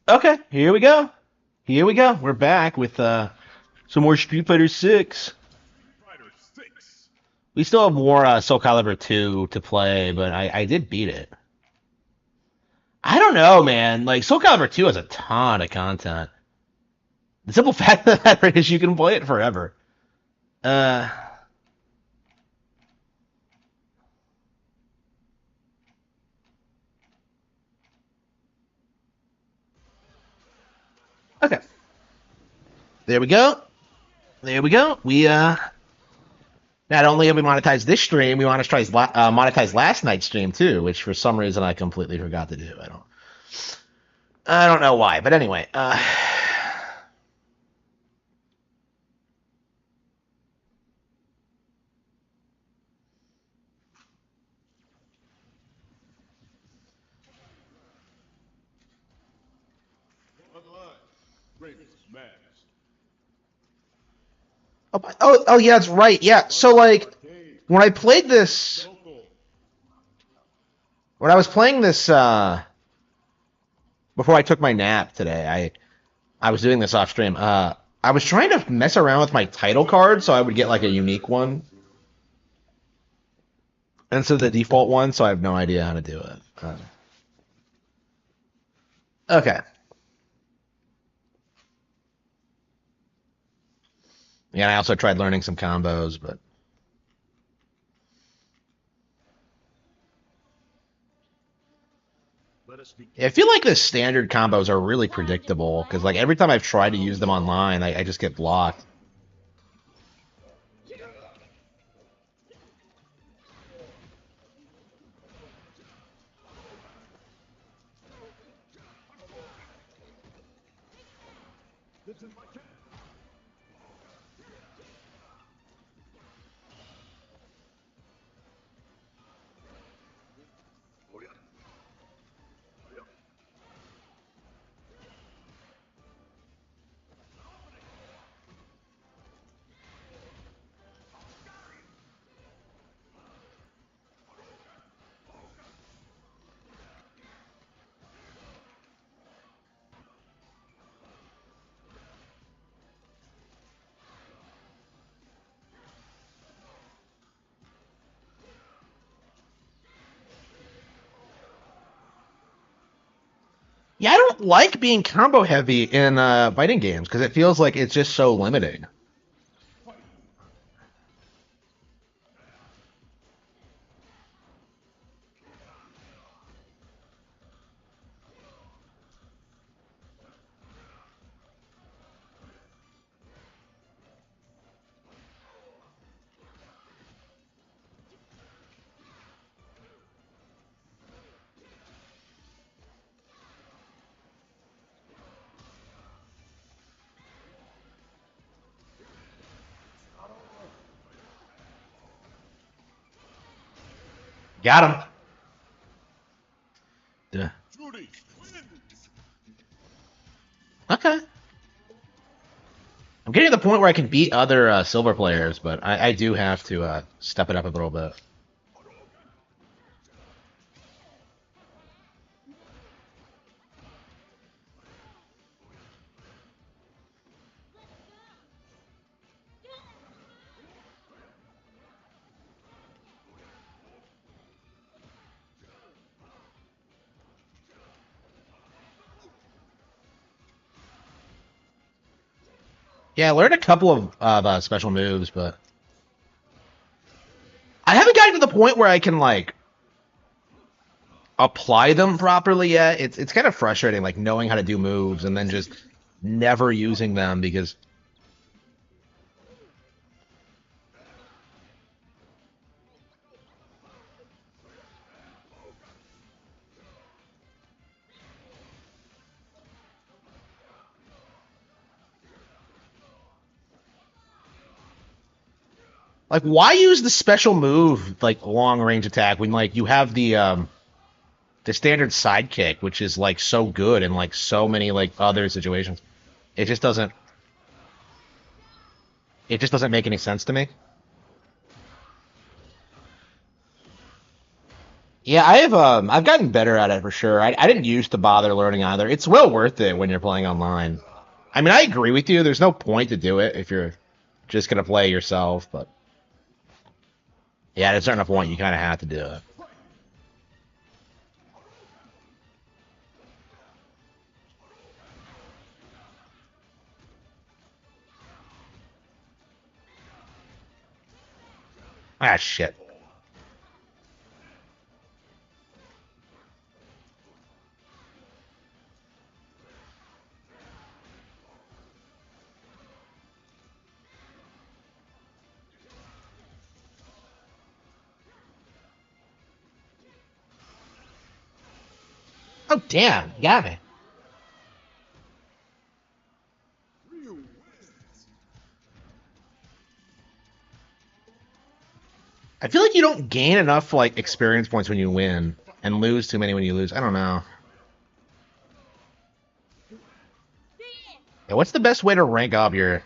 Okay, here we go. Here we go. We're back with some more Street Fighter 6. We still have more Soul Calibur 2 to play, but I did beat it. I don't know, man. Like Soul Calibur 2 has a ton of content. The simple fact of the matter is you can play it forever. Uh, okay. There we go. There we go. We not only have we monetized this stream, we monetized last night's stream too, which for some reason I completely forgot to do. I don't know why, but anyway. Oh, yeah, that's right. Yeah. So like when I played this when I was playing this before I took my nap today, I was doing this off stream. I was trying to mess around with my title card so I would get like a unique one instead of the default one, so I have no idea how to do it. Okay. Yeah, I also tried learning some combos, but yeah, I feel like the standard combos are really predictable because like every time I've tried to use them online, I just get blocked. Yeah, I don't like being combo heavy in fighting games because it feels like it's just so limiting. Got him. Duh. Okay. I'm getting to the point where I can beat other silver players, but I do have to step it up a little bit. Yeah, I learned a couple of special moves, but I haven't gotten to the point where I can like apply them properly yet. It's kind of frustrating, like knowing how to do moves and then just never using them because like why use the special move like long range attack when like you have the standard sidekick, which is like so good in like so many like other situations. It just doesn't it just doesn't make any sense to me. Yeah, I've gotten better at it for sure. I didn't used to bother learning either. It's well worth it when you're playing online. I mean, I agree with you. There's no point to do it if you're just gonna play yourself, but yeah, at a certain point you kind of have to do it. Ah, shit. Oh, damn, you got me. I feel like you don't gain enough like experience points when you win and lose too many when you lose. I don't know. Yeah, what's the best way to rank up your?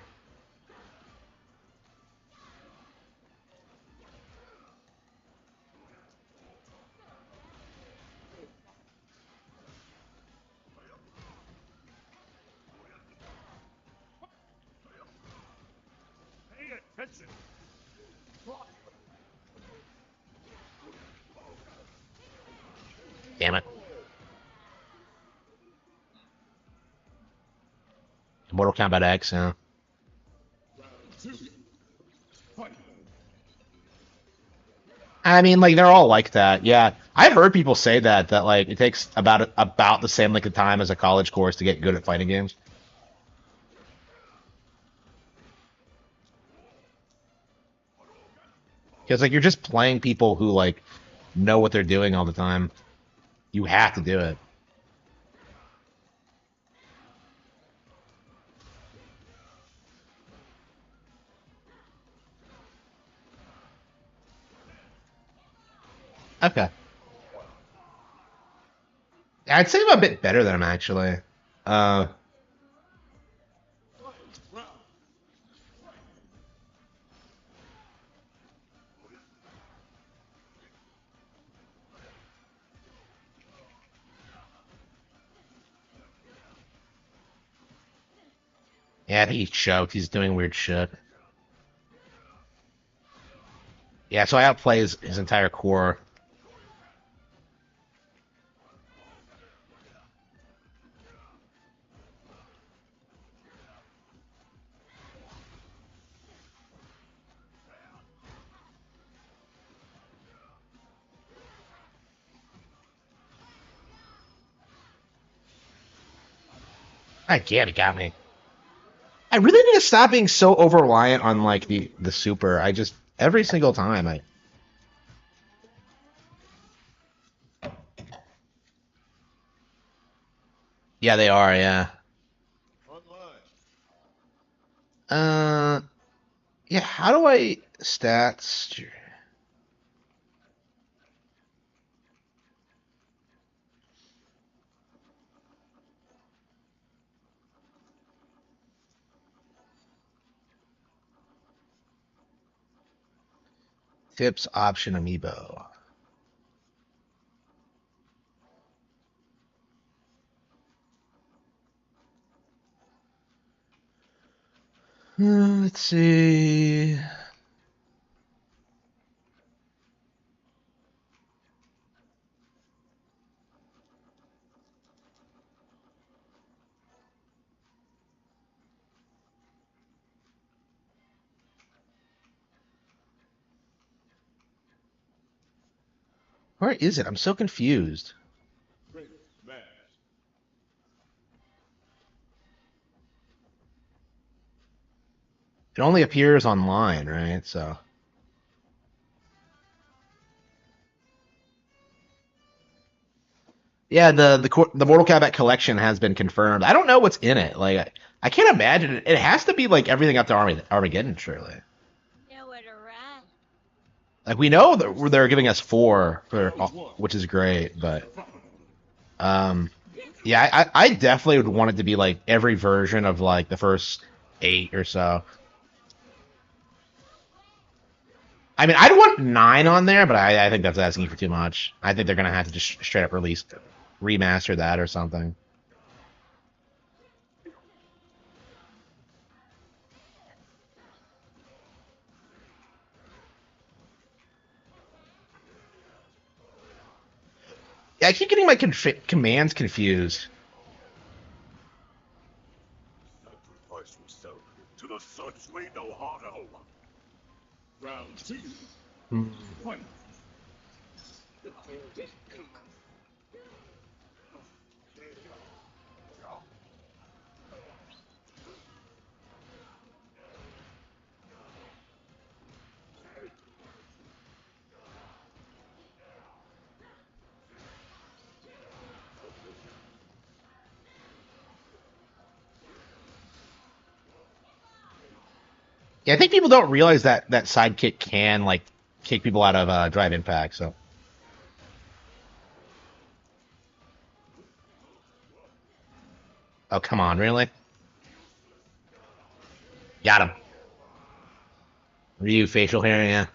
Damn it, Mortal Kombat X. Yeah. I mean, like they're all like that. Yeah, I've heard people say that like it takes about the same length of time as a college course to get good at fighting games. Because like you're just playing people who like know what they're doing all the time. You have to do it. Okay, I'd say I'm a bit better than him actually. Uh, yeah, I think he choked. He's doing weird shit. Yeah, so I outplay his entire core. I get it, got me. I really need to stop being so over reliant on like the super. I just every single time I. Yeah, they are. Yeah. Uh, yeah. How do I stats? Tips option amiibo. Let's see. Where is it? I'm so confused. It only appears online, right? So yeah, the Mortal Kombat collection has been confirmed. I don't know what's in it. Like I can't imagine it. It has to be like everything up to Armageddon, surely. Like we know that they're giving us four for, which is great, but um, yeah, I definitely would want it to be like every version of like the first eight or so. I mean, I'd want 9 on there, but I think that's asking for too much. I think they're gonna have to just straight up release, remaster that or something. Yeah, I keep getting my commands confused. Sacrifice yourself to the suns we know how to. Round 2. Hmm. Fight. Yeah, I think people don't realize that that sidekick can like kick people out of drive impact. So, oh come on, really? Got him. Ryu facial hair, yeah.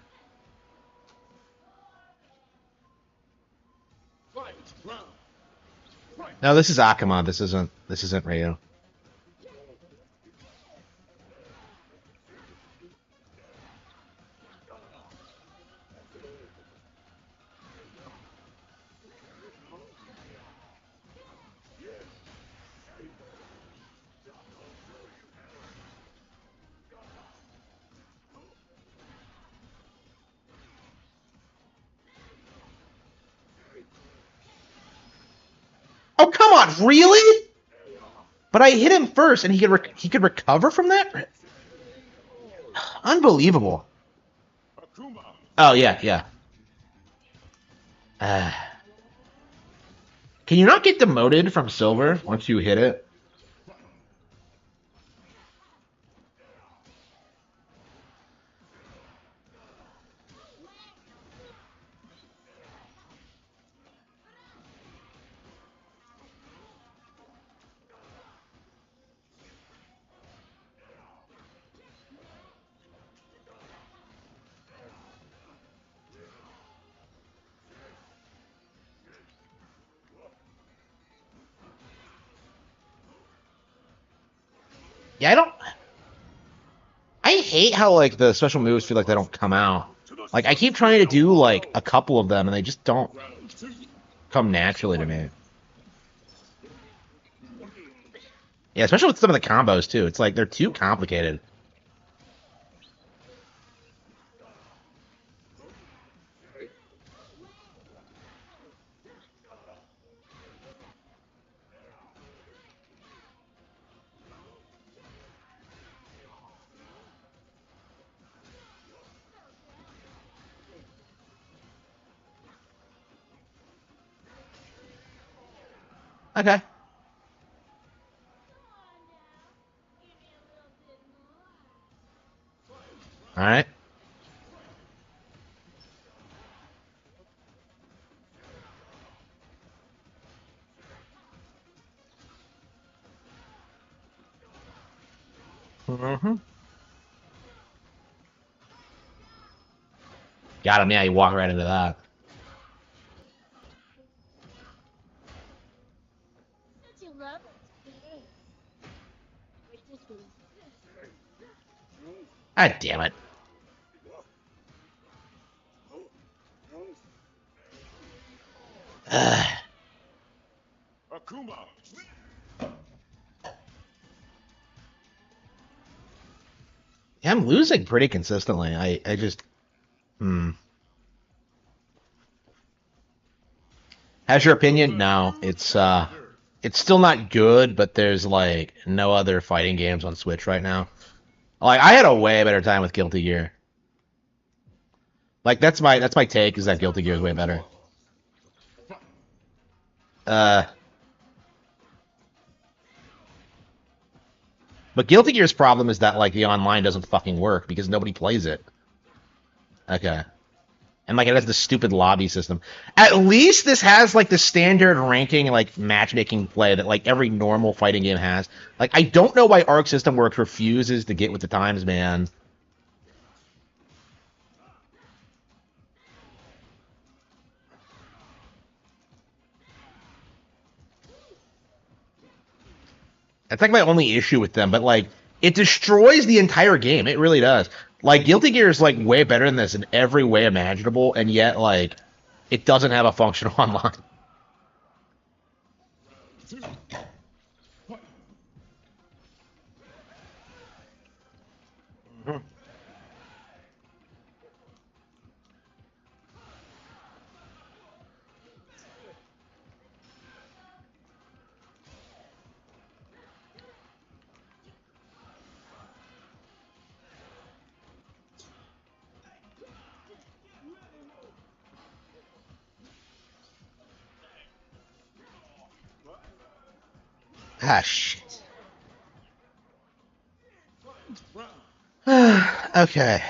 Fight. Round. Fight. No, this is Akuma. This isn't Ryu. Oh come on, really? But I hit him first, and he could recover from that. Unbelievable. Akuma. Oh yeah, yeah. Uh, can you not get demoted from silver once you hit it? Yeah, I don't. I hate how like the special moves feel like they don't come out. Like I keep trying to do like a couple of them, and they just don't Round 2. come naturally to me. Yeah, especially with some of the combos too. It's like they're too complicated. Okay. All right. Mm-hmm. Got him. Yeah, you walk right into that. God damn it. Ugh. Akuma. Yeah, I'm losing pretty consistently. I just hmm. Has your opinion? No, it's still not good, but there's like no other fighting games on Switch right now. Like I had a way better time with Guilty Gear. Like that's my take is that Guilty Gear is way better. Uh, but Guilty Gear's problem is that like the online doesn't fucking work because nobody plays it. Okay. And like it has the stupid lobby system. At least this has like the standard ranking and like matchmaking play that like every normal fighting game has. Like I don't know why Arc System Works refuses to get with the times, man. That's like my only issue with them. But like, it destroys the entire game. It really does. Like, Guilty Gear is like way better than this in every way imaginable, and yet like, it doesn't have a functional online. Two. Fight. Ah, shit. Round. Okay.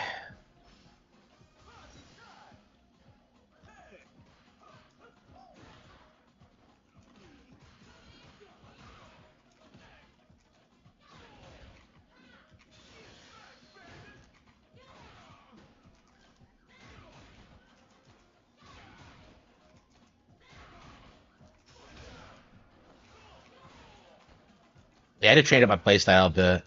Yeah, I had to change up my playstyle a bit.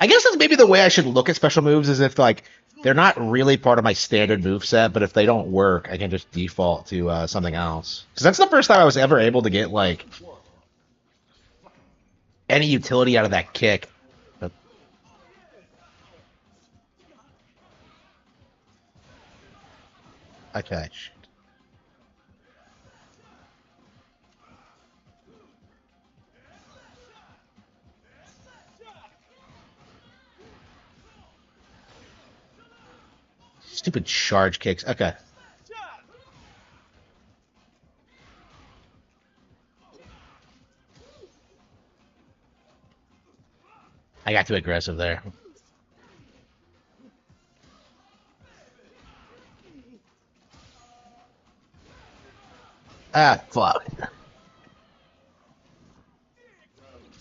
I guess that's maybe the way I should look at special moves is if like they're not really part of my standard move set, but if they don't work, I can just default to something else. Because that's the first time I was ever able to get like One. any utility out of that kick. But, okay. Stupid charge kicks. Okay. I got too aggressive there. Ah, fuck.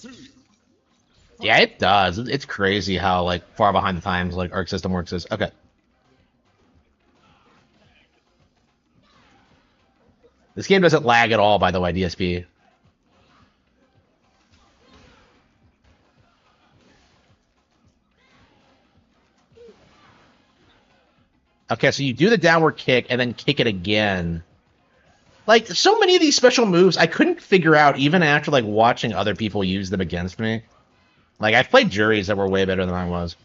Two. Yeah, Fight. it does. It's crazy how like far behind the times like Arc System works is. Okay. This game doesn't lag at all, by the way, DSP. Okay, so you do the downward kick and then kick it again. Like, so many of these special moves, I couldn't figure out even after, like, watching other people use them against me. Like, I've played juries that were way better than I was.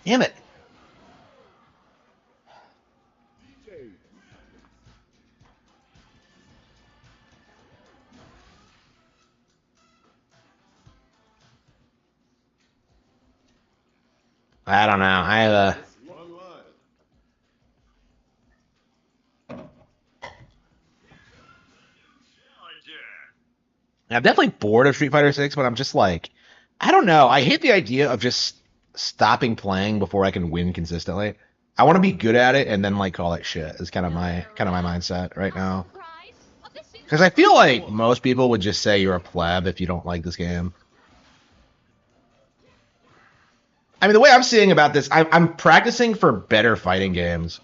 Damn it. DJ. I don't know. One line. I'm definitely bored of Street Fighter 6, but I'm just like, I don't know. I hate the idea of just stopping playing before I can win consistently. I want to be good at it and then like call it shit. Is kind of my mindset right now. Because I feel like most people would just say you're a pleb if you don't like this game. I mean, the way I'm seeing about this, I'm practicing for better fighting games.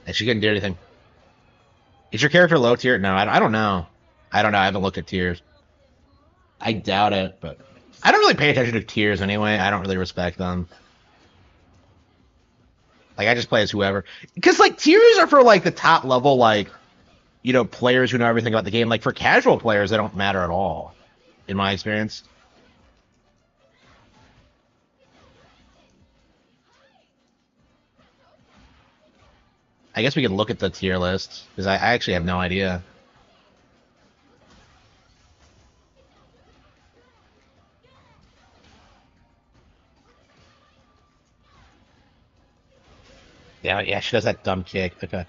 And she couldn't do anything. Is your character low tier? No, I don't know. I don't know. I haven't looked at tiers. I doubt it, but I don't really pay attention to tiers anyway. I don't really respect them. Like I just play as whoever. Because like tiers are for like the top level, like players who know everything about the game. Like for casual players, they don't matter at all, in my experience. I guess we could look at the tier list because I actually have no idea. Yeah, yeah, she does that dumb kick. Okay.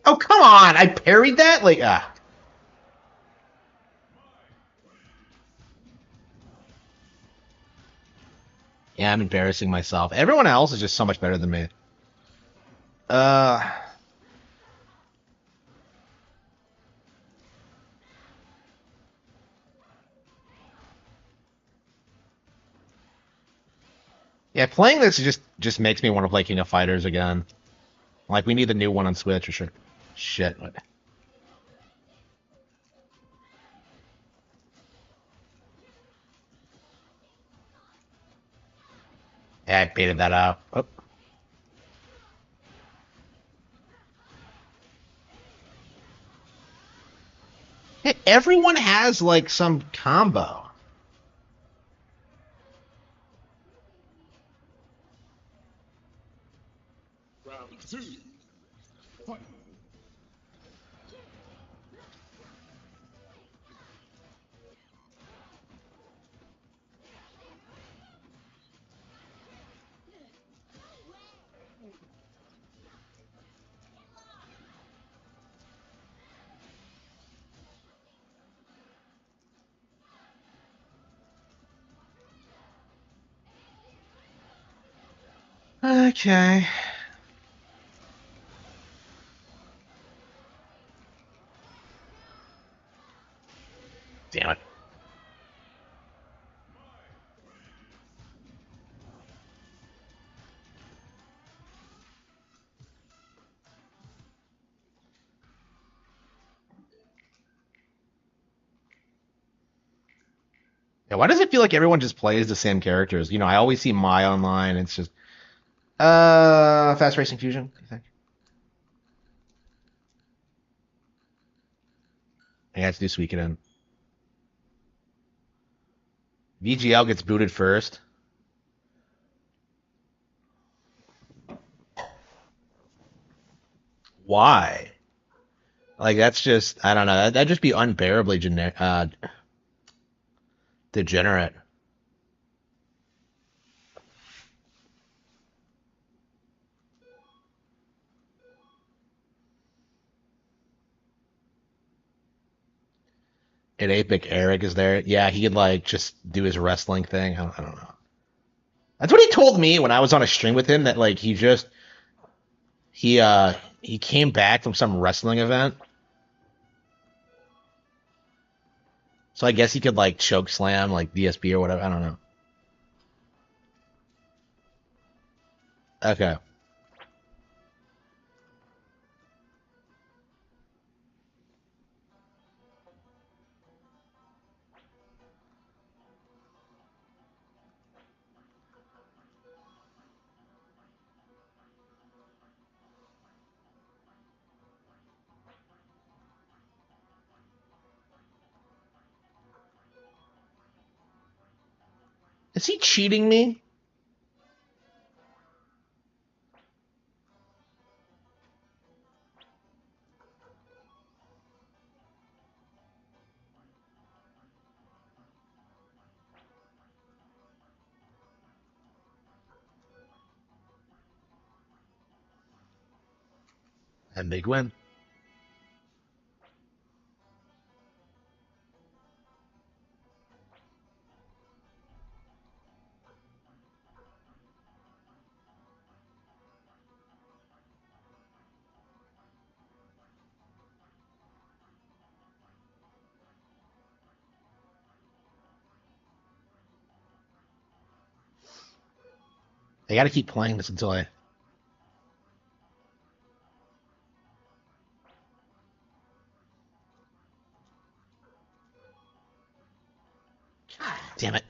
Oh, come on! I parried that? Like, yeah, I'm embarrassing myself. Everyone else is just so much better than me. Uh, yeah, playing this just makes me want to play King of Fighters again. Like, we need the new one on Switch for sure. Shit. Yeah, I baited that out. Oh. Hey, everyone has, like, some combo. Round two. Fight. Okay. Damn it. Yeah, why does it feel like everyone just plays the same characters? You know, I always see Mai online. It's just, Fast Racing Fusion, you think? I got to do Suikoden. VGL gets booted first. Why? Like, that's just, I don't know. That'd just be unbearably degenerate. And Apic Eric is there. Yeah, he could, like, just do his wrestling thing. I don't know. That's what he told me when I was on a stream with him, that, like, he came back from some wrestling event. So I guess he could, like, choke slam, like, DSP or whatever. I don't know. Okay. Is he cheating me? And big win. I got to keep playing this until I. God damn it.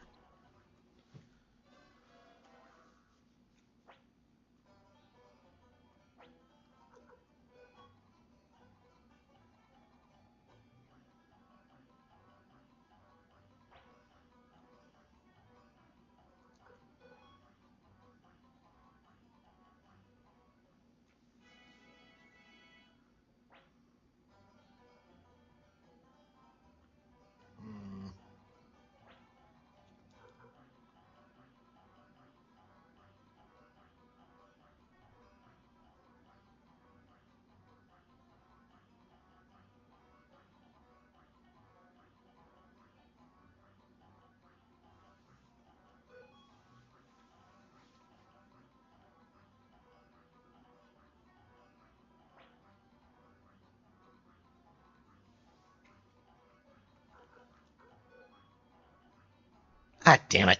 God damn it.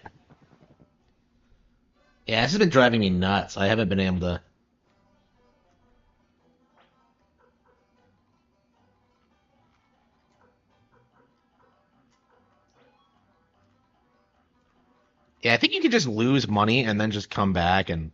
Yeah, this has been driving me nuts. I haven't been able to. Yeah, I think you could just lose money and then just come back and.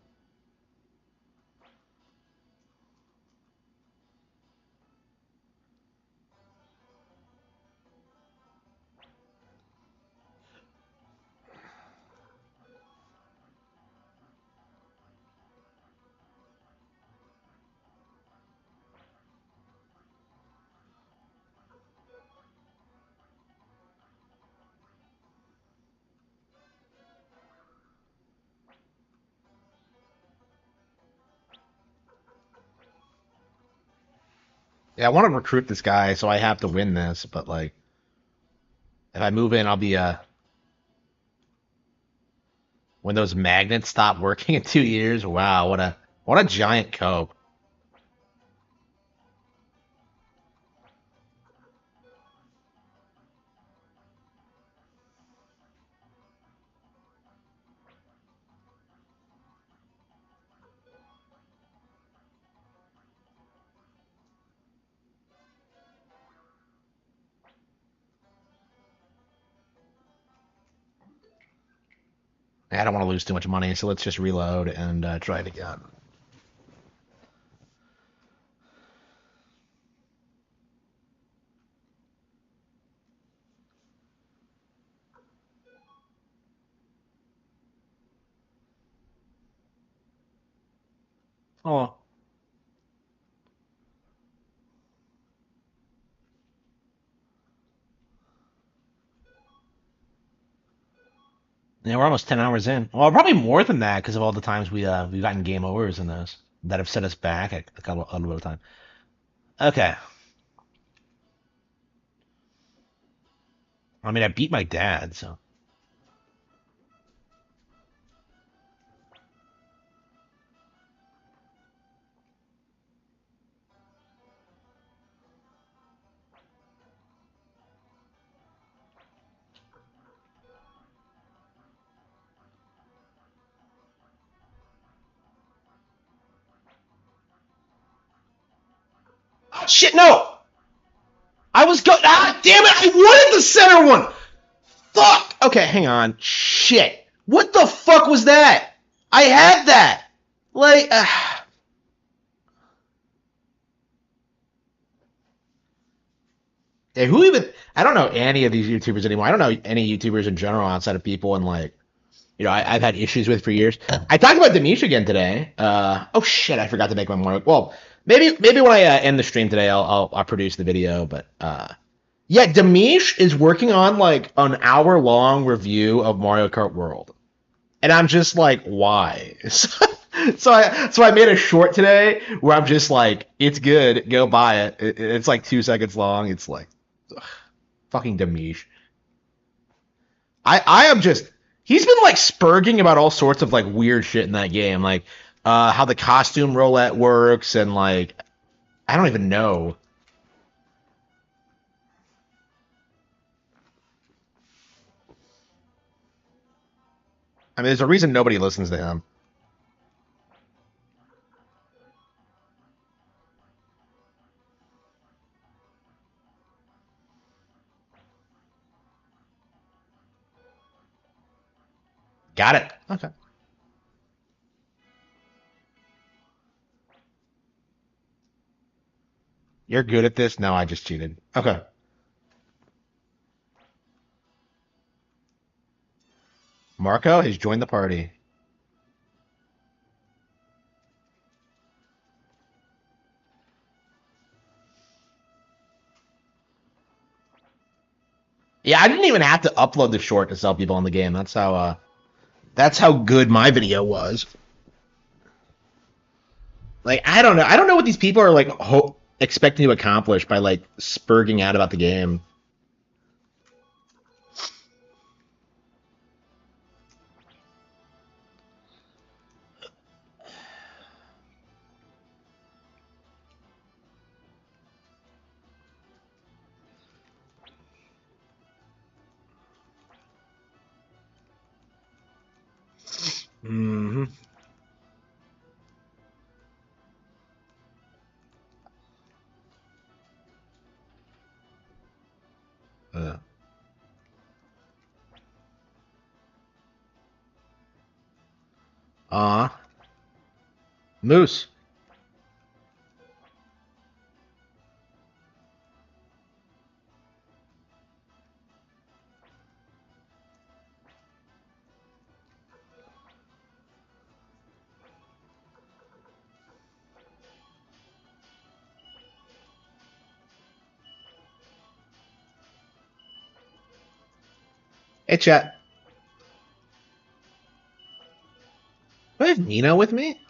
Yeah, I want to recruit this guy, so I have to win this. But like, if I move in, I'll be when those magnets stop working in 2 years. Wow, what a giant cope. I don't want to lose too much money, so let's just reload and try it again. Oh, yeah, we're almost 10 hours in. Well, probably more than that because of all the times we've gotten game overs in this that have set us back a little bit of time. Okay, I mean I beat my dad, so oh, shit, no! I was go. Ah, damn it! I wanted the center one. Fuck. Okay, hang on. Shit. What the fuck was that? I had that. Like, yeah, who even? I don't know any of these YouTubers anymore. I don't know any YouTubers in general outside of people and like, I've had issues with for years. I talked about Demisha again today. Oh shit, I forgot to make my more. Well, maybe when I end the stream today, I'll produce the video. But yeah, Demish is working on like an hour long review of Mario Kart World. And I'm just like, why? So I made a short today where I'm just like, it's good, go buy it. It's like 2 seconds long. It's like, ugh, fucking Demish. I am just he's been like spurging about all sorts of like weird shit in that game, like how the costume roulette works and like I don't even know. I mean, there's a reason nobody listens to him. Got it. Okay. You're good at this? No, I just cheated. Okay. Marco has joined the party. Yeah, I didn't even have to upload the short to sell people in the game. That's how good my video was. Like I don't know. I don't know what these people are like expecting to accomplish by like spurging out about the game. Moose. Hey, chat. Do I have Nino with me?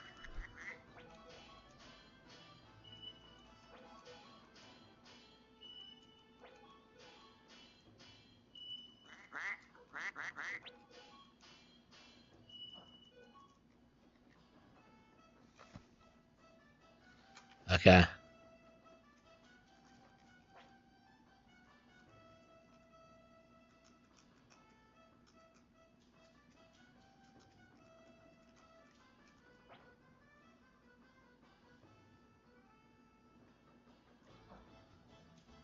Okay.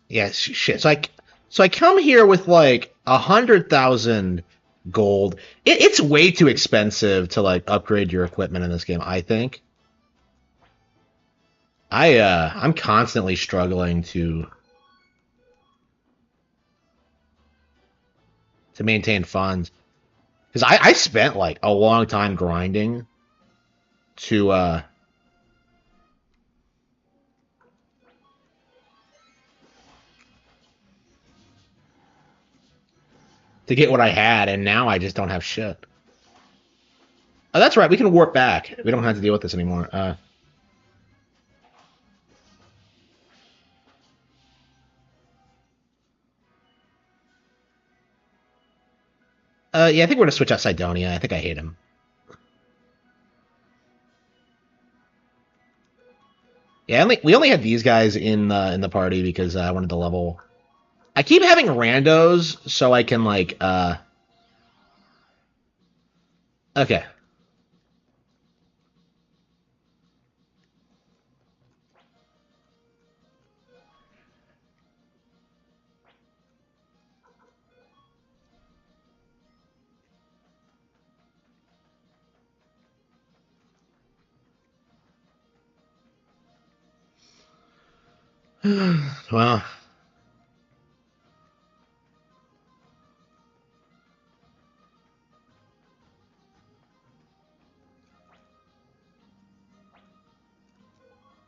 Yeah, shit. So I come here with like 100,000 gold. It's way too expensive to like upgrade your equipment in this game, I think. I'm constantly struggling to maintain funds because I spent like a long time grinding to to get what I had, and now I just don't have shit. Oh, that's right. We can warp back. We don't have to deal with this anymore. Yeah, I think we're gonna switch out Sidonia. I think I hate him. Yeah, we only had these guys in the party because I wanted to level. I keep having randos so I can like okay. Well,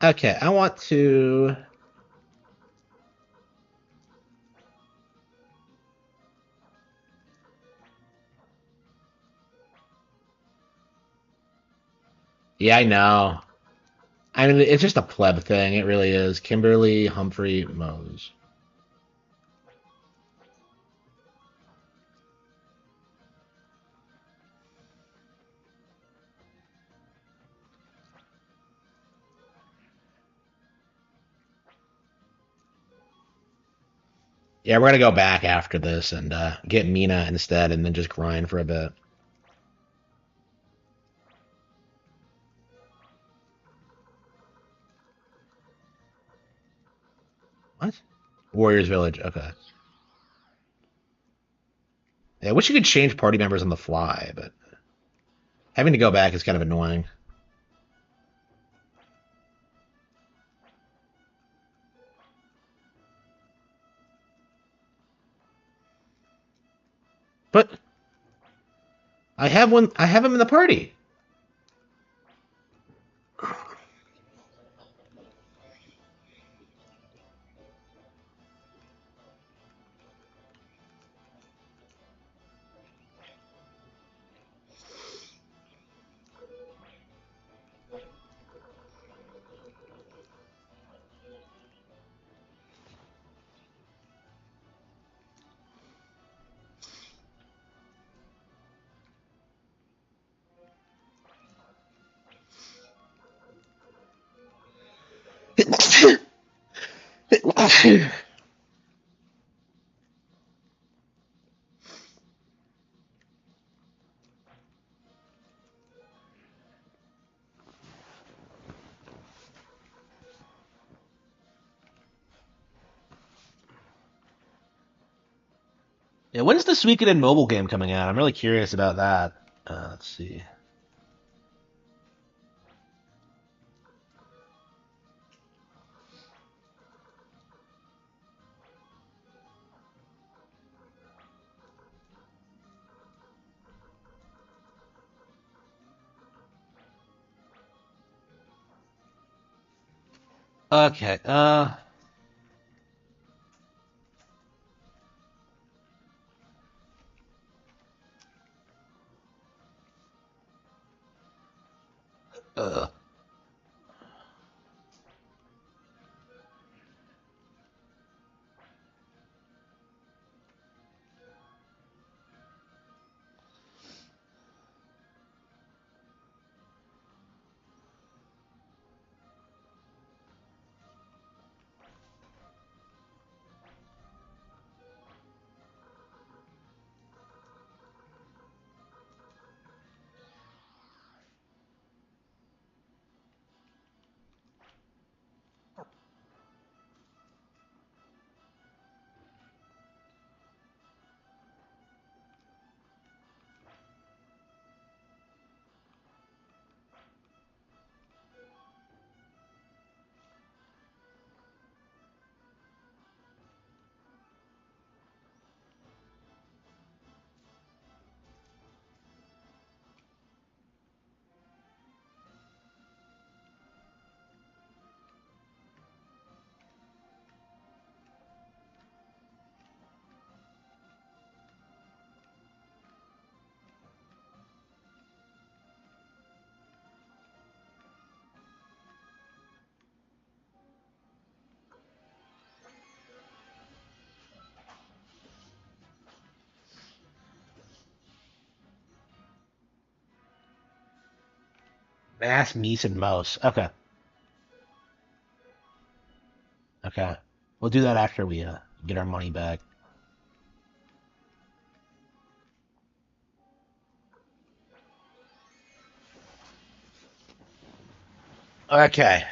okay. I want to. Yeah, I know. I mean, it's just a pleb thing. It really is. Kimberly Humphrey Mose. Yeah, we're gonna go back after this and get Mina instead, and then just grind for a bit. What? Warriors Village. Okay. Yeah, I wish you could change party members on the fly, but having to go back is kind of annoying. But I have one. I have him in the party. Yeah, when's the Suikoden mobile game coming out? I'm really curious about that. Let's see. Okay. Uh. Mass, Mies, and Mouse. Okay. Okay. We'll do that after we get our money back. Okay.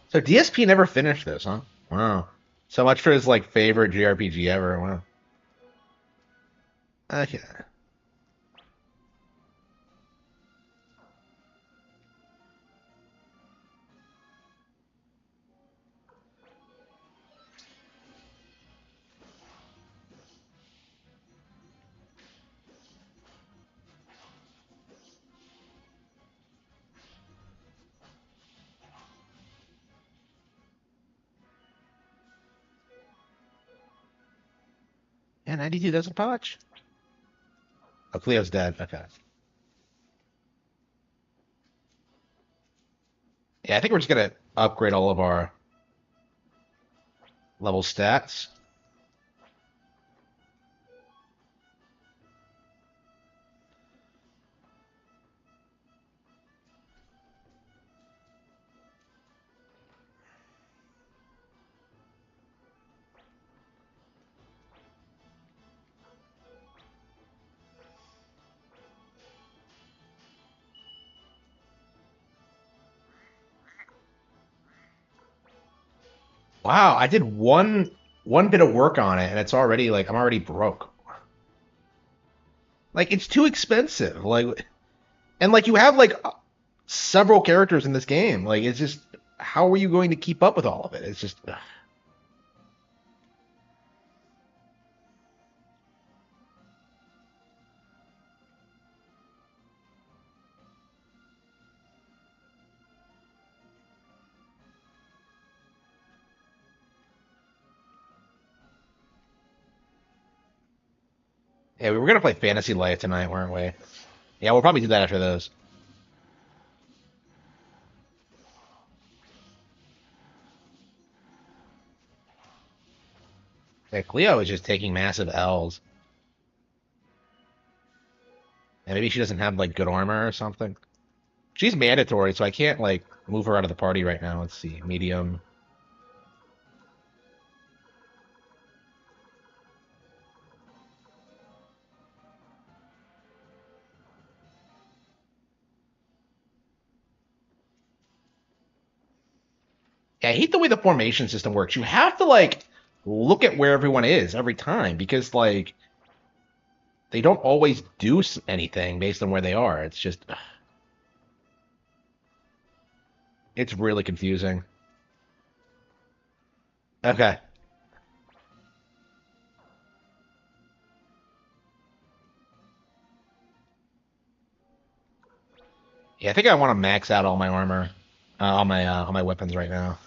So DSP never finished this, huh? Wow. So much for his like favorite JRPG ever. Wow. Okay. Yeah, 92 doesn't punch. Oh, Cleo's dead. Okay. Yeah, I think we're just gonna upgrade all of our level stats. Wow, I did one bit of work on it, and it's already like I'm already broke. Like it's too expensive. Like and like you have like several characters in this game. Like it's just how are you going to keep up with all of it? It's just ugh. Yeah, we were gonna play Fantasy Life tonight, weren't we? Yeah, we'll probably do that after those. Yeah, Cleo is just taking massive L's. And maybe she doesn't have like good armor or something. She's mandatory, so I can't like move her out of the party right now. Let's see, medium. Yeah, I hate the way the formation system works. You have to like look at where everyone is every time because like they don't always do anything based on where they are. It's just it's really confusing. Okay. Yeah, I think I want to max out all my armor, all my weapons right now,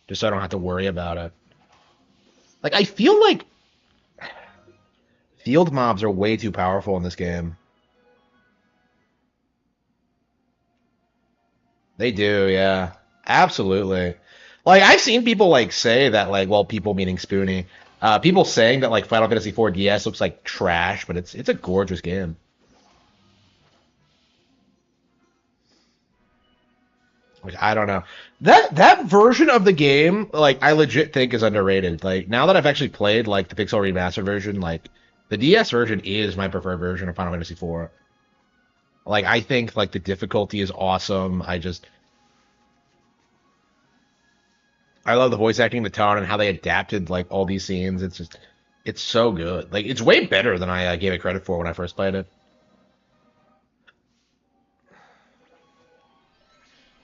just so I don't have to worry about it. Like I feel like field mobs are way too powerful in this game. They do, yeah. Absolutely. Like I've seen people like say that like well people meaning Spoonie. People saying that like Final Fantasy IV DS looks like trash, but it's a gorgeous game. Like I don't know. That version of the game, like I legit think is underrated. Like now that I've actually played like the Pixel Remastered version, like the DS version is my preferred version of Final Fantasy IV. Like I think like the difficulty is awesome. I love the voice acting, the tone, and how they adapted like all these scenes. It's just it's so good. Like it's way better than I gave it credit for when I first played it.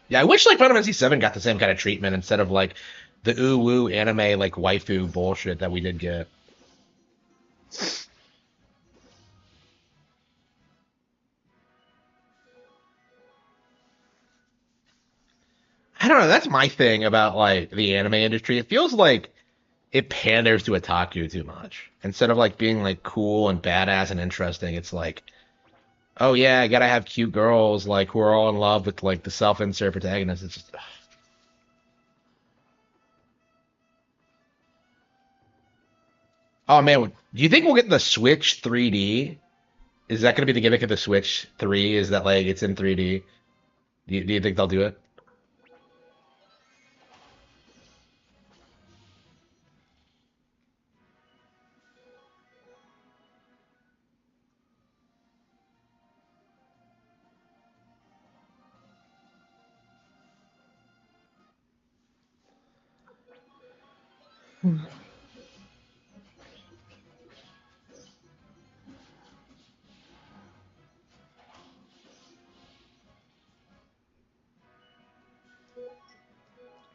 Yeah, I wish like Final Fantasy VII got the same kind of treatment instead of like the ooh woo anime like waifu bullshit that we did get. I don't know. That's my thing about like the anime industry. It feels like it panders to otaku too much instead of like being like cool and badass and interesting. It's like, oh yeah, I gotta have cute girls like who are all in love with like the self-insert protagonist. It's just, oh man, do you think we'll get the Switch 3D? Is that gonna be the gimmick of the Switch 3? Is that like it's in 3D? Do you think they'll do it?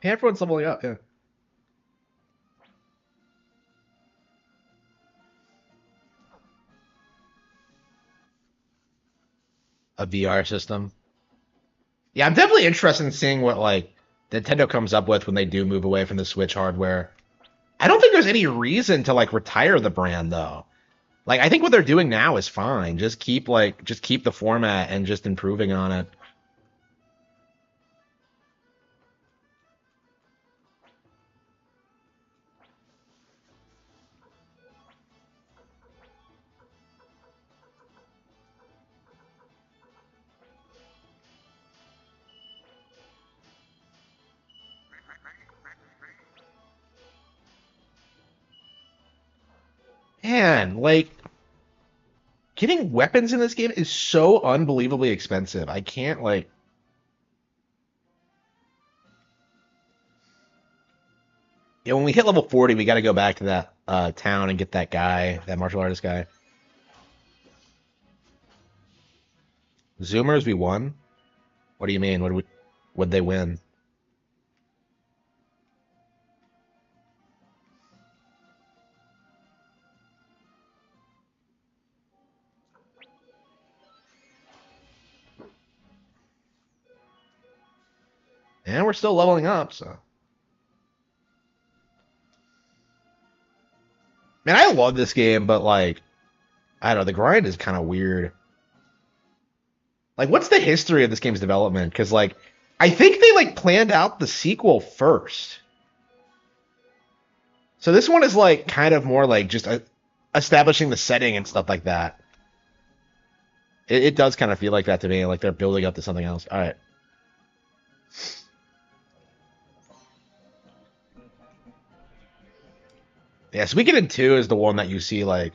Yeah, everyone's leveling up. Yeah, a VR system. Yeah, I'm definitely interested in seeing what like Nintendo comes up with when they do move away from the Switch hardware. I don't think there's any reason to like retire the brand though. Like I think what they're doing now is fine. Just keep the format and just improving on it. Man, like getting weapons in this game is so unbelievably expensive. I can't like yeah, when we hit level 40, we got to go back to that town and get that guy, that martial artist guy. Zoomers, we won. What do you mean? Would they win? And we're still leveling up, so Man, I love this game, but like, I don't know, the grind is kind of weird. Like, what's the history of this game's development? Because like, I think they like planned out the sequel first. So this one is like kind of more like just establishing the setting and stuff like that. It does kind of feel like that to me, like they're building up to something else. All right. Yeah, Suikoden 2 is the one that you see like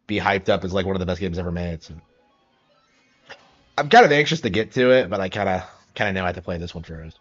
be hyped up as like one of the best games ever made. So I'm kind of anxious to get to it, but I kind of know I have to play this one first.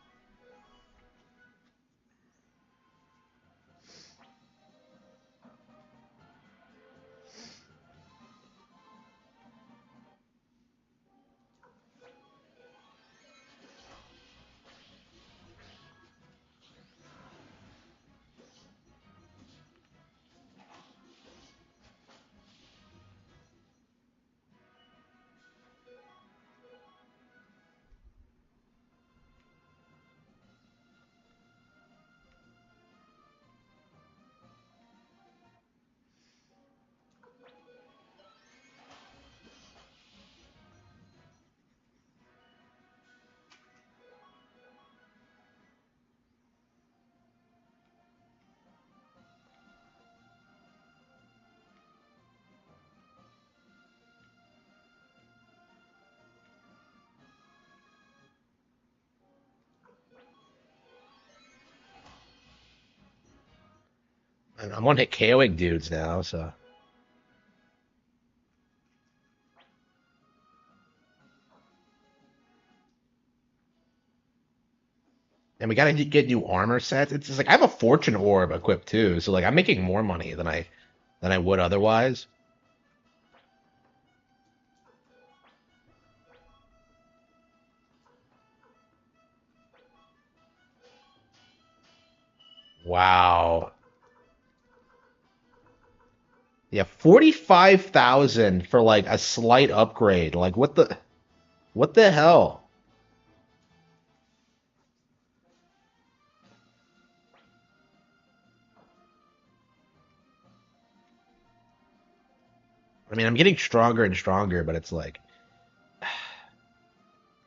And I'm one hit KOing dudes now, so and we gotta get new armor sets. It's just like I have a fortune orb equipped too, so like I'm making more money than I would otherwise. Wow. Yeah, 45,000 for like a slight upgrade. Like what the hell? I mean, I'm getting stronger and stronger, but it's like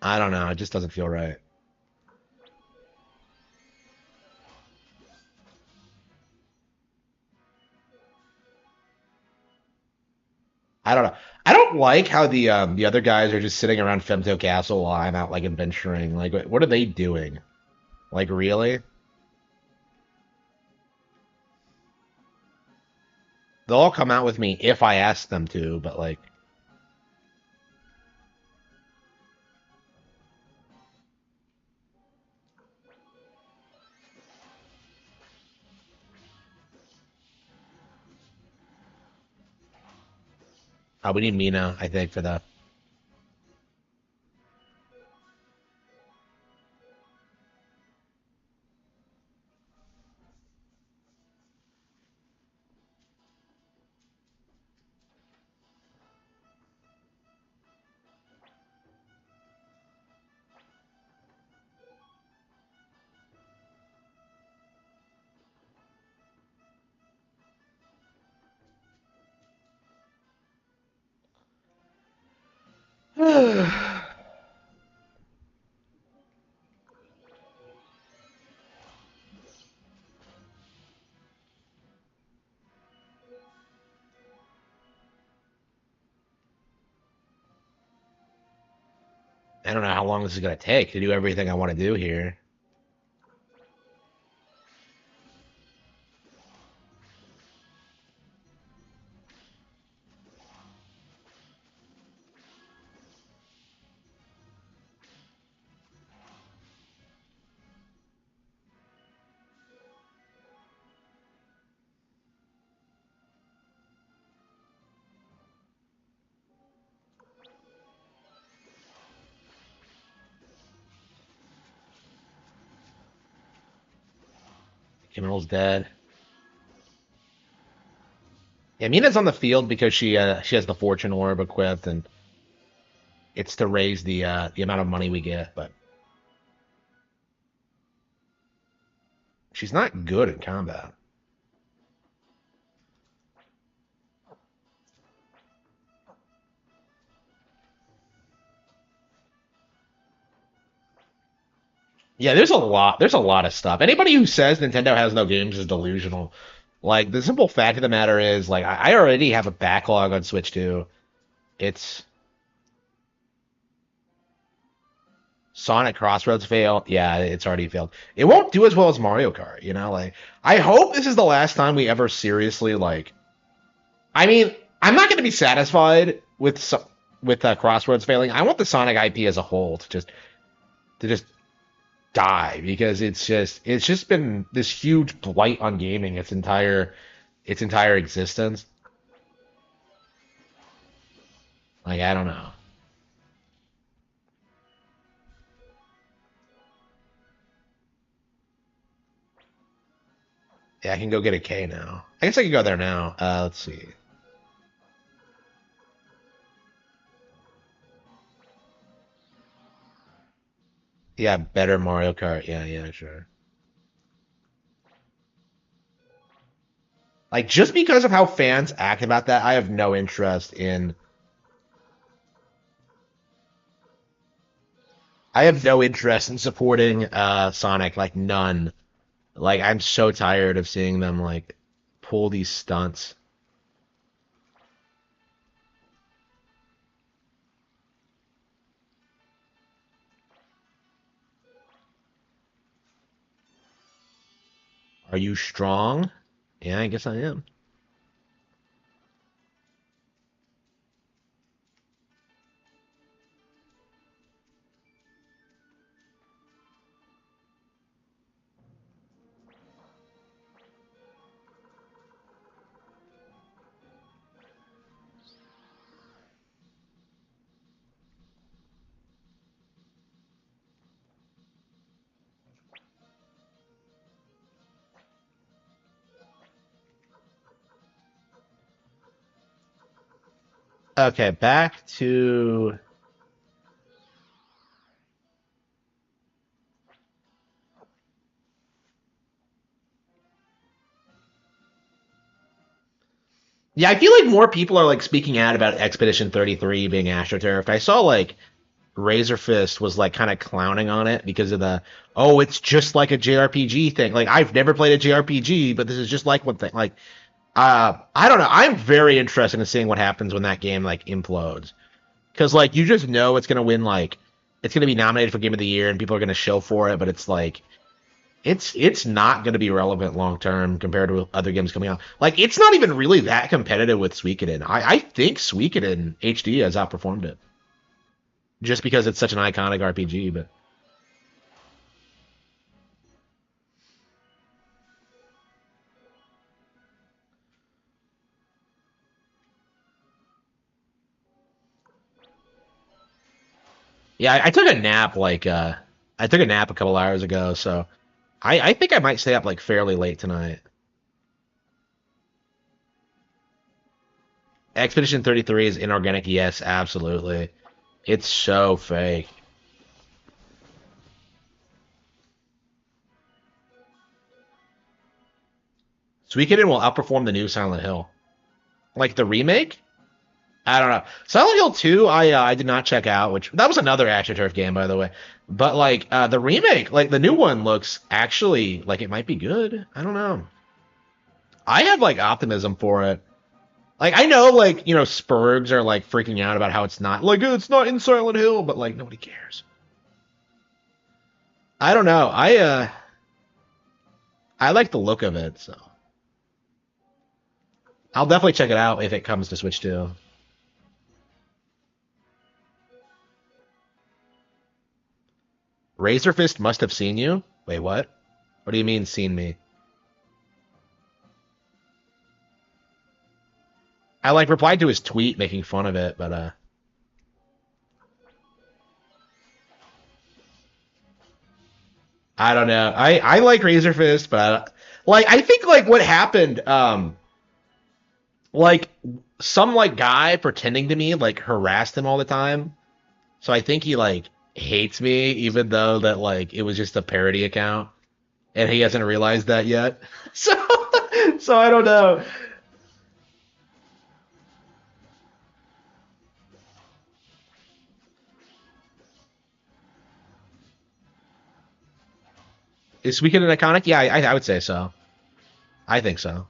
I don't know, it just doesn't feel right. I don't know. I don't like how the other guys are just sitting around Femto Castle while I'm out like adventuring. Like what are they doing? Like really? They'll all come out with me if I ask them to, but like we need Mina, I think, for that. I don't know how long this is gonna take to do everything I want to do here. Kimmel's dead. Yeah, Mina's on the field because she has the fortune orb equipped, and it's to raise the amount of money we get. But she's not good at combat. Yeah, there's a lot. There's a lot of stuff. Anybody who says Nintendo has no games is delusional. Like the simple fact of the matter is, like I already have a backlog on Switch 2. It's Sonic Crossroads failed. Yeah, it's already failed. It won't do as well as Mario Kart, you know? Like I hope this is the last time we ever seriously like I mean, I'm not going to be satisfied with Crossroads failing. I want the Sonic IP as a whole to just die because it's just been this huge blight on gaming its entire existence. Like I don't know. Yeah, I can go get a K now. I guess I can go there now. Let's see. Yeah, better Mario Kart. Yeah, yeah, sure. Like just because of how fans act about that, I have no interest in. I have no interest in supporting Sonic. Like none. Like I'm so tired of seeing them like pull these stunts. Are you strong? Yeah, I guess I am. Okay, back to yeah. I feel like more people are like speaking out about Expedition 33 being AstroTurf. I saw like Razor Fist was like kind of clowning on it because of the it's just like a JRPG thing. Like I've never played a JRPG, but this is just like one thing. Like I don't know. I'm very interested in seeing what happens when that game like implodes because like you just know it's gonna win like it's gonna be nominated for Game of the Year and people are gonna show for it, but it's like it's not going to be relevant long term compared to other games coming out. Like it's not even really that competitive with Suikoden. I think Suikoden HD has outperformed it just because it's such an iconic RPG. But yeah, I took a nap I took a nap a couple hours ago, so I think I might stay up like fairly late tonight. Expedition 33 is inorganic. Yes, absolutely. It's so fake. Suikoden will outperform the new Silent Hill. Like the remake? I don't know. Silent Hill 2, I did not check out, which that was another AstroTurf game, by the way. But like the remake, like the new one looks actually like it might be good. I don't know. I have like optimism for it. Like I know like, Spurgs are like freaking out about how it's not in Silent Hill, but like nobody cares. I don't know. I like the look of it, so I'll definitely check it out if it comes to Switch 2. Razorfist must have seen you? Wait, what? What do you mean seen me? I like replied to his tweet making fun of it, but I don't know. I like Razor Fist, but like I think like what happened, like some like guy pretending to me like harassed him all the time. So I think he like hates me, even though that like it was just a parody account, and he hasn't realized that yet. So so I don't know. Is Weekend an iconic? Yeah, I would say so. I think so.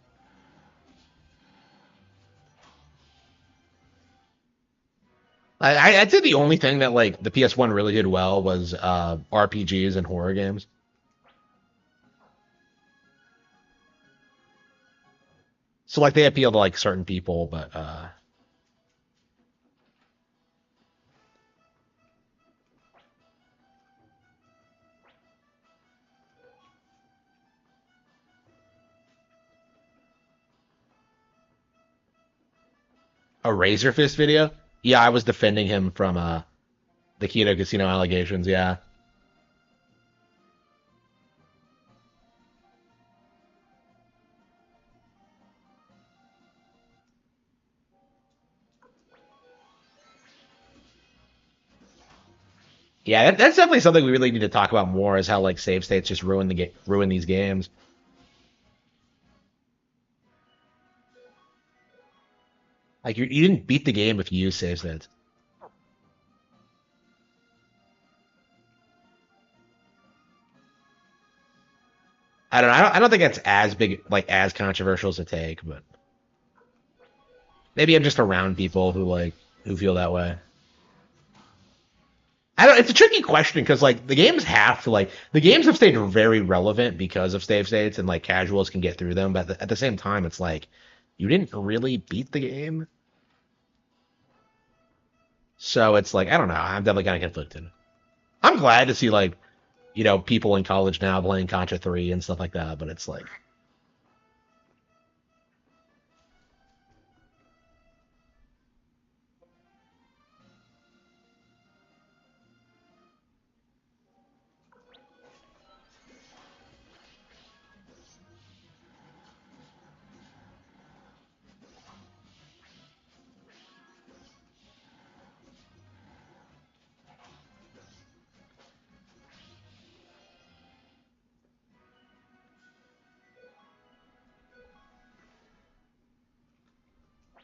I'd say the only thing that like the PS1 really did well was RPGs and horror games. So like they appeal to like certain people, but a Razor Fist video. Yeah, I was defending him from the Keto Casino allegations. Yeah, yeah, that's definitely something we really need to talk about more. Is how like save states just ruin these games. Like you didn't beat the game if you use save states. I don't know. I don't think that's as big, like as controversial as a take, but maybe I'm just around people who feel that way. I don't. It's a tricky question because like the games have stayed very relevant because of save states and like casuals can get through them, but at the same time, it's like you didn't really beat the game, so it's like I don't know. I'm definitely kind of conflicted. I'm glad to see like people in college now playing Contra 3 and stuff like that, but it's like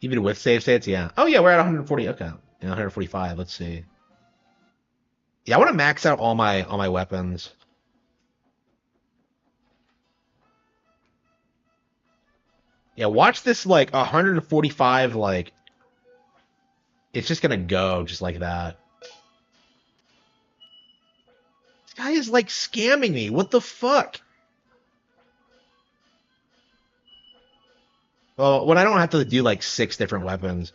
even with save states, yeah. Oh yeah, we're at 140. Okay, yeah, 145. Let's see. Yeah, I want to max out all my weapons. Yeah, watch this like 145 like it's just gonna go just like that. This guy is like scamming me. What the fuck? Well, when I don't have to do like six different weapons.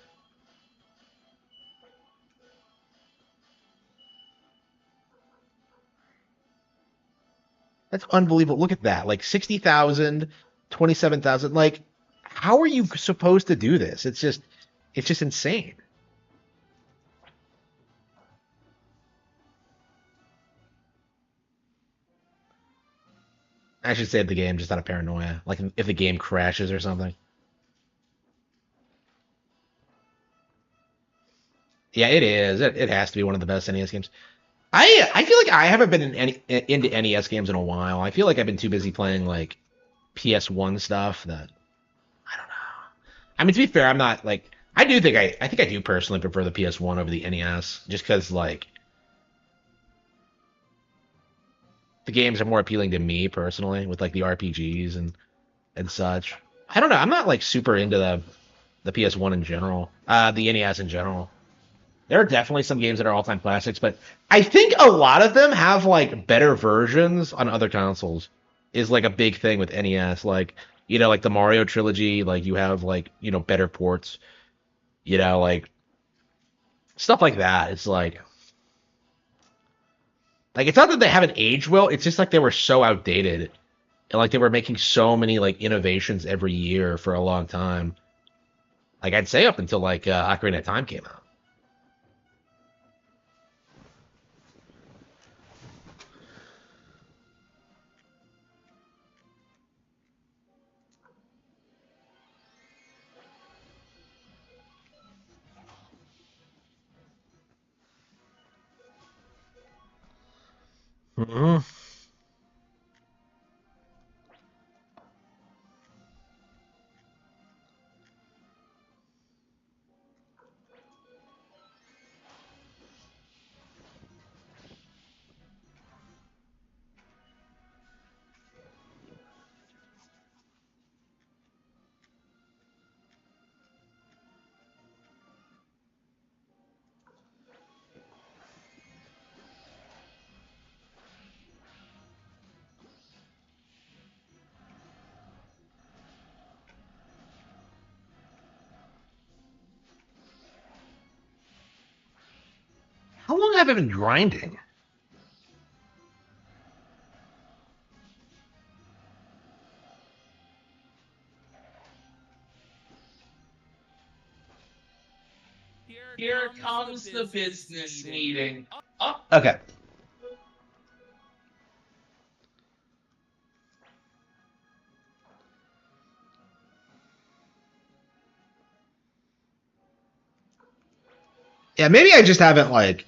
That's unbelievable. Look at that. Like 60,000, 27,000. Like, how are you supposed to do this? It's just insane. I should save the game just out of paranoia. Like if the game crashes or something. Yeah, it is. It has to be one of the best NES games. I feel like I haven't been into NES games in a while. I feel like I've been too busy playing like PS1 stuff that I don't know. I mean, to be fair, I'm not like I think I do personally prefer the PS1 over the NES just because like the games are more appealing to me personally with like the RPGs and such. I don't know. I'm not like super into the PS1 in general, the NES in general. There are definitely some games that are all-time classics, but I think a lot of them have like better versions on other consoles. Is like a big thing with NES, like like the Mario trilogy, like you have like better ports, like stuff like that. It's like it's not that they haven't aged well. It's just like they were so outdated, and like they were making so many like innovations every year for a long time. Like I'd say up until like Ocarina of Time came out. Mhm. long have I been grinding? Here comes the business meeting. Oh, Okay. Yeah, maybe I just haven't like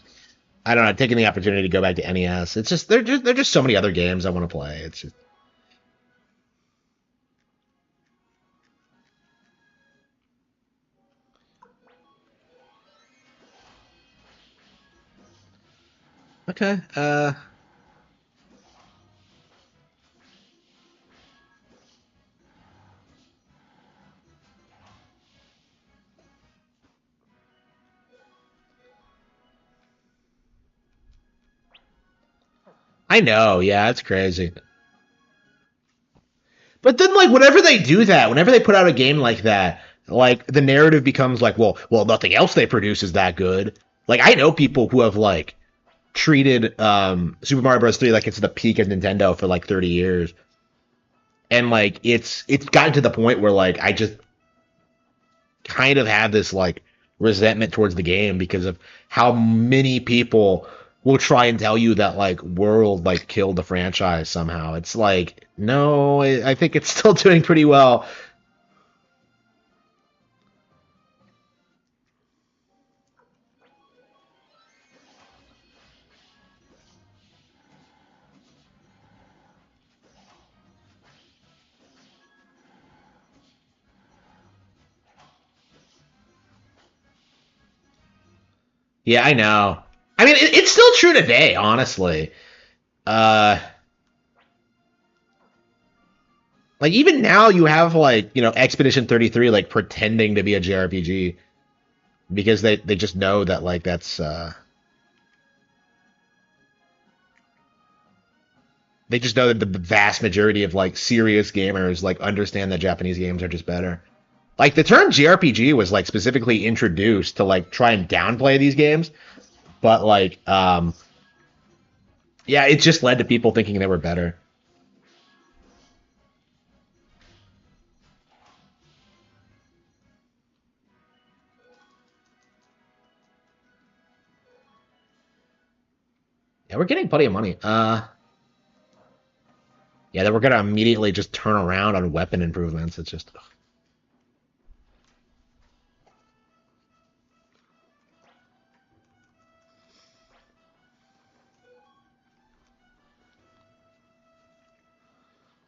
I don't know taken the opportunity to go back to NES. It's just there're just so many other games I want to play. It's just okay. I know. Yeah, it's crazy. But then, like, whenever they do that, whenever they put out a game like that, like the narrative becomes like, well, nothing else they produce is that good. Like, I know people who have like treated Super Mario Bros. 3 like it's the peak of Nintendo for like 30 years, and like it's gotten to the point where like I just kind of have this like resentment towards the game because of how many people will try and tell you that like World like killed the franchise somehow. It's like no, I think it's still doing pretty well. Yeah, I know. I mean, it's still true today, honestly. Uh, like even now, you have like Expedition 33 like pretending to be a JRPG because they just know that like that's they just know that the vast majority of like serious gamers like understand that Japanese games are just better. Like the term JRPG was like specifically introduced to like try and downplay these games, but like yeah, it just led to people thinking they were better. Yeah, we're getting plenty of money. Yeah, then we're gonna immediately just turn around on weapon improvements. It's just ugh.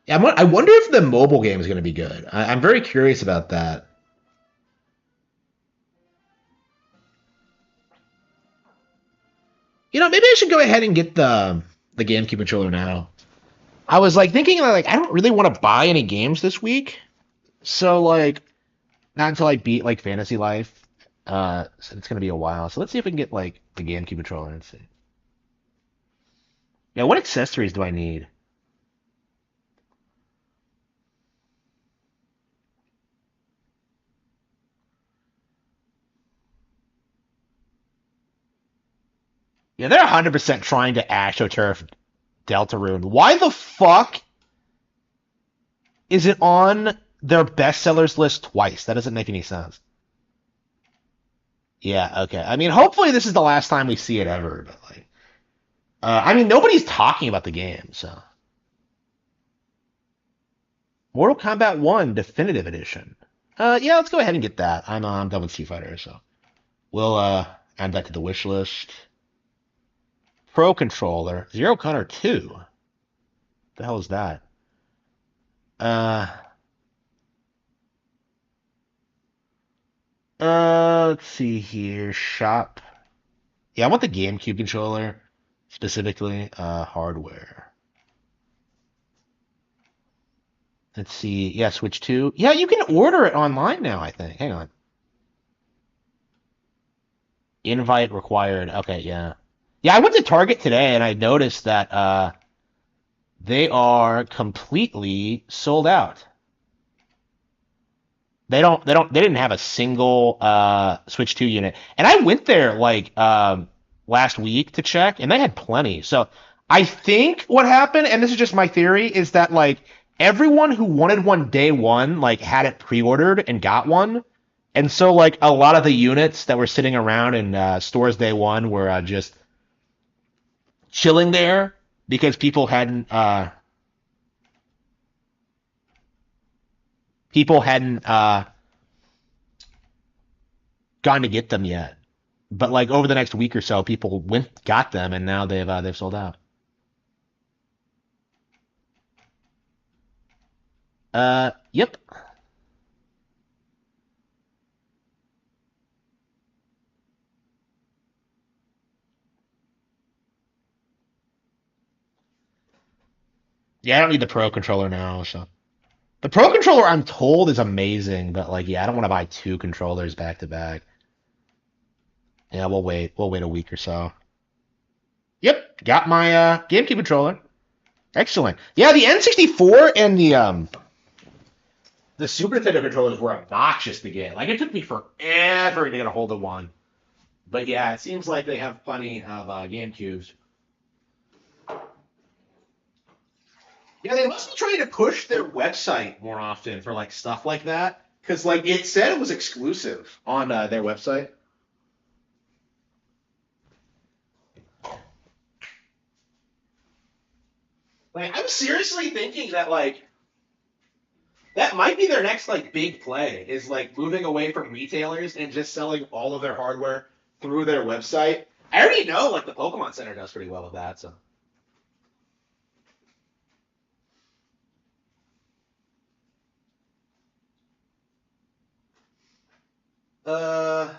Yeah, I wonder if the mobile game is gonna be good. I'm very curious about that. Maybe I should go ahead and get the GameCube controller now. I was like thinking like I don't really want to buy any games this week, so like not until I beat like Fantasy Life. So it's gonna be a while. So let's see if we can get like the GameCube controller and see. Yeah, what accessories do I need? Yeah, they're 100% trying to AstroTurf Deltarune. Why the fuck is it on their bestsellers list twice? That doesn't make any sense. Yeah, okay. I mean, hopefully this is the last time we see it ever. But like, I mean, nobody's talking about the game, so Mortal Kombat 1 Definitive Edition. Yeah, let's go ahead and get that. I'm done with Street Fighter, so we'll add that to the wish list. Pro Controller Zero Connor 2. The hell is that? Uh, let's see here. Shop. Yeah, I want the GameCube controller specifically. Hardware. Let's see. Yeah, Switch 2. Yeah, you can order it online now, I think. Hang on. Invite required. Okay, yeah. Yeah, I went to Target today and I noticed that they are completely sold out. They didn't have a single Switch 2 unit. And I went there like last week to check, and they had plenty. So I think what happened, and this is just my theory, is that like everyone who wanted one day one like had it pre-ordered and got one, and so like a lot of the units that were sitting around in stores day one were just chilling there because people hadn't gone to get them yet. But like over the next week or so, people went got them, and now they've sold out. Yep. Yeah, I don't need the Pro controller now. So the Pro controller, I'm told, is amazing, but like, yeah, I don't want to buy two controllers back to back. Yeah, we'll wait. We'll wait a week or so. Yep, got my GameCube controller. Excellent. Yeah, the N64 and the Super Nintendo controllers were obnoxious to get. Like it took me forever to get a hold of one. But yeah, it seems like they have plenty of GameCubes. Yeah, they must be trying to push their website more often for like stuff like that. Because like it said it was exclusive on their website. Like I'm seriously thinking that like that might be their next like big play is like moving away from retailers and just selling all of their hardware through their website. I already know like the Pokemon Center does pretty well with that, so uh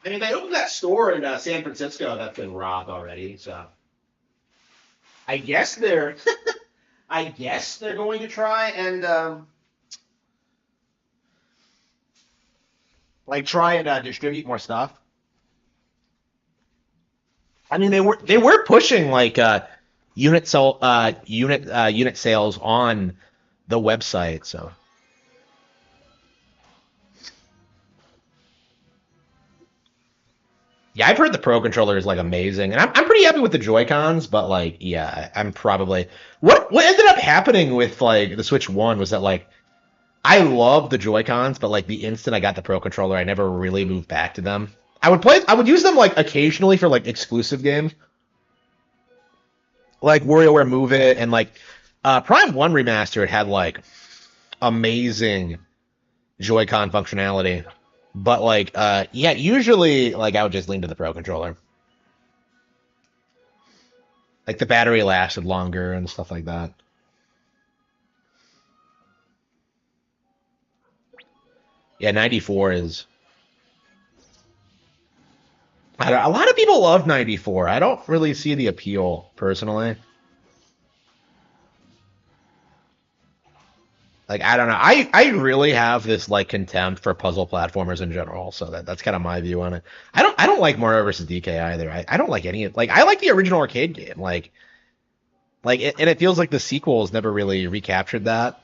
I mean they opened that store in San Francisco that's been robbed already, so I guess they're I guess they're going to try and like try and distribute more stuff. I mean they were pushing like unit sales on the website, so yeah, I've heard the Pro controller is like amazing, and I'm pretty happy with the Joy Cons. But like, yeah, I'm probably what ended up happening with like the Switch One was that like I love the Joy Cons, but like the instant I got the Pro controller, I never really moved back to them. I would use them like occasionally for like exclusive games, like WarioWare Move It and like Prime One Remastered had like amazing Joy-Con functionality. But like, yeah, usually like I would just lean to the Pro controller. Like the battery lasted longer and stuff like that. Yeah, 94 is. A lot of people love 94. I don't really see the appeal personally. Like I don't know. I really have this like contempt for puzzle platformers in general. So that's kind of my view on it. I don't like Mario versus DK either. I don't like any of like I like the original arcade game. And it feels like the sequels never really recaptured that.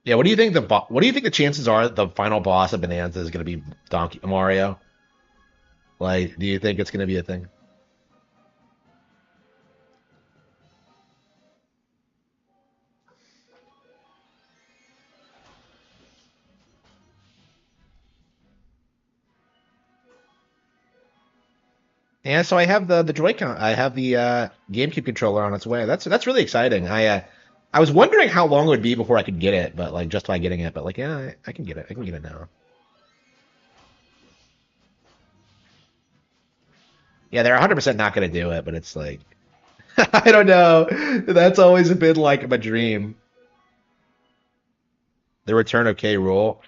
Yeah, what do you think the chances are that the final boss of Bonanza is going to be Donkey Mario? Like, do you think it's going to be a thing? Yeah, so I have the Joy-Con. I have the GameCube controller on its way. That's really exciting. I was wondering how long it would be before I could get it, but like just by getting it. But like, yeah, I can get it. I can get it now. Yeah, they're 100% not going to do it, but it's like I don't know. That's always been like my dream. The return of K. Rool.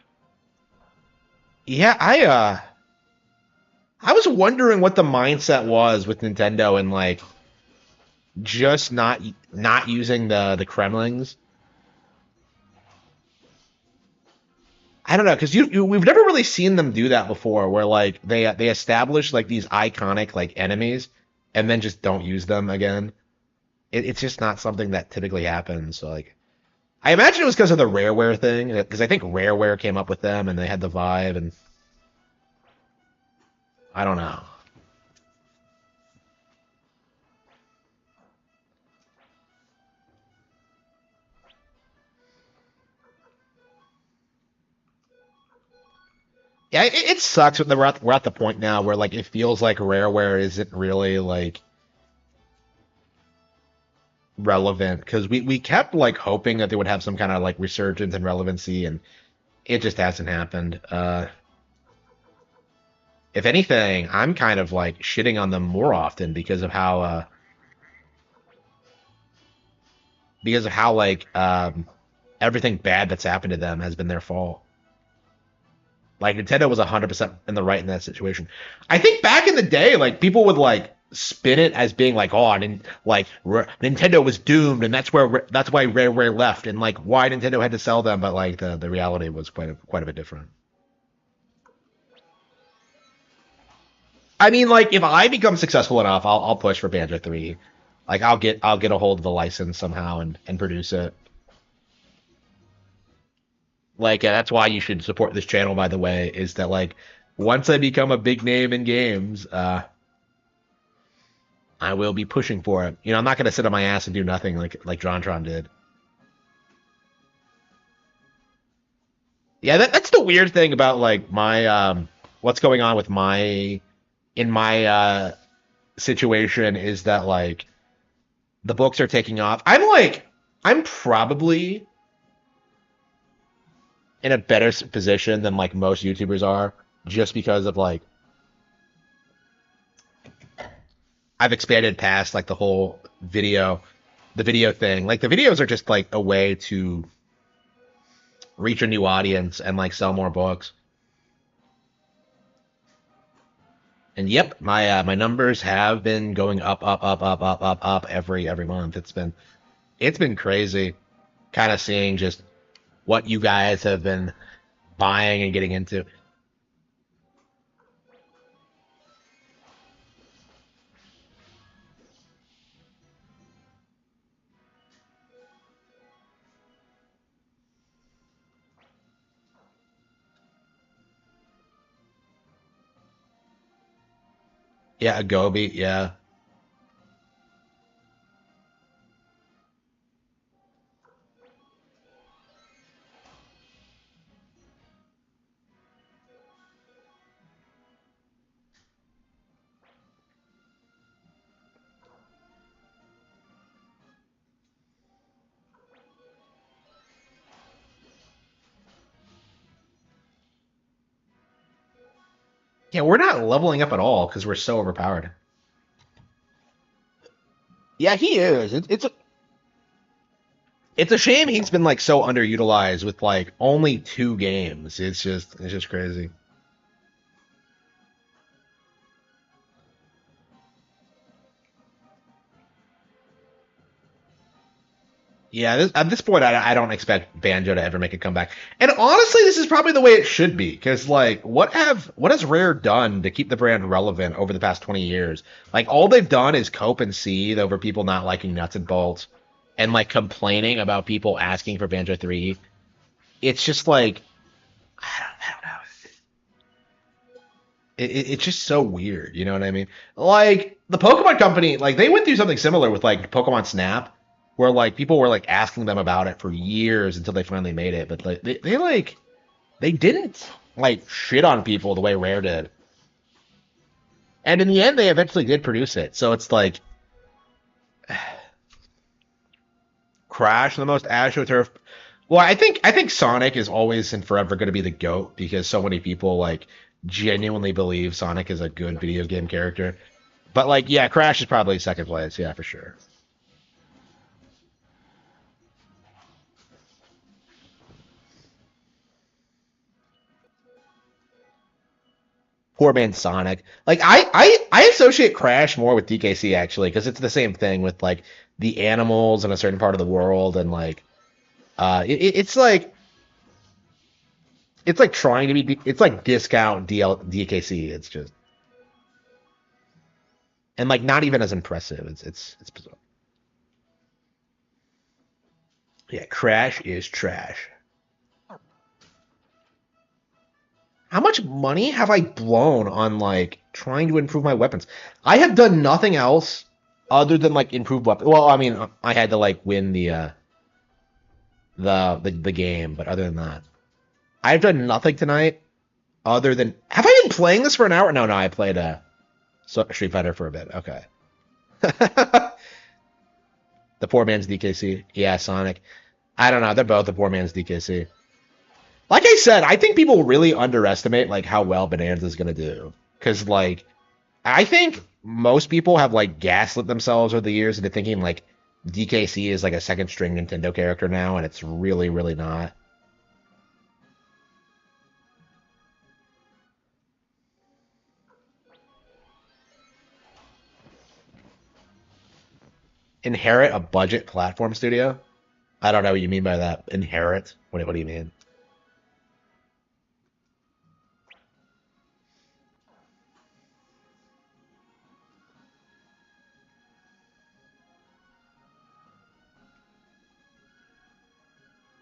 Yeah, I was wondering what the mindset was with Nintendo and like just not using the Kremlings. I don't know because we've never really seen them do that before, where like they establish like these iconic like enemies and then just don't use them again. It's just not something that typically happens. So like I imagine it was because of the Rareware thing, because I think Rareware came up with them and they had the vibe, and I don't know. Yeah, it sucks. But we're at the point now where like it feels like Rareware isn't really like relevant because we kept like hoping that they would have some kind of like resurgence and relevancy, and it just hasn't happened. If anything, I'm kind of like shitting on them more often because of how like everything bad that's happened to them has been their fault. Like Nintendo was 100% in the right in that situation. I think back in the day, like people would like spin it as being like, oh, and like Nintendo was doomed, and that's why Rare left, and like why Nintendo had to sell them. But like the reality was quite a bit different. I mean, like if I become successful enough, I'll push for Banjo 3. Like I'll get a hold of the license somehow and produce it. Like that's why you should support this channel. By the way, is that like once I become a big name in games, I will be pushing for it. You know, I'm not gonna sit on my ass and do nothing like JonTron did. Yeah, that's the weird thing about like my what's going on with my in my situation is that like the books are taking off. I'm probably in a better position than like most YouTubers are just because of like I've expanded past like the video thing. Like the videos are just like a way to reach a new audience and like sell more books. And yep, my numbers have been going up every month. It's been crazy, kind of seeing just what you guys have been buying and getting into. Yeah, Agobi, yeah. Yeah, we're not leveling up at all because we're so overpowered. Yeah, he is. It's a shame he's been like so underutilized with like only 2 games. It's just crazy. Yeah, at this point, I don't expect Banjo to ever make a comeback. And honestly, this is probably the way it should be, because like, what has Rare done to keep the brand relevant over the past 20 years? Like, all they've done is cope and seethe over people not liking nuts and bolts, and like complaining about people asking for Banjo 3. It's just like, I don't know. It's just so weird. You know what I mean? Like the Pokemon Company, like they went through something similar with like Pokemon Snap, where like people were like asking them about it for years until they finally made it. But like they didn't like shit on people the way Rare did. And in the end, they eventually did produce it. So it's like Crash, the most AstroTurf. Well, I think Sonic is always and forever going to be the goat because so many people like genuinely believe Sonic is a good video game character. But like, yeah, Crash is probably second place. Yeah, for sure. Poor man Sonic. Like I associate Crash more with DKC actually because it's the same thing with like the animals in a certain part of the world and like it's like trying to be it's like discount DKC. It's just and like not even as impressive. It's bizarre. Yeah, Crash is trash. How much money have I blown on like trying to improve my weapons? I have done nothing else other than like improve weapons. Well, I mean, I had to like win the game, but other than that, I've done nothing tonight other than have I been playing this for an hour? No, I played Street Fighter for a bit. Okay. The poor man's DKC. Yeah, Sonic. I don't know. They're both the poor man's DKC. Like I said, I think people really underestimate like how well Bonanza's gonna do. Cause like I think most people have like gaslit themselves over the years into thinking like DKC is like a second string Nintendo character now, and it's really, really not. Inherit a budget platform studio? I don't know what you mean by that. Inherit? What do you mean?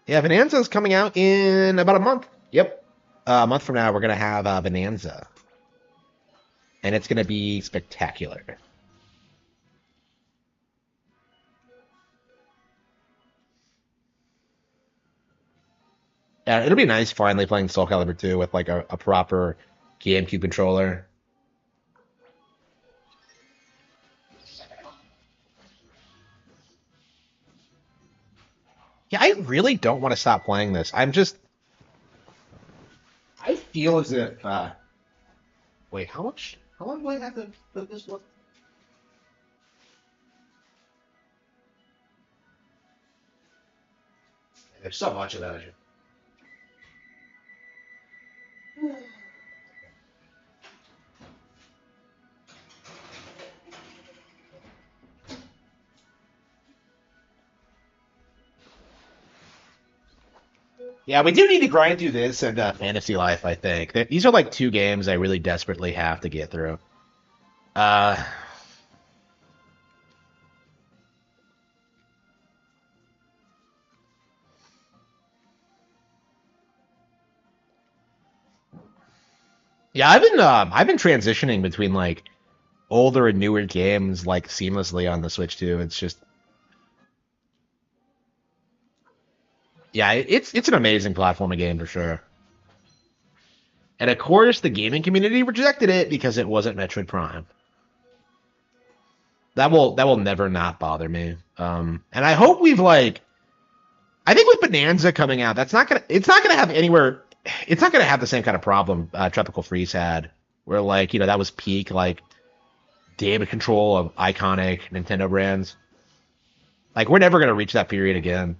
Yeah, Bonanza's coming out in about a month. Yep. A month from now, we're gonna have Bonanza, and it's gonna be spectacular. Yeah, it'll be nice finally playing Soul Calibur 2 with like a proper GameCube controller. Yeah, I really don't want to stop playing this. I feel as if, wait, how much? How long do I have to put this one? There's so much of that. Yeah, we do need to grind through this and Fantasy Life, I think. These are like two games I really desperately have to get through. Uh, yeah, I've been transitioning between like older and newer games like seamlessly on the Switch too. It's just yeah, it's an amazing platforming game for sure. And of course, the gaming community rejected it because it wasn't Metroid Prime. That will never not bother me. And I hope we've like I think with Bonanza coming out, it's not gonna have anywhere it's not gonna have the same kind of problem Tropical Freeze had, where like, you know, that was peak like damage control of iconic Nintendo brands. Like we're never gonna reach that period again.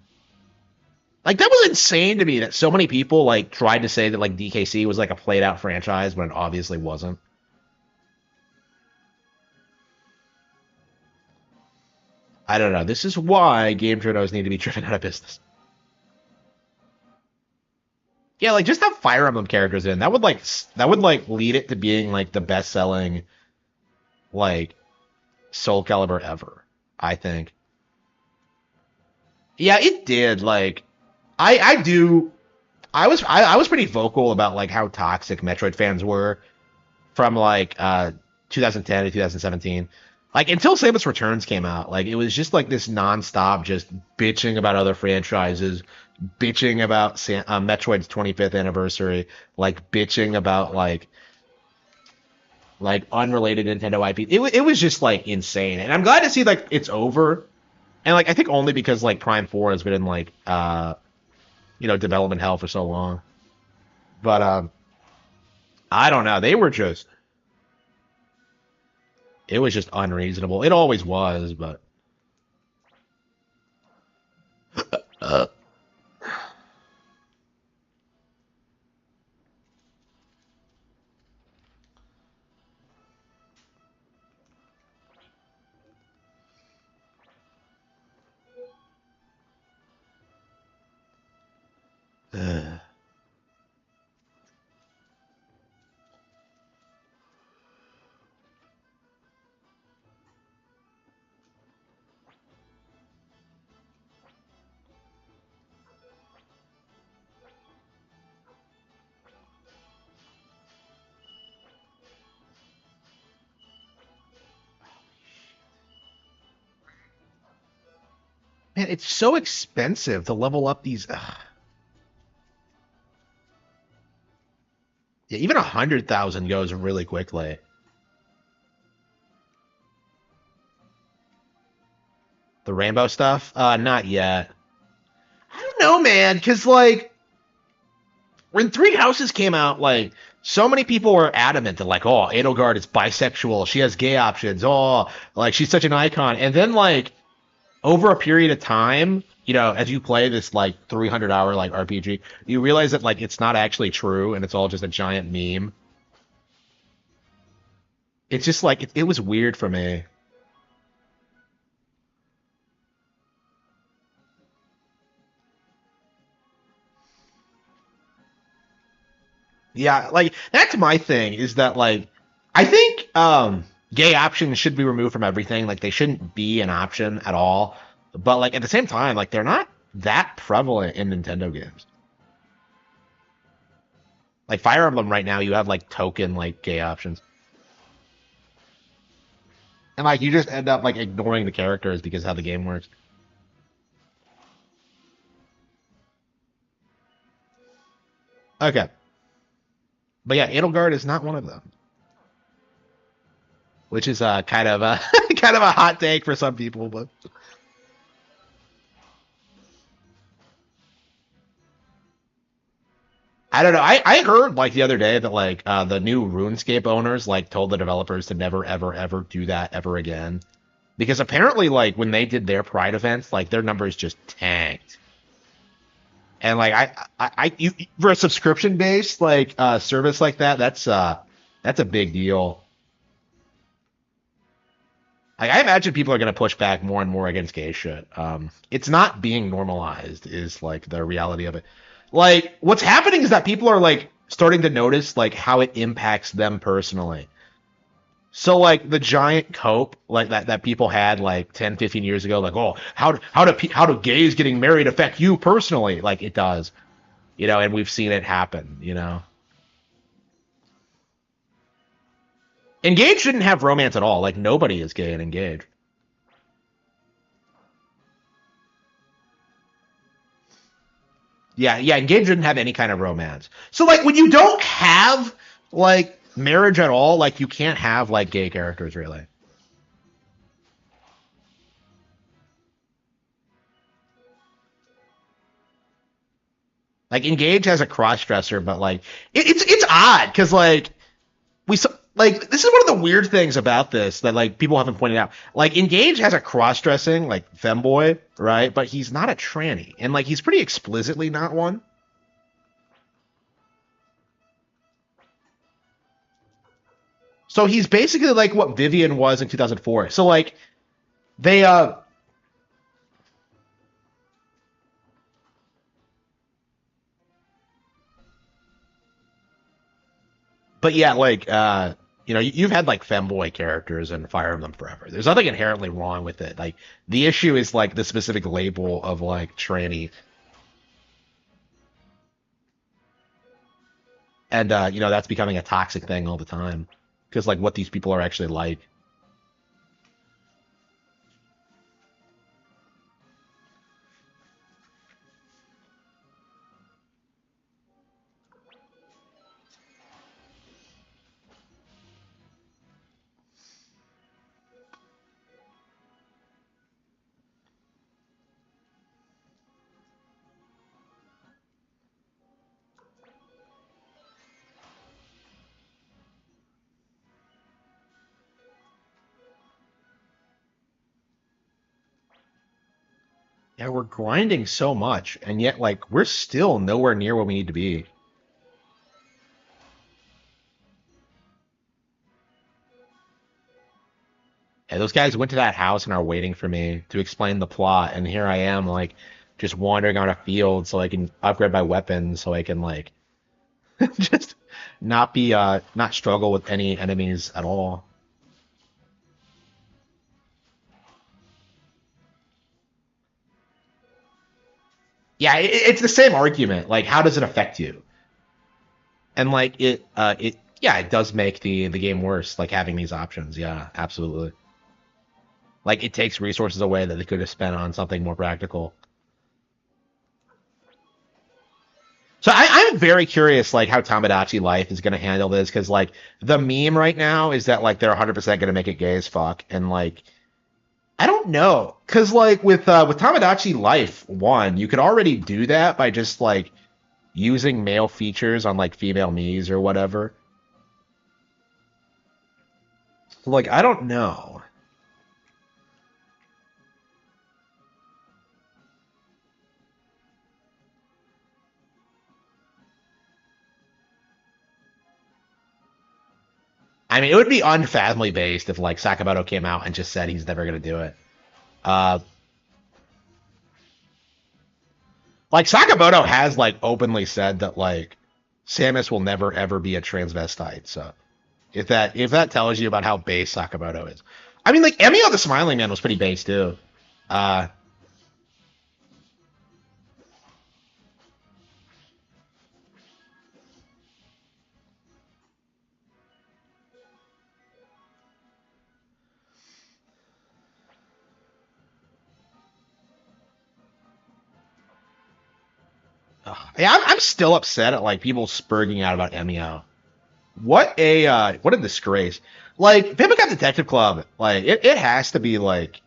Like that was insane to me that so many people like tried to say that like DKC was like a played out franchise when it obviously wasn't. I don't know. This is why game journals need to be driven out of business. Yeah, like just have Fire Emblem characters in. That would like lead it to being like the best selling like Soul Calibur ever, I think. Yeah, it did. Like I do I was pretty vocal about like how toxic Metroid fans were from like 2010 to 2017. Like until Samus Returns came out, like it was just like this nonstop just bitching about other franchises, bitching about Metroid's 25th anniversary, like bitching about like unrelated Nintendo IP. It was just like insane, and I'm glad to see like it's over. And like I think only because like Prime 4 has been in like you know, development hell for so long. But I don't know. They were just it was just unreasonable. It always was, but uh, Man, it's so expensive to level up these. Ugh. Yeah, even 100,000 goes really quickly. The rainbow stuff? Not yet. I don't know, man, because like when Three Houses came out, like so many people were adamant that like, oh, Edelgard is bisexual, she has gay options, oh, like she's such an icon, and then like over a period of time, you know, as you play this like 300-hour like RPG, you realize that like it's not actually true and it's all just a giant meme. It's just like it was weird for me. Yeah, like that's my thing is that like I think gay options should be removed from everything. Like they shouldn't be an option at all. But like at the same time, like they're not that prevalent in Nintendo games. Like Fire Emblem right now, you have like token like gay options. And like you just end up like ignoring the characters because of how the game works. Okay. But yeah, Edelgard is not one of them. Which is kind of a kind of a hot take for some people, but I don't know. I heard like the other day that like the new RuneScape owners like told the developers to never ever ever do that ever again because apparently like when they did their Pride events like their numbers just tanked. And like you, for a subscription based like service like that, that's a big deal. Like, I imagine people are going to push back more and more against gay shit. It's not being normalized, is like the reality of it. Like, what's happening is that people are like starting to notice like how it impacts them personally. So like the giant cope like that people had like 10, 15 years ago, like, oh, how do gays getting married affect you personally? Like it does, you know, and we've seen it happen, you know. Engage didn't have romance at all. Like nobody is gay in Engage. Yeah, yeah, Engage didn't have any kind of romance. So like when you don't have like marriage at all, like you can't have like gay characters really. Like Engage has a cross dresser, but like it's odd because like we saw like this is one of the weird things about this that like people haven't pointed out. Like Engage has a cross dressing like femboy, right? But he's not a tranny, and like he's pretty explicitly not one. So he's basically like what Vivian was in 2004. So like they but yeah, like you know, you've had like femboy characters and Fire Emblem forever. There's nothing inherently wrong with it. Like the issue is like the specific label of like tranny, and you know that's becoming a toxic thing all the time because like what these people are actually like. Yeah, we're grinding so much, and yet like we're still nowhere near where we need to be. Yeah, those guys went to that house and are waiting for me to explain the plot, and here I am like just wandering on a field so I can upgrade my weapons so I can like just not be not struggle with any enemies at all. Yeah, it's the same argument. Like, how does it affect you? And like it yeah, it does make the game worse. Like having these options. Yeah, absolutely. Like it takes resources away that they could have spent on something more practical. So I'm very curious, like how Tamagotchi Life is going to handle this, because like the meme right now is that like they're 100% going to make it gay as fuck, and like I don't know, because like with Tamagotchi Life 1, you could already do that by just like using male features on like female Miis or whatever. Like I don't know. I mean, it would be unfathomably based if like Sakamoto came out and just said he's never going to do it. Uh, like Sakamoto has like openly said that like Samus will never ever be a transvestite. So if that tells you about how base Sakamoto is, I mean like Emio the Smiling Man was pretty base too. Uh, yeah, I'm still upset at like people spurging out about Emio. What a disgrace. Like Bibicat Detective Club, like it has to be like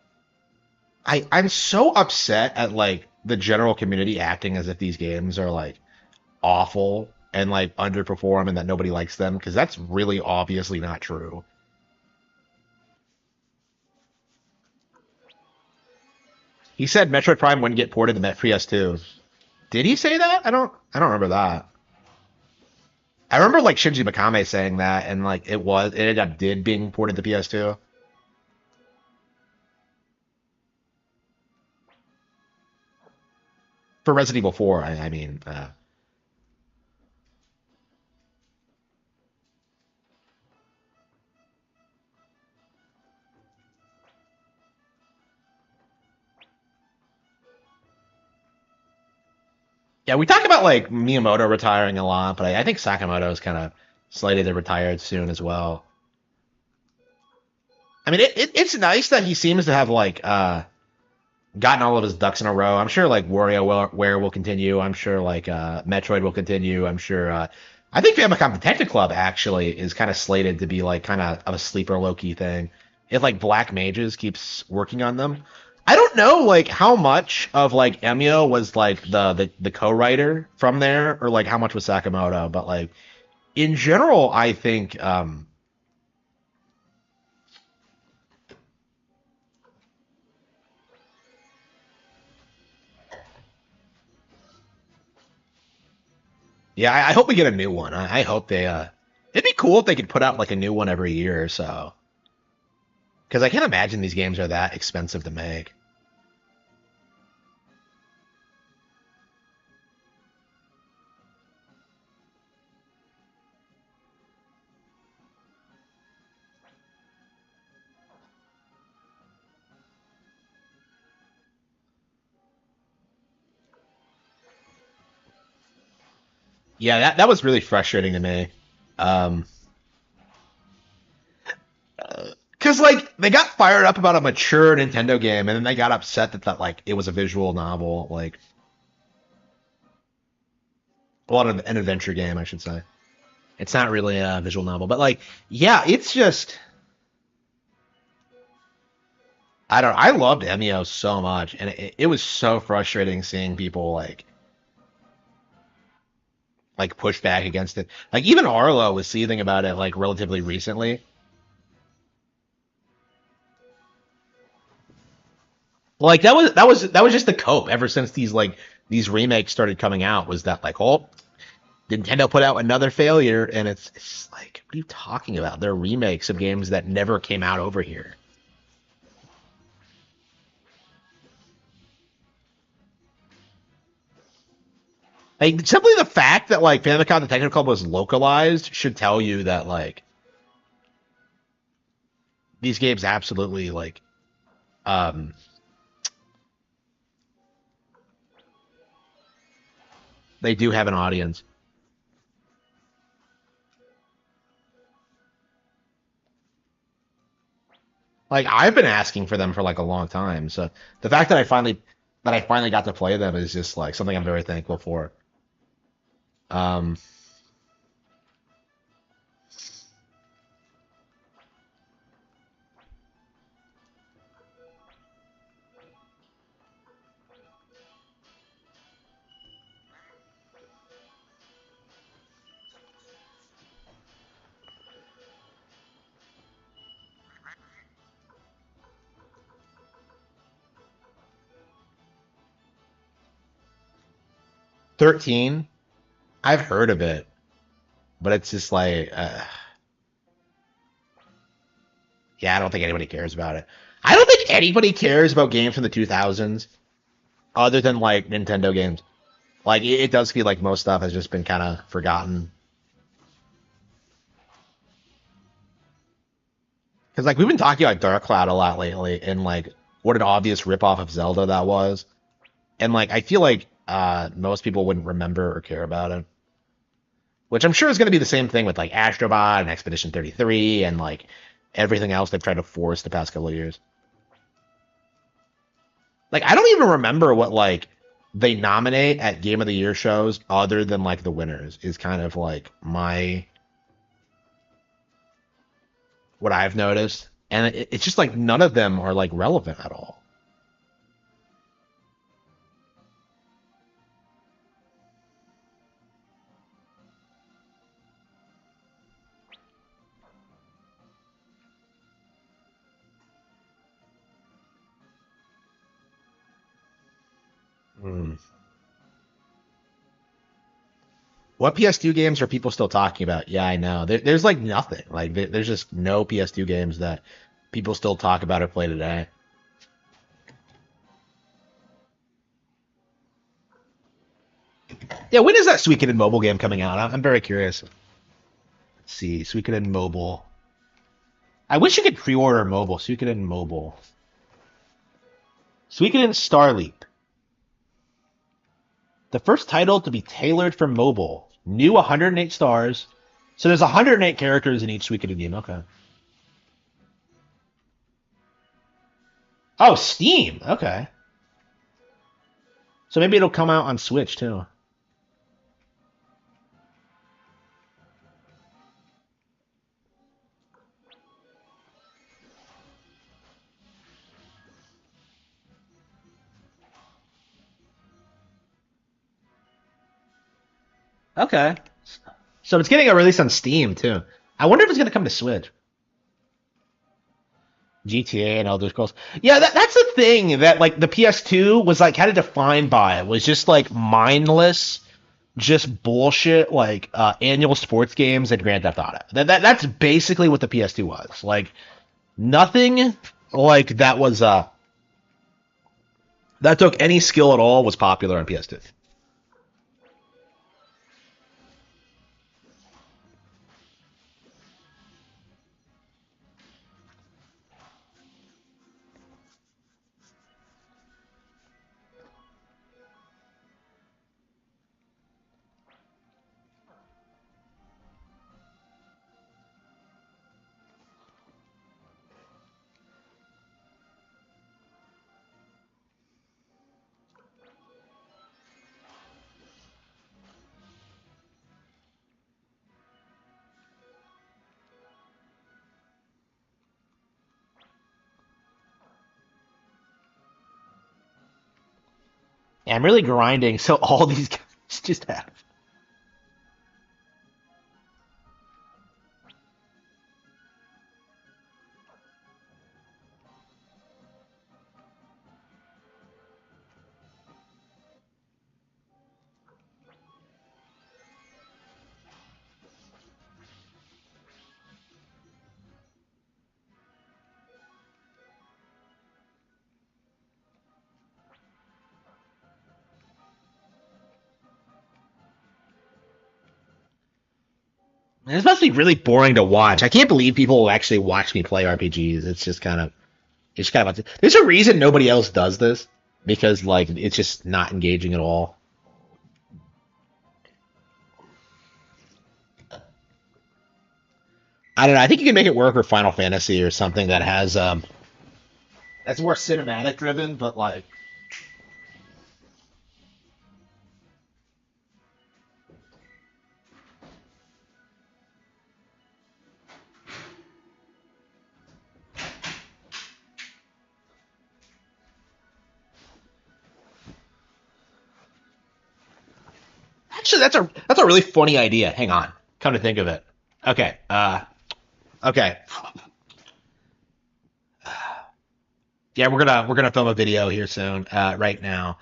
I'm so upset at like the general community acting as if these games are like awful and like underperform and that nobody likes them, because that's really obviously not true. He said Metroid Prime wouldn't get ported to Met PS2. Did he say that? I don't remember that. I remember like Shinji Mikami saying that, and like it ended up did being ported to PS2. For Resident Evil 4, I mean, yeah, we talk about like Miyamoto retiring a lot, but I think Sakamoto is kind of slated to retire soon as well. I mean, it's nice that he seems to have like gotten all of his ducks in a row. I'm sure like WarioWare will continue. I'm sure like Metroid will continue. I'm sure. I think Famicom Detective Club actually is kind of slated to be like kind of a sleeper low key thing. If like Black Mages keeps working on them, I don't know like how much of like Emio was like the co-writer from there, or like how much was Sakamoto. But like in general, I think yeah, I hope we get a new one. I hope they it'd be cool if they could put out like a new one every year or so. Because I can't imagine these games are that expensive to make. Yeah, that was really frustrating to me. Um, because like they got fired up about a mature Nintendo game, and then they got upset that like it was a visual novel, like a lot of an adventure game, I should say. It's not really a visual novel, but like, yeah, it's just I don't. I loved Emio so much, and it was so frustrating seeing people like push back against it. Like even Arlo was seething about it like relatively recently. Like that was just the cope ever since these remakes started coming out, was that like, oh, Nintendo put out another failure, and it's just like, what are you talking about? They're remakes of games that never came out over here. Like simply the fact that like Famicom the Technical Club was localized should tell you that like these games absolutely like um they do have an audience. Like I've been asking for them for like a long time. So the fact that I finally got to play them is just like something I'm very thankful for. Um, 13. I've heard of it, but it's just like, yeah, I don't think anybody cares about it. I don't think anybody cares about games from the 2000s other than like Nintendo games. Like it does feel like most stuff has just been kind of forgotten. Because like we've been talking about Dark Cloud a lot lately, and like what an obvious ripoff of Zelda that was. And like I feel like most people wouldn't remember or care about it. Which I'm sure is going to be the same thing with like Astrobot and Expedition 33 and like everything else they've tried to force the past couple of years. Like I don't even remember what like they nominate at Game of the Year shows other than like the winners is kind of like my what I've noticed. And it's just like none of them are like relevant at all. Hmm. What PS2 games are people still talking about? Yeah, I know. There's like nothing. Like there's just no PS2 games that people still talk about or play today. Yeah, when is that Suikoden mobile game coming out? I'm very curious. Let's see, Suikoden mobile. I wish you could pre-order mobile. Suikoden mobile. Suikoden Starleap. The first title to be tailored for mobile. New 108 stars. So there's 108 characters in each Suikoden game. Okay. Oh, Steam. Okay. So maybe it'll come out on Switch too. Okay. So it's getting a release on Steam too. I wonder if it's gonna come to Switch. GTA and Elder Scrolls. Yeah, that's the thing that like the PS2 was like kind of defined by. It was just like mindless, just bullshit like annual sports games and Grand Theft Auto. That's basically what the PS2 was. Like nothing like that was that took any skill at all was popular on PS2. And I'm really grinding, so all these guys just have. And it's supposed to be really boring to watch. I can't believe people will actually watch me play RPGs. It's kind of there's a reason nobody else does this because like it's just not engaging at all. I don't know. I think you can make it work for Final Fantasy or something that has That's more cinematic driven, but like actually that's a really funny idea. Hang on. Come to think of it. Okay. Okay. Yeah, we're gonna film a video here soon, right now.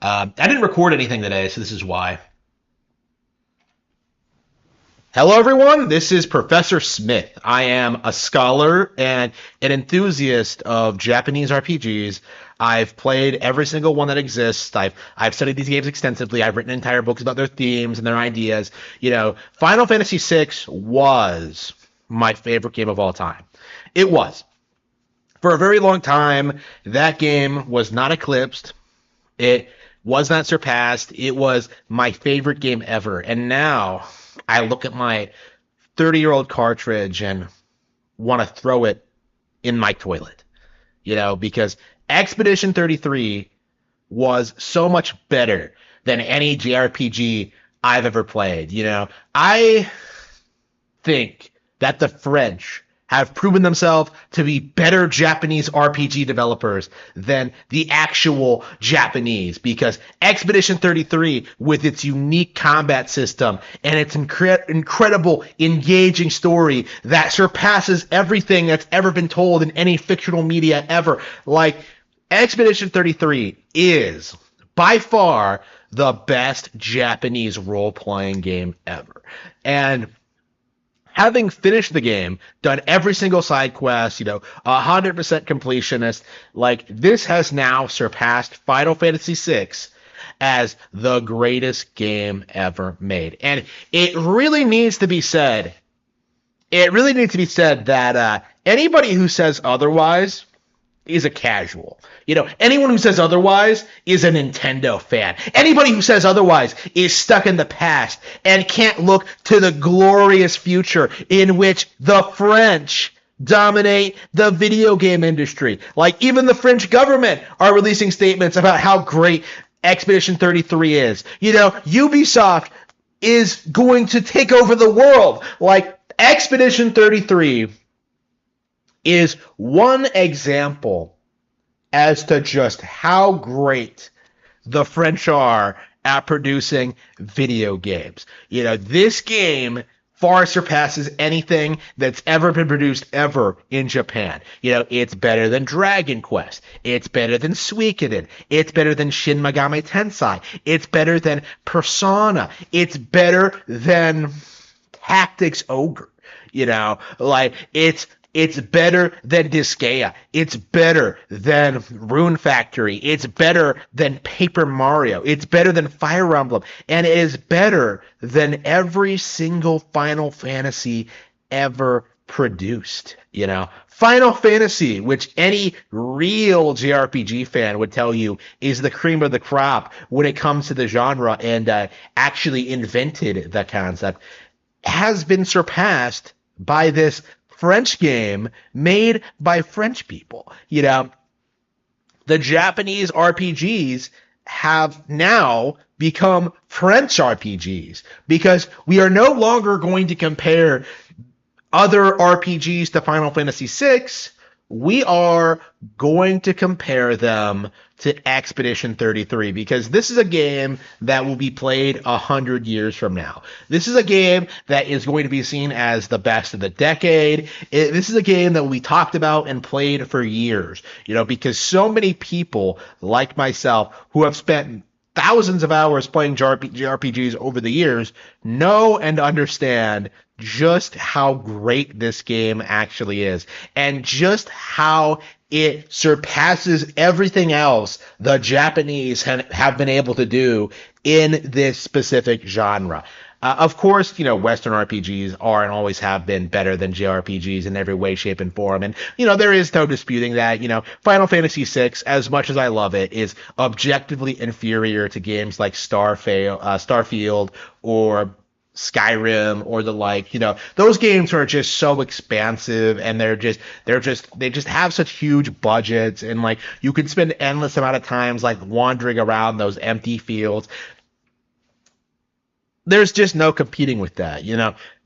I didn't record anything today, so this is why. Hello, everyone. This is Professor Smith. I am a scholar and an enthusiast of Japanese RPGs. I've played every single one that exists. I've studied these games extensively. I've written entire books about their themes and their ideas. Final Fantasy VI was my favorite game of all time. It was. For a very long time, that game was not eclipsed. It was not surpassed. It was my favorite game ever. And now I look at my 30-year-old cartridge and want to throw it in my toilet, because Expedition 33 was so much better than any JRPG I've ever played. I think that the French have proven themselves to be better Japanese RPG developers than the actual Japanese, because Expedition 33, with its unique combat system and its incredible engaging story that surpasses everything that's ever been told in any fictional media ever, like Expedition 33 is by far the best Japanese role-playing game ever. And having finished the game, done every single side quest, 100% completionist, like this has now surpassed Final Fantasy VI as the greatest game ever made. And it really needs to be said. It really needs to be said that anybody who says otherwise is a casual. Anyone who says otherwise is a Nintendo fan. Anybody who says otherwise is stuck in the past and can't look to the glorious future in which the French dominate the video game industry. Like, even the French government are releasing statements about how great Expedition 33 is. Ubisoft is going to take over the world. Like, Expedition 33 is one example as to just how great the French are at producing video games. This game far surpasses anything that's ever been produced ever in Japan. It's better than Dragon Quest. It's better than Suikoden. It's better than Shin Megami Tensei. It's better than Persona. It's better than Tactics Ogre. It's better than Disgaea. It's better than Rune Factory. It's better than Paper Mario. It's better than Fire Emblem. And it is better than every single Final Fantasy ever produced. Final Fantasy, which any real JRPG fan would tell you is the cream of the crop when it comes to the genre and actually invented the concept, has been surpassed by this French game made by French people. The Japanese RPGs have now become French RPGs because we are no longer going to compare other RPGs to Final Fantasy VI. We are going to compare them to Expedition 33 because this is a game that will be played 100 years from now. This is a game that is going to be seen as the best of the decade. This is a game that we talked about and played for years, because so many people like myself who have spent thousands of hours playing JRPGs over the years know and understand just how great this game actually is and just how it surpasses everything else the Japanese have been able to do in this specific genre. Of course, Western RPGs are and always have been better than JRPGs in every way, shape, and form. And, there is no disputing that. Final Fantasy VI, as much as I love it, is objectively inferior to games like Starfield or Skyrim or the like, those games are just so expansive, and they just have such huge budgets, and like you can spend endless amount of times like wandering around those empty fields. There's just no competing with that.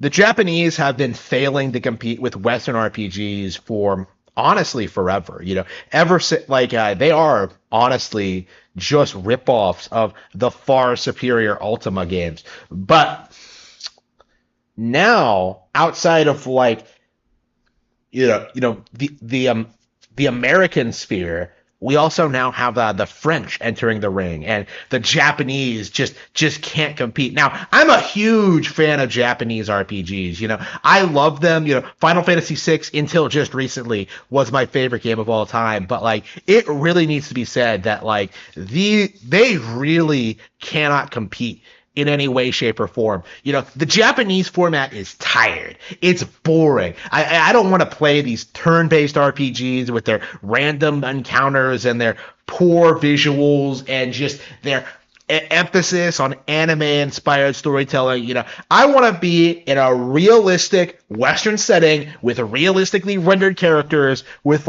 The Japanese have been failing to compete with Western RPGs for honestly forever. Ever since they are honestly just ripoffs of the far superior Ultima games. But now, outside of the American sphere, we also now have the French entering the ring, and the Japanese just can't compete. Now, I'm a huge fan of Japanese RPGs. I love them. Final Fantasy VI until just recently was my favorite game of all time. But like, it really needs to be said that like they really cannot compete in any way, shape, or form. The Japanese format is tired. It's boring. I don't want to play these turn-based RPGs with their random encounters and their poor visuals and just their emphasis on anime-inspired storytelling. I want to be in a realistic Western setting with realistically rendered characters with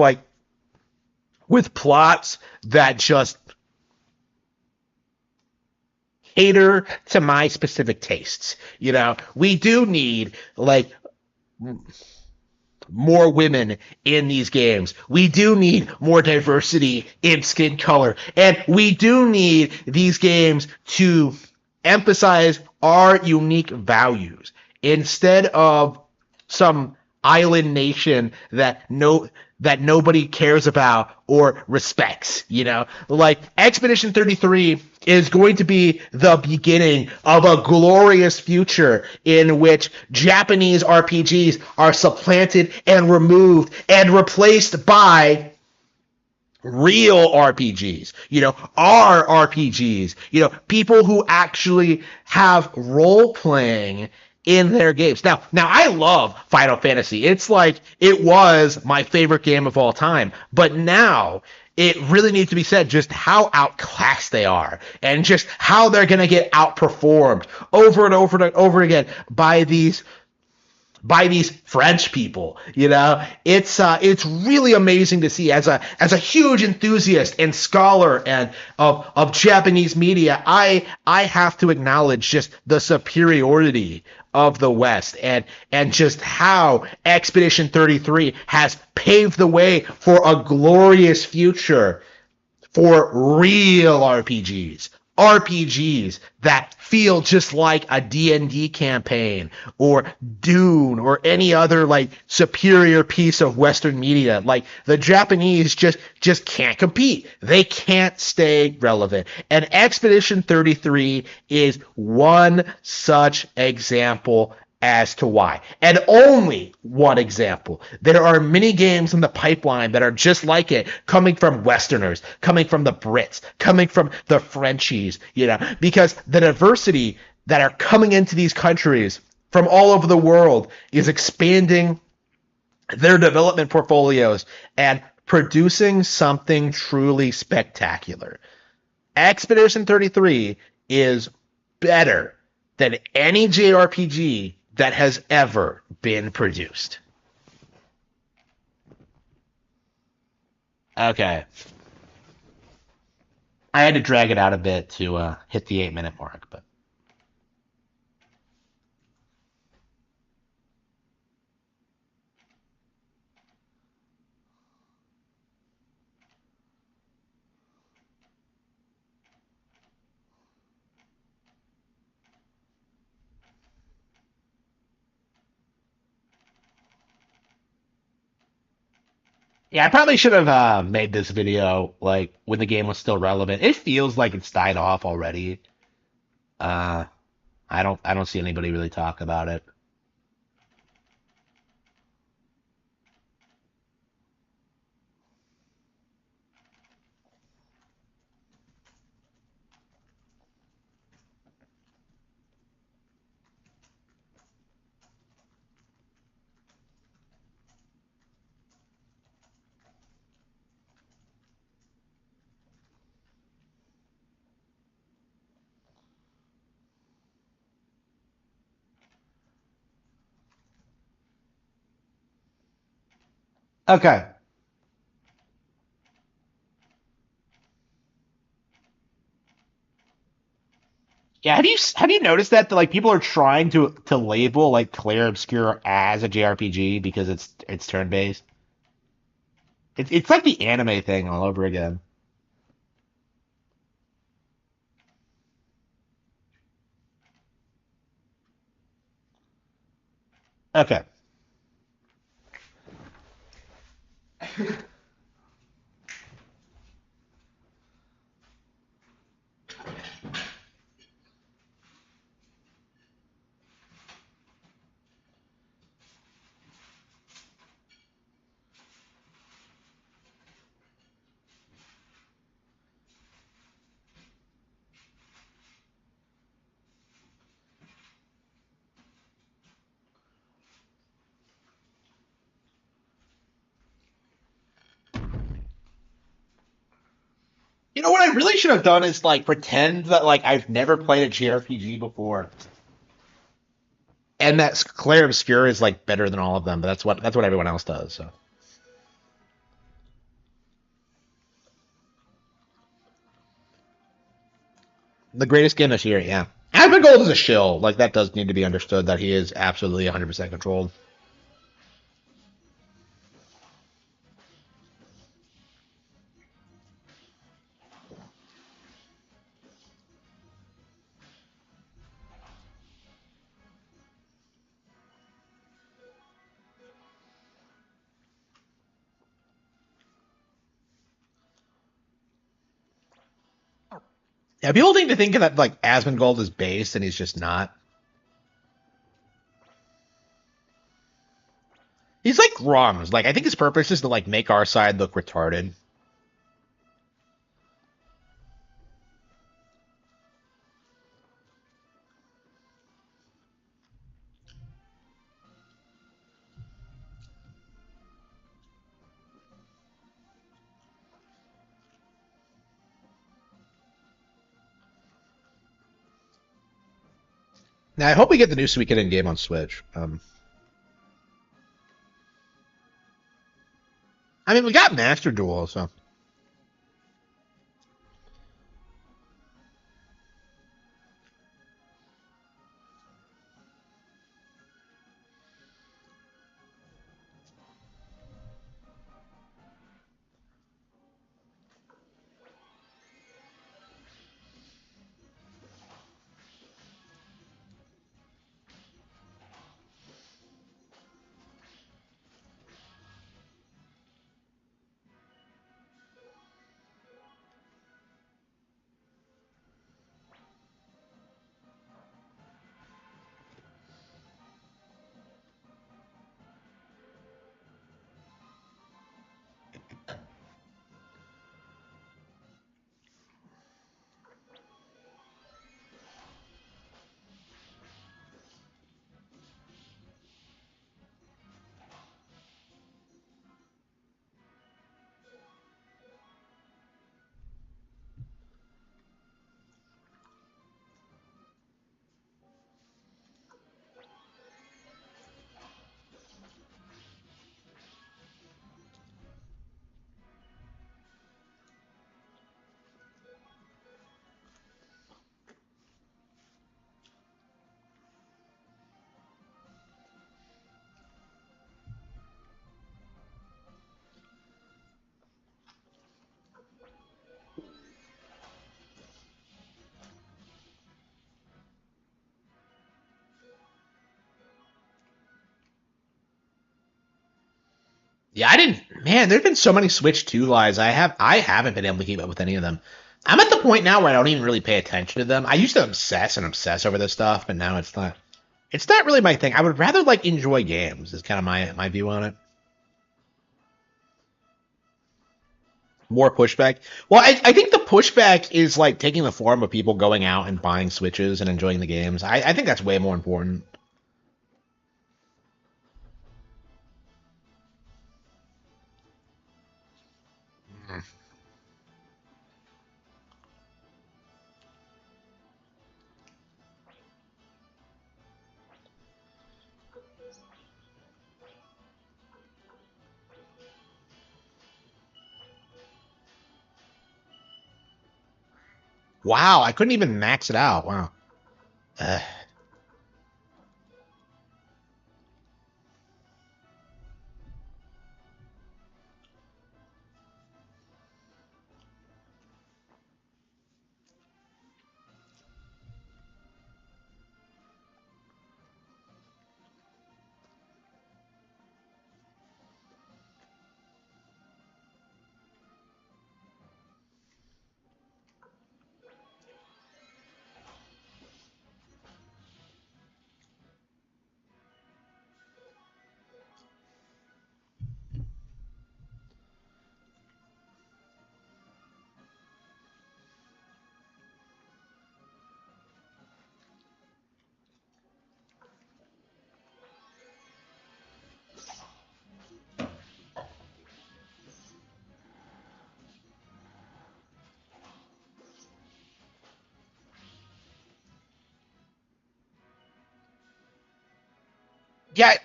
plots that just cater to my specific tastes. We do need like more women in these games. We do need more diversity in skin color. And we do need these games to emphasize our unique values instead of some island nation that nobody cares about or respects. Like Expedition 33 is going to be the beginning of a glorious future in which Japanese RPGs are supplanted and removed and replaced by real RPGs, our RPGs, people who actually have role playing in their games. Now I love Final Fantasy. It's like it was my favorite game of all time, but now it really needs to be said just how outclassed they are and just how they're going to get outperformed over and over and over again by these French people. It's really amazing to see as a huge enthusiast and scholar and of Japanese media. I have to acknowledge just the superiority of the West and just how Expedition 33 has paved the way for a glorious future for real RPGs that feel just like a D&D campaign or Dune or any other like superior piece of Western media. Like the Japanese just can't compete. They can't stay relevant. And Expedition 33 is one such example as to why. And only one example. There are many games in the pipeline that are just like it, coming from Westerners, coming from the Brits, coming from the Frenchies, because the diversity that are coming into these countries from all over the world is expanding their development portfolios and producing something truly spectacular. Expedition 33 is better than any JRPG that has ever been produced. Okay. I had to drag it out a bit to hit the 8-minute mark, but yeah, I probably should have made this video like when the game was still relevant. It feels like it's died off already. Uh, I don't see anybody really talk about it. Okay. Yeah, have you noticed that like people are trying to label like Clair Obscur as a JRPG because it's turn based? It's like the anime thing all over again. Okay. You know what I really should have done is like pretend that like I've never played a JRPG before, and that Clair Obscur is like better than all of them. But that's what everyone else does. So the greatest game this year, yeah. Advent Gold is a shill. Like that does need to be understood that he is absolutely 100% controlled. Yeah, people seem to think that like Asmongold is based, and he's just not. He's like Grums. Like I think his purpose is to like make our side look retarded. Now I hope we get the new Suikoden game on Switch. I mean we got Master Duel, so yeah, I didn't. Man, there's been so many Switch 2 lies. I haven't been able to keep up with any of them. I'm at the point now where I don't even really pay attention to them. I used to obsess over this stuff, but now it's not. It's not really my thing. I would rather like enjoy games. Is kind of my view on it. More pushback. Well, I think the pushback is like taking the form of people going out and buying Switches and enjoying the games. I think that's way more important. Wow, I couldn't even max it out. Wow. Uh,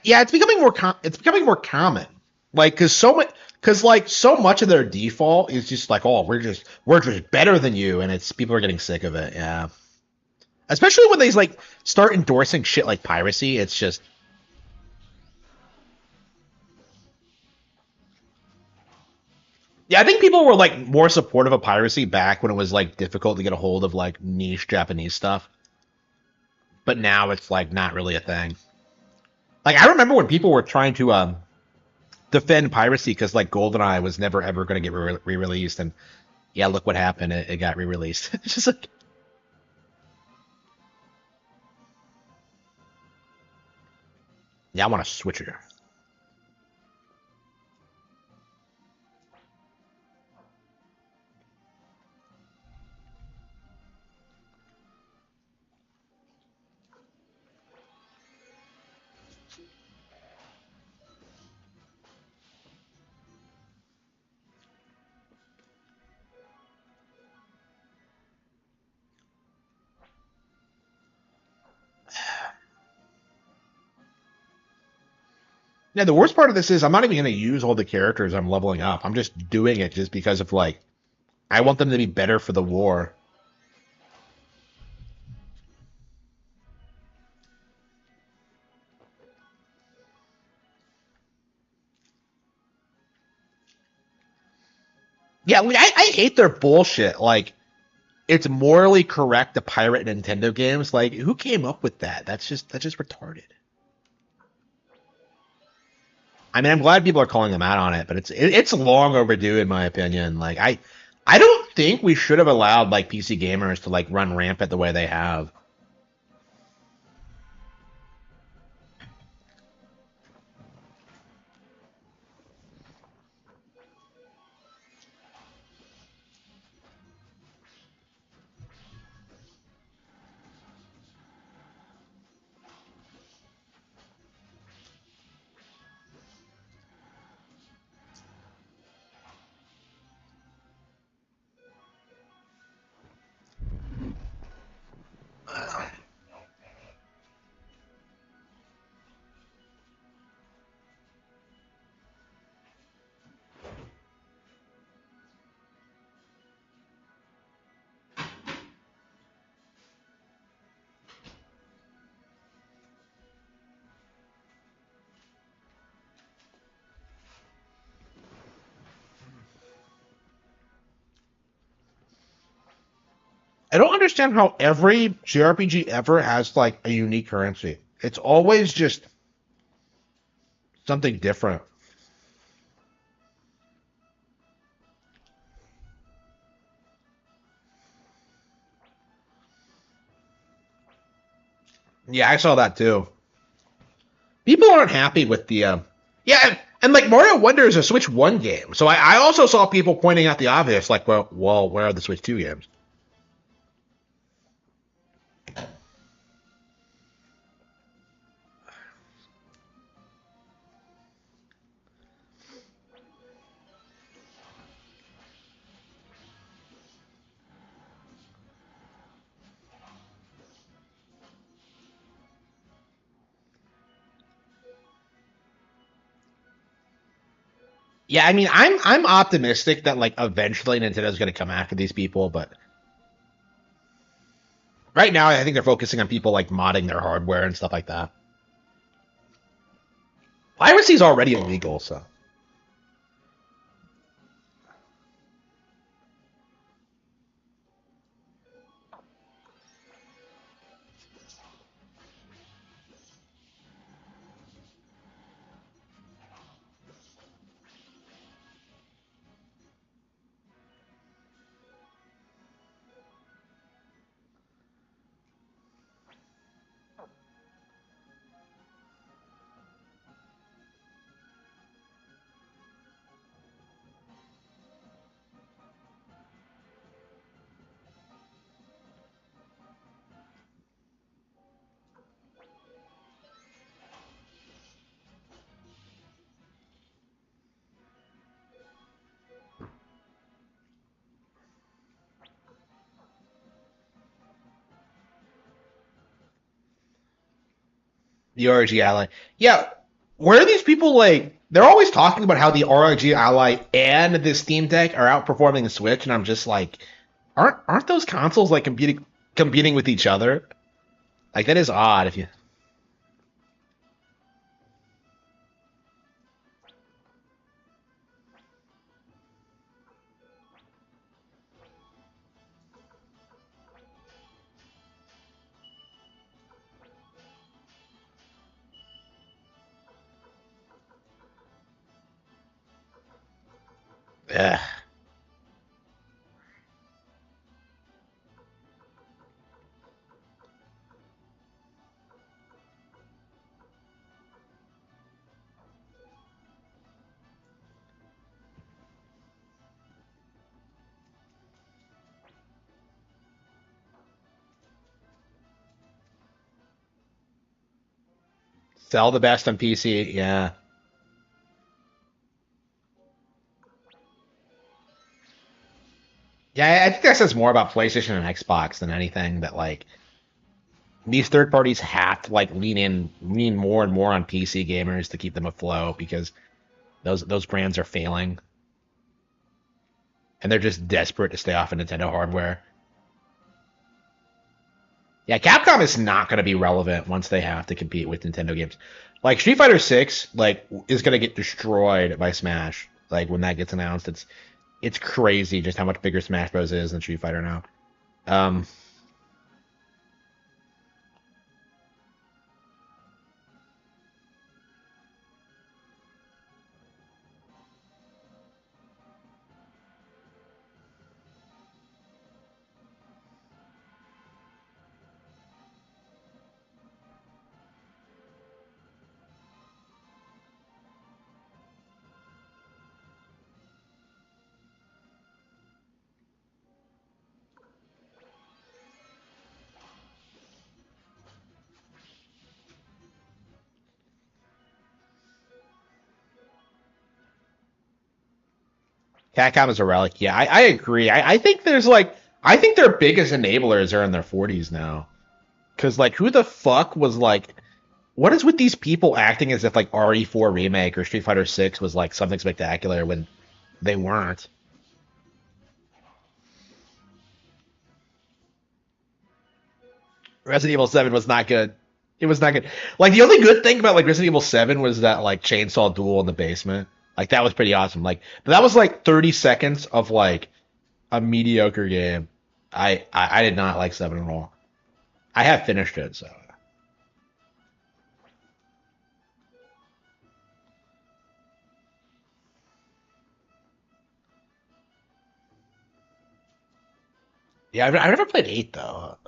yeah, it's becoming more it's becoming more common. Like, cause like so much of their default is just like, oh, we're just better than you, and it's people are getting sick of it. Yeah, especially when they like start endorsing shit like piracy. It's just yeah, I think people were like more supportive of piracy back when it was like difficult to get a hold of like niche Japanese stuff, but now it's like not really a thing. Like I remember when people were trying to defend piracy because like GoldenEye was never ever going to get re-released, and yeah, look what happened. It got re-released. It's just like, yeah, I want to switch it. Yeah, the worst part of this is I'm not even going to use all the characters I'm leveling up. I'm just doing it just because of like I want them to be better for the war. Yeah, like, I hate their bullshit. Like it's morally correct to pirate Nintendo games. Like who came up with that? That's just retarded. I mean, I'm glad people are calling them out on it, but it's long overdue in my opinion. Like I don't think we should have allowed like PC gamers to like run rampant the way they have. I don't understand how every JRPG ever has like a unique currency. It's always just something different. Yeah, I saw that too. People aren't happy with the yeah, and like Mario Wonder is a Switch One game, so I also saw people pointing out the obvious, like, well, where are the Switch Two games? Yeah, I mean, I'm optimistic that like eventually Nintendo's going to come after these people, but Right now, I think they're focusing on people like modding their hardware and stuff like that. Piracy is already illegal, so. The RG Ally. Yeah, where are these people like? They're always talking about how the RG Ally and the Steam Deck are outperforming the Switch, and I'm just like, aren't those consoles like competing with each other? Like that is odd. If you, ugh. Sell the best on PC. Yeah, yeah. I think that says more about PlayStation and Xbox than anything. That like these third parties have to like lean more and more on PC gamers to keep them afloat because those brands are failing and they're just desperate to stay off of Nintendo hardware. Yeah, Capcom is not going to be relevant once they have to compete with Nintendo games. Like Street Fighter 6 like is going to get destroyed by Smash. Like when that gets announced, it's crazy just how much bigger Smash Bros is than Street Fighter now. Um Capcom is a relic. Yeah, I agree. I think there's like I think their biggest enablers are in their 40s now. Cause like who the fuck was like what is with these people acting as if like RE4 remake or Street Fighter 6 was like something spectacular when they weren't? Resident Evil 7 was not good. It was not good. Like the only good thing about like Resident Evil 7 was that like chainsaw duel in the basement. Like that was pretty awesome. Like but that was like 30 seconds of like a mediocre game. I did not like 7 at all. I have finished it, so yeah, I've never played 8 though.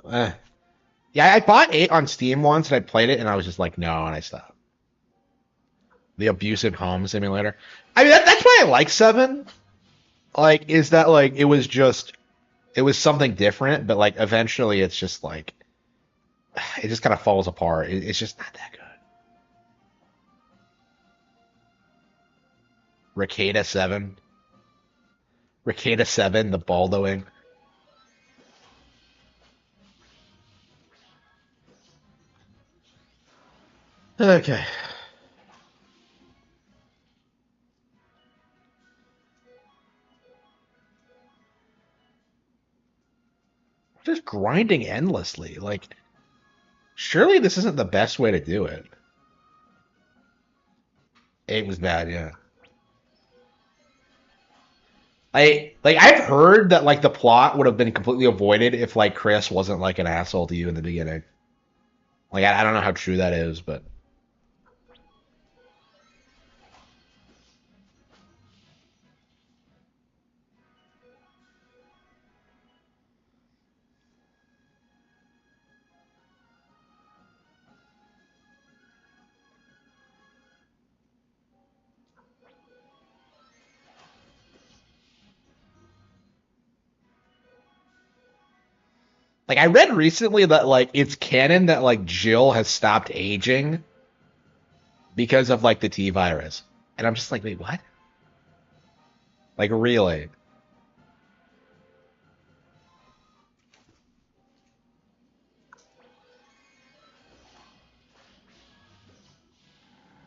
Yeah, I bought 8 on Steam once and I played it and I was just like no and I stopped. The abusive home simulator. I mean that's why I like 7. Like is that like it was something different, but like eventually it's just like it just kind of falls apart. It's just not that good. Ricada 7. Ricada 7, the Baldoing. Okay. just grinding endlessly. Like, surely this isn't the best way to do it. It was bad, yeah. I've heard that like the plot would have been completely avoided if like Chris wasn't like an asshole to you in the beginning. Like I don't know how true that is, but like I read recently that like it's canon that like Jill has stopped aging because of like the T virus. And I'm just like, wait, what? Like really?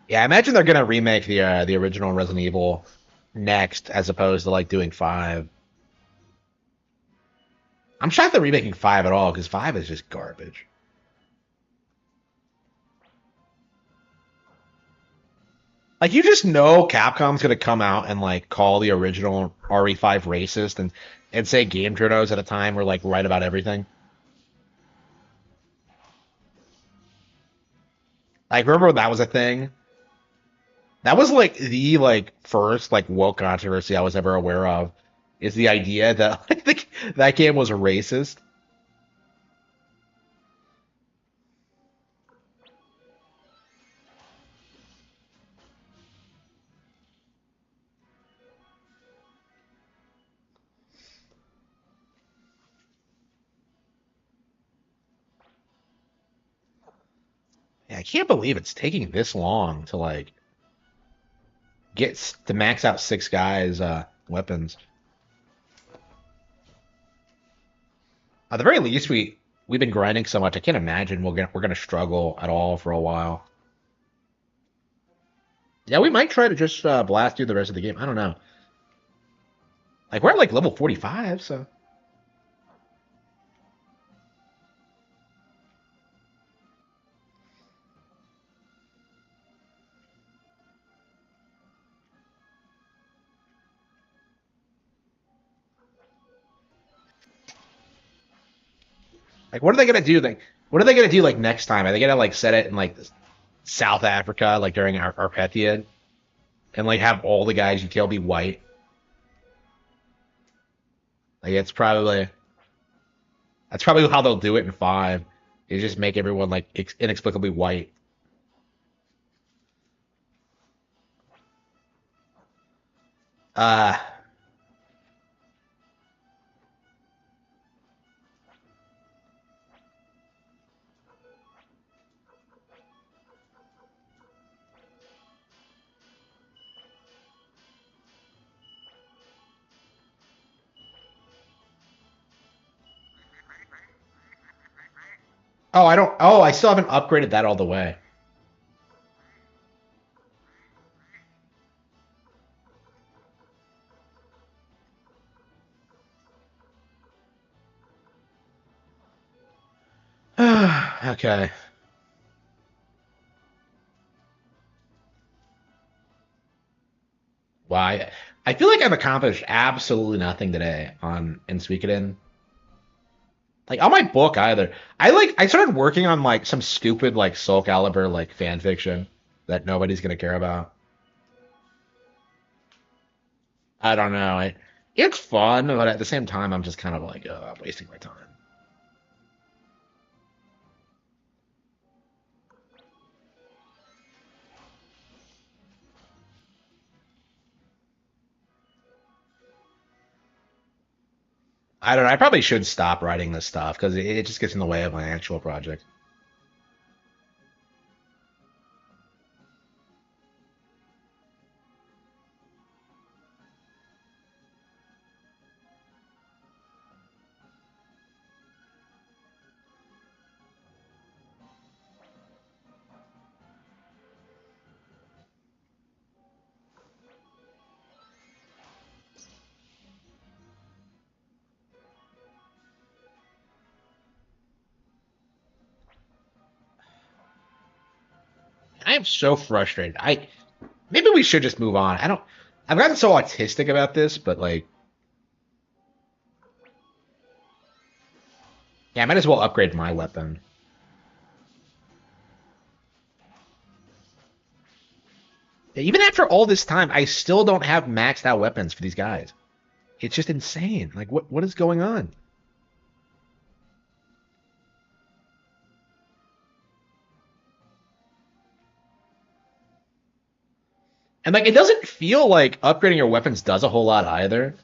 Yeah, I imagine they're gonna remake the original Resident Evil next, as opposed to like doing five. I'm shocked they're remaking five at all because five is just garbage. Like you just know Capcom's gonna come out and like call the original RE5 racist and say game journos at a time were like right about everything. Like remember when that was a thing? That was like the like first like woke controversy I was ever aware of. Is the idea that like that game was racist? Yeah, I can't believe it's taking this long to like get to max out six guys weapons. At the very least, we've been grinding so much. I can't imagine we're gonna struggle at all for a while. Yeah, we might try to just blast through the rest of the game. I don't know. Like we're at like level 45, so like what are they gonna do? Like what are they gonna do like next time? Are they gonna like set it in like South Africa, like during our Arpetiad, and like have all the guys you kill be white? Like that's probably how they'll do it in five. Is just make everyone like inexplicably white. Uh oh, I don't. Oh, I still haven't upgraded that all the way. Okay. Why? I feel like I've accomplished absolutely nothing today on in Suikoden. Like on my book either. I started working on like some stupid like Soul Calibur like fan fiction that nobody's gonna care about. I don't know. It's fun, but at the same time, I'm just kind of like, I'm wasting my time. I don't know. I probably should stop writing this stuff because it just gets in the way of my actual project. I am so frustrated. Maybe we should just move on. I've gotten so autistic about this, but like, yeah, I might as well upgrade my weapon. Even after all this time, I still don't have maxed out weapons for these guys. It's just insane. Like, what is going on? And like, it doesn't feel like upgrading your weapons does a whole lot either.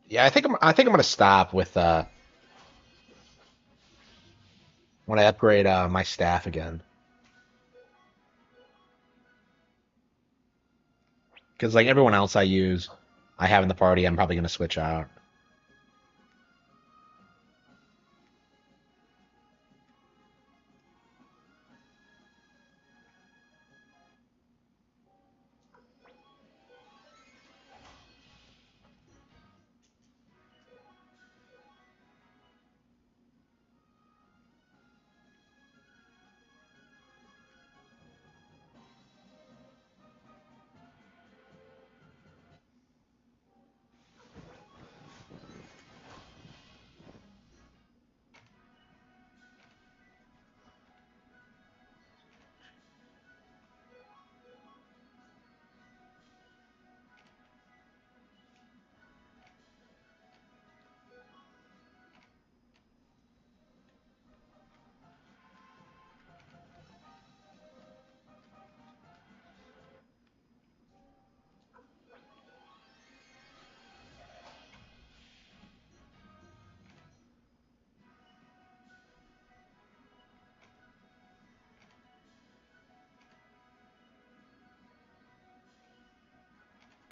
Yeah, I think I'm gonna stop with when I upgrade my staff again. Because like everyone else I have in the party, I'm probably gonna switch out.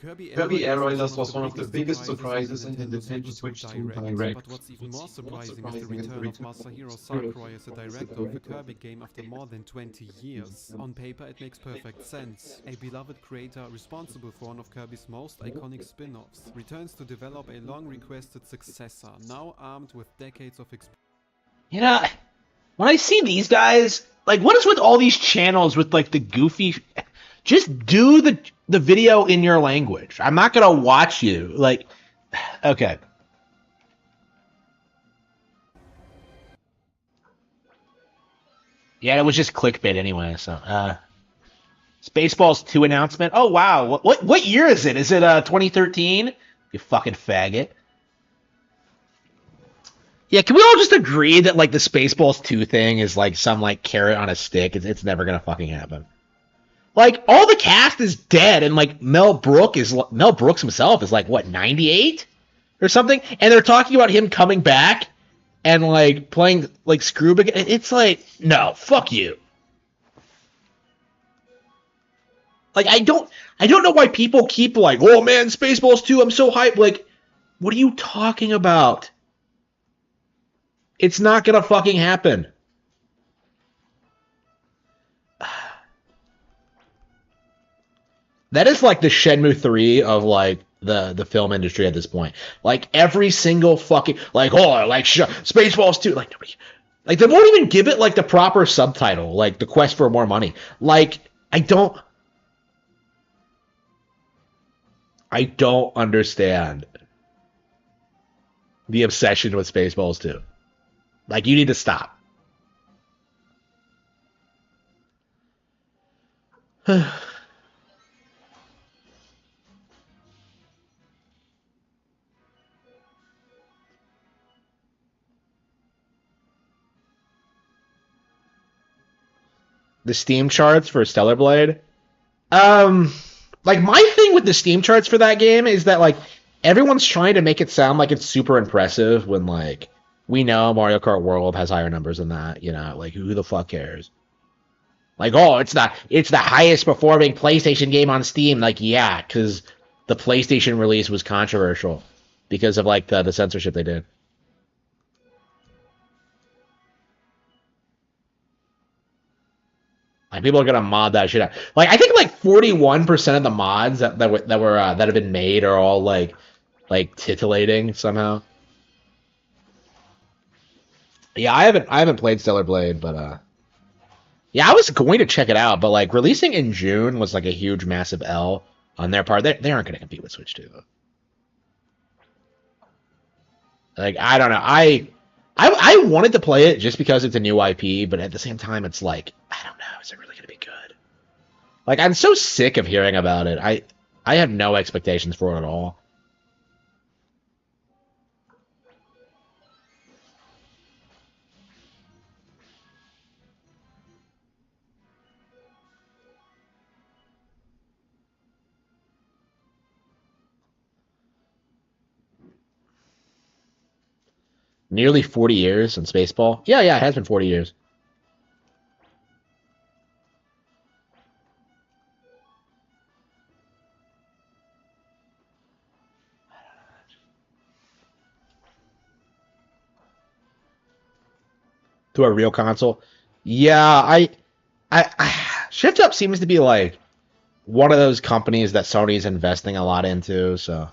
Kirby Air Riders was one of the biggest surprises in the Nintendo Switch 2 Direct. But what's even more surprising is the return of Masahiro Sakurai as a director of a Kirby game after more than 20 years. On paper it makes perfect sense. A beloved creator responsible for one of Kirby's most iconic spin-offs returns to develop a long-requested successor, now armed with decades of experience. You know, when I see these guys, like, what is with all these channels with like the goofy? Just do the video in your language. I'm not gonna watch you. Like, okay. Yeah, it was just clickbait anyway. So, Spaceballs 2 announcement. Oh wow, what year is it? Is it 2013? You fucking faggot. Yeah, can we all just agree that like the Spaceballs 2 thing is like some like carrot on a stick? It's never gonna fucking happen. Like all the cast is dead, and like Mel Brooks himself is like what 98 or something, and they're talking about him coming back and like playing like Scroob again. It's like no, fuck you. Like I don't know why people keep like, oh man, Spaceballs 2, I'm so hyped. Like, what are you talking about? It's not gonna fucking happen. That is like the Shenmue 3 of like the film industry at this point. Like every single fucking like Spaceballs 2, like nobody, like they won't even give it like the proper subtitle, like the quest for more money. Like I don't understand the obsession with Spaceballs 2. Like you need to stop. The Steam charts for Stellar Blade. Like my thing with the Steam charts for that game is that like everyone's trying to make it sound like it's super impressive when like we know Mario Kart World has higher numbers than that, you know, like who the fuck cares? Like, oh, it's the highest performing PlayStation game on Steam. Like, yeah, because the PlayStation release was controversial because of like the censorship they did. Like people are gonna mod that shit out. Like I think like 41% of the mods that have been made are all like titillating somehow. Yeah, I haven't played Stellar Blade, but yeah, I was going to check it out, but like releasing in June was like a huge massive L on their part. They aren't gonna compete with Switch 2. Like I don't know. I wanted to play it just because it's a new IP, but at the same time it's like I don't know, is it really gonna be good? Like I'm so sick of hearing about it. I have no expectations for it at all. Nearly 40 years since baseball. Yeah, yeah, it has been 40 years. To a real console. Yeah, Shift Up seems to be like one of those companies that Sony's investing a lot into, so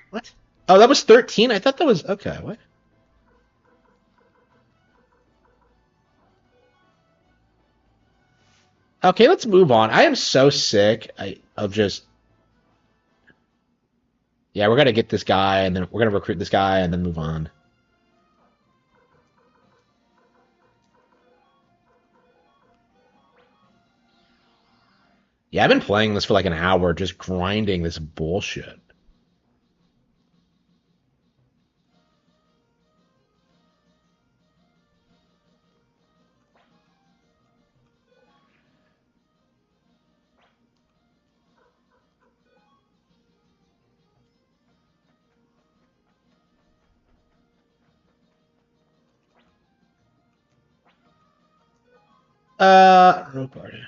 what? Oh, that was 13? I thought that was okay, what? Okay, let's move on. I am so sick of just yeah, we're gonna get this guy and then we're gonna recruit this guy and then move on. Yeah, I've been playing this for like an hour, just grinding this bullshit. No party.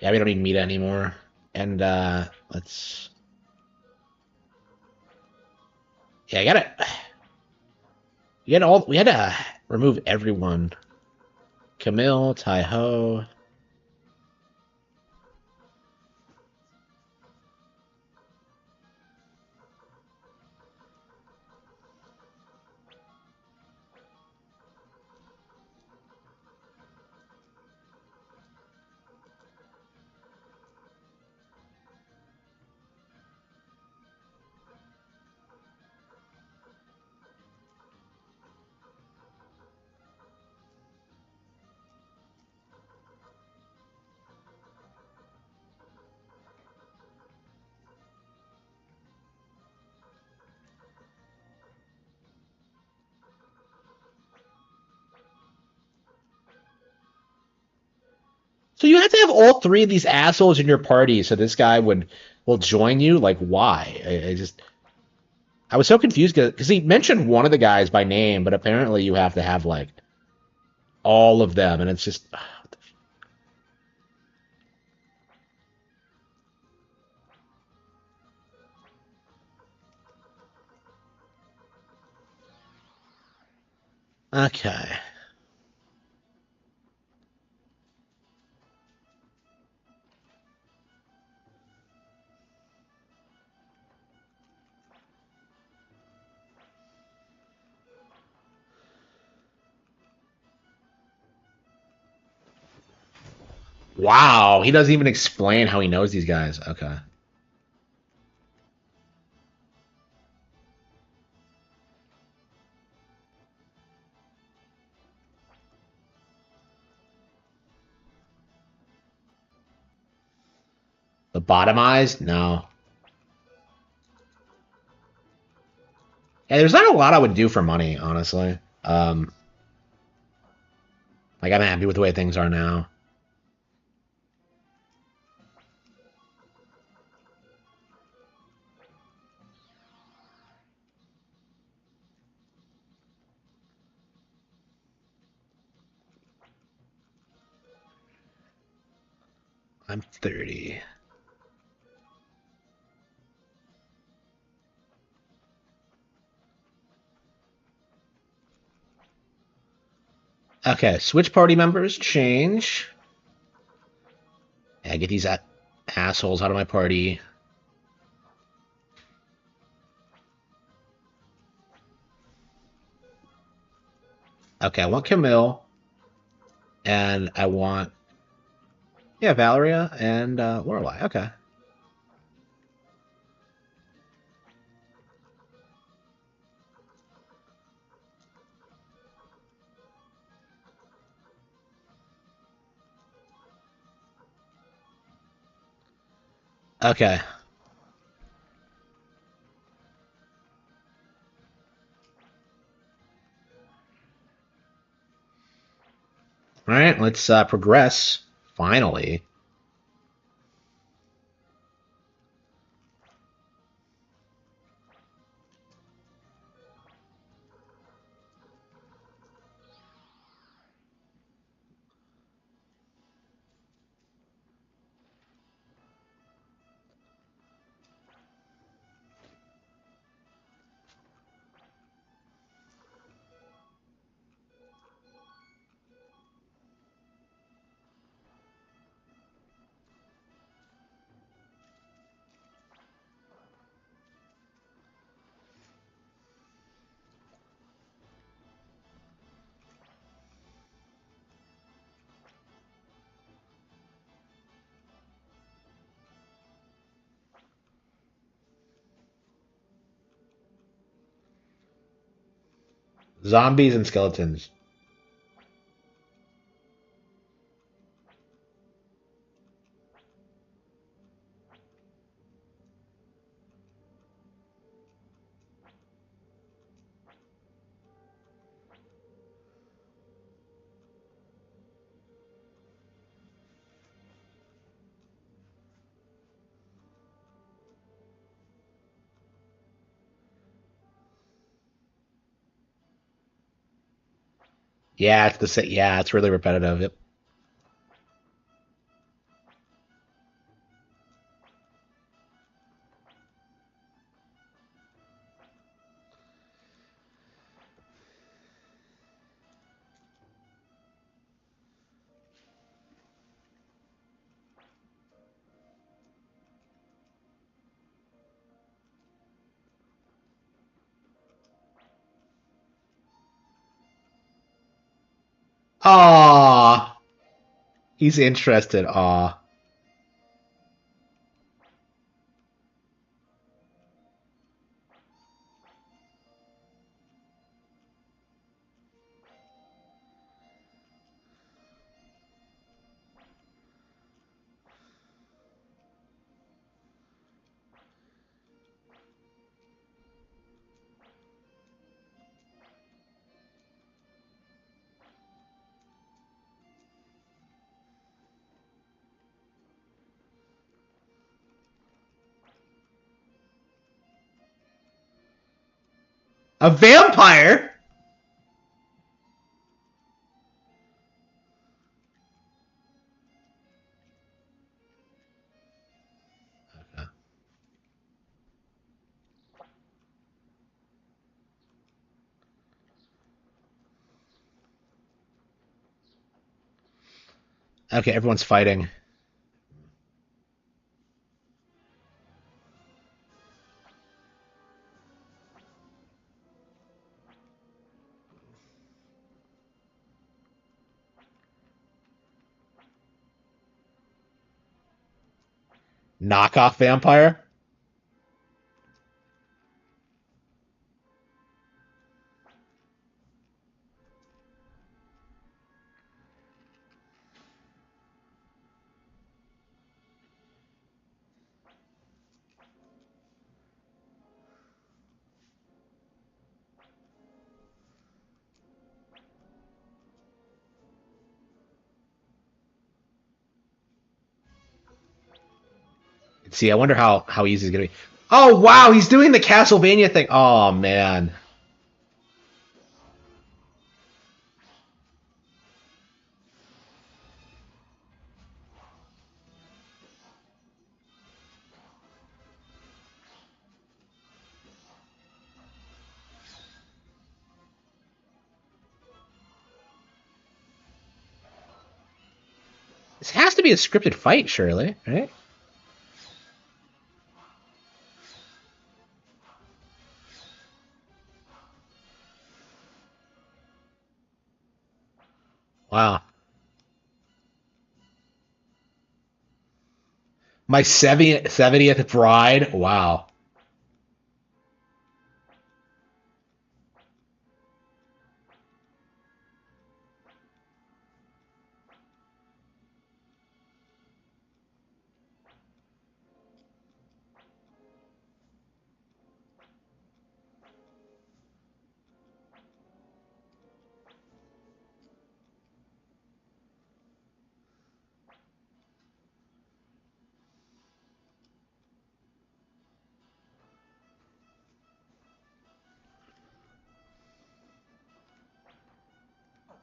Yeah, we don't need Mita anymore. And let's yeah, I gotta we had to remove everyone. Camille, Tai Ho. So you have to have all three of these assholes in your party so this guy will join you? Like why? I just I was so confused because he mentioned one of the guys by name, but apparently you have to have like all of them, and it's just okay. Wow, he doesn't even explain how he knows these guys. Okay. Lobotomized? No. Yeah, there's not a lot I would do for money, honestly. Like I'm happy with the way things are now. I'm 30. Okay, switch party members, change. Yeah, get these assholes out of my party. Okay, I want Camille. And I want, yeah, Valeria and Lorelai. Okay. Okay. All right, let's progress. Finally. Zombies and skeletons. Yeah, it's the same. Yeah, it's really repetitive. Yep. Aw, he's interested. Aw. A vampire? Okay, everyone's fighting. Knockoff vampire? See, I wonder how easy it's gonna be. Oh wow, he's doing the Castlevania thing. Oh man. This has to be a scripted fight, surely, right? Wow. My 70th bride. Wow.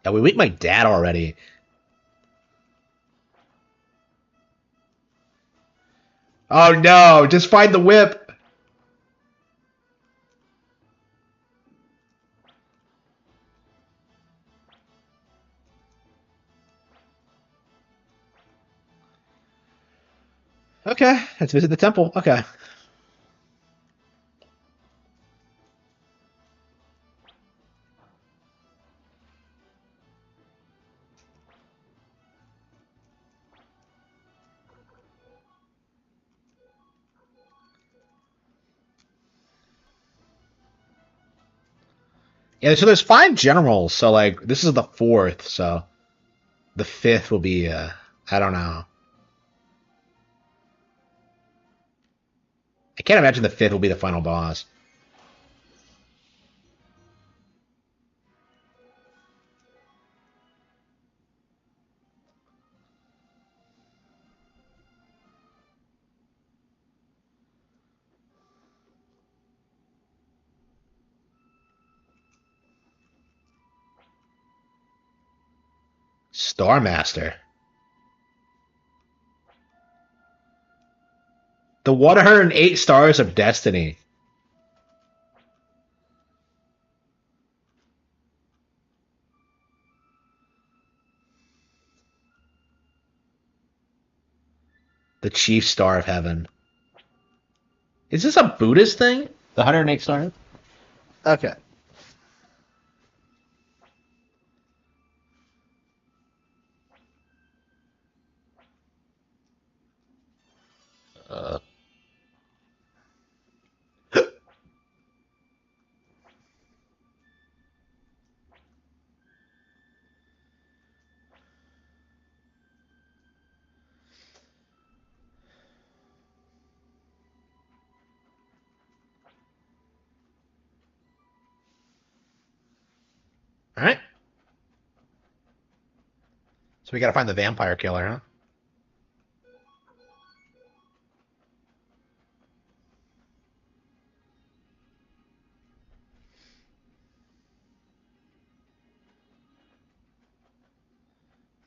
Yeah, we meet my dad already. Oh no, just find the whip. Okay, let's visit the temple. Okay. Yeah, so there's 5 generals, so like this is the 4th, so the 5th will be I don't know. I can't imagine the 5th will be the final boss. Star Master. The 108 stars of destiny. The chief star of heaven. Is this a Buddhist thing? The 108 stars? Okay. Uh, all right. So we gotta find the vampire killer, huh?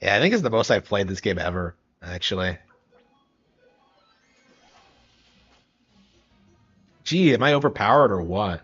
Yeah, I think it's the most I've played this game ever, actually. Gee, am I overpowered or what?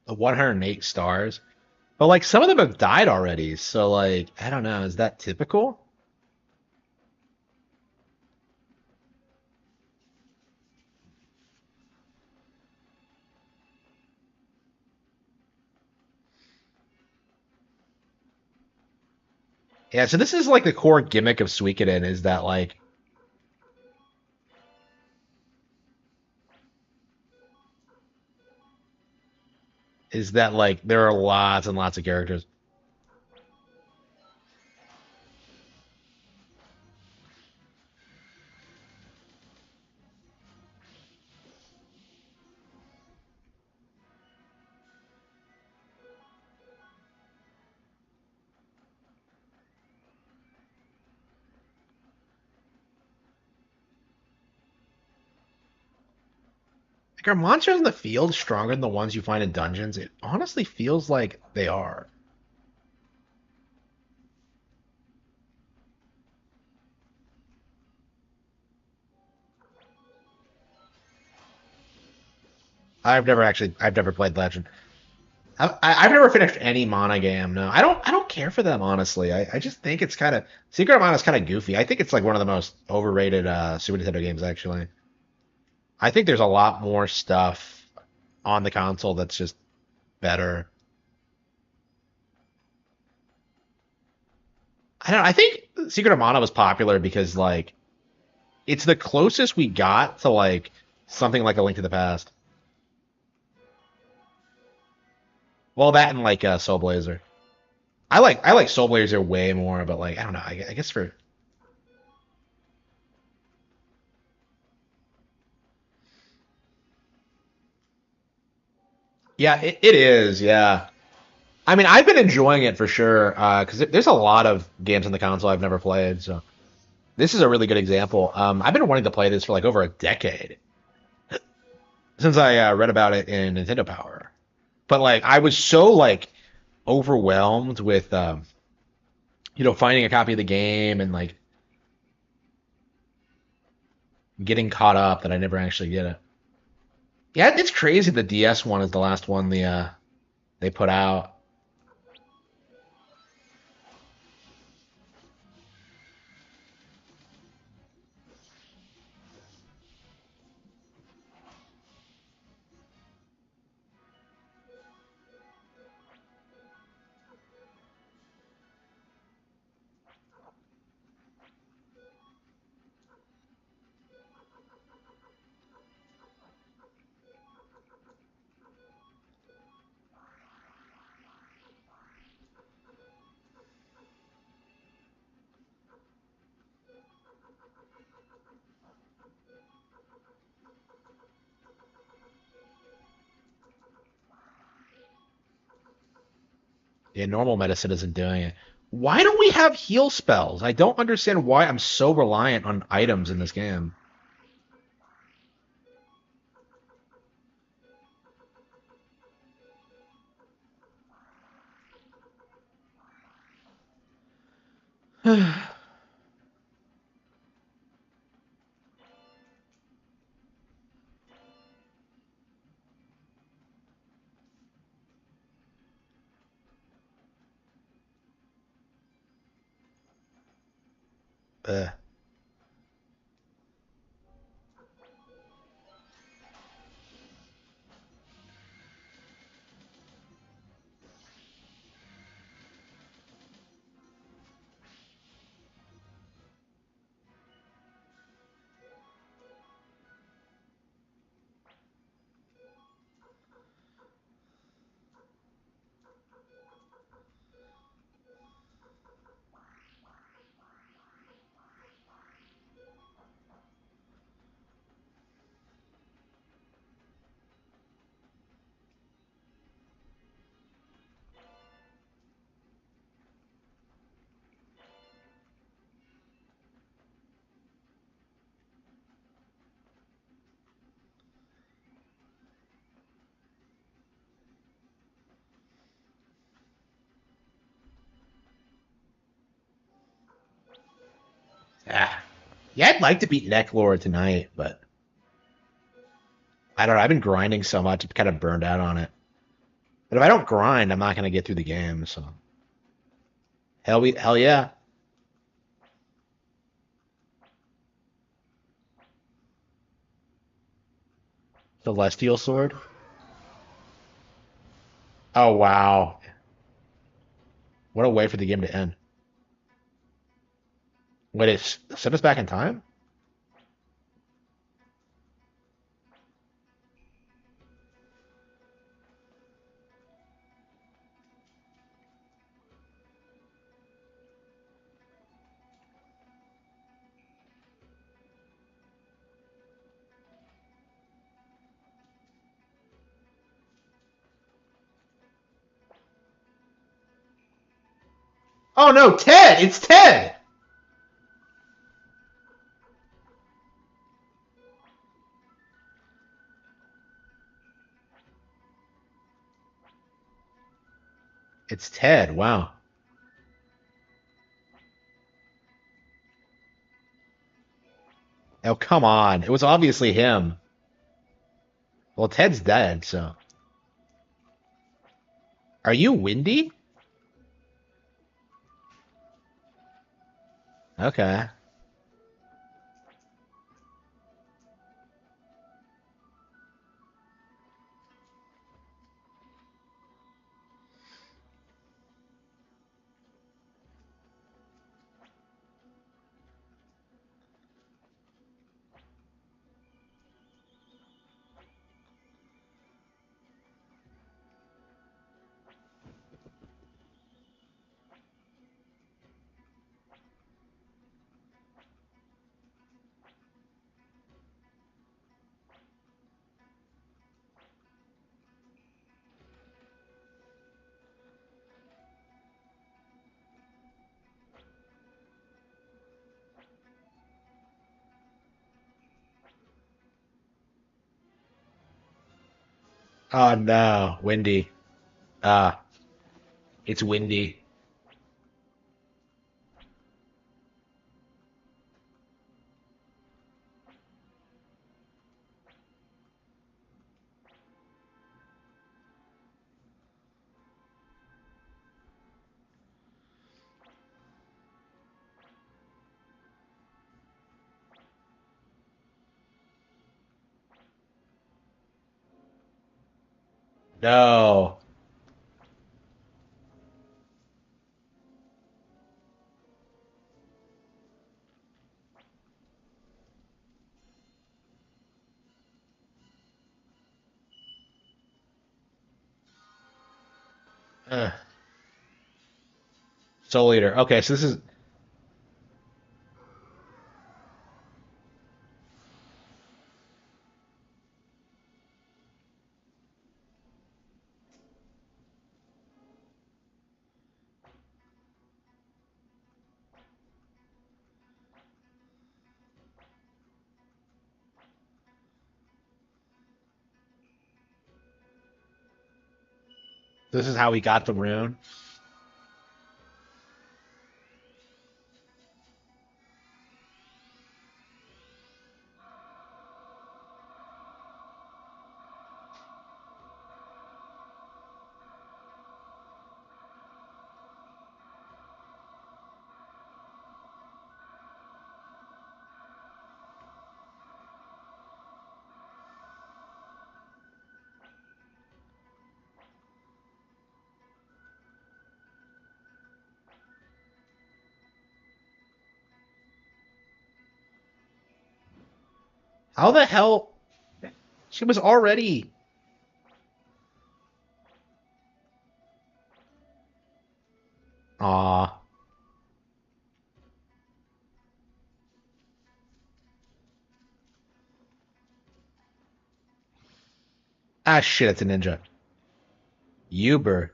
The 108 stars. But like some of them have died already, so like I don't know, is that typical? Yeah, so this is like the core gimmick of Suikoden is that like there are lots and lots of characters. Like, are monsters in the field stronger than the ones you find in dungeons? It honestly feels like they are. I've never played Legend. I've never finished any Mana game. No, I don't care for them honestly. I just think it's kind of Secret of Mana is kind of goofy. I think it's like one of the most overrated Super Nintendo games actually. I think there's a lot more stuff on the console that's just better. I don't know. I think Secret of Mana was popular because like it's the closest we got to like something like A Link to the Past. Well, that and like Soul Blazer. I like Soul Blazer way more, but like I don't know. I guess for yeah, it is. Yeah, I mean I've been enjoying it for sure because there's a lot of games on the console I've never played. So this is a really good example. I've been wanting to play this for like over a decade since I read about it in Nintendo Power. But like I was so like overwhelmed with finding a copy of the game and like getting caught up that I never actually get it. Yeah, it's crazy the DS one is the last one they put out. Yeah, normal medicine isn't doing it. Why don't we have heal spells? I don't understand why I'm so reliant on items in this game. Yeah. Yeah, I'd like to beat Necklord tonight, but I don't know. I've been grinding so much, I'm kind of burned out on it. But if I don't grind, I'm not gonna get through the game. So hell yeah, Celestial Sword. Oh wow, what a way for the game to end. Wait, it's sent us back in time? Oh no, Ted! It's Ted! It's Ted. Wow. Oh, come on. It was obviously him. Well, Ted's dead, so. Are you Windy? Okay. Oh no, Windy. Ah, it's Windy. No. Ugh. Soul Eater. Okay, so this is this is how he got the rune. How the hell? She was already. Aw. Ah, shit, it's a ninja. Uber.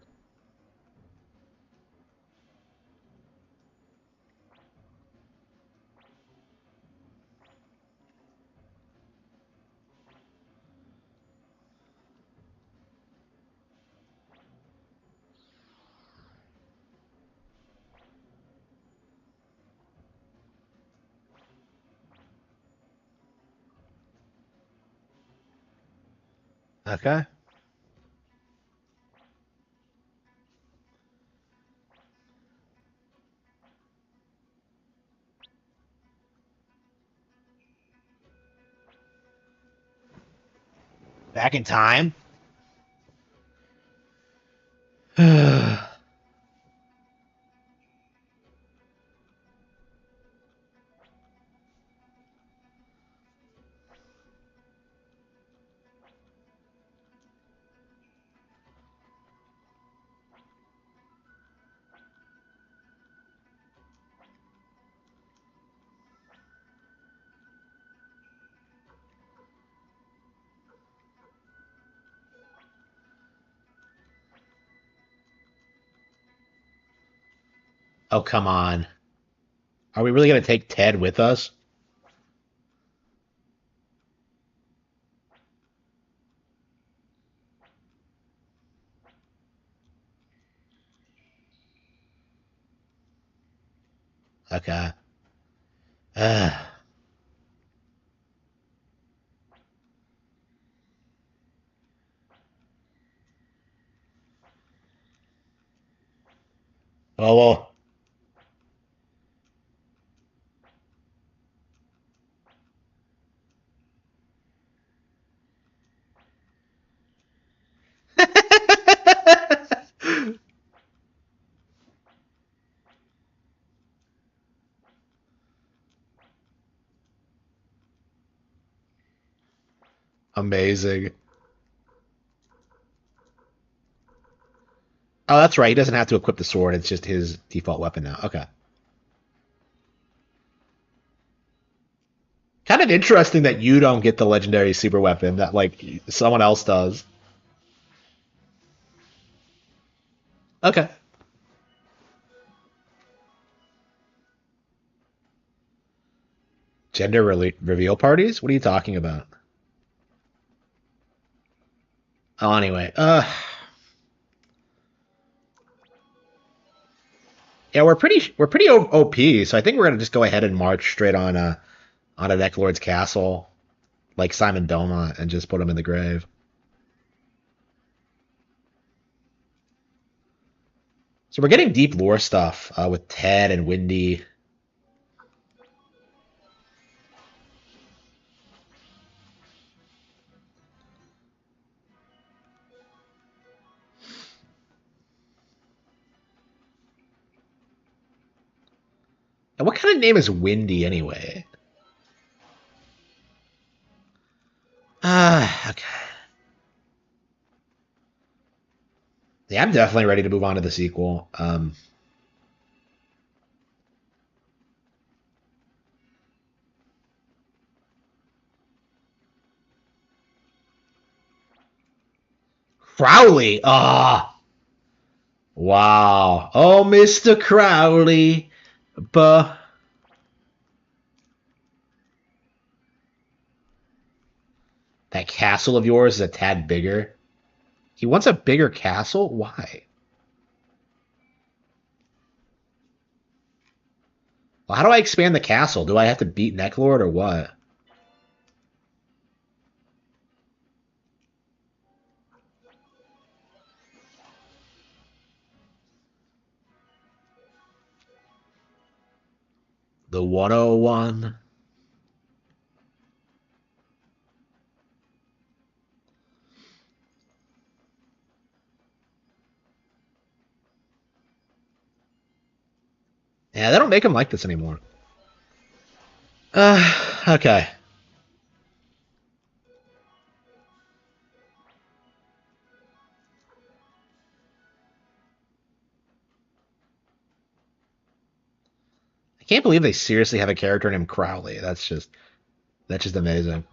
Okay. Back in time? Oh, come on. Are we really going to take Ted with us? Okay. Uh, oh well. Amazing. Oh, that's right. He doesn't have to equip the sword. It's just his default weapon now. Okay. Kind of interesting that you don't get the legendary super weapon that like someone else does. Okay. Gender reveal parties? What are you talking about? Oh, anyway. Yeah, we're pretty OP, so I think we're gonna just go ahead and march straight on a Neck Lord's castle, like Simon Belmont, and just put him in the grave. So we're getting deep lore stuff with Ted and Windy. And what kind of name is Windy anyway? Okay. Yeah, I'm definitely ready to move on to the sequel. Crowley. Wow. Oh, Mr. Crowley. But that castle of yours is a tad bigger. He wants a bigger castle? Why? Well, how do I expand the castle? Do I have to beat Necklord or what? The 101. Yeah, they don't make him like this anymore. Okay. I can't believe they seriously have a character named Crowley. That's just amazing.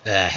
Eh.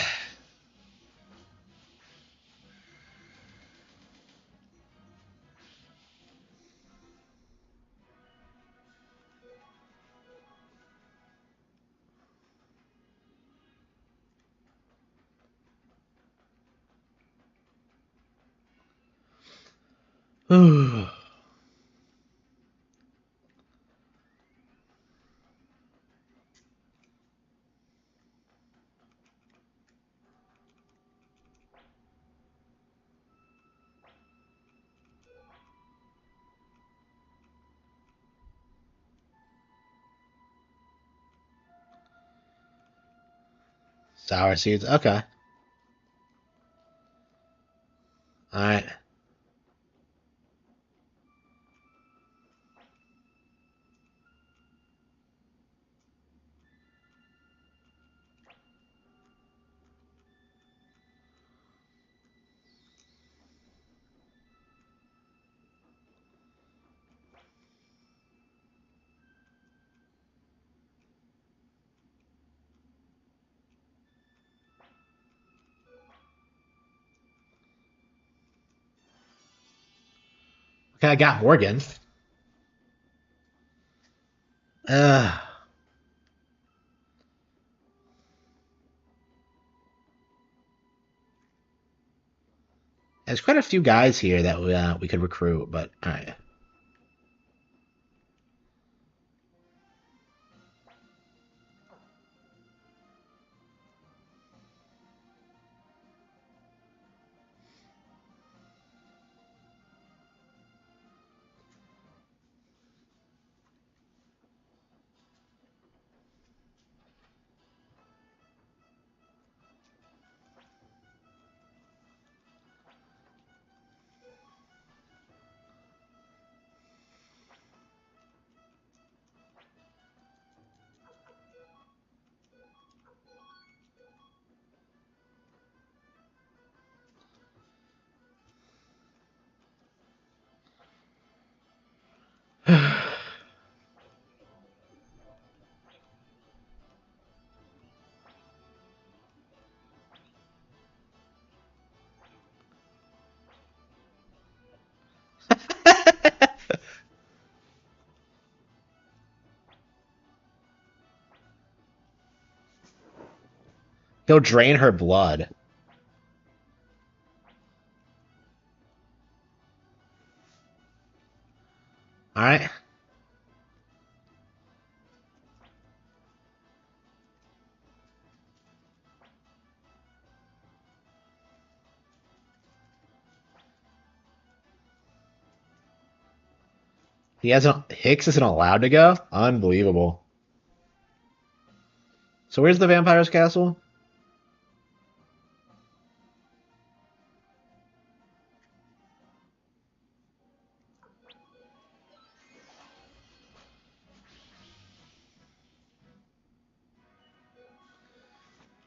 Sour seeds. Okay. All right. Okay, I got Morgan. Uh, there's quite a few guys here that we could recruit, but all right. He'll drain her blood. All right. He hasn't. Hicks isn't allowed to go. Unbelievable. So where's the vampire's castle?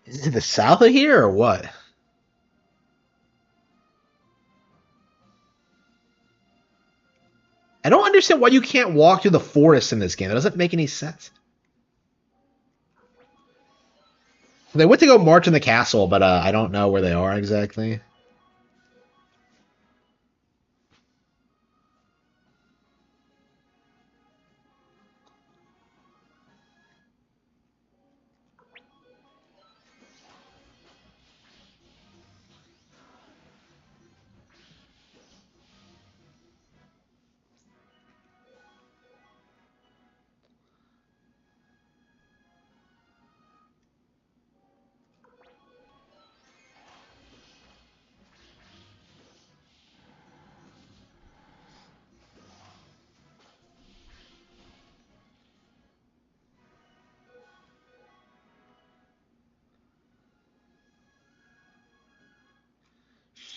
Is it to the south of here or what? I don't understand why you can't walk through the forest in this game. That doesn't make any sense. They went to go march in the castle, but I don't know where they are exactly.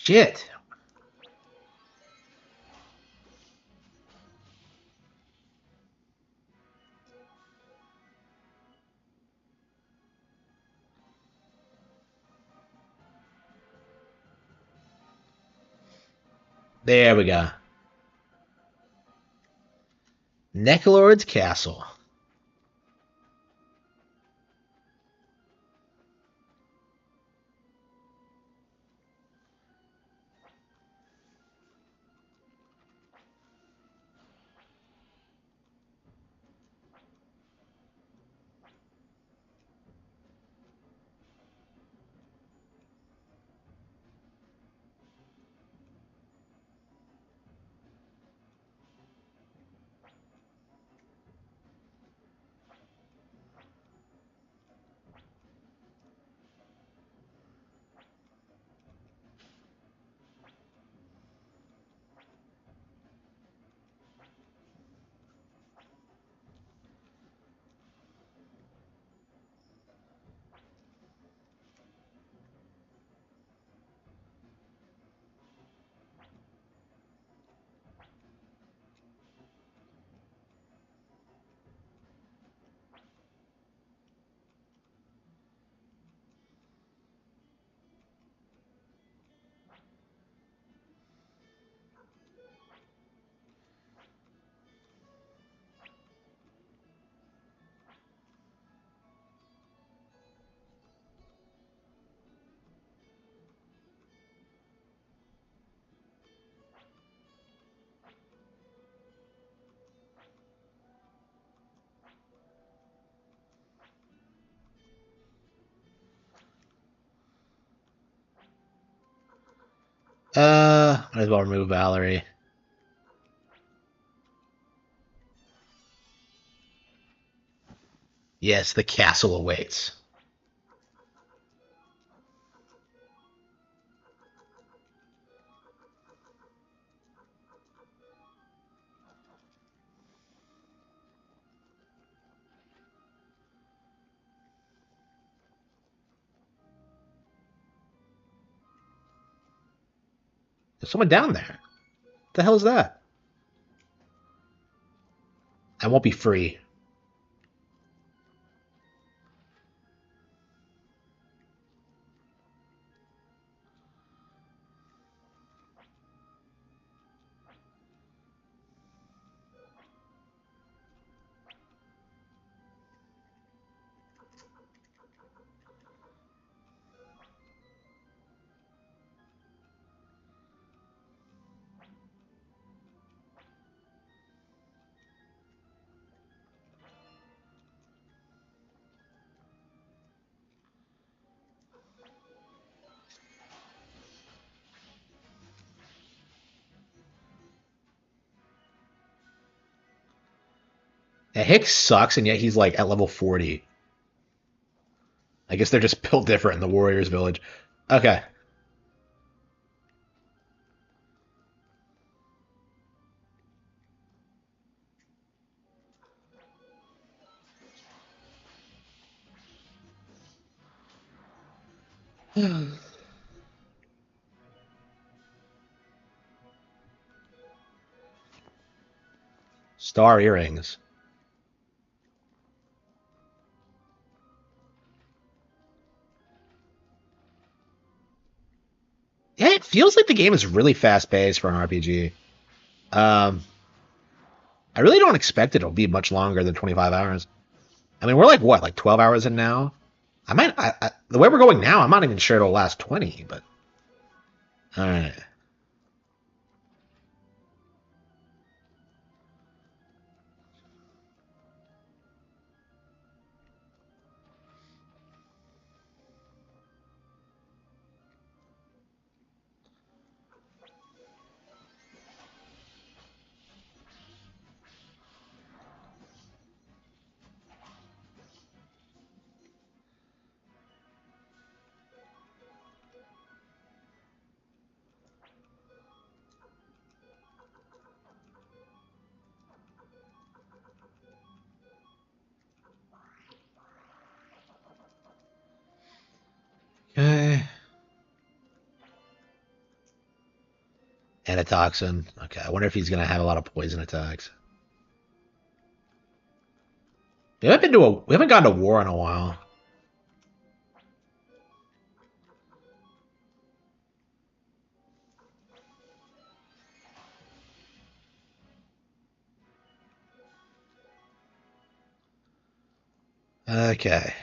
Shit. There we go. Necklord's castle. Might as well remove Valerie. Yes, the castle awaits. There's someone down there. What the hell is that? I won't be free. Yeah, Hicks sucks, and yet he's like at level 40. I guess they're just built different in the Warriors Village. Okay. Star earrings. Yeah, it feels like the game is really fast paced for an RPG. Um, I really don't expect it'll be much longer than 25 hours. I mean, we're like what, like 12 hours in now? The way we're going now, I'm not even sure it'll last 20, but all right. Okay. Antitoxin. Okay, I wonder if he's gonna have a lot of poison attacks. We haven't gone to war in a while. Okay.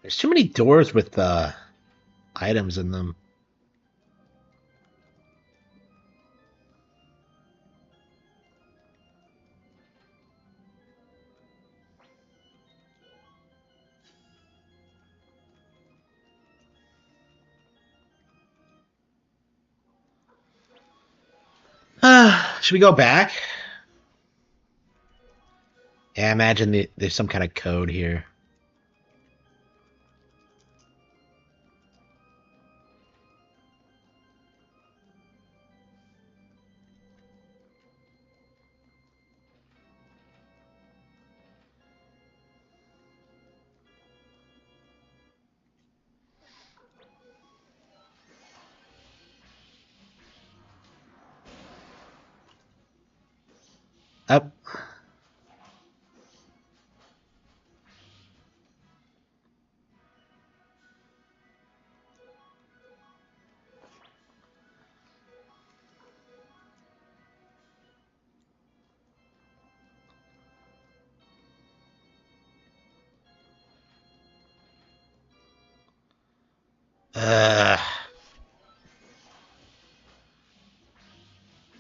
There's too many doors with items in them. Should we go back? Yeah, I imagine there's some kind of code here. Up.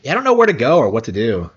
Yeah, I don't know where to go or what to do.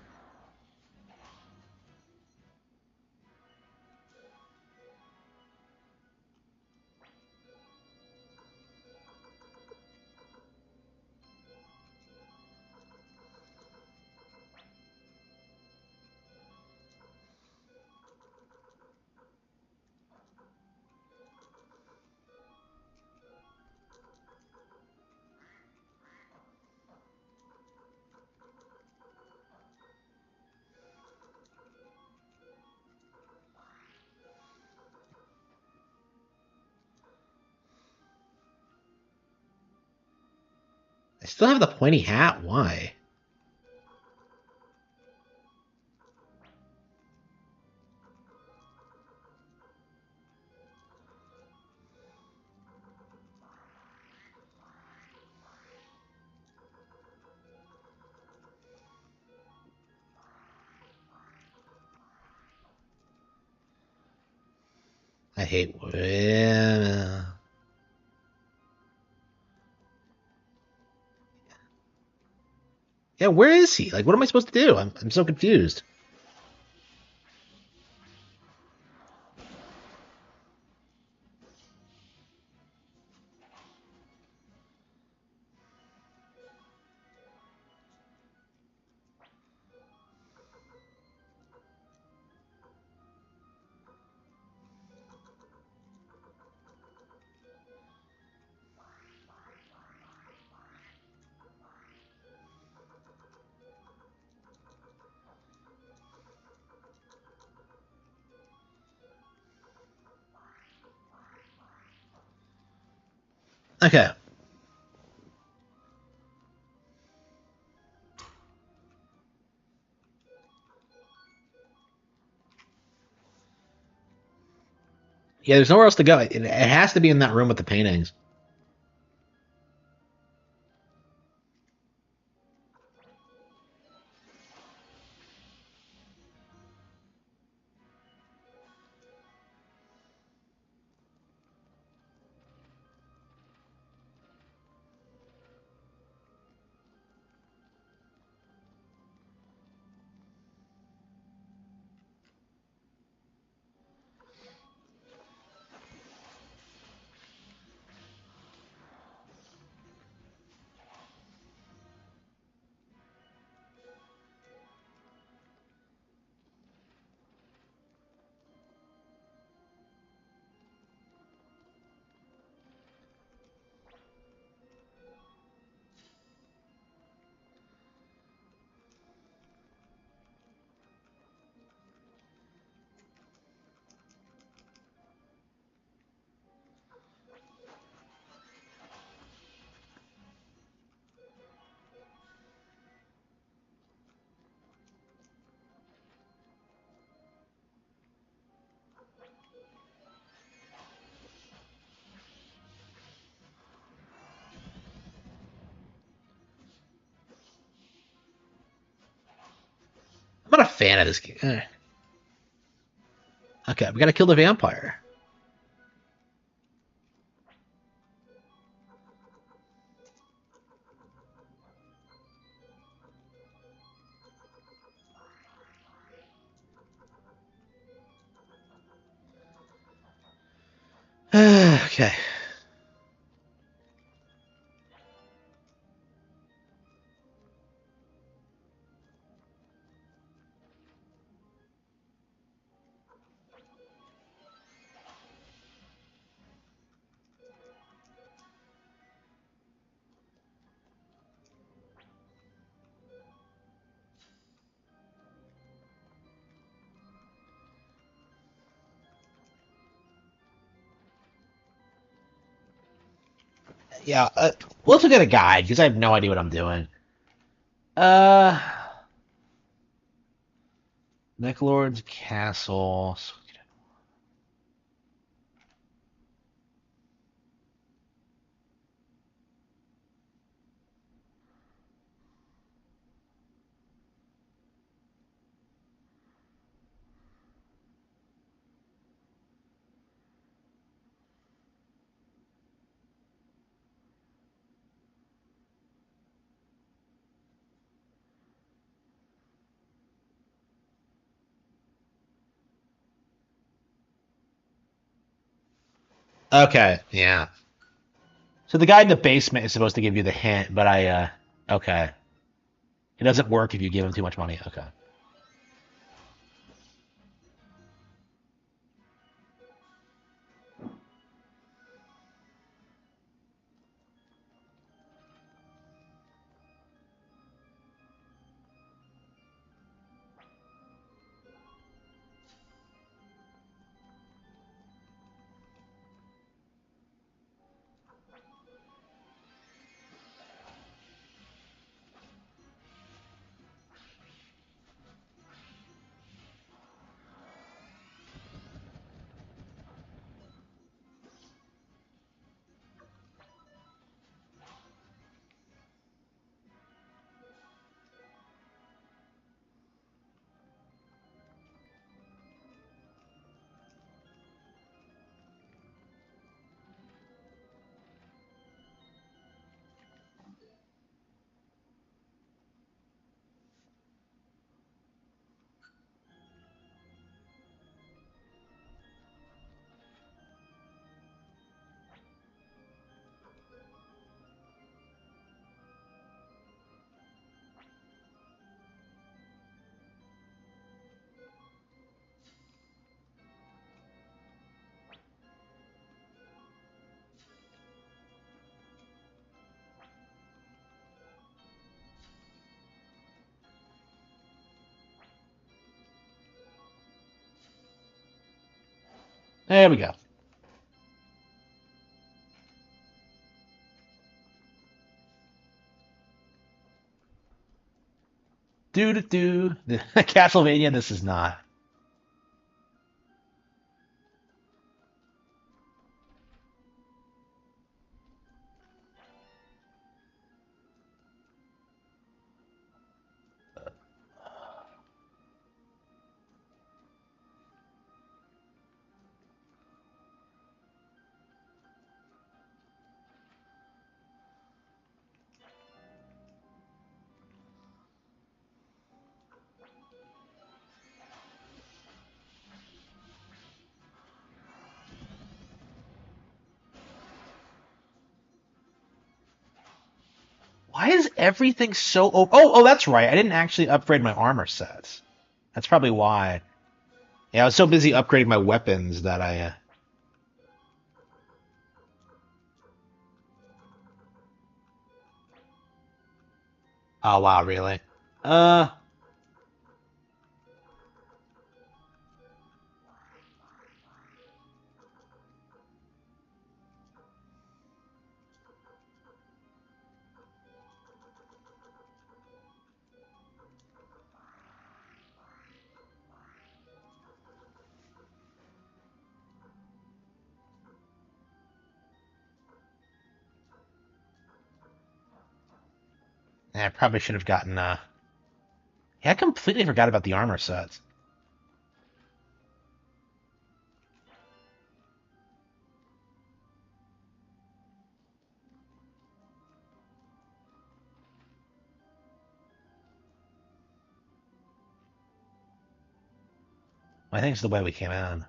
I still have the pointy hat. Why? I hate. Yeah, where is he? Like, what am I supposed to do? I'm so confused. Okay. Yeah, there's nowhere else to go. It has to be in that room with the paintings. I'm not a fan of this game. Okay, we gotta kill the vampire. Okay. Yeah, let's look at a guide because I have no idea what I'm doing. Uh, Necklord's Castle. Okay, yeah. So the guy in the basement is supposed to give you the hint, but okay. It doesn't work if you give him too much money. Okay. There we go. Do do do. Castlevania. This is not. Why is everything so? Oh, that's right. I didn't actually upgrade my armor sets. That's probably why. Yeah, I was so busy upgrading my weapons that I. Oh wow, really? Uh, yeah, I probably should have gotten. Yeah, I completely forgot about the armor sets. I think it's the way we came in.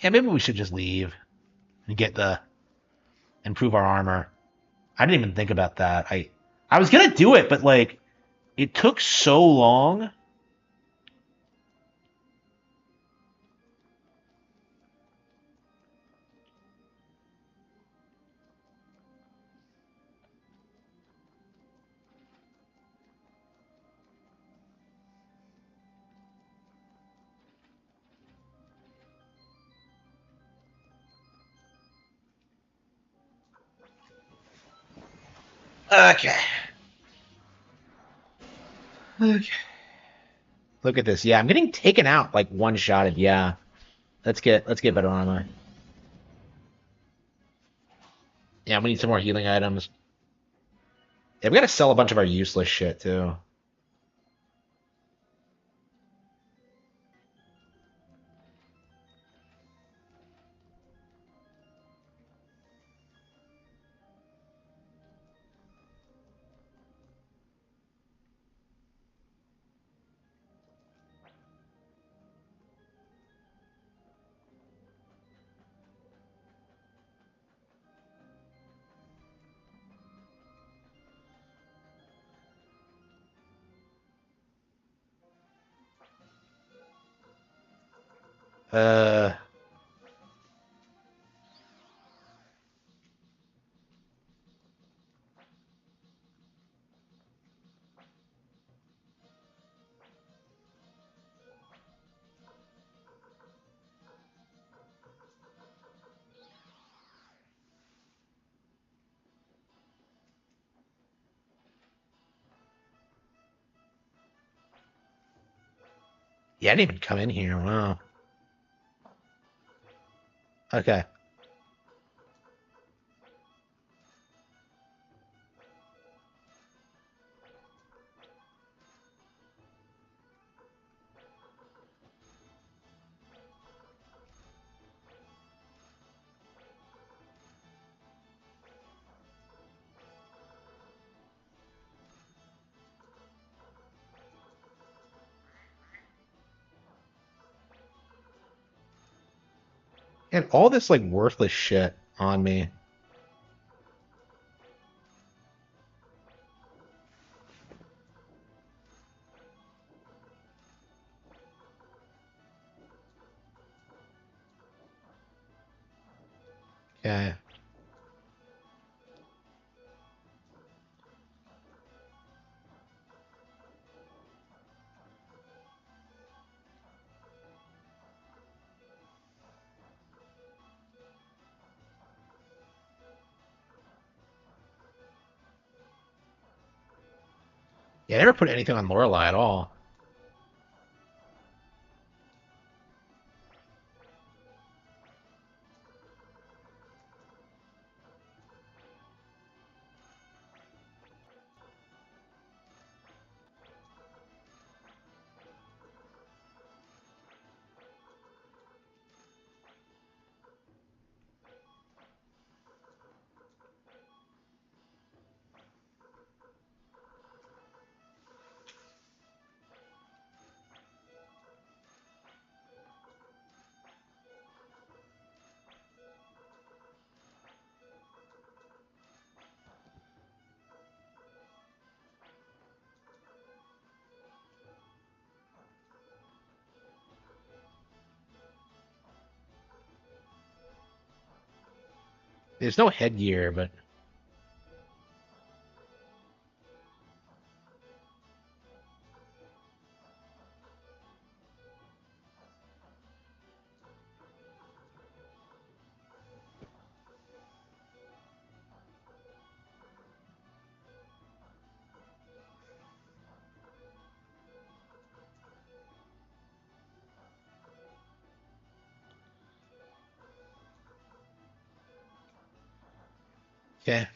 Yeah, maybe we should just leave and get the improve our armor. I didn't even think about that. I was gonna do it, but like it took so long. Okay. Okay. Look at this. Yeah, I'm getting taken out like one shotted. Yeah. Let's get better armor. Yeah, we need some more healing items. Yeah, we gotta sell a bunch of our useless shit too. Uh, yeah, I didn't even come in here. Wow. Okay. And all this like worthless shit on me. Okay. Yeah, I never put anything on Lorelei at all. There's no headgear, but okay.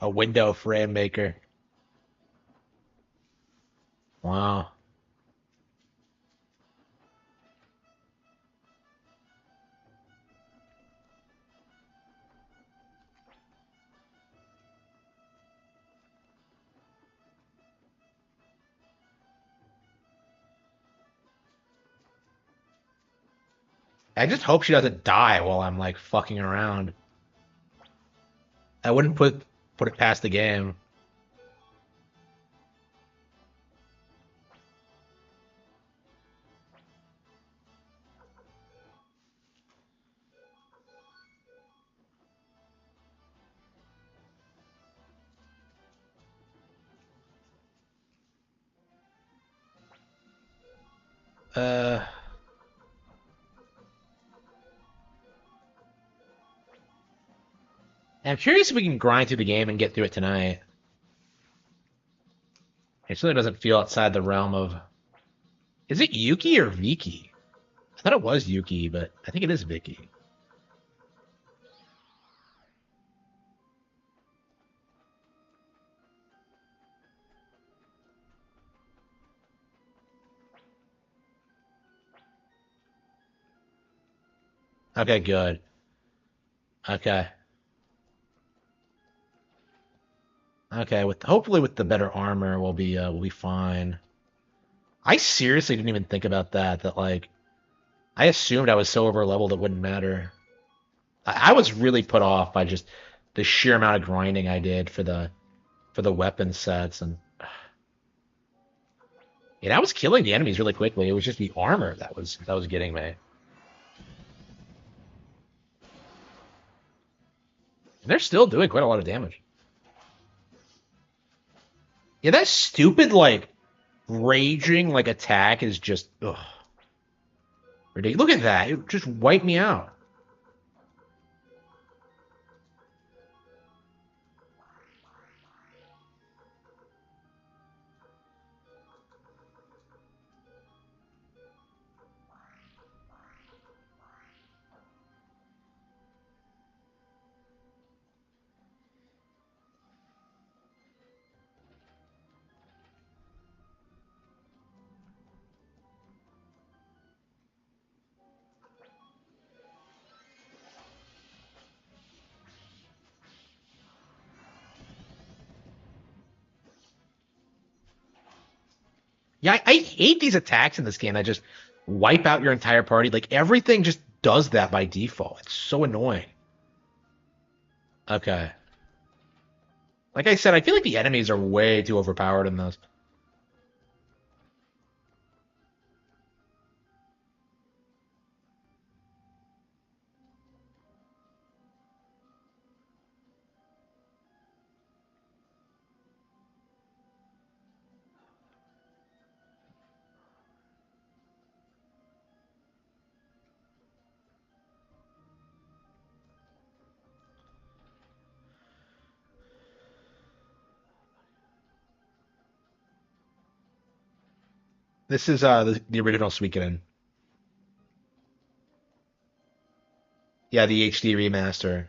A window frame maker. Wow. I just hope she doesn't die while I'm like fucking around. I wouldn't put it past the game. Uh, I'm curious if we can grind through the game and get through it tonight. It certainly doesn't feel outside the realm of. Is it Yuki or Viki? I thought it was Yuki, but I think it is Vicky. Okay, good. Okay. Okay, with hopefully with the better armor we'll be fine. I seriously didn't even think about that, that like I assumed I was so over leveled it wouldn't matter. I was really put off by just the sheer amount of grinding I did for the weapon sets and I was killing the enemies really quickly. It was just the armor that was getting me. And they're still doing quite a lot of damage. Yeah, that stupid like raging like attack is just ugh, ridiculous. Look at that. It just wiped me out. Yeah, I hate these attacks in this game that just wipe out your entire party. Like everything just does that by default. It's so annoying. Okay. Like I said, I feel like the enemies are way too overpowered in this. This is the original Suikoden. Yeah, the HD remaster.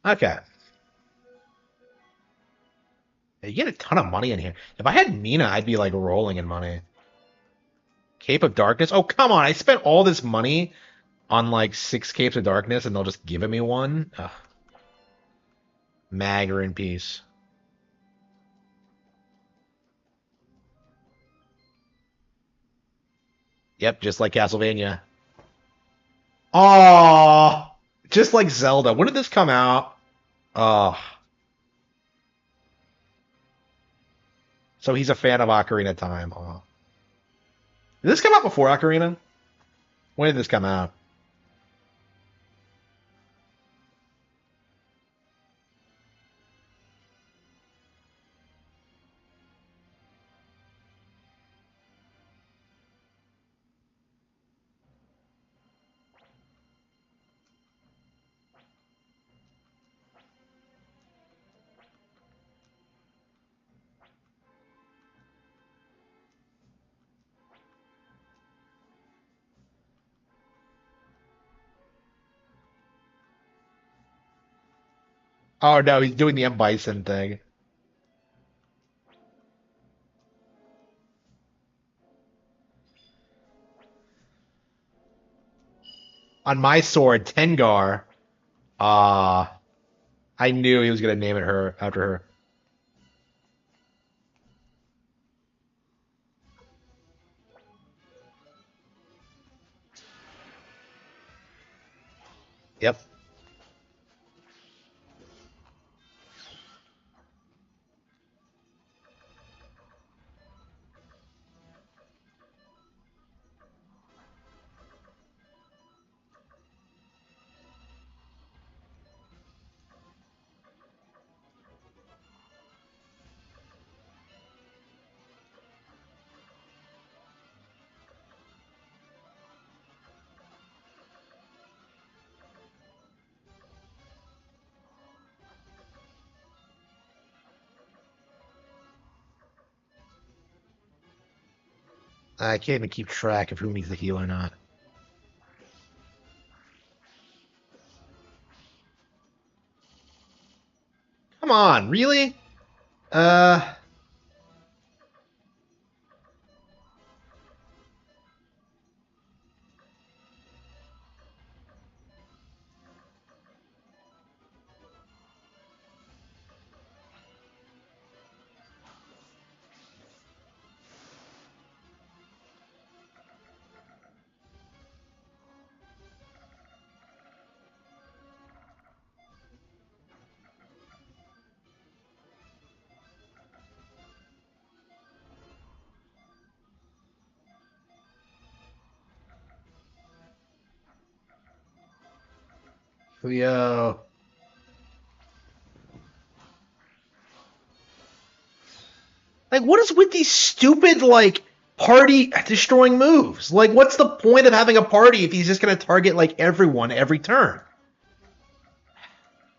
Okay. Yeah, you get a ton of money in here. If I had Mina, I'd be like rolling in money. Cape of Darkness? Oh, come on. I spent all this money on like 6 Capes of Darkness and they'll just give me one? Ugh. Mag in peace. Yep, just like Castlevania. Oh, just like Zelda. When did this come out? Oh, so he's a fan of Ocarina of Time. Oh. Did this come out before Ocarina? When did this come out? Oh no, he's doing the M. Bison thing. On my sword, Tengar. Ah, I knew he was gonna name it her after her. Yep. I can't even keep track of who needs the heal or not. Come on, really? Uh, Yo. Like, what is with these stupid, like, party destroying moves? Like, what's the point of having a party if he's just gonna target, like, everyone every turn?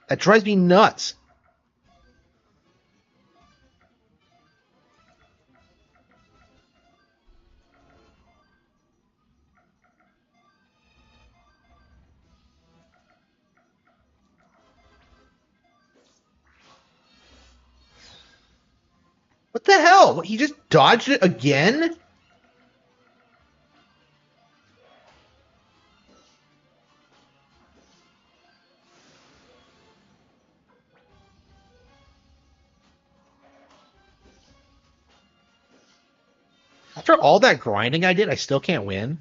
That drives me nuts. What the hell? He just dodged it again? After all that grinding I did, I still can't win.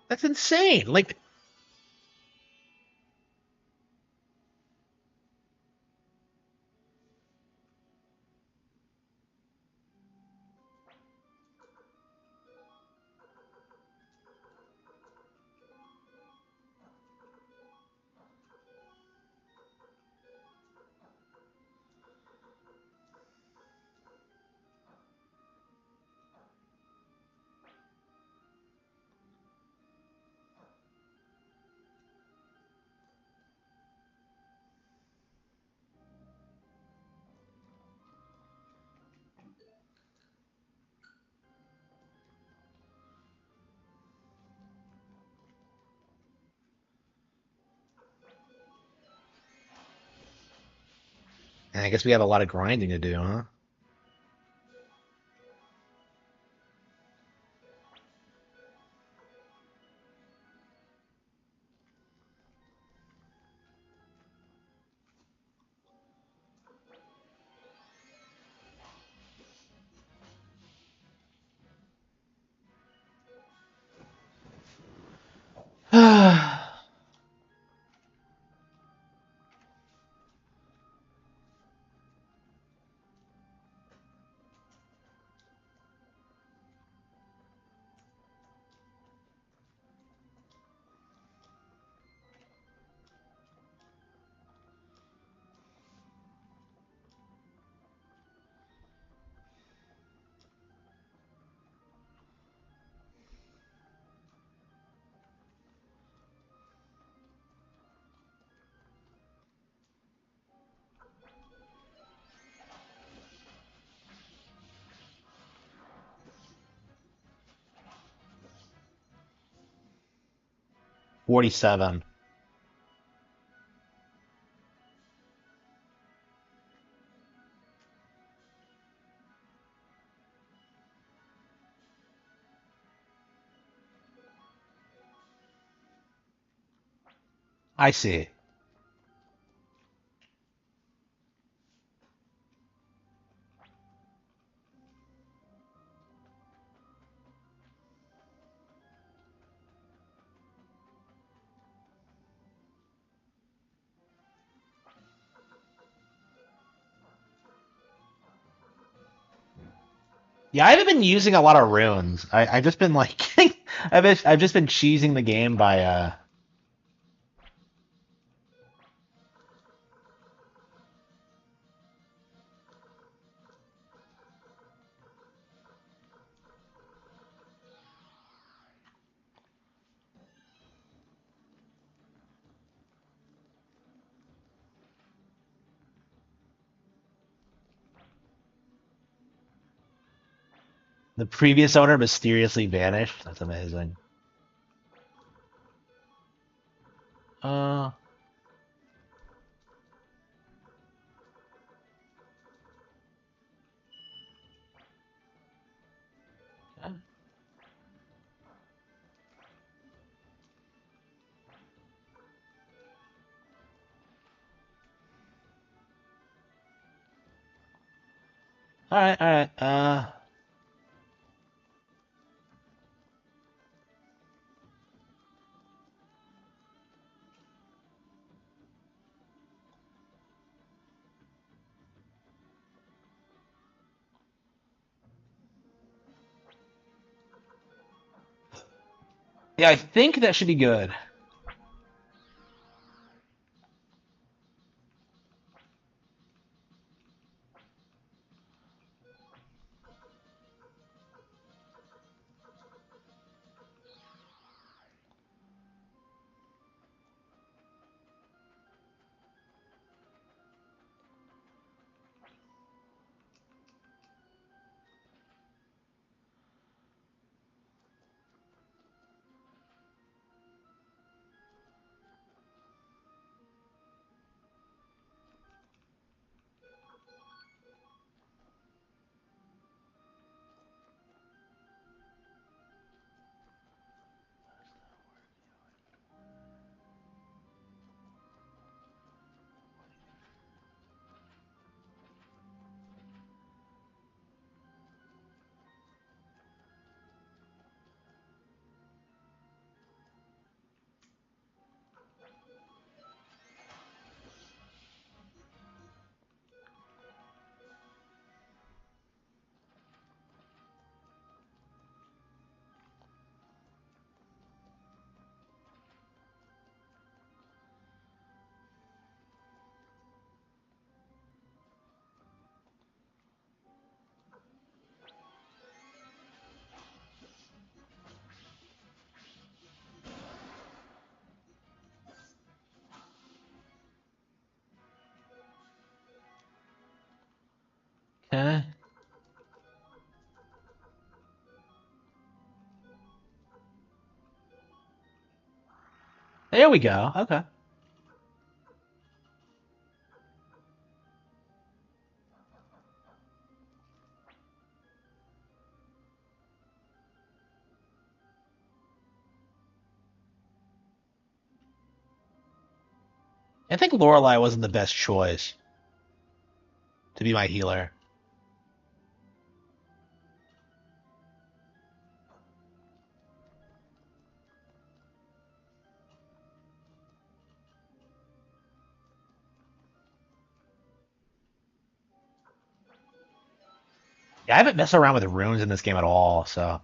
That's insane. Like, I guess we have a lot of grinding to do, huh? I 47. I see. Yeah, I haven't been using a lot of runes. I've just been like, I've just been cheesing the game by the previous owner mysteriously vanished. That's amazing. Uh, all right, all right. Yeah, I think that should be good. Okay. There we go. Okay. I think Lorelei wasn't the best choice to be my healer. Yeah, I haven't messed around with the runes in this game at all, so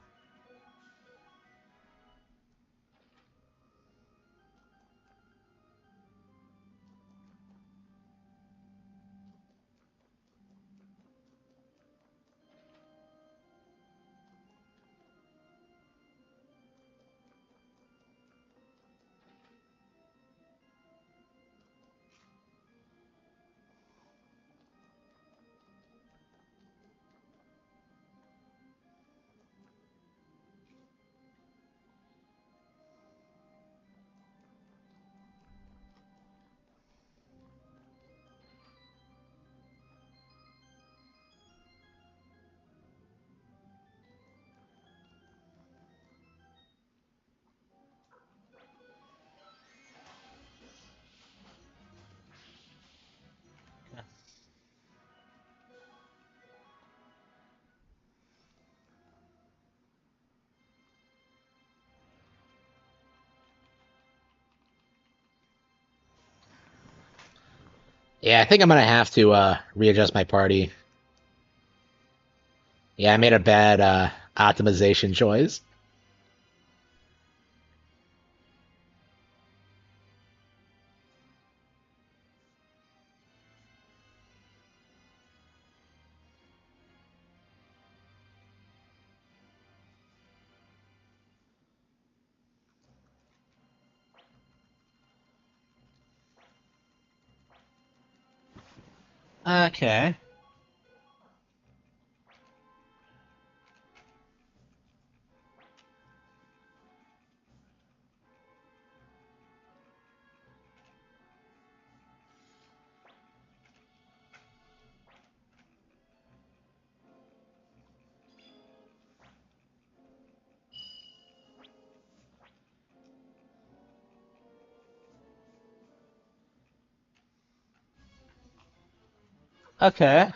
Yeah, I think I'm gonna have to readjust my party. Yeah, I made a bad optimization choice. Okay. Okay.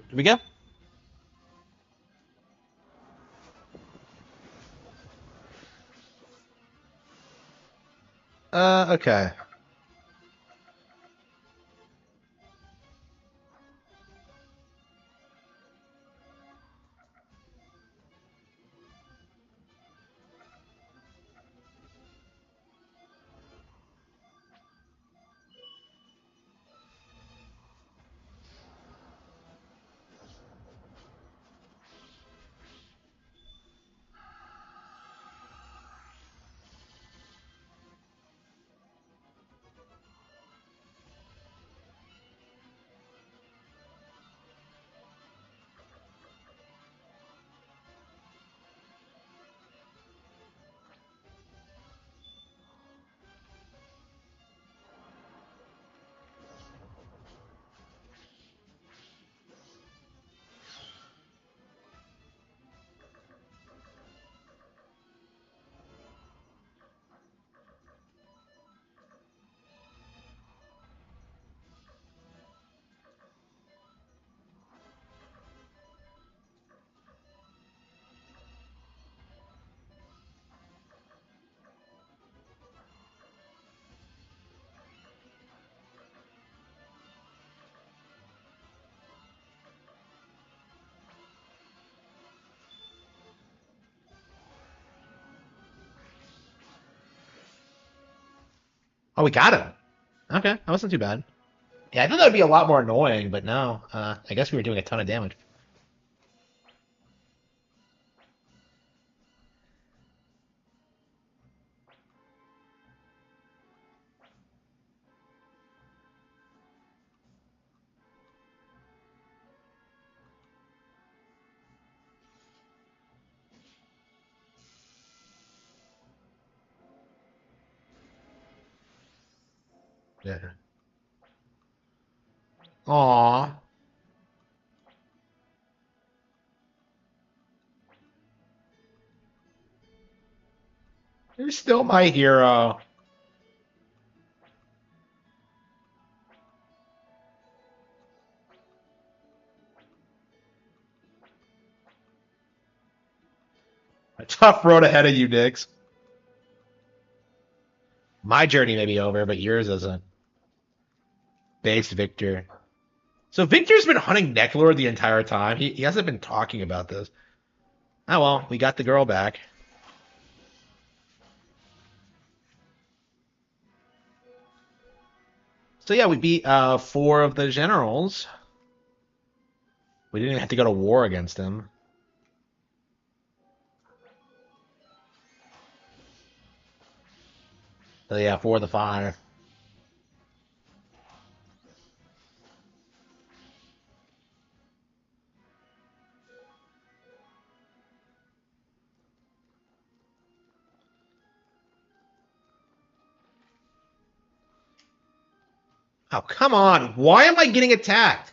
Here we go. Okay. Oh, we got him. Okay, that wasn't too bad. Yeah, I thought that would be a lot more annoying, but no. I guess we were doing a ton of damage. Yeah. Aw. You're still my hero. A tough road ahead of you, Nix. My journey may be over, but yours isn't. Base Victor. So Victor's been hunting Necklord the entire time. He hasn't been talking about this. Oh well, we got the girl back. So yeah, we beat 4 of the generals. We didn't even have to go to war against him. So yeah, 4 of the 5. Oh, come on. Why am I getting attacked?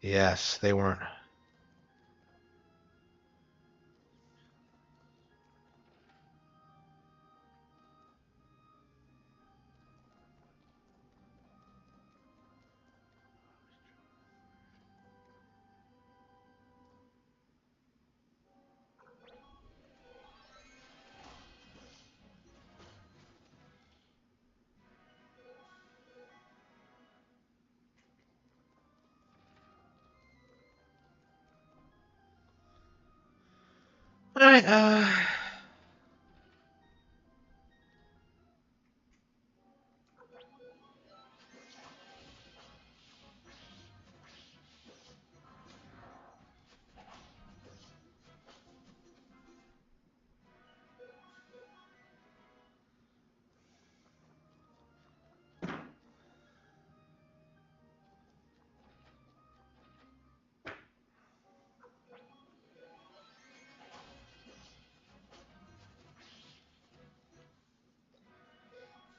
Yes, they weren't. All right,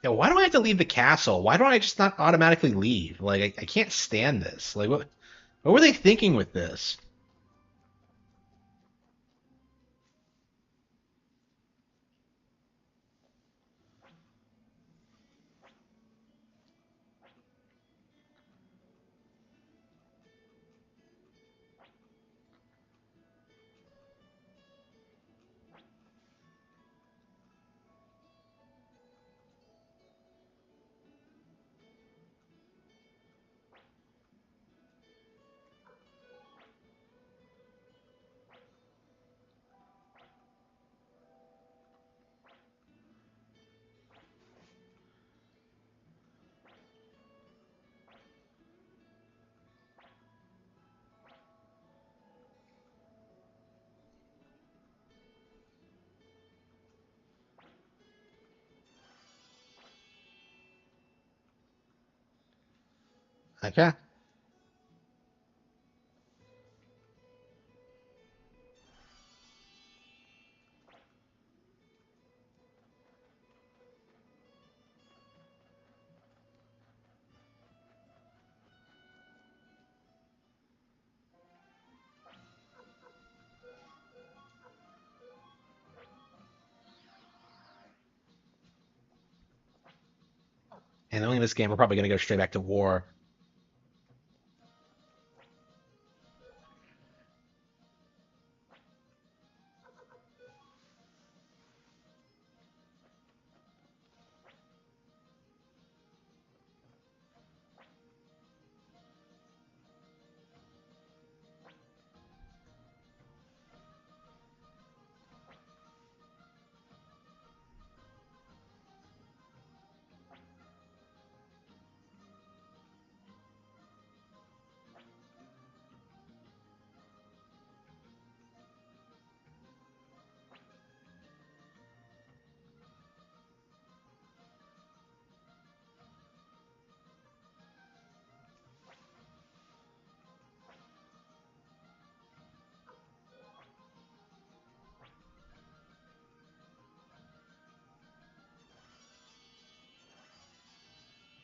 yeah, why do I have to leave the castle? Why don't I just not automatically leave? Like, I can't stand this. Like, what were they thinking with this? Okay. And knowing this game, we're probably going to go straight back to war.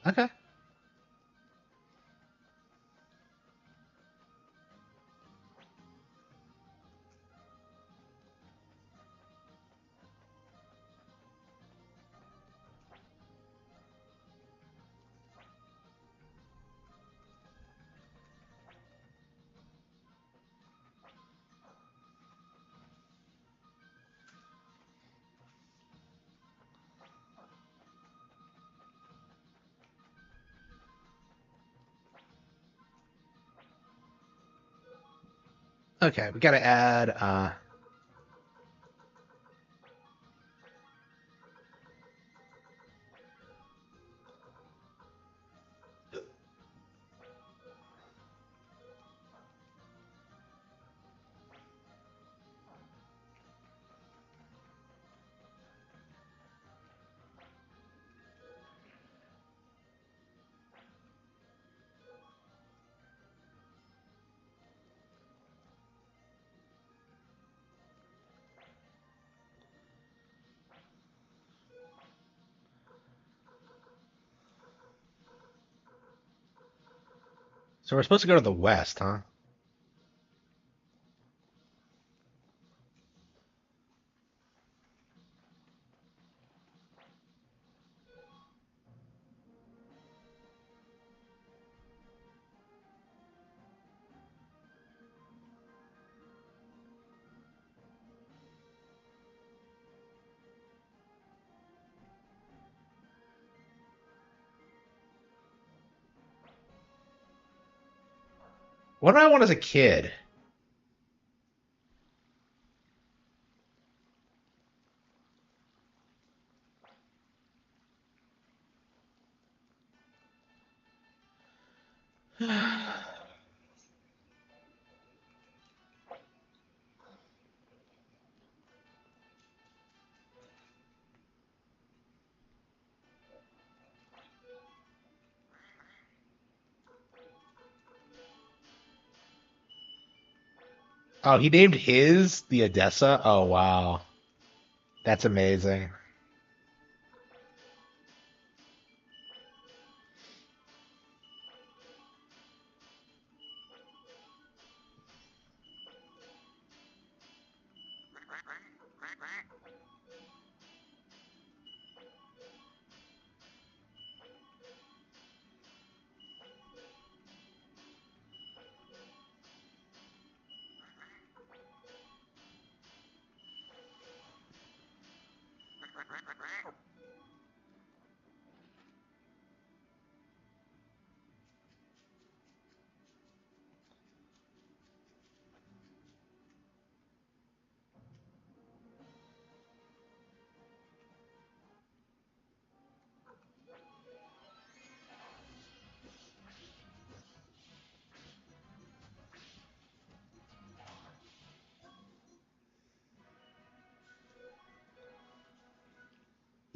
Okay. Okay, we gotta add. So we're supposed to go to the west, huh? What did I want as a kid? Oh, he named his the Odessa? Oh, wow. That's amazing.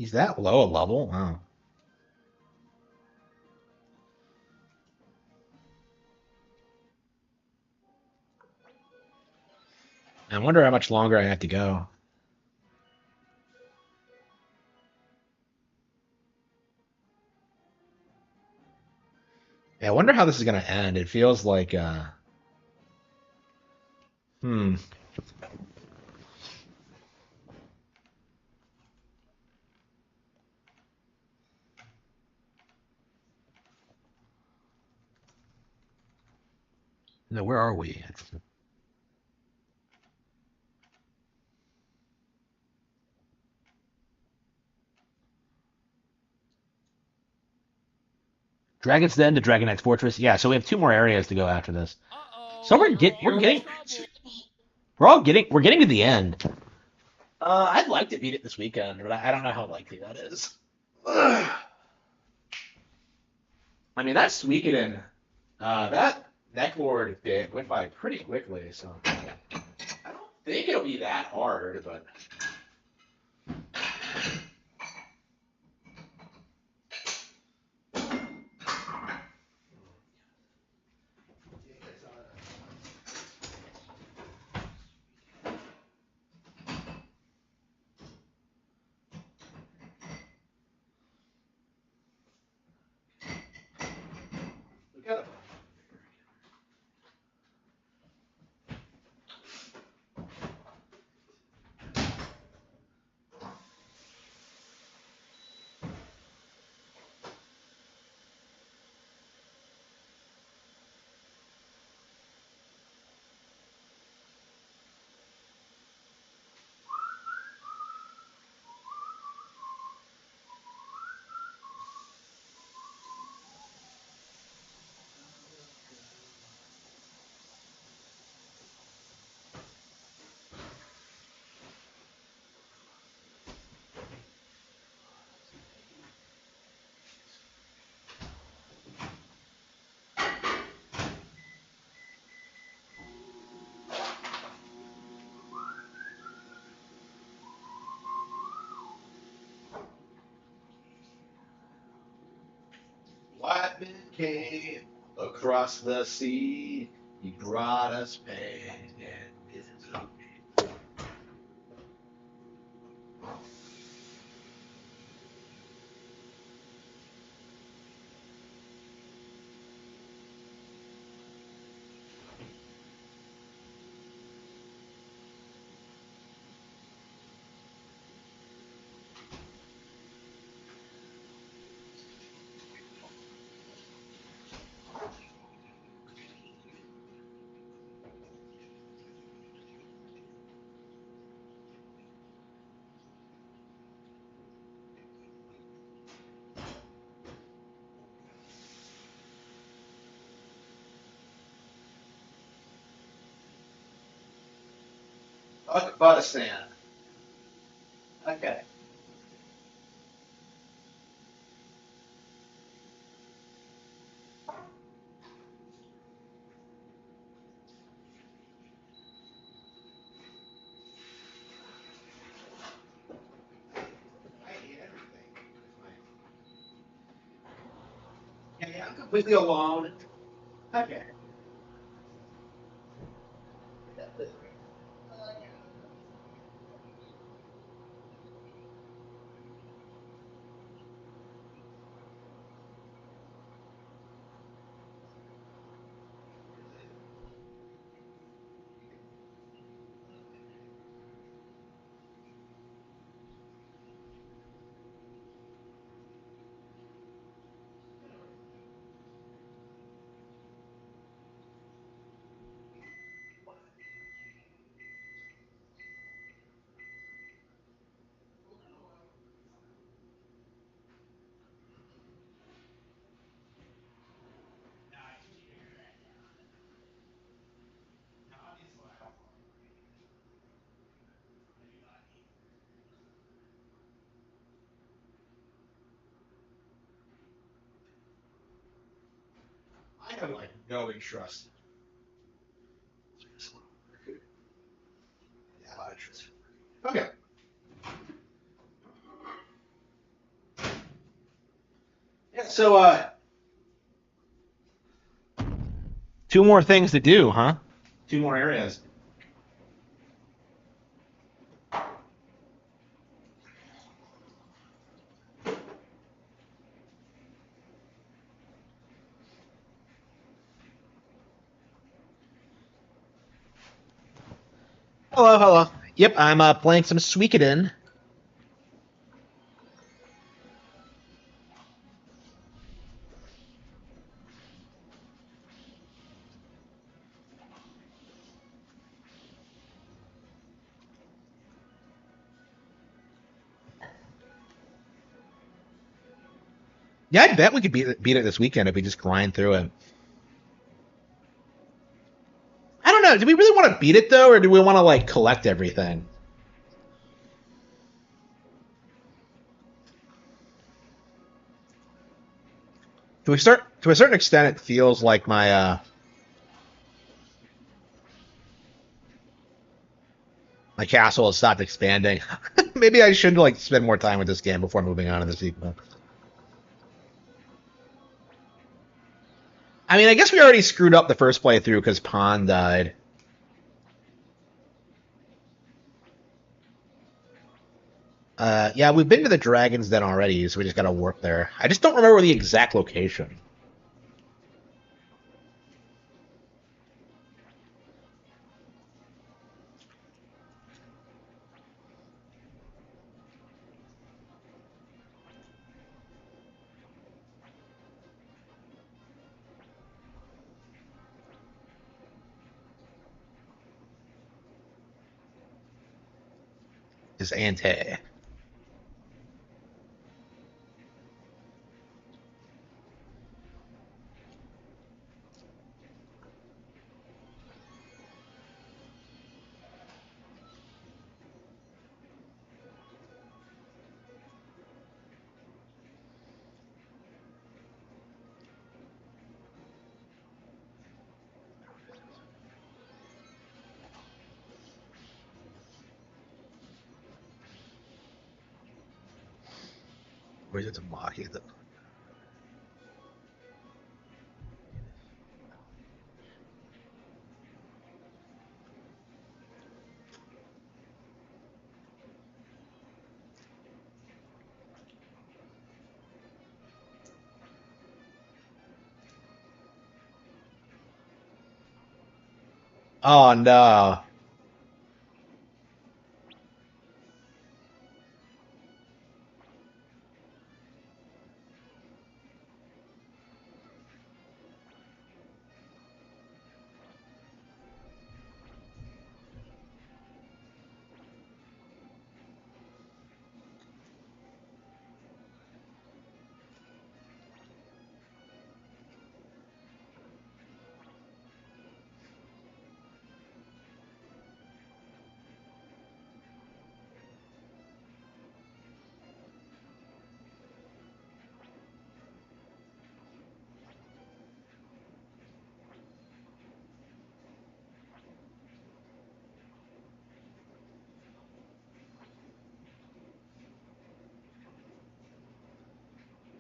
He's that low a level? Wow. I wonder how much longer I have to go. Yeah, I wonder how this is gonna end. It feels like hmm. No, where are we? Dragon's Den to Dragon Knight's Fortress. Yeah, so we have two more areas to go after this. So Uh-oh, we're you're in getting trouble. we're getting to the end. I'd like to beat it this weekend, but I don't know how likely that is. I mean, that Suikoden, that Necklord bit went by pretty quickly, so I don't think it'll be that hard, but we got came across the sea. He brought us pain and misery. Afghanistan. Okay. I hate everything. Yeah, I'm completely alone. Okay. I have like no interest. Yeah, a lot of interest. Okay. Yeah, so two more things to do, huh? Two more areas. Hello, hello. Yep, I'm playing some Suikoden. Yeah, I bet we could beat it this weekend if we just grind through it. I don't know. Do we really want to beat it though, or do we want to like collect everything? To a certain extent, it feels like my castle has stopped expanding. Maybe I should like spend more time with this game before moving on to the sequel. I mean, I guess we already screwed up the first playthrough because Pond died. Yeah, we've been to the Dragon's Den already, so we just gotta work there. I just don't remember the exact location. Is Ante. Where's it to Maki? Oh no.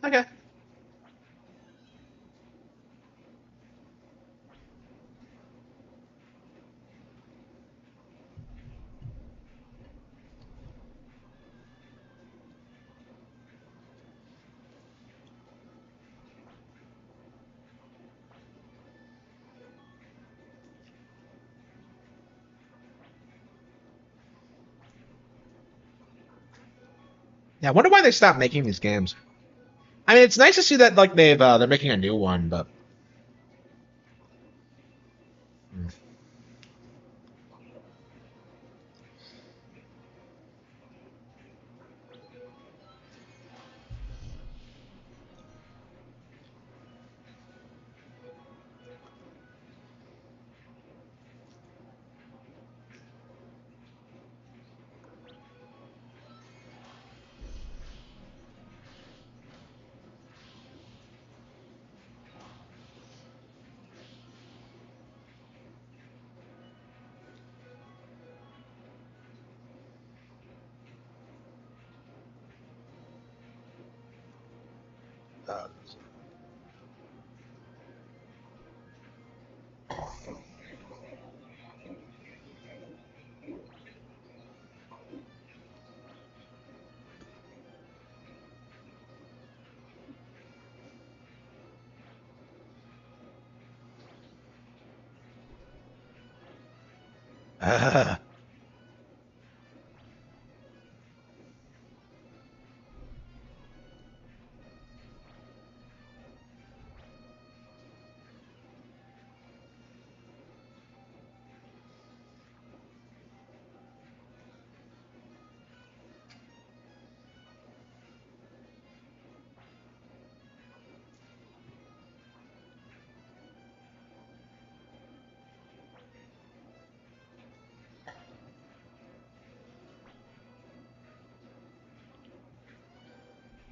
Okay. Yeah, I wonder why they stopped making these games. I mean, it's nice to see that like they're making a new one, but uh, uh,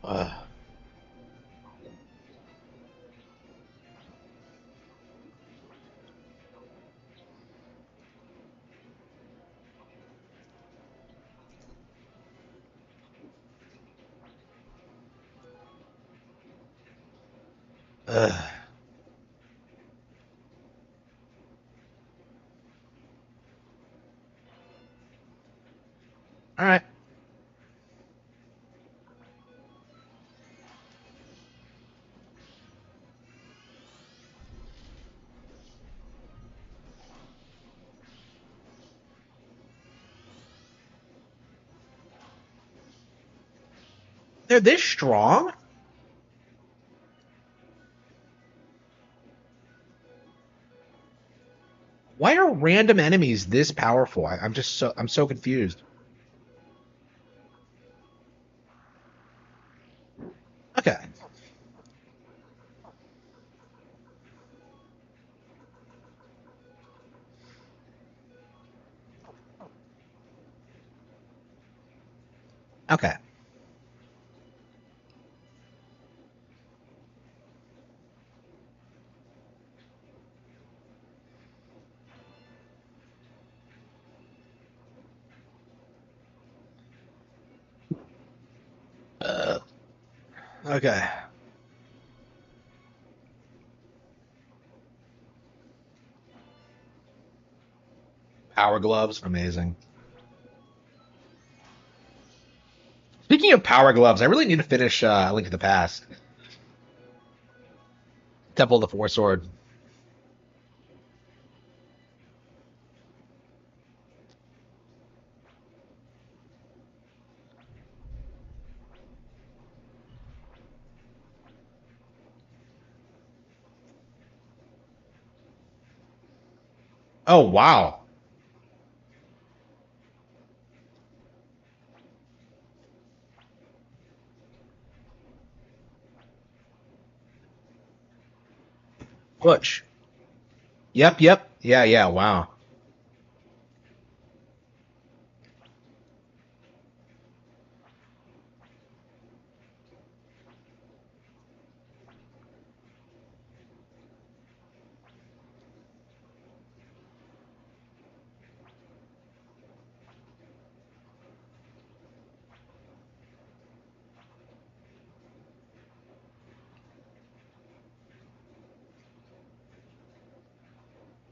uh, uh. All right. They're this strong? Why are random enemies this powerful? I'm so confused. Okay. Okay. Uh, okay. Power gloves, amazing. Speaking of power gloves, I really need to finish Link to the Past. Temple of the Four Sword. Oh, wow. Butch. Yep, yep. Yeah, yeah, wow.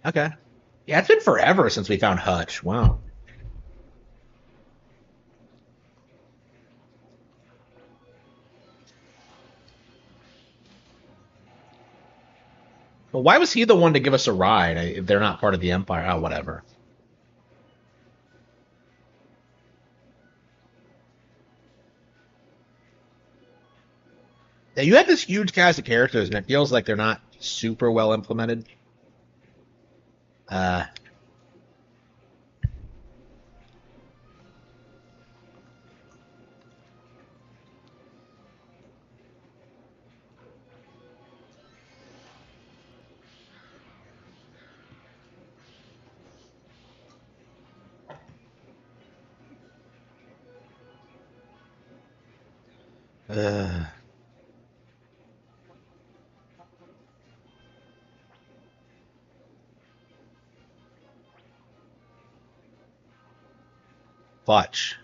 Okay. Yeah, it's been forever since we found Hutch. Wow. But why was he the one to give us a ride? They're not part of the Empire. Oh, whatever. Yeah, you have this huge cast of characters, and it feels like they're not super well implemented. Uh, uh, Fletch.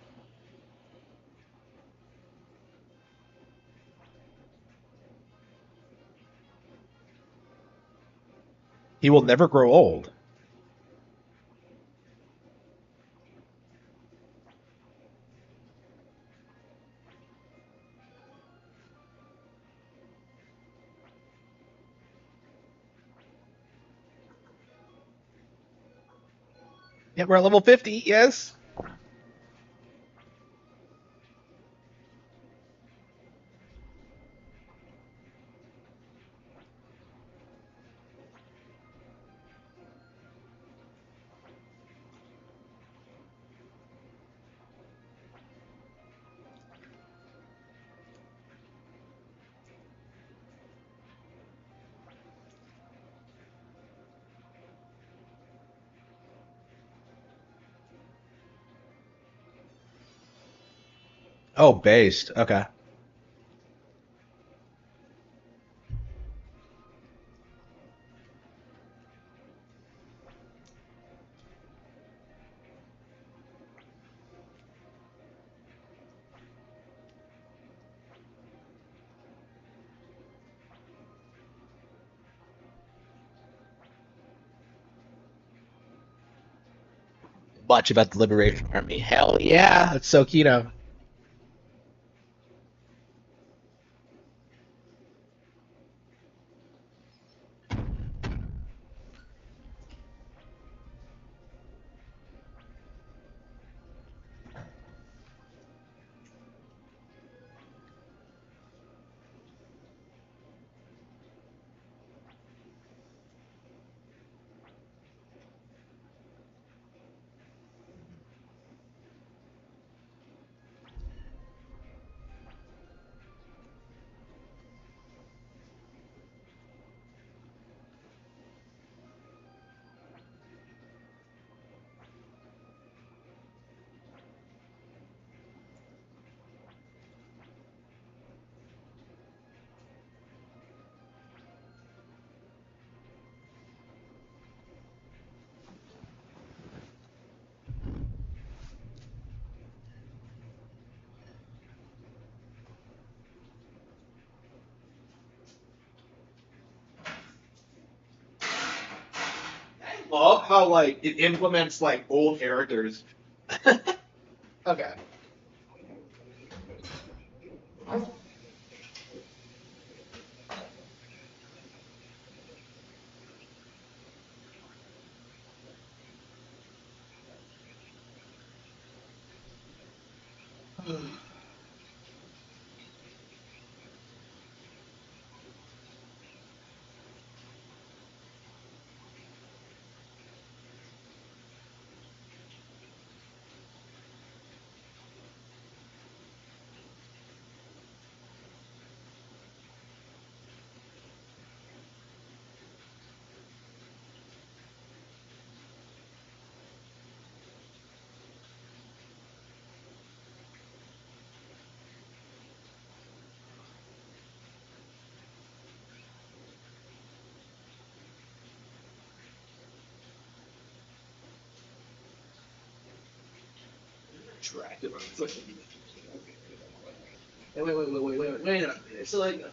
He will never grow old. Yeah, we're at level 50. Yes. Oh, based. Okay. Much about the Liberation Army. Hell yeah. That's so keto. Love how like it implements like old characters. Okay. Dracula. It's like, wait a minute. It's like.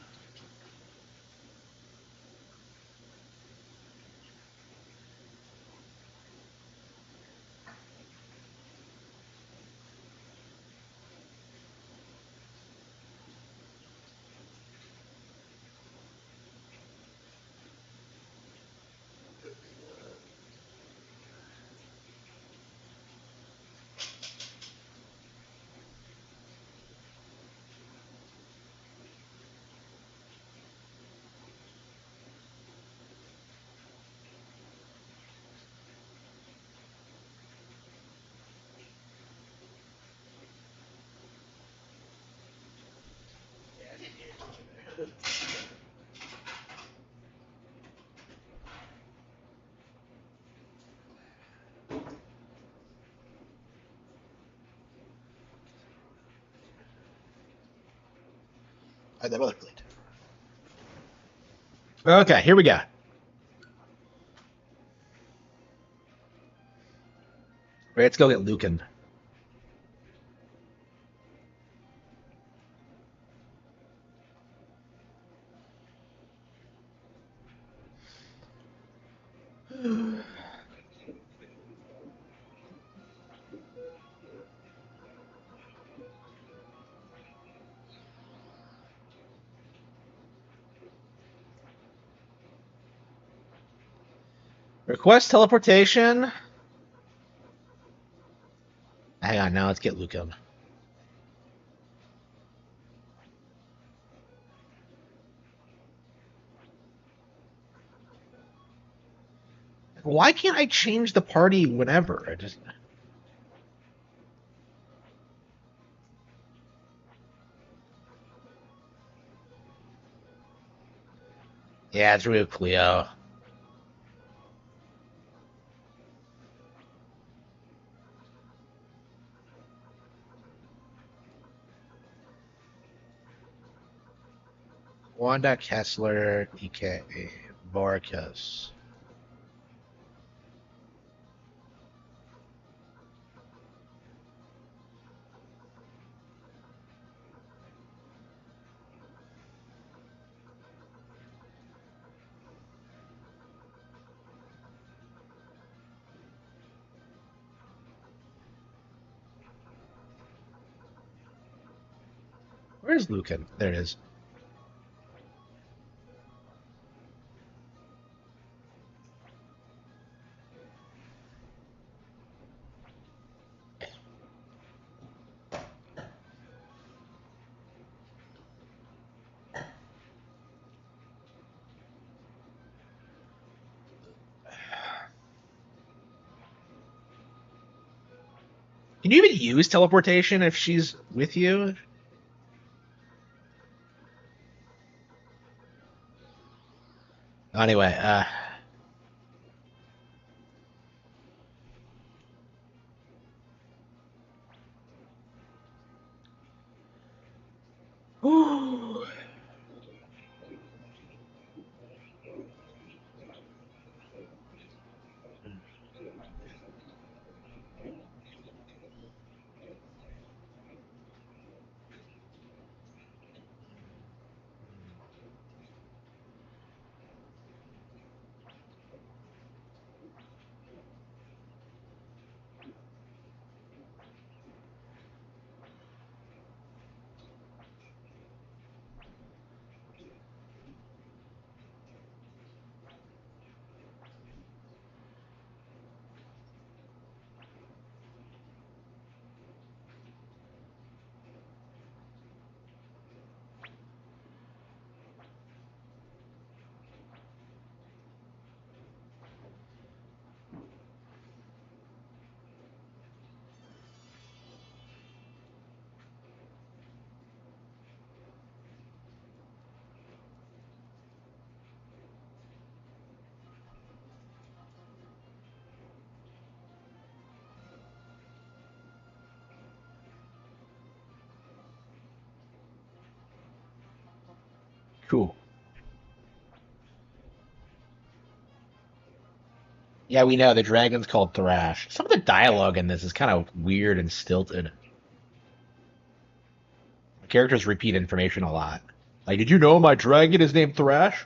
That other plate. Okay, here we go. Let's go get Lucan. Request teleportation. Hang on, now let's get Lucan. Why can't I change the party whenever? I just. Yeah, it's real Cleo. Wanda Kessler, EK, Vargas. Where's Lucan? There it is. Can you even use teleportation if she's with you? Anyway, cool. Yeah, we know the dragon's called Thrash. Some of the dialogue in this is kind of weird and stilted. characters repeat information a lot. Like, did you know my dragon is named Thrash?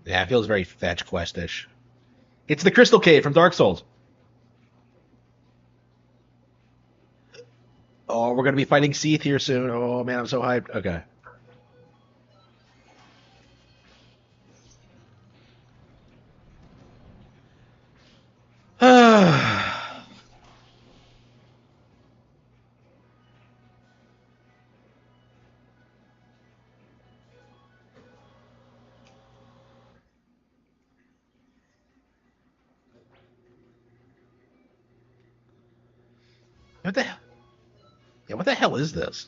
Yeah, it feels very fetch questish. It's the Crystal Cave from Dark Souls. Oh, we're gonna be fighting Seath here soon. Oh man, I'm so hyped. Okay. What the hell? Yeah, what the hell is this?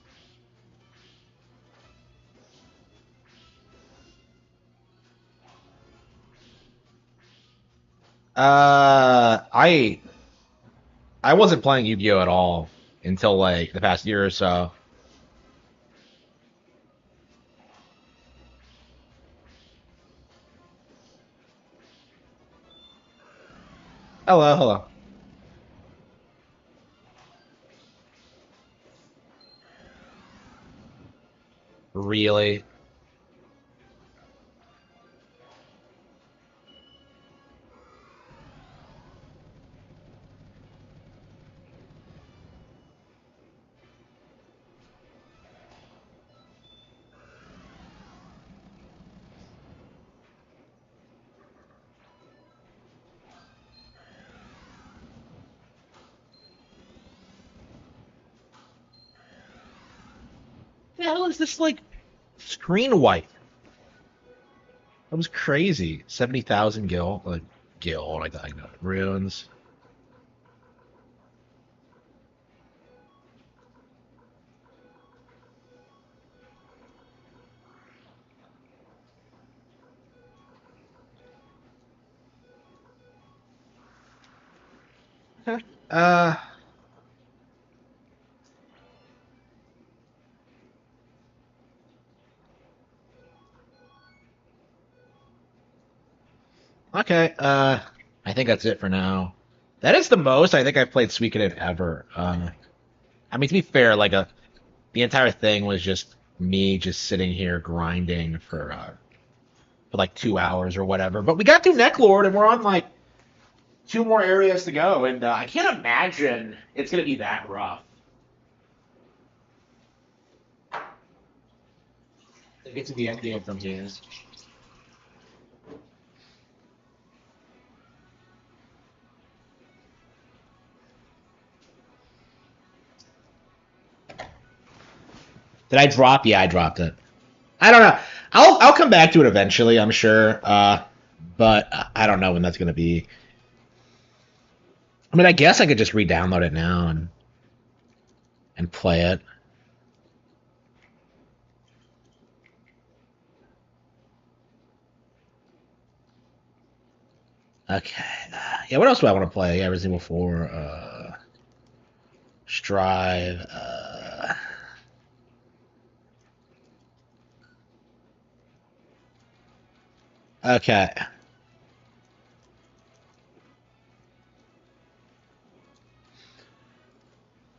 I wasn't playing Yu-Gi-Oh at all until like the past year or so. Hello, hello. Really? The hell is this like screen wipe? That was crazy. 70,000 gil, like gil, like I know runes. Okay. Okay. I think that's it for now. That is the most I think I've played Suikoden ever. I mean, to be fair, the entire thing was just me just sitting here grinding for like 2 hours or whatever. But we got through Necklord and we're on like two more areas to go, and I can't imagine it's gonna be that rough. To get to the end game from here. Did I drop? Yeah, I dropped it. I don't know. I'll come back to it eventually, I'm sure. But I don't know when that's gonna be. I mean, I guess I could just re-download it now and play it. Okay. Yeah, what else do I want to play? Yeah, Resident Evil 4, Strive. Okay.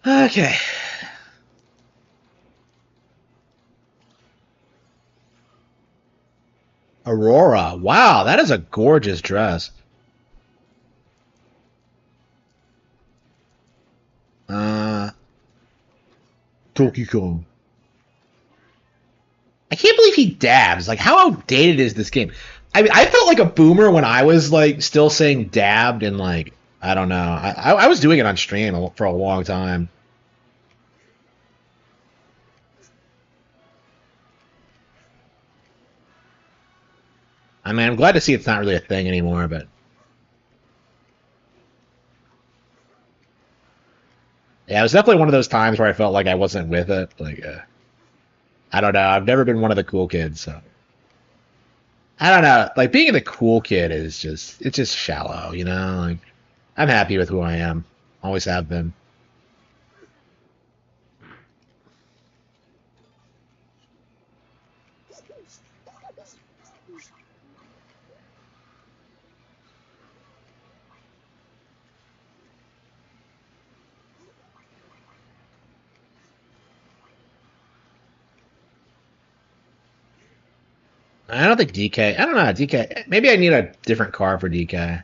Okay. Aurora. Wow, that is a gorgeous dress. Uh, Donkey Kong. I can't believe he dabs. Like, how outdated is this game? I mean, I felt like a boomer when I was like still saying dabbed and like I don't know. I was doing it on stream for a long time. I mean, I'm glad to see it's not really a thing anymore, but yeah, it was definitely one of those times where I felt like I wasn't with it. Like, I don't know. I've never been one of the cool kids, so I don't know. Like being the cool kid is just it's just shallow, you know. Like I'm happy with who I am. Always have been. I don't think DK. I don't know DK. Maybe I need a different car for DK.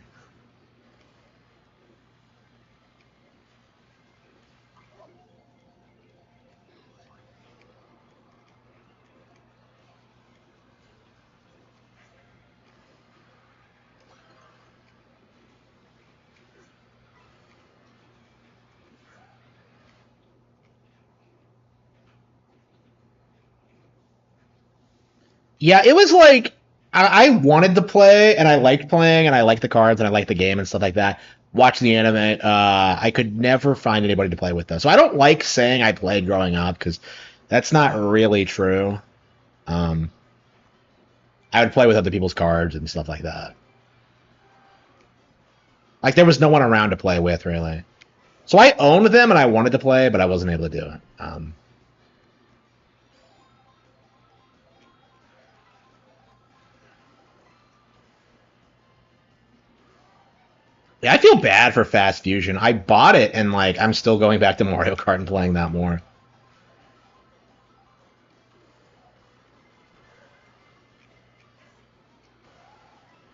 Yeah, it was like I wanted to play and I liked playing and I liked the cards and I liked the game and stuff like that. Watch the anime. I could never find anybody to play with though. So I don't like saying I played growing up because that's not really true. Um, I would play with other people's cards and stuff like that. Like there was no one around to play with really. So I owned them and I wanted to play, but I wasn't able to do it. Yeah, I feel bad for Fast Fusion. I bought it and like I'm still going back to Mario Kart and playing that more.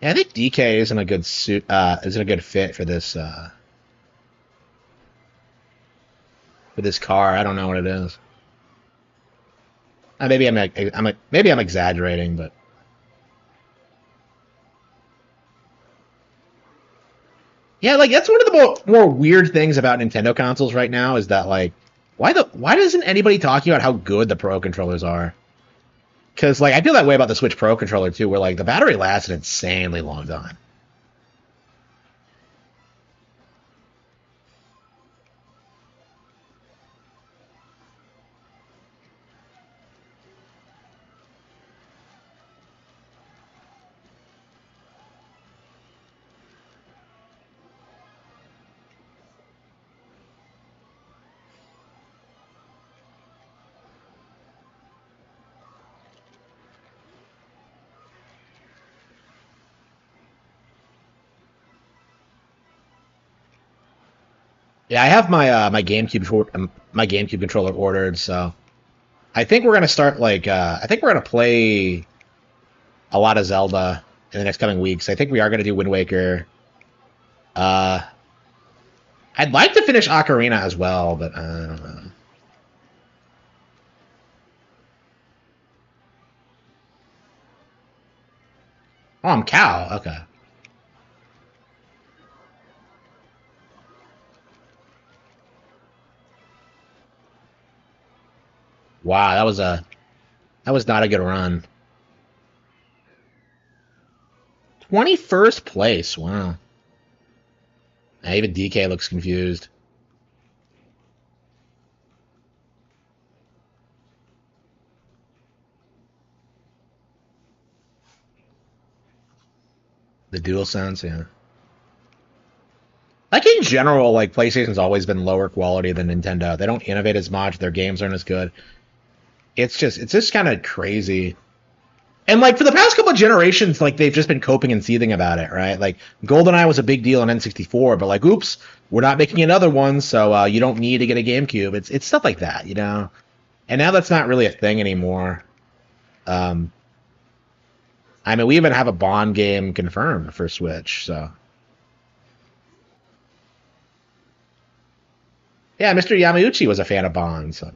Yeah, I think DK isn't a good suit. Isn't a good fit for this car. I don't know what it is. Maybe maybe I'm exaggerating, but yeah, like that's one of the more weird things about Nintendo consoles right now is that like why doesn't anybody talking about how good the Pro controllers are? Because like I feel that way about the Switch Pro controller too, where like the battery lasts an insanely long time. Yeah, I have my GameCube controller ordered, so I think we're gonna start like I think we're gonna play a lot of Zelda in the next coming weeks. I think we are gonna do Wind Waker. Uh, I'd like to finish Ocarina as well, but I don't know. Oh, I'm Cow. Okay. Wow, that was not a good run. 21st place. Wow. Even DK looks confused. The dual sense, yeah. Like in general, like PlayStation's always been lower quality than Nintendo. They don't innovate as much. Their games aren't as good. It's just kind of crazy. And like for the past couple of generations, like they've just been coping and seething about it, right? Like GoldenEye was a big deal on N64, but like, oops, we're not making another one, so you don't need to get a GameCube. It's stuff like that, you know. And now that's not really a thing anymore. Um, I mean, we even have a Bond game confirmed for Switch, so yeah, Mr. Yamauchi was a fan of Bond, so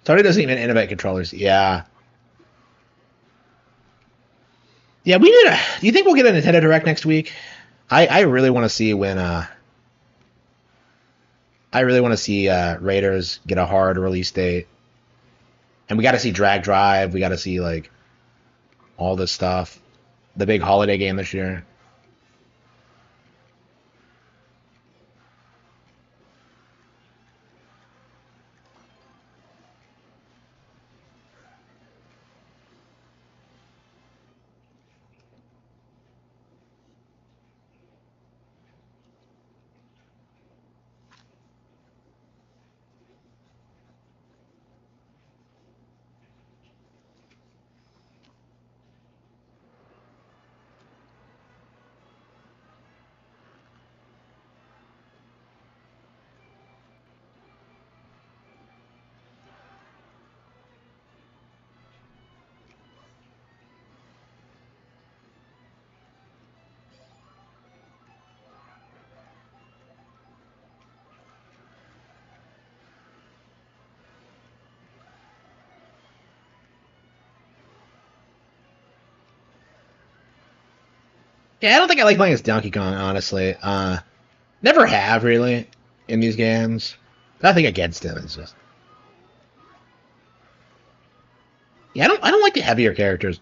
Sony doesn't even innovate controllers. Yeah, yeah, we need a. Do you think we'll get a Nintendo Direct next week? I really want to see when I really want to see Raiders get a hard release date, and we got to see Drag Drive. We got to see like all this stuff. The big holiday game this year. Yeah, I don't think I like playing as Donkey Kong, honestly. Never have really in these games. Nothing against him. It's just yeah, I don't like the heavier characters.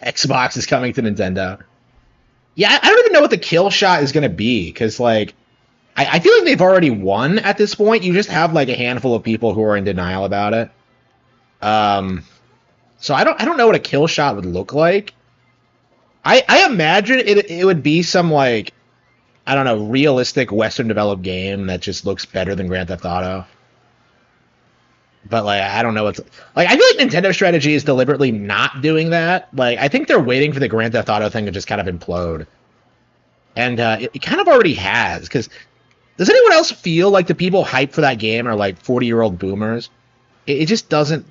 Xbox is coming to Nintendo. Yeah, I don't even know what the kill shot is gonna be because like I feel like they've already won at this point. You just have like a handful of people who are in denial about it. Um, so I don't know what a kill shot would look like. I imagine it would be some like I don't know realistic Western developed game that just looks better than Grand Theft Auto. But like I don't know what's like I feel like Nintendo's strategy is deliberately not doing that. Like I think they're waiting for the Grand Theft Auto thing to just kind of implode, and it kind of already has. Because does anyone else feel like the people hyped for that game are like 40-year-old boomers? It just doesn't.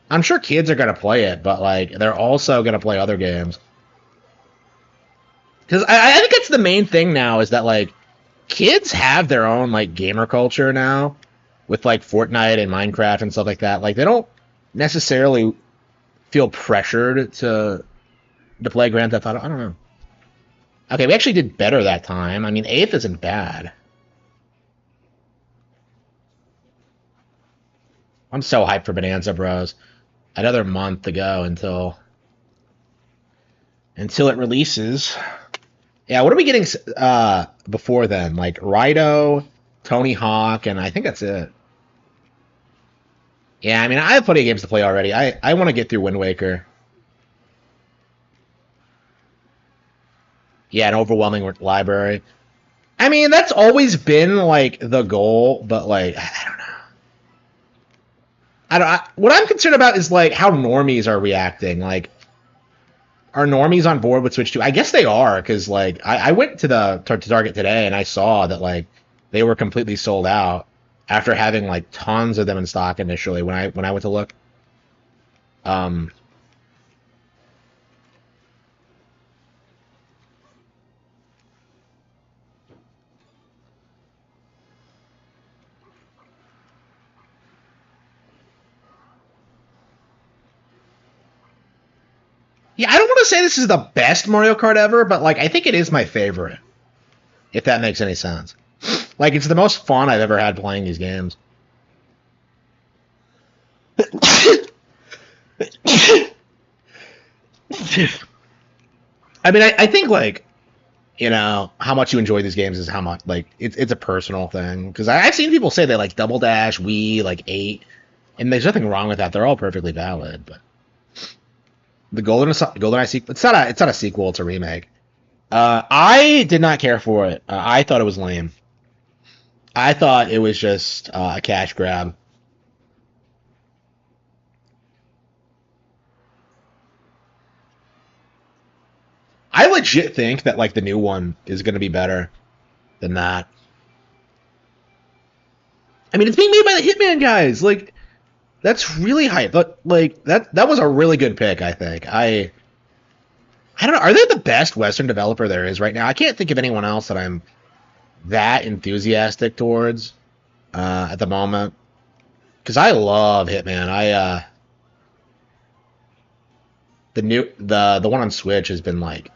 I'm sure kids are gonna play it, but like they're also gonna play other games. Because I think that's the main thing now is that like kids have their own like gamer culture now with like Fortnite and Minecraft and stuff like that. Like they don't necessarily feel pressured to play Grand Theft Auto. I don't know. Okay, we actually did better that time. I mean, 8th isn't bad. I'm so hyped for Bonanza Bros. Another month to go until it releases. Yeah, what are we getting before then? Like Raito, Tony Hawk, and I think that's it. Yeah, I mean, I have plenty of games to play already. I want to get through Wind Waker. Yeah, an overwhelming library. I mean, that's always been like the goal, but like I don't know. What I'm concerned about is like how normies are reacting. Like, are normies on board with Switch 2? I guess they are, because like I went to to Target today and I saw that like they were completely sold out after having like tons of them in stock initially when I went to look. Um, yeah, I don't want to say this is the best Mario Kart ever, but like I think it is my favorite, if that makes any sense. Like it's the most fun I've ever had playing these games. I mean, I think like how much you enjoy these games is how much like it's a personal thing because I've seen people say they like Double Dash, Wii, like 8, and there's nothing wrong with that. They're all perfectly valid. But the GoldenEye sequel, it's not a sequel, it's a remake. I did not care for it. I thought it was lame. I thought it was just a cash grab. I legit think that like the new one is going to be better than that. I mean, it's being made by the Hitman guys. Like, That's really hype. But like that was a really good pick, I think. I don't know. Are they the best Western developer there is right now? I can't think of anyone else that I'm that enthusiastic towards at the moment. Because I love Hitman. The one on Switch has been like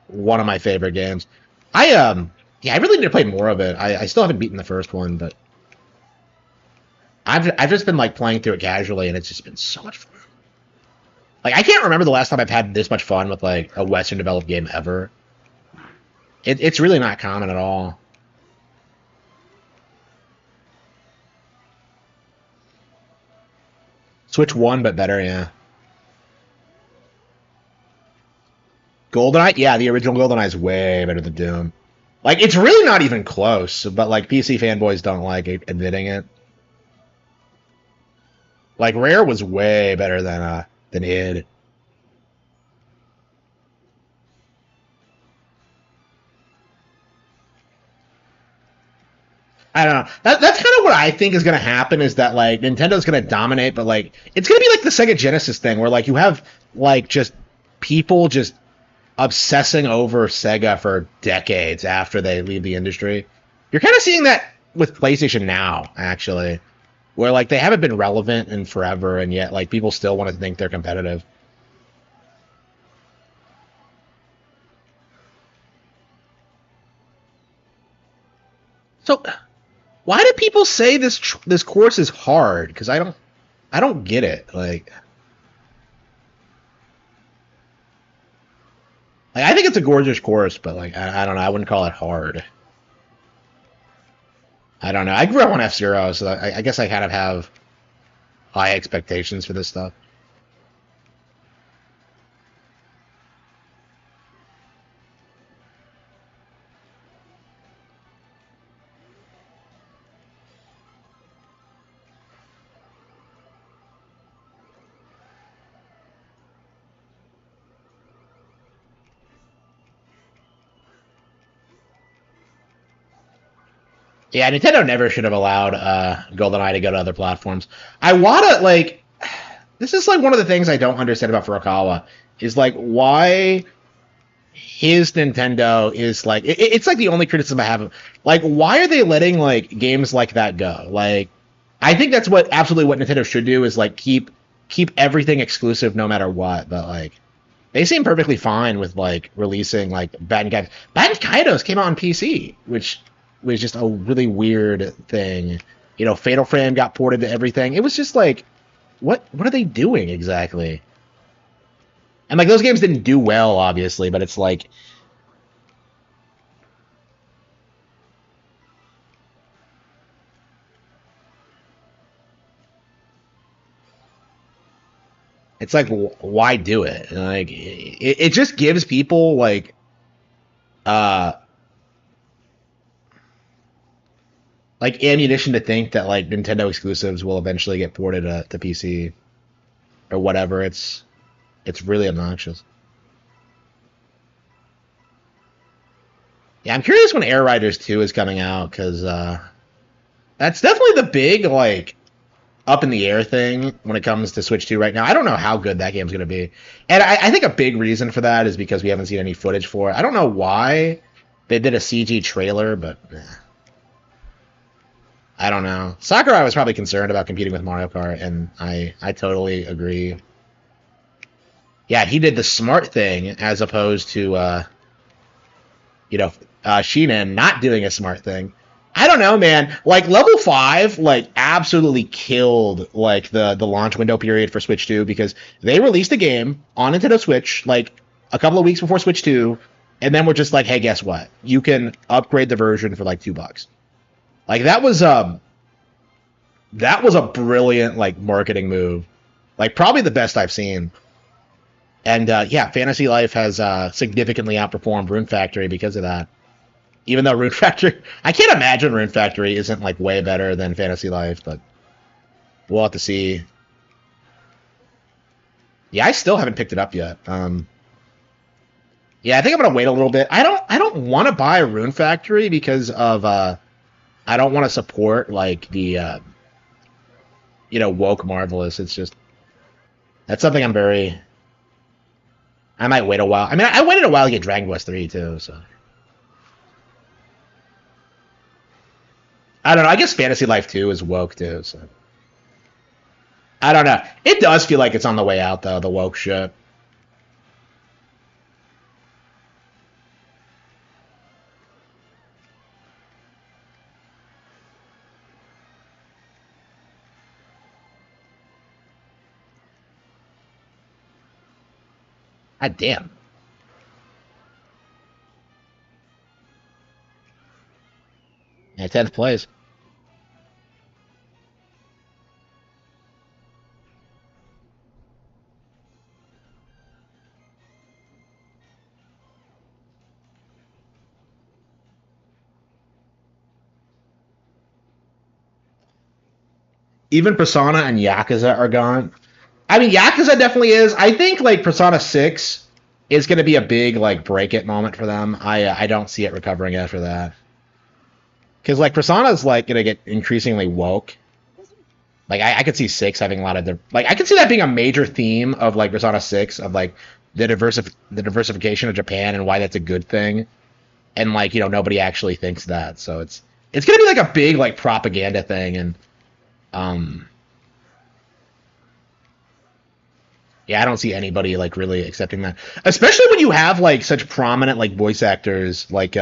one of my favorite games. I really need to play more of it. I still haven't beaten the first one, but I've just been like playing through it casually, and it's just been so much fun. Like I can't remember the last time I've had this much fun with like a Western developed game ever. It's really not common at all. Switch 1, but better, yeah. GoldenEye? Yeah, the original GoldenEye is way better than Doom. Like, it's really not even close, but, like, PC fanboys don't like admitting it. Like, Rare was way better than id. I don't know. That's kind of what I think is going to happen is that, like, Nintendo's going to dominate, but, like, it's going to be like the Sega Genesis thing where, like, you have, like, just people just obsessing over Sega for decades after they leave the industry. You're kind of seeing that with PlayStation now, actually, where like they haven't been relevant in forever, and yet like people still want to think they're competitive. So, why do people say this course is hard? Because I don't get it. Like I think it's a gorgeous course, but like I don't know. I wouldn't call it hard. I don't know. I grew up on F-Zero, so I guess I kind of have high expectations for this stuff. Yeah, Nintendo never should have allowed GoldenEye to go to other platforms. Iwata, like, this is like one of the things I don't understand about Furukawa is like why his Nintendo is like it's like the only criticism I have. Like, why are they letting like games like that go? Like, I think that's what absolutely what Nintendo should do is like keep everything exclusive no matter what. But like, they seem perfectly fine with like releasing like Batten Kaitos. Batten Kaitos came out on PC, which was just a really weird thing. You know, Fatal Frame got ported to everything. It was just like, what are they doing exactly? And like those games didn't do well, obviously, but it's like why do it? Like it just gives people uh like ammunition to think that like Nintendo exclusives will eventually get ported to PC or whatever. It's really obnoxious. Yeah, I'm curious when Air Riders 2 is coming out because that's definitely the big like up in the air thing when it comes to Switch 2 right now. I don't know how good that game's going to be. And I think a big reason for that is because we haven't seen any footage for it. I don't know why they did a CG trailer, but I don't know. Sakurai was probably concerned about competing with Mario Kart, and I totally agree. Yeah, he did the smart thing as opposed to, Shinan not doing a smart thing. I don't know, man. Like level 5, like absolutely killed like the launch window period for Switch 2 because they released a game on Nintendo Switch like a couple of weeks before Switch 2, and then we're just like, hey, guess what? You can upgrade the version for like $2. Like that was a brilliant like marketing move. Like probably the best I've seen. And yeah, Fantasy Life has significantly outperformed Rune Factory because of that. Even though Rune Factory, I can't imagine Rune Factory isn't like way better than Fantasy Life, but we'll have to see. Yeah, I still haven't picked it up yet. Yeah, I think I'm gonna wait a little bit. I don't want to buy Rune Factory because of I don't want to support like the woke marvelous. It's just that's something I'm very. I might wait a while. I mean, I waited a while to get Dragon Quest 3 too, so I don't know. I guess Fantasy Life 2 is woke too, so I don't know. It does feel like it's on the way out though, the woke shit. God damn. Yeah, 10th place. Even Persona and Yakuza are gone. I mean, Yakuza definitely is. I think like Persona 6 is going to be a big like break it moment for them. I don't see it recovering after that. Because like Persona's like going to get increasingly woke. Like I could see 6 having a lot of like I could see that being a major theme of like Persona 6 of like the diversification of Japan and why that's a good thing. And like, nobody actually thinks that. So it's going to be like a big like propaganda thing and um yeah, I don't see anybody like really accepting that. Especially when you have like such prominent like voice actors like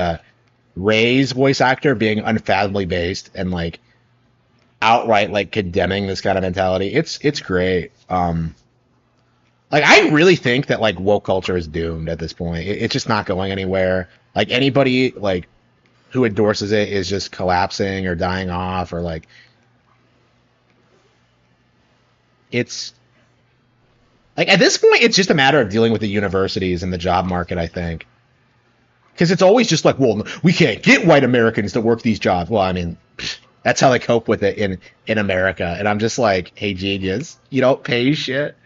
Ray's voice actor being unfathomably based and like outright like condemning this kind of mentality. It's great. Like I really think that like woke culture is doomed at this point. It's just not going anywhere. Like anybody like who endorses it is just collapsing or dying off or like it's like at this point it's just a matter of dealing with the universities and the job market, I think. Because it's always just like, well, we can't get white Americans to work these jobs. Well, I mean, that's how they cope with it in America. And I'm just like, hey, genius, you don't pay shit.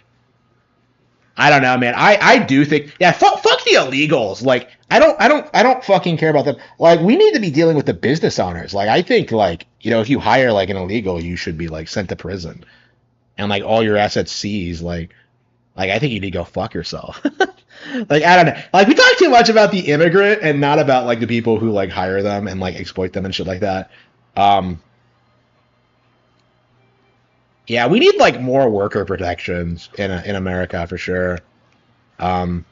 I don't know, man. I do think, yeah, fuck the illegals. Like, I don't fucking care about them. Like, we need to be dealing with the business owners. Like, I think, like, if you hire like an illegal, you should be like sent to prison and like all your assets seized. Like I think you need to go fuck yourself. Like I don't know. Like we talk too much about the immigrant and not about like the people who like hire them and like exploit them and shit like that. Um, yeah, we need like more worker protections in America for sure. Um,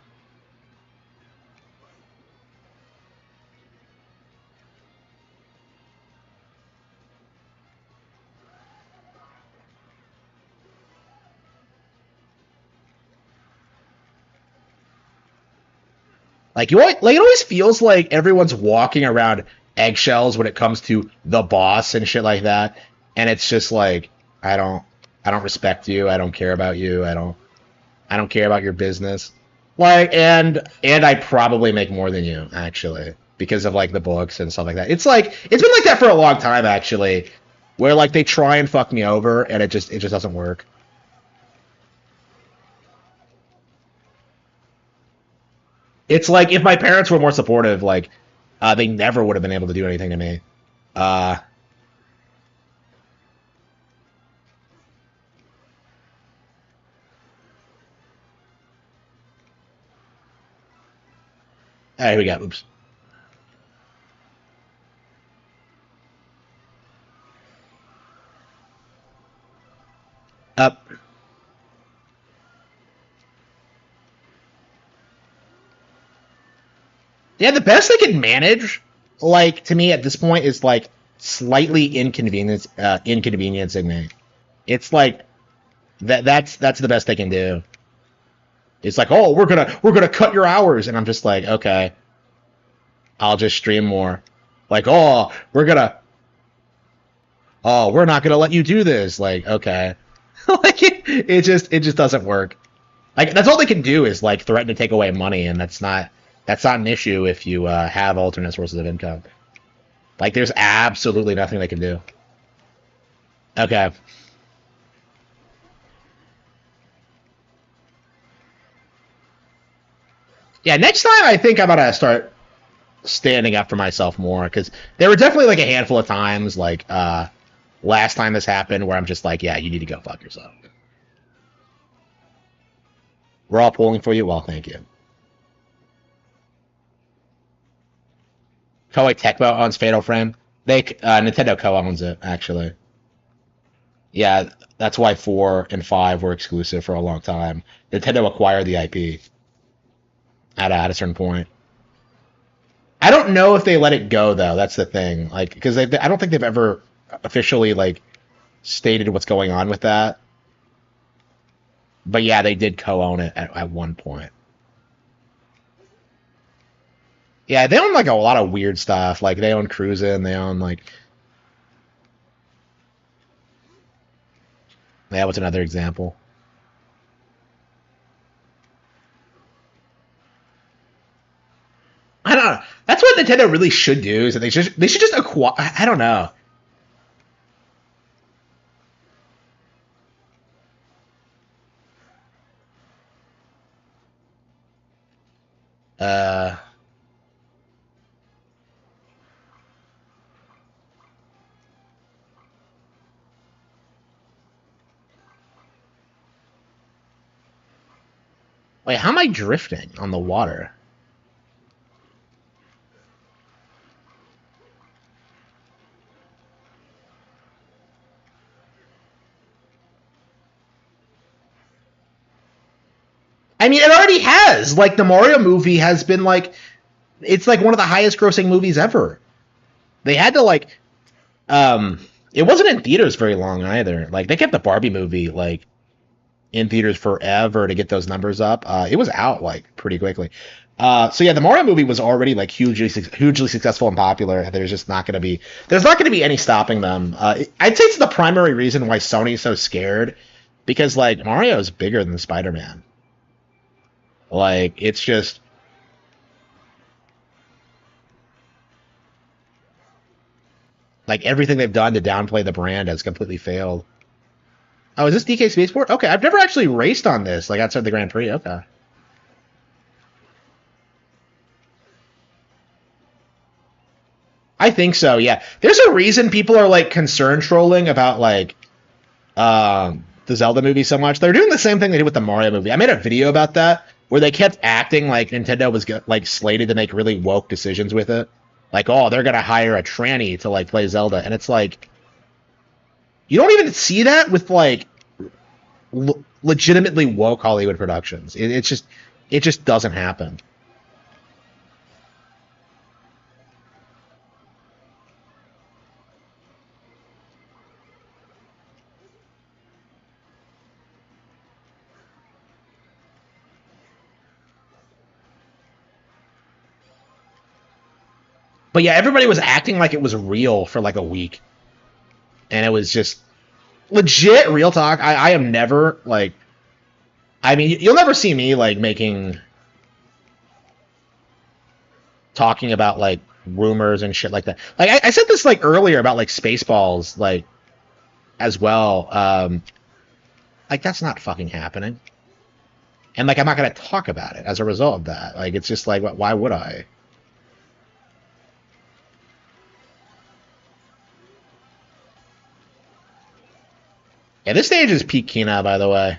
like it always feels like everyone's walking around eggshells when it comes to the boss and shit like that. And it's just like I don't I don't respect you. I don't care about you. I don't care about your business. Like and I probably make more than you actually because of like the books and stuff like that. It's like it's been like that for a long time actually, where like they try and fuck me over and it just doesn't work. It's like if my parents were more supportive, like they never would have been able to do anything to me. Uh, here we go. Oops. Up. Yeah, the best they can manage, like to me at this point, is like slightly inconveniencing me. It's like that's the best they can do. It's like, oh, we're gonna cut your hours, and I'm just like, okay, I'll just stream more. Like, we're not gonna let you do this. Like, okay, like it just doesn't work. Like that's all they can do is like threaten to take away money, and that's not an issue if you have alternate sources of income. Like there's absolutely nothing they can do. Okay. Yeah, next time I think I'm gonna start standing up for myself more because there were definitely like a handful of times last time this happened where I'm just like, yeah, you need to go fuck yourself. We're all pulling for you. Well, thank you. Koei Tecmo owns Fatal Frame. Nintendo co-owns it, actually. Yeah, that's why 4 and 5 were exclusive for a long time. Nintendo acquired the IP at a certain point. I don't know if they let it go though. That's the thing. Like, because I don't think they've ever officially like stated what's going on with that. But yeah, they did co-own it at one point. Yeah, they own like a lot of weird stuff. Like they own Cruisin', they own like that was another example. I don't know. That's what Nintendo really should do. Is that they should just acquire. I don't know. Uh, Wait, how am I drifting on the water? I mean, it already has. Like the Mario movie has been like, it's like one of the highest grossing movies ever. They had to like, it wasn't in theaters very long either. Like they kept the Barbie movie like in theaters forever to get those numbers up. It was out like pretty quickly. So yeah, the Mario movie was already like hugely successful and popular. There's not going to be any stopping them. I'd say it's the primary reason why Sony's so scared, because like Mario is bigger than Spider-Man. Like it's just like everything they've done to downplay the brand has completely failed. Oh, is this DK Spaceport? Okay, I've never actually raced on this, like outside the Grand Prix. Okay. I think so, yeah. There's a reason people are like concern trolling about like the Zelda movie so much. They're doing the same thing they did with the Mario movie. I made a video about that where they kept acting like Nintendo was like slated to make really woke decisions with it. Like, oh, they're gonna hire a tranny to like play Zelda, and it's like you don't even see that with like legitimately woke Hollywood productions. It just doesn't happen. But yeah, everybody was acting like it was real for like a week, and it was just legit real talk. I am never like, I mean, you'll never see me like talking about like rumors and shit like that. Like I said this like earlier about like Spaceballs, like as well. Like that's not fucking happening, and like I'm not gonna talk about it as a result of that. Like it's just like, why would I? Yeah, this stage is peak Kina, by the way.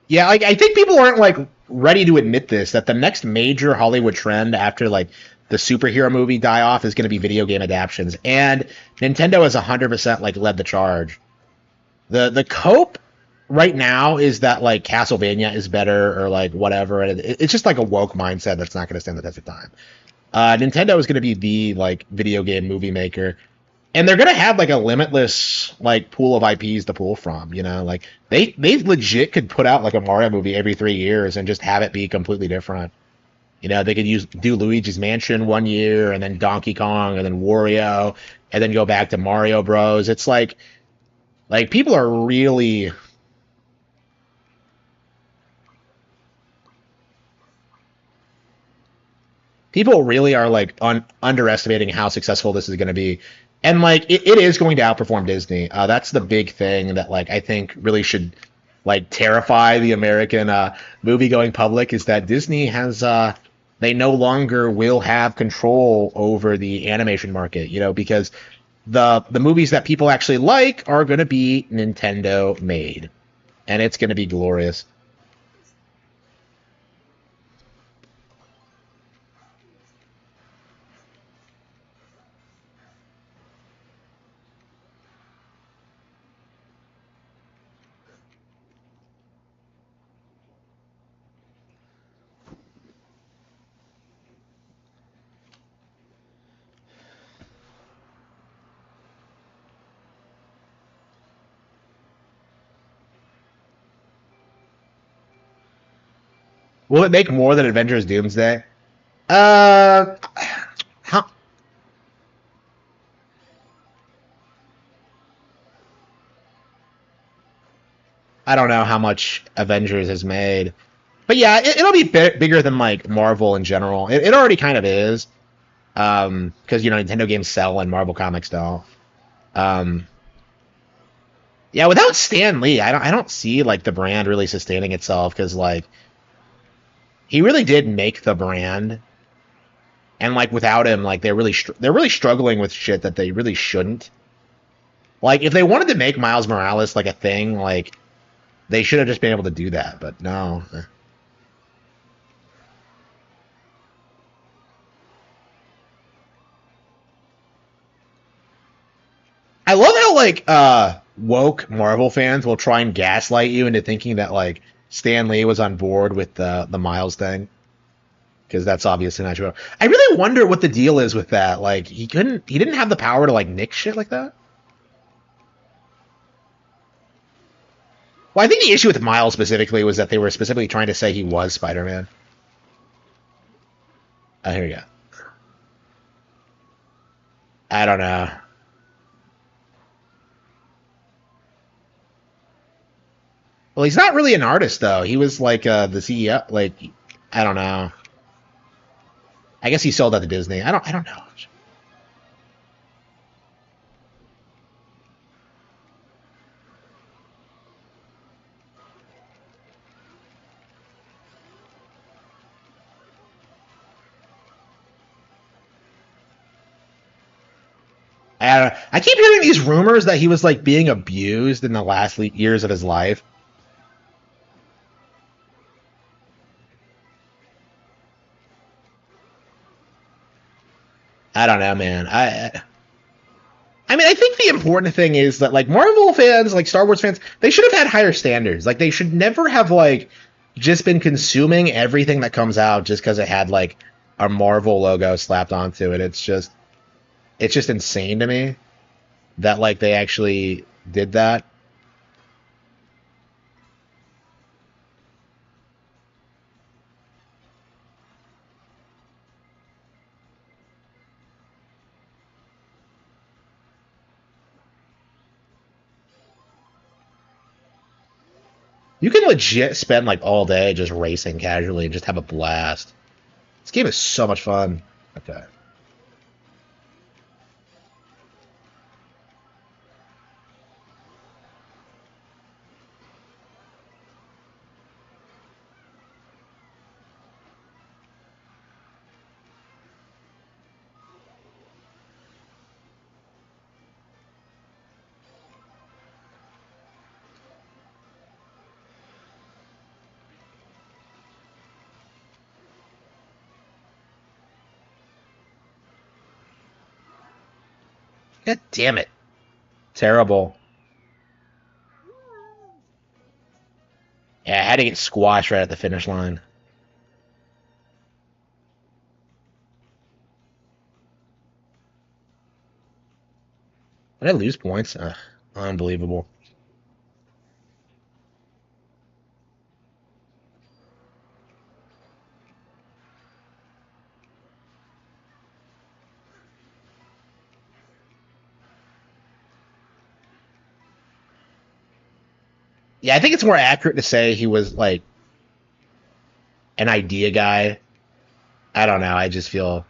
Yeah, like I think people aren't like ready to admit this, that the next major Hollywood trend after like the superhero movie die off is going to be video game adaptations, and Nintendo has 100% like led the charge. The cope right now is that like Castlevania is better or like whatever, and it's just like a woke mindset that's not going to stand the test of time. Nintendo is going to be the like video game movie maker, and they're gonna have like a limitless like pool of IPs to pull from. You know, like they legit could put out like a Mario movie every 3 years and just have it be completely different. You know, they could do Luigi's Mansion one year, and then Donkey Kong, and then Wario, and then go back to Mario Bros. It's like Like people are really are like underestimating how successful this is going to be, and like it is going to outperform Disney. That's the big thing that like I think really should like terrify the American movie going public is that Disney has they no longer will have control over the animation market, you know, because the movies that people actually like are going to be Nintendo made, and it's going to be glorious. Will it make more than Avengers Doomsday? Uh, how I don't know how much Avengers has made, but yeah, it'll be bigger than like Marvel in general. It already kind of is, because you know Nintendo games sell and Marvel comics don't. Um, yeah, without Stan Lee, I don't see like the brand really sustaining itself because like he really did make the brand, and like without him, like they're really struggling with shit that they really shouldn't. Like if they wanted to make Miles Morales like a thing, like they should have just been able to do that, but no. I love how like woke Marvel fans will try and gaslight you into thinking that like Stan Lee was on board with the Miles thing because that's obviously not true. I really wonder what the deal is with that. Like he didn't have the power to like nick shit like that. Well, I think the issue with Miles specifically was that they were specifically trying to say he was Spider-Man. Here you go. I don't know. Well, he's not really an artist though. He was like the CEO. Like I don't know. I guess he sold out to Disney. I don't know. I don't know. I keep hearing these rumors that he was like being abused in the last years of his life. I don't know, man. I mean, I think the important thing is that like Marvel fans, like Star Wars fans, they should have had higher standards. Like they should never have like just been consuming everything that comes out just because it had like a Marvel logo slapped onto it. It's just insane to me that like they actually did that. You can legit spend like all day just racing casually and just have a blast. This game is so much fun. Okay. God damn it. Terrible. Yeah, I had to get squashed right at the finish line. Did I lose points? Ugh, unbelievable. Yeah, I think it's more accurate to say he was like an idea guy. I don't know. I just feel.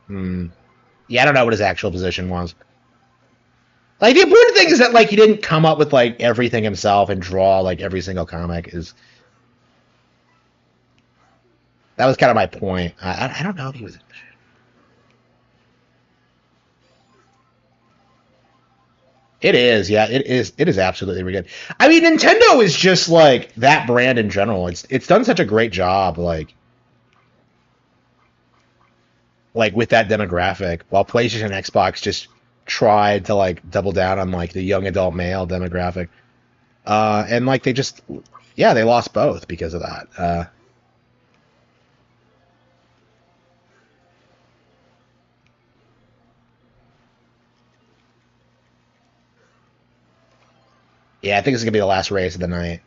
Yeah, I don't know what his actual position was. Like the important thing is that like he didn't come up with like everything himself and draw like every single comic. Is that was kind of my point. I don't know if he was. It is, yeah, it is. It is absolutely really good. I mean, Nintendo is just like that brand in general. It's done such a great job, like with that demographic, while PlayStation and Xbox just tried to like double down on like the young adult male demographic. And like they just, yeah, they lost both because of that. Yeah, I think this is gonna be the last race of the night.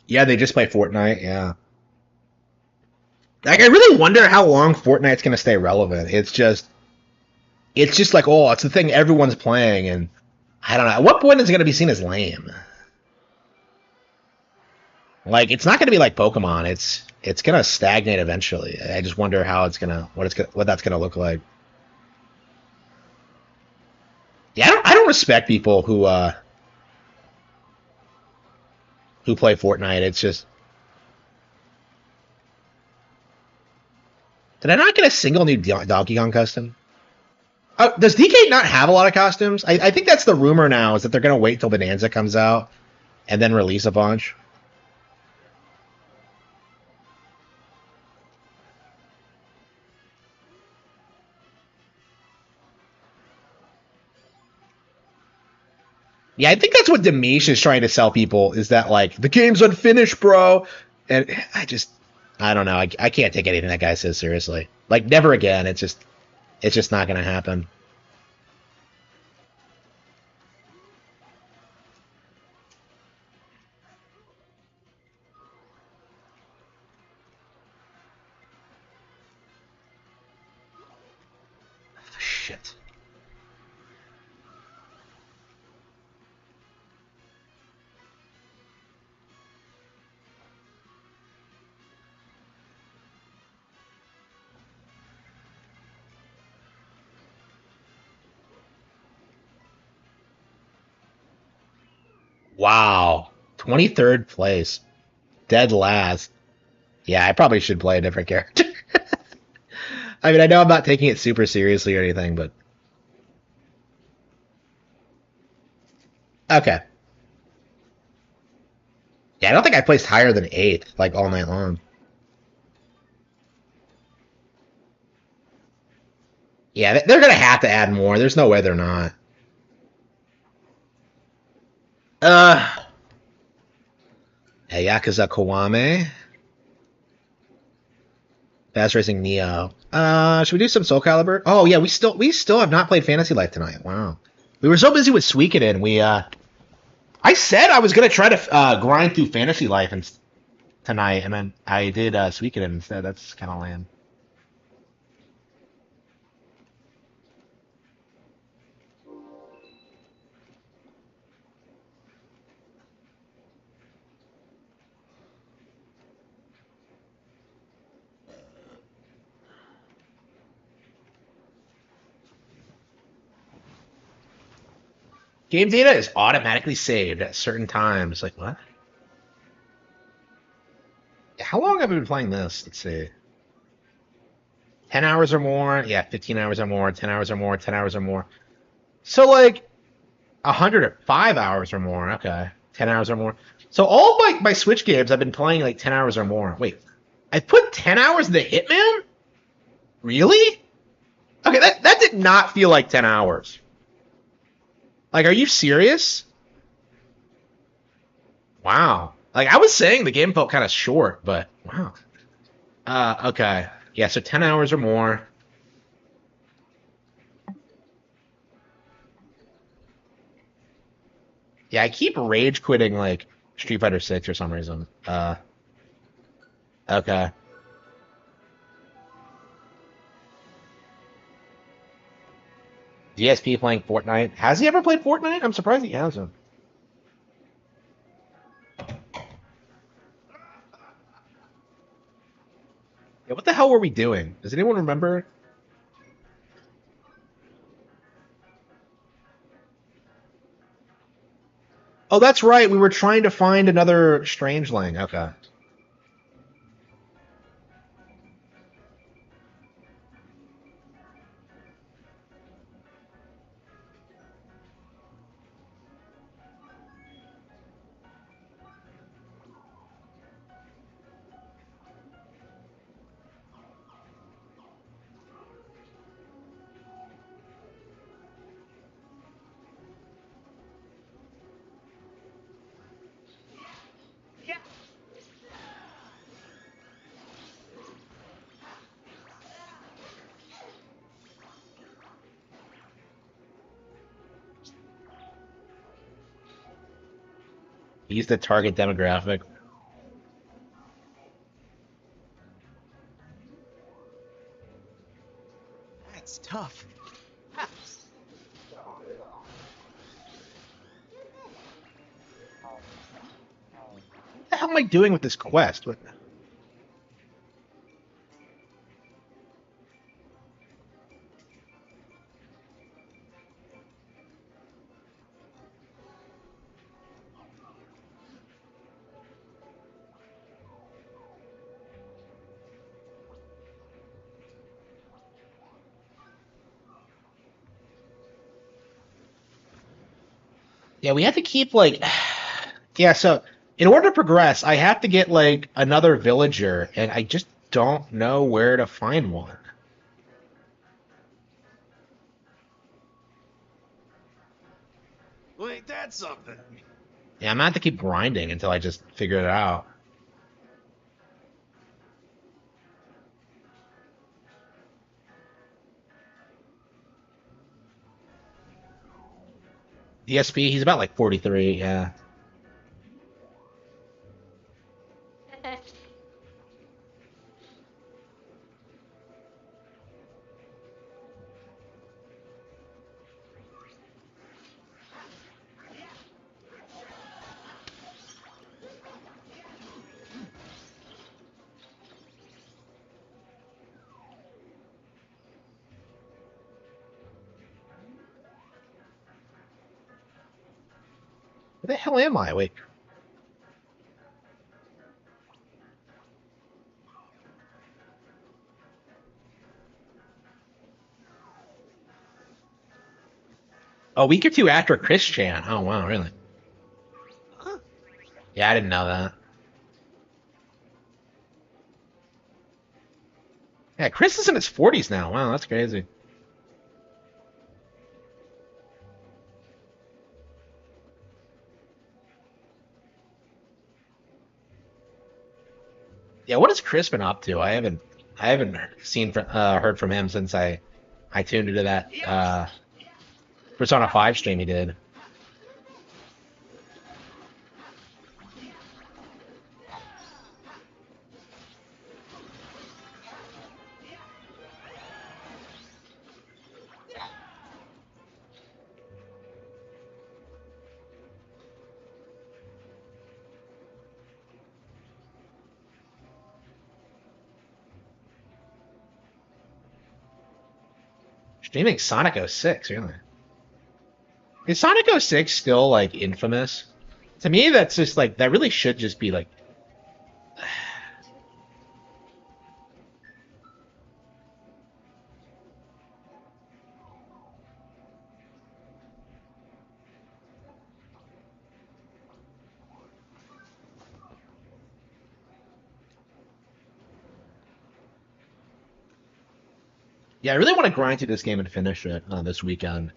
Yeah, they just play Fortnite. Yeah, like I really wonder how long Fortnite's gonna stay relevant. It's just like, oh, it's the thing everyone's playing, and I don't know. At what point is it gonna be seen as lame? Like, it's not gonna be like Pokemon. It's gonna stagnate eventually. I just wonder how what that's gonna look like. Yeah, I don't respect people who play Fortnite. It's just, did I not get a single new Donkey Kong custom? Does DK not have a lot of costumes? I think that's the rumor now, is that they're gonna wait till Bonanza comes out and then release a bunch. Yeah, I think that's what Demish is trying to sell people, is that like the game's unfinished, bro. And I don't know. I can't take anything that guy says seriously. Like never again. It's just not gonna happen. Shit. Wow. 23rd place. Dead last. Yeah, I probably should play a different character. I mean, I know I'm not taking it super seriously or anything, but okay. Yeah, I don't think I placed higher than 8th, like all night long. Yeah, they're gonna have to add more. There's no way they're not. Uh, Yakuza Kiwame. Fast Racing Neo. Should we do some Soul Calibur? Oh yeah, we still have not played Fantasy Life tonight. Wow. We were so busy with Suikoden, I said I was gonna try to grind through Fantasy Life tonight, and then I did Suikoden instead. That's kind of lame. Game data is automatically saved at certain times. Like what? How long have I been playing this? Let's see. 10 hours or more. Yeah, 15 hours or more. 10 hours or more. 10 hours or more. So like 105 hours or more. Okay. 10 hours or more. So all of my Switch games I've been playing like 10 hours or more. Wait, I put 10 hours into Hitman? Really? Okay, that did not feel like 10 hours. Like, are you serious? Wow. Like, I was saying the game felt kind of short, but wow. Okay. Yeah, so 10 hours or more. Yeah, I keep rage quitting like Street Fighter 6 for some reason. Okay. DSP playing Fortnite. Has he ever played Fortnite? I'm surprised he hasn't. Yeah, what the hell were we doing? Does anyone remember? Oh, that's right. We were trying to find another Strangeling. Okay. He's the target demographic. That's tough. What the hell am I doing with this quest? What? Yeah, we have to keep like, yeah. So in order to progress, I have to get like another villager, and I just don't know where to find one. Well, ain't that something? Yeah, I'm gonna have to keep grinding until I just figure it out. DSP, he's about like 43. Yeah. Where the hell am I? Wait. A week or two after Chris Chan. Oh wow, really? Yeah, I didn't know that. Yeah, Chris is in his 40s now. Wow, that's crazy. Yeah, what has Chris been up to? I haven't heard from him since I tuned into that Persona 5 stream he did. Streaming Sonic 06, really? Is Sonic 06 still like infamous? To me, that's just like that really should just be like. Yeah, I really want to grind through this game and finish it this weekend.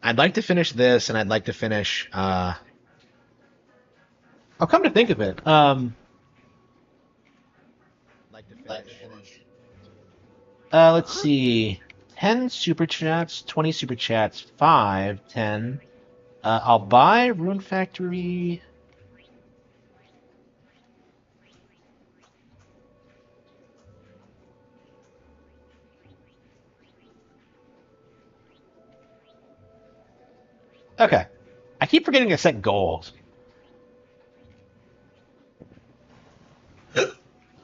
I'd like to finish this, and I'd like to finish. I'll come to think of it. Like to finish. Let's see. 10 super chats, 20 super chats, 5, 10. I'll buy Rune Factory. Okay. I keep forgetting to set goals.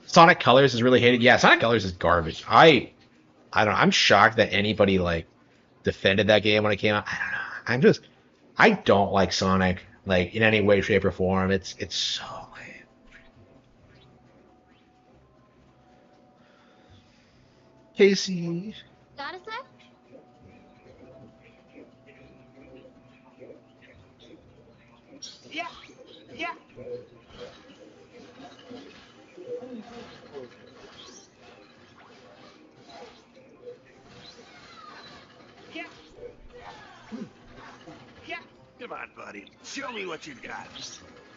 Sonic Colors is really hated. Yeah, Sonic Colors is garbage. I don't know. I'm shocked that anybody like defended that game when it came out. I don't know. I don't like Sonic like in any way, shape, or form. It's so lame. Casey. Got a sec? Yeah, yeah. Yeah. Yeah. Come on, buddy. Show me what you got.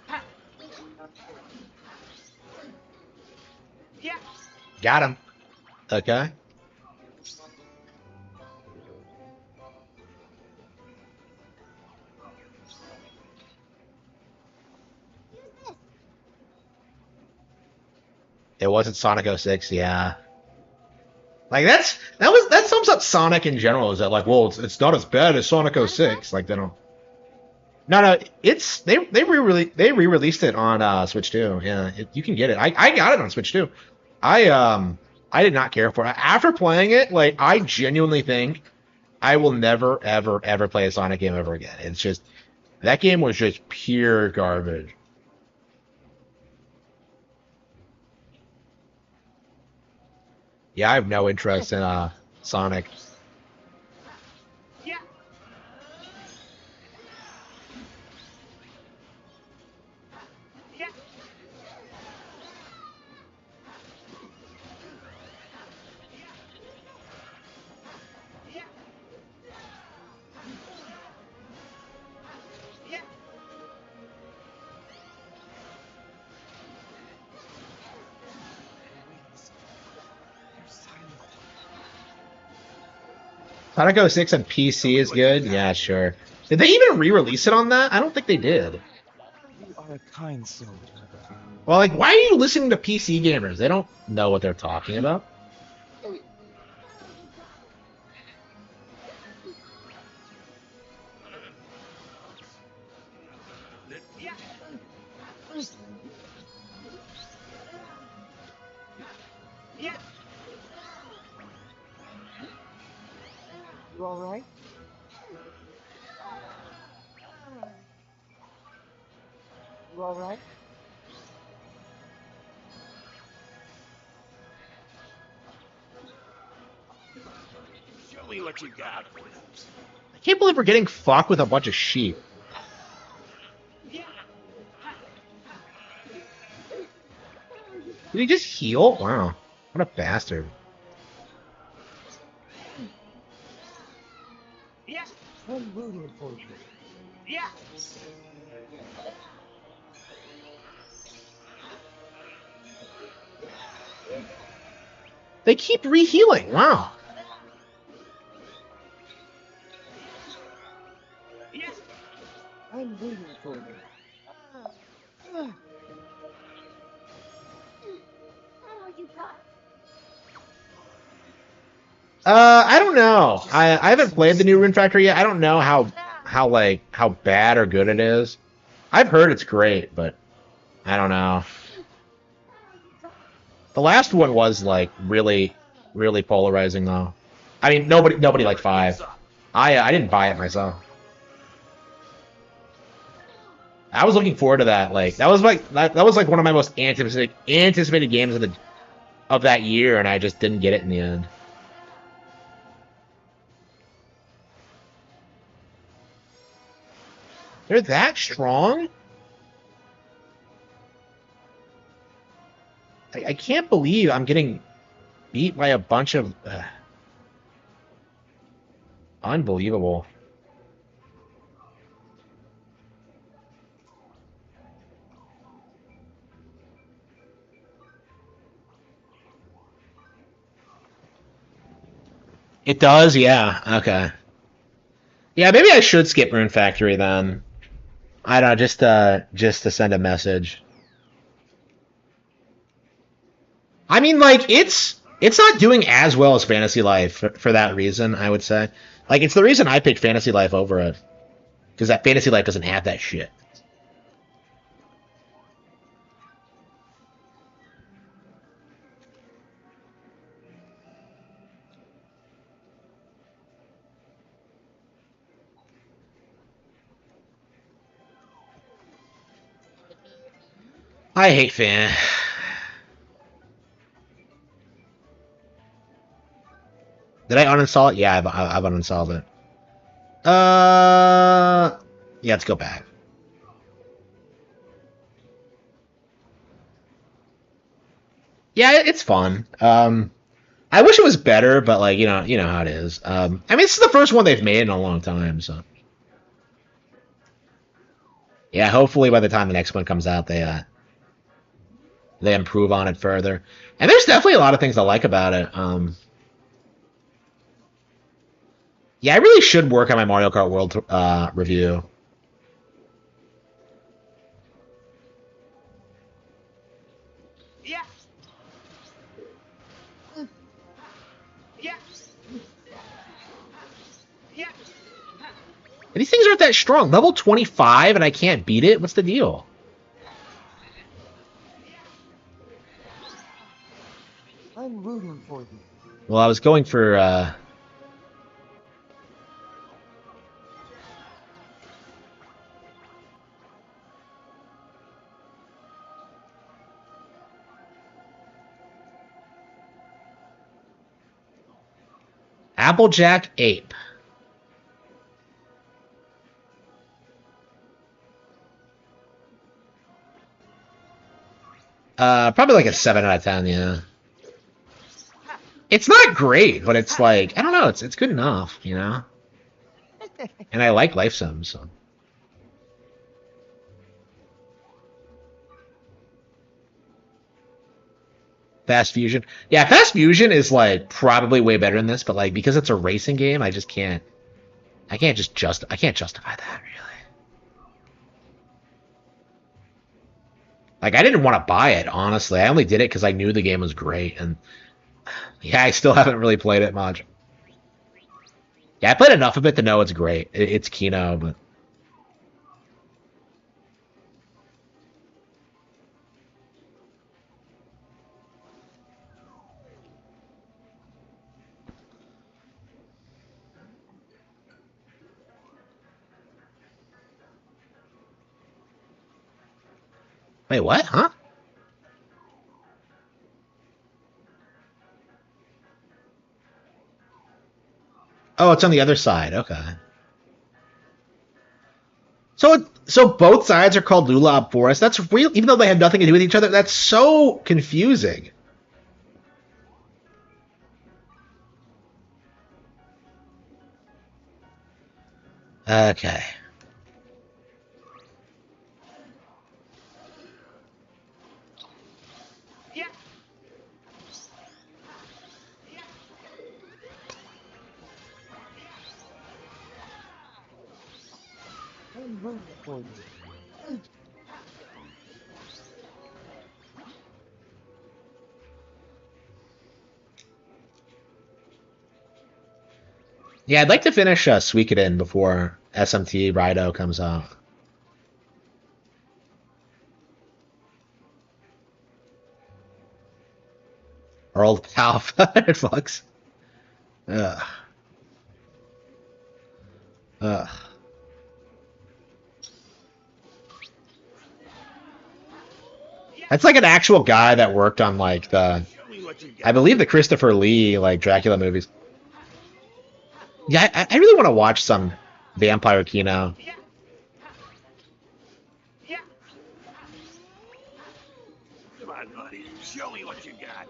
Ha. Yeah. Got him. Okay. It wasn't Sonic 06, yeah. Like that sums up Sonic in general. Is that like, well, it's not as bad as Sonic 06. Like they don't. No, it's they re-released it on Switch too. Yeah, you can get it. I got it on Switch too. I did not care for it. After playing it, like I genuinely think I will never ever play a Sonic game ever again. It's just that game was just pure garbage. Yeah, I have no interest in Sonic. Yeah. Yeah. Yeah. Yeah. Sonic 06 on PC is good. Yeah, sure. Did they even re-release it on that? I don't think they did. You are a kind soul. Well, like, why are you listening to PC gamers? They don't know what they're talking about. Yeah. Yeah. You alright? You alright? Show me what you got. I can't believe we're getting fucked with a bunch of sheep. Yeah. Did he just heal? Wow. What a bastard. Yeah. I'm rooting for you. Yeah. They keep re-healing. Wow. Yeah. I'm rooting for you. What you got? I don't know. I haven't played the new Rune Factory yet. I don't know how bad or good it is. I've heard it's great, but I don't know. The last one was like really polarizing though. I mean, nobody liked five. I didn't buy it myself. I was looking forward to that. Like that was like one of my most anticipated games of that year, and I just didn't get it in the end. They're that strong? I can't believe I'm getting beat by a bunch of unbelievable. It does, yeah. Okay. Yeah, maybe I should skip Rune Factory then. I don't know, just to send a message. I mean, like it's not doing as well as Fantasy Life for that reason. I would say, like, it's the reason I picked Fantasy Life over it because that Fantasy Life doesn't have that shit. I hate Fan. Did I uninstall it? Yeah, I've uninstalled it. Yeah, let's go back. Yeah, it's fun. I wish it was better, but like you know how it is. I mean, this is the first one they've made in a long time, so yeah. Hopefully, by the time the next one comes out, they improve on it further. And there's definitely a lot of things I like about it. Yeah, I really should work on my Mario Kart World review. And these things aren't that strong. Level 25 and I can't beat it? What's the deal? I'm rooting for you. Well, I was going for Applejack Ape. Probably like a 7 out of 10, yeah. It's not great, but it's like, I don't know, it's good enough, you know? And I like Life Sims, so. Fast Fusion. Yeah, Fast Fusion is like probably way better than this, but like because it's a racing game, I just can't I can't justify that really. Like I didn't want to buy it, honestly. I only did it because I knew the game was great, and yeah, I still haven't really played it much. Yeah, I played enough of it to know it's great. It's Kino, but wait, what? Huh? Oh, it's on the other side. Okay. So both sides are called Lulab Forest. That's real, even though they have nothing to do with each other. That's so confusing. Okay. I'm rooting for you. Yeah, I'd like to finish Suikoden before SMT Rido comes out. Our old pal, fucks. Ugh. Ugh. That's like an actual guy that worked on like Show me what you I got. believe the Christopher Lee like Dracula movies. Yeah, I really want to watch some Vampire Kino. Come on, buddy. Show me what you got.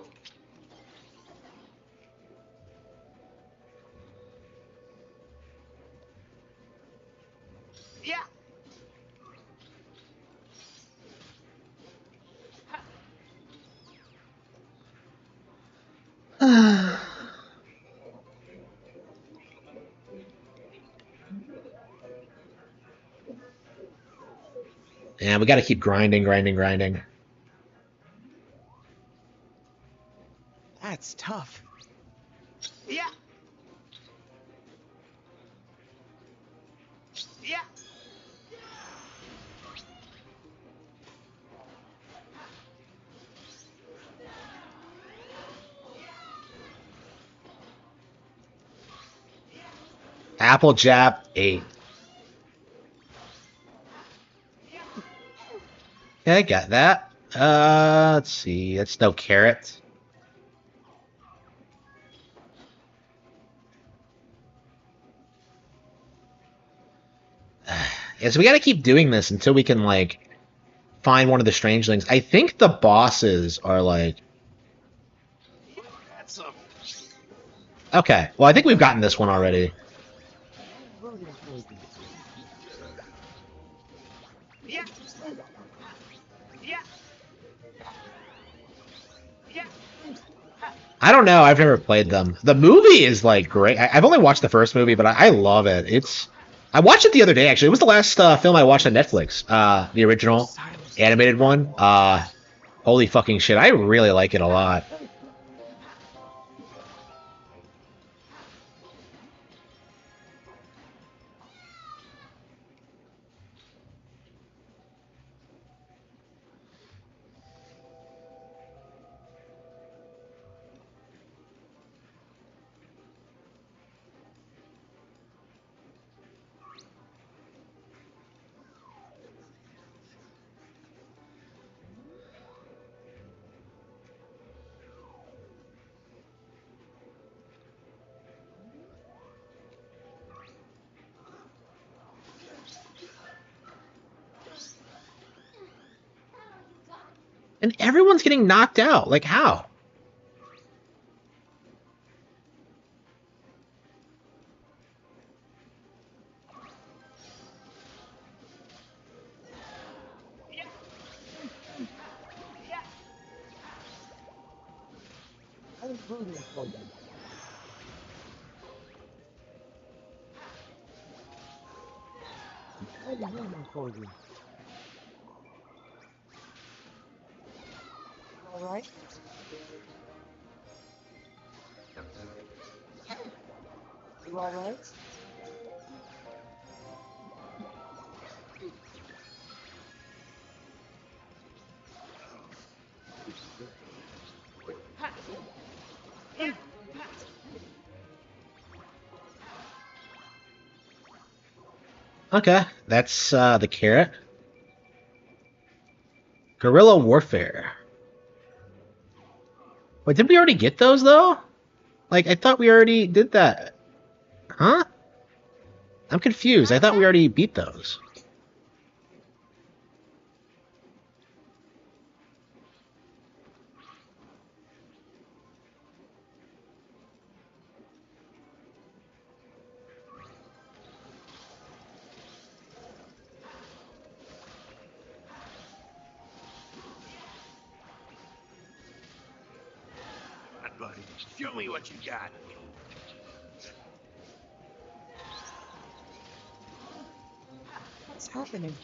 And we got to keep grinding, grinding, grinding. That's tough. Yeah. Yeah. Applejack 8. Okay, got that. Let's see. That's no carrot. Yeah, so we gotta keep doing this until we can, like, find one of the strangelings. I think the bosses are, like... Okay, well, I think we've gotten this one already. I'm rooting for you. Yeah. Yeah. Yeah. I don't know. I've never played them. The movie is like great. I've only watched the first movie, but I love it. It's. I watched it the other day. Actually, it was the last film I watched on Netflix. The original animated one. Holy fucking shit! I really like it a lot. And everyone's getting knocked out. Like how? I'm rooting for you. I'm rooting for you. All right. You all right? Okay, that's the carrot. Guerrilla warfare. Wait, did we already get those though? Like I thought we already did that. Huh? I'm confused. I thought we already beat those. Buddy, show me what you got. What's happening?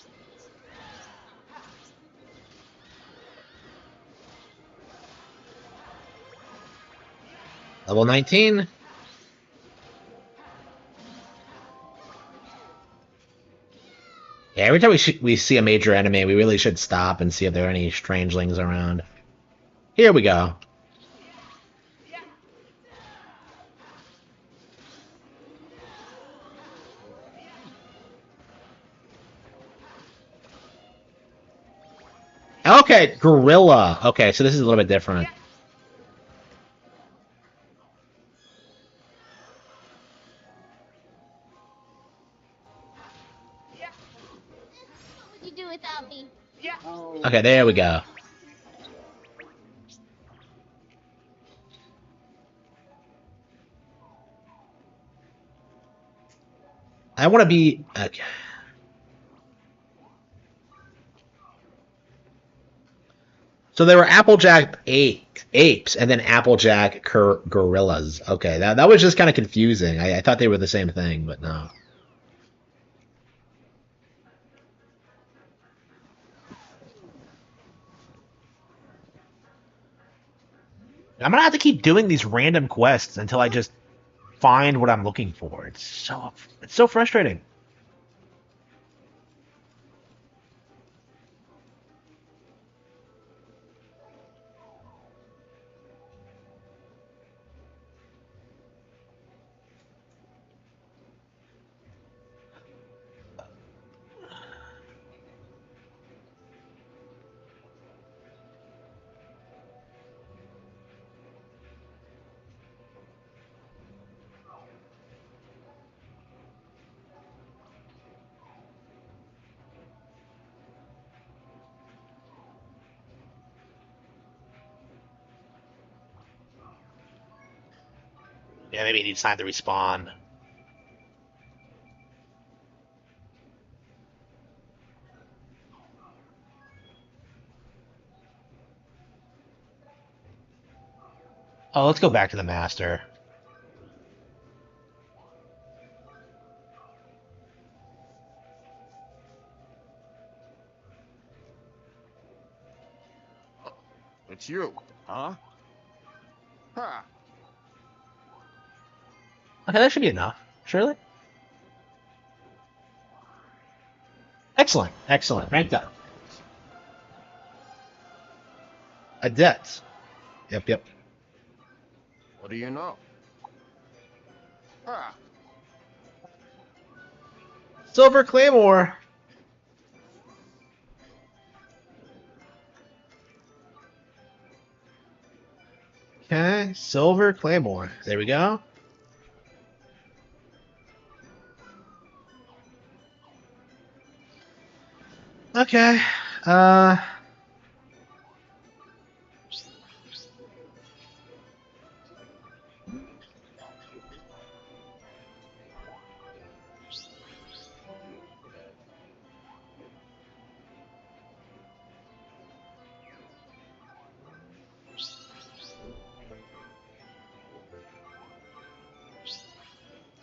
Level 19. Yeah, every time we see a major enemy, we really should stop and see if there are any strangelings around. Here we go. Okay, gorilla. Okay, so this is a little bit different. What would you do without me? Okay, there we go. I want to be... Okay. So there were Applejack apes and then Applejack gorillas. Okay, that was just kind of confusing. I thought they were the same thing, but no. I'm gonna have to keep doing these random quests until I just find what I'm looking for. It's so frustrating. Yeah, maybe it needs time to respawn. Oh, let's go back to the master. It's you, huh? Ha! Okay, that should be enough. Surely. Excellent, excellent. Ranked up. Adept. Yep, yep. What do you know? Ha! Silver Claymore. Okay, Silver Claymore. There we go. Okay. Uh.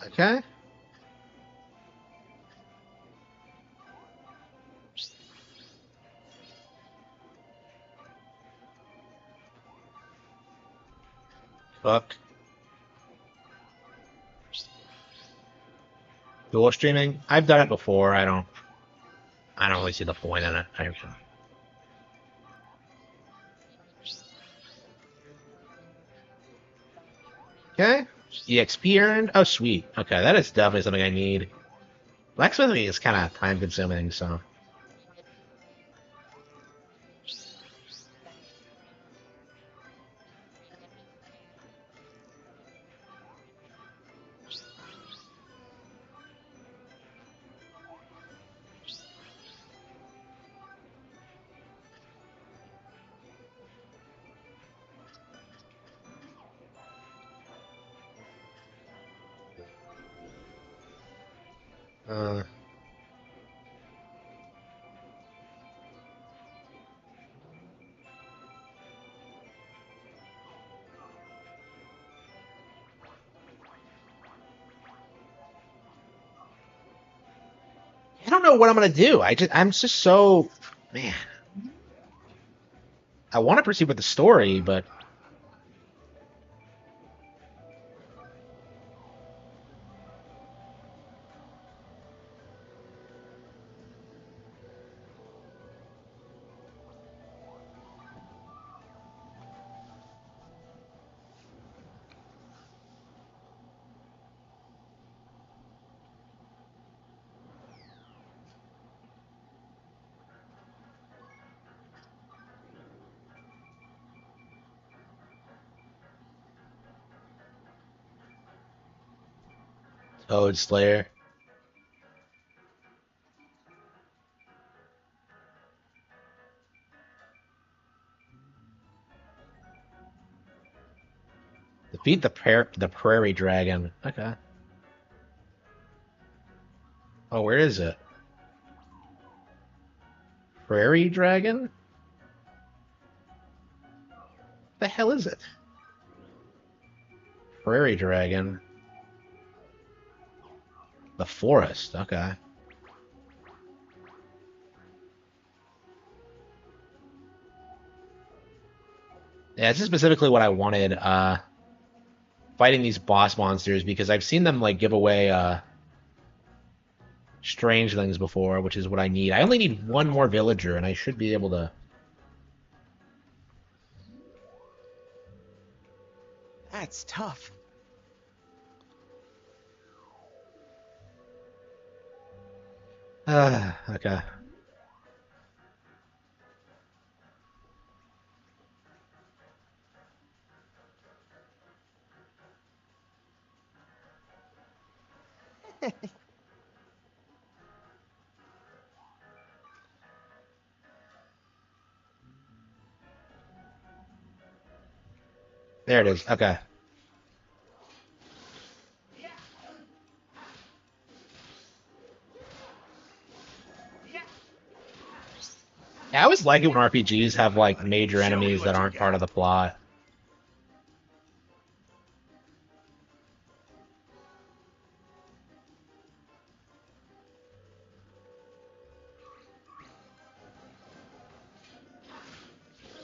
Okay. Fuck. Dual streaming. I've done it before. I don't. I don't really see the point in it. Okay. EXP earned. Oh, sweet. Okay, that is definitely something I need. Blacksmithing is kind of time consuming, so. Uh, I don't know what I'm gonna do. I'm just so man. I want to proceed with the story, but Toad Slayer. Defeat the prairie dragon. Okay. Oh, where is it? Prairie dragon? The hell is it? Prairie dragon. The forest. Okay. Yeah, this is specifically what I wanted. Fighting these boss monsters because I've seen them like give away strangelings before, which is what I need. I only need one more villager, and I should be able to. That's tough. Okay. There it is. Okay. Yeah, I always like it when RPGs have like major Show me enemies that what you aren't part got. of the plot.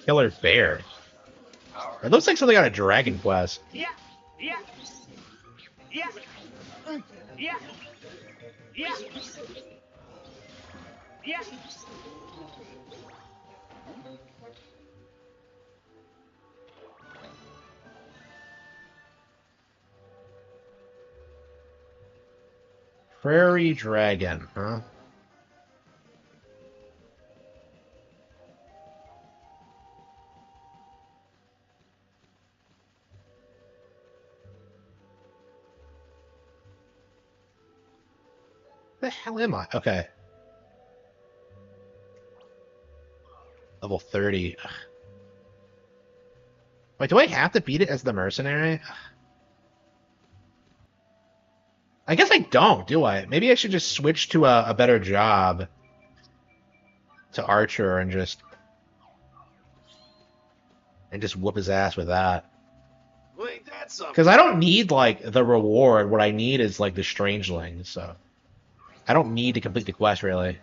Killer Bear. It looks like something out of Dragon Quest. Yeah, yeah, yeah, yeah, yeah, yeah. Prairie Dragon, huh? The hell am I? Okay. Level 30. Ugh. Wait, do I have to beat it as the mercenary? I guess I don't, do I? Maybe I should just switch to a better job to Archer and just whoop his ass with that. Well, ain't that something? Because I don't need like the reward. What I need is like the strangeling. So I don't need to complete the quest really.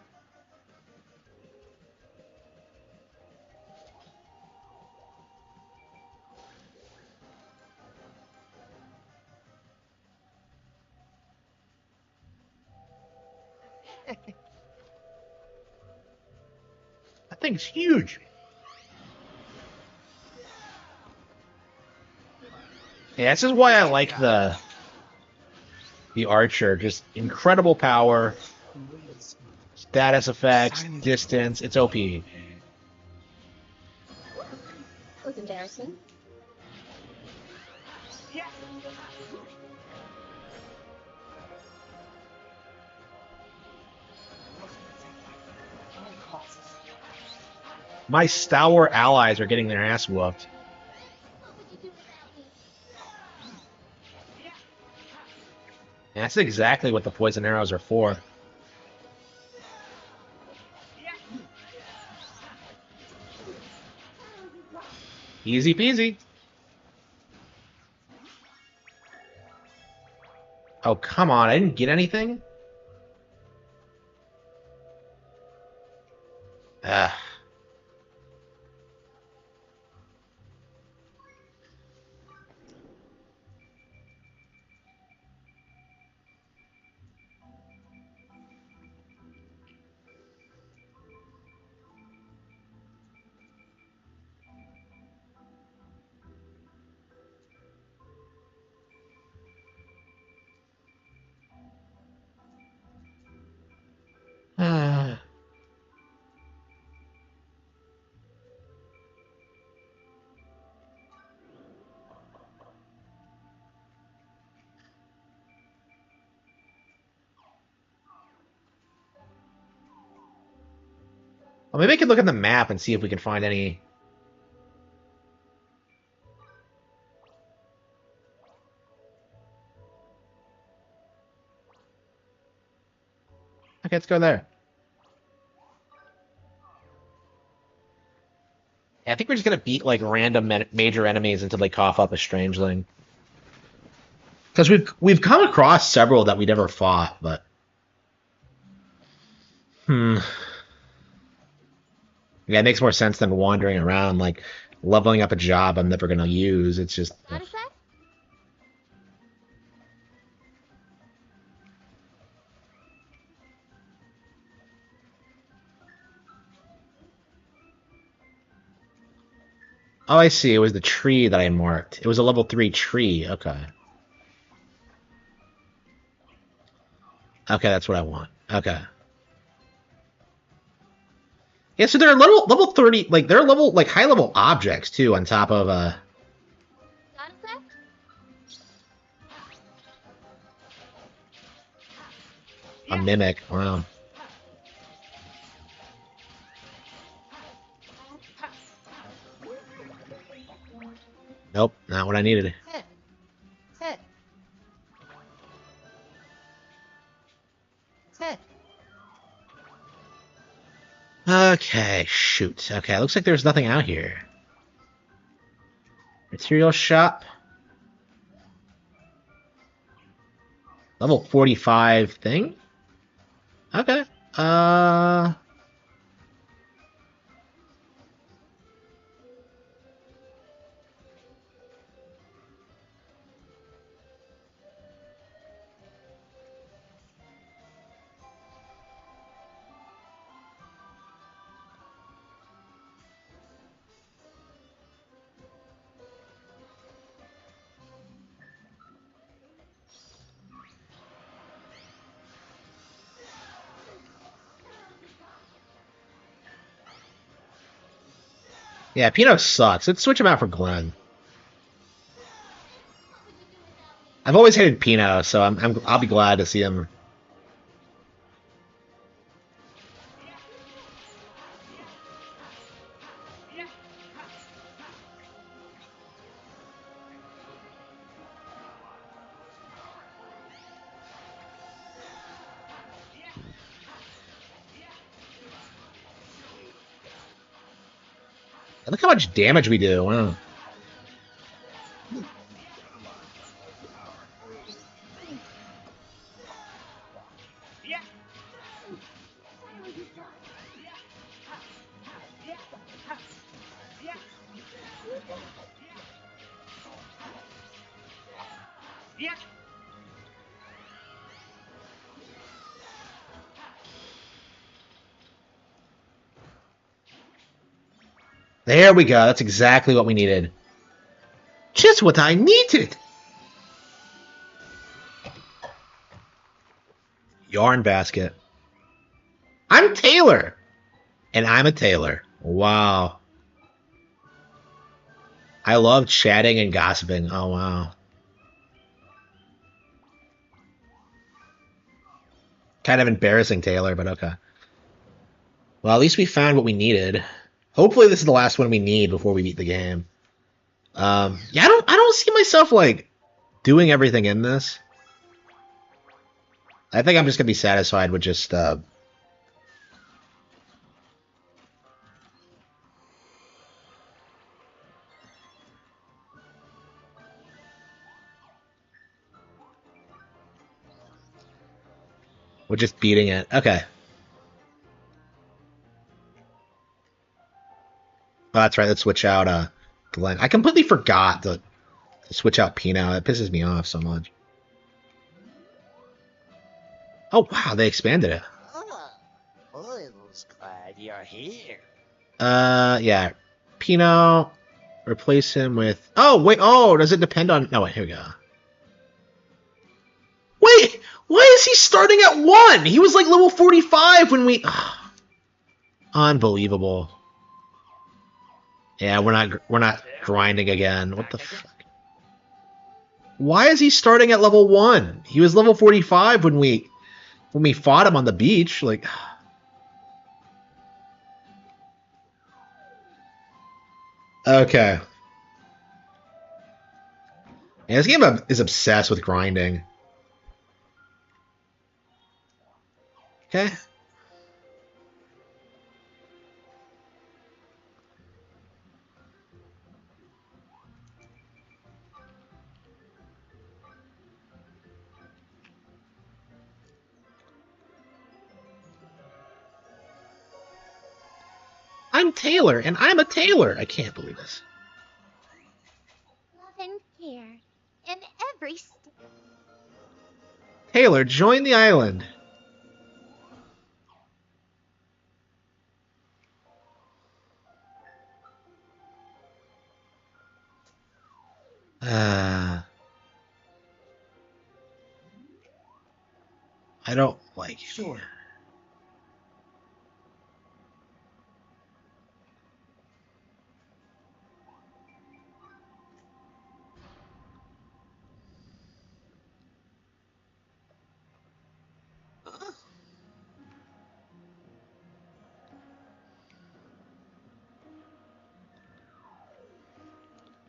That thing's huge. Yeah, this is why I like the Archer. Just incredible power, status effects, distance. It's OP. Was embarrassing. My stalwart allies are getting their ass whooped. What would you do without me? And that's exactly what the poison arrows are for. Easy peasy. Oh, come on. I didn't get anything? Ugh. Well, maybe I can look at the map and see if we can find any. Okay, let's go there. Yeah, I think we're just gonna beat like random major enemies until they cough up a strangeling. Because we've come across several that we never fought, but yeah, it makes more sense than wandering around. Like leveling up a job I'm never gonna use. It's just. Got a sec? Oh, I see. It was the tree that I marked. It was a level 3 tree. Okay. Okay, that's what I want. Okay. Yeah, so they're level 30, like they're level like high level objects too on top of Got a sec? a mimic. Wow. Nope, not what I needed. Heh. Heh. Heh. Okay, shoot. Okay, looks like there's nothing out here. Material shop. Level 45 thing? Okay. Yeah, Pino sucks. Let's switch him out for Glenn. I've always hated Pino, so I'll be glad to see him. Look how much damage we do. Wow. There we go. That's exactly what we needed. Just what I needed. Yarn basket. I'm Taylor. And I'm a tailor. Wow. I love chatting and gossiping. Oh, wow. Kind of embarrassing, Taylor, but okay. Well, at least we found what we needed. Hopefully this is the last one we need before we beat the game. Yeah, I don't see myself, like, doing everything in this. I think I'm just gonna be satisfied with just, beating it. Okay. Oh, that's right. Let's switch out Glenn. I completely forgot to switch out Pino. It pisses me off so much. Oh wow, they expanded it. Oh, Oil's glad you're here. Yeah. Pino, replace him with. Oh wait. Oh, does it depend on? No, wait. Here we go. Wait, why is he starting at 1? He was like level 45 when we. Unbelievable. Yeah, we're not grinding again. What the fuck? Why is he starting at level 1? He was level 45 when we fought him on the beach. Like, okay. Yeah, this game is obsessed with grinding. Okay. I'm Taylor, and I'm a tailor. I can't believe this. everywhere. In every Taylor, join the island. I don't like it. Sure.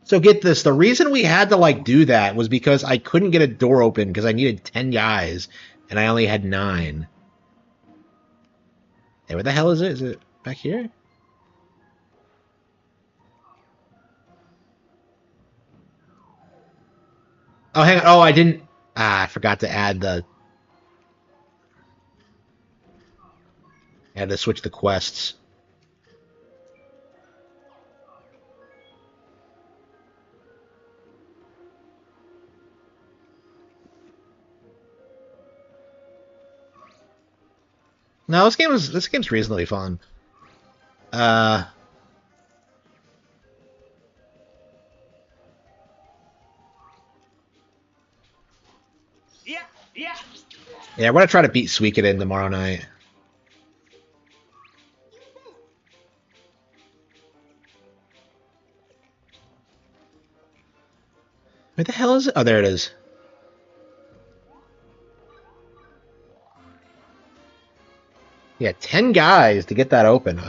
So get this, the reason we had to like do that was because I couldn't get a door open because I needed 10 guys and I only had 9. Hey, where the hell is it? Is it back here? Oh, hang on. Oh, I didn't. I forgot to add the. I had to switch the quests. No, this game's reasonably fun. Uh, yeah, we're gonna try to beat Suikoden tomorrow night. Where the hell is it? Oh, there it is. Yeah, 10 guys to get that open.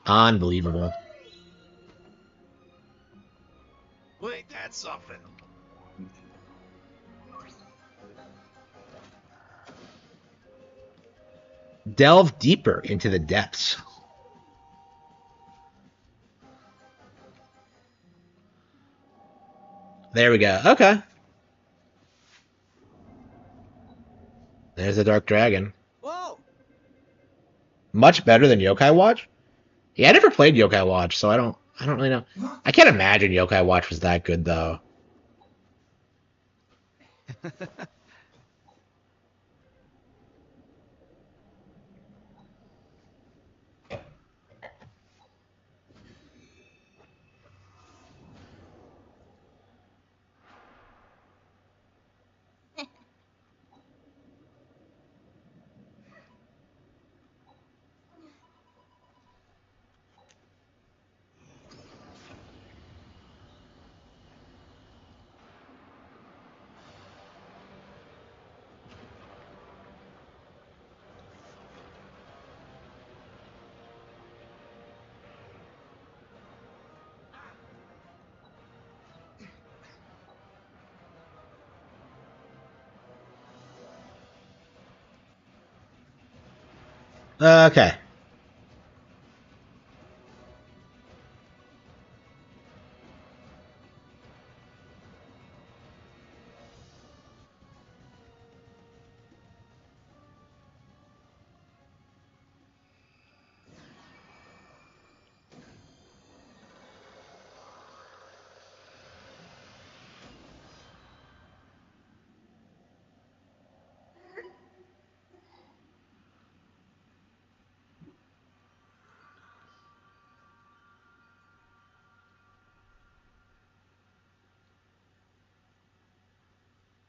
Unbelievable. Wait, that's something. Delve deeper into the depths. There we go. Okay. There's the Dark Dragon. Whoa! Much better than Yokai Watch? Yeah, I never played Yokai Watch, so I don't really know. I can't imagine Yokai Watch was that good though. Okay.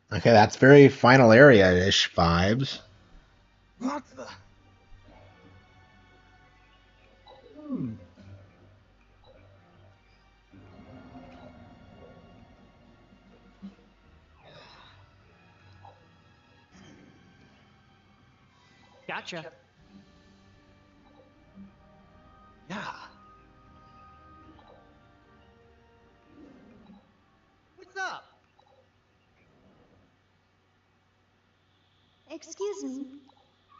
Okay, that's very final area-ish vibes. What the? Gotcha. Yeah. What's up? Excuse me.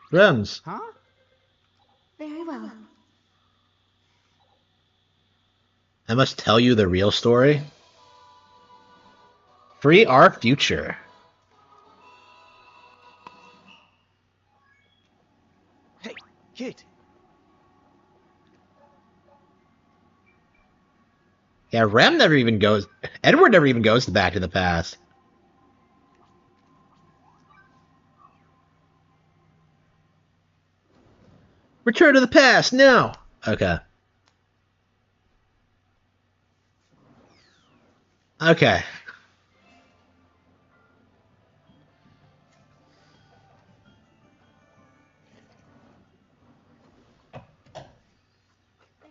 Rims. Huh? Very well. I must tell you the real story. Free our future. Hey, kid. Yeah, Rem never even goes. Edward never even goes to Back to the Past. Return to the past now. Okay. Okay.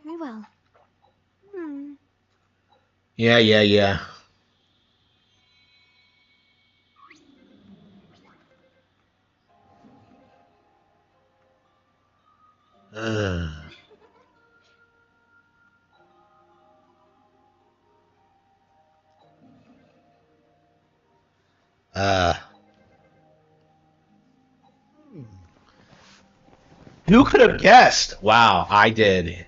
Very well. Hmm. Yeah, yeah, yeah. Ugh. Uh. Who could have guessed? Wow, I did.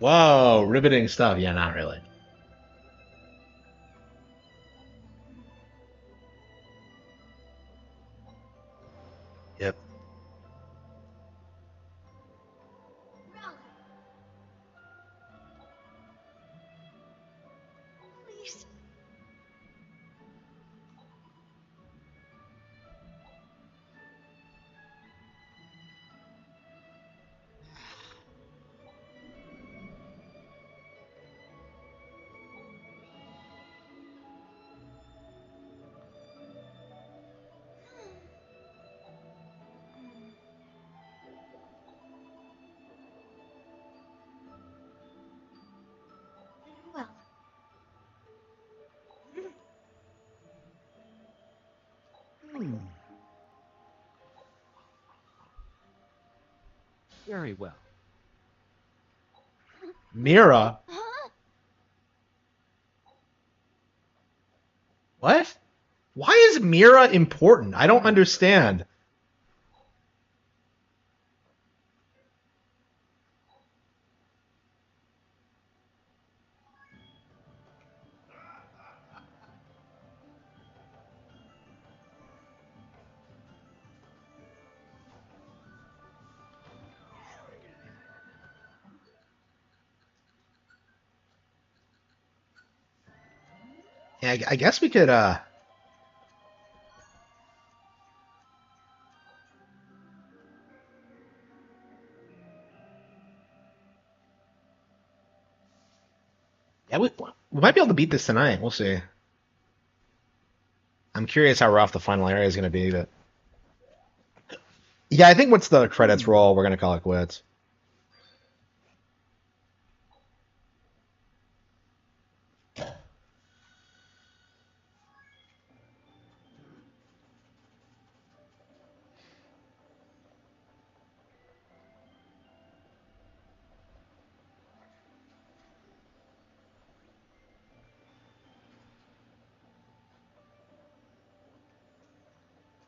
Whoa, riveting stuff. Yeah, not really. Yep. Please. Very well. Very well. Mira. Huh? What? Why is Mira important? I don't understand. Yeah, I guess we could. Yeah, we might be able to beat this tonight. We'll see. I'm curious how rough the final area is going to be, but yeah, I think once the credits roll, we're going to call it quits.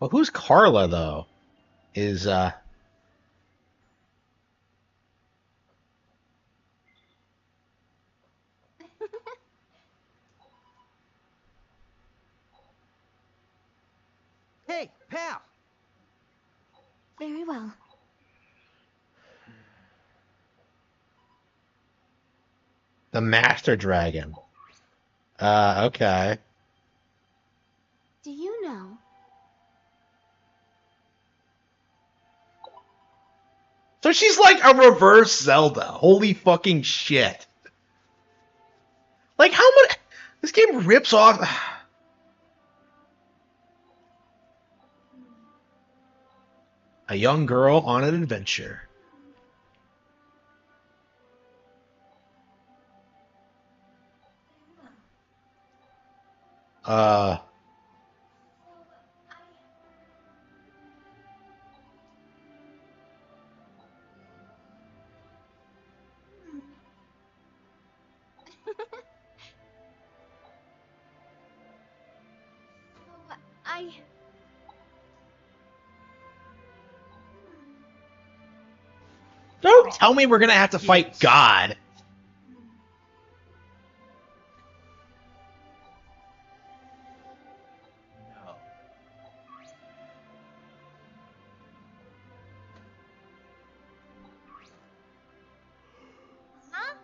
Well, who's Carla though? Is Hey, pal! Very well. the Master Dragon? Okay. Do you know? So she's like a reverse Zelda. Holy fucking shit. Like how much this game rips off a young girl on an adventure. Uh tell me we're gonna have to fight God. No. Huh?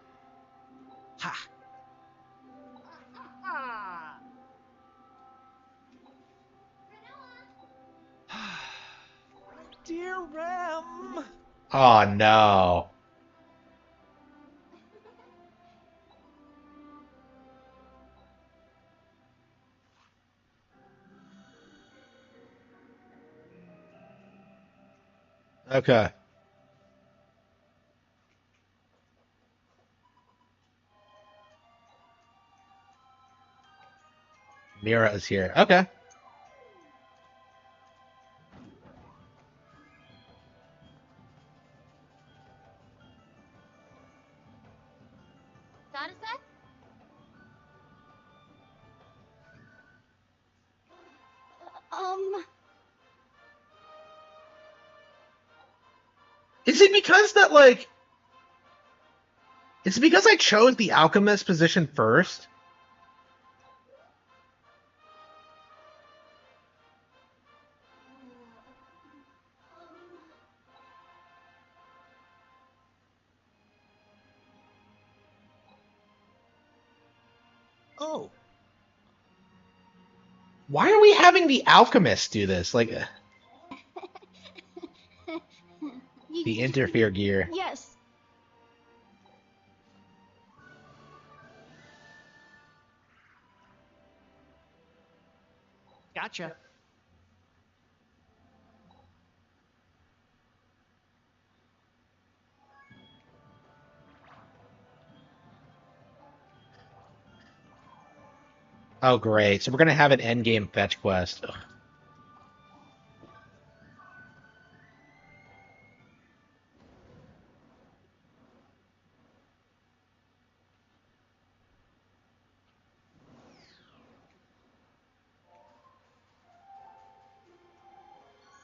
Ha! Dear Rem! Oh no. Okay. Mira is here. Okay. Got a sec? Um. Is it because that like? Is it because I chose the alchemist position first? Oh, Why are we having the alchemist do this? Like the interfere gear. Yes. gotcha. Oh great. So we're gonna have an endgame fetch quest. Ugh.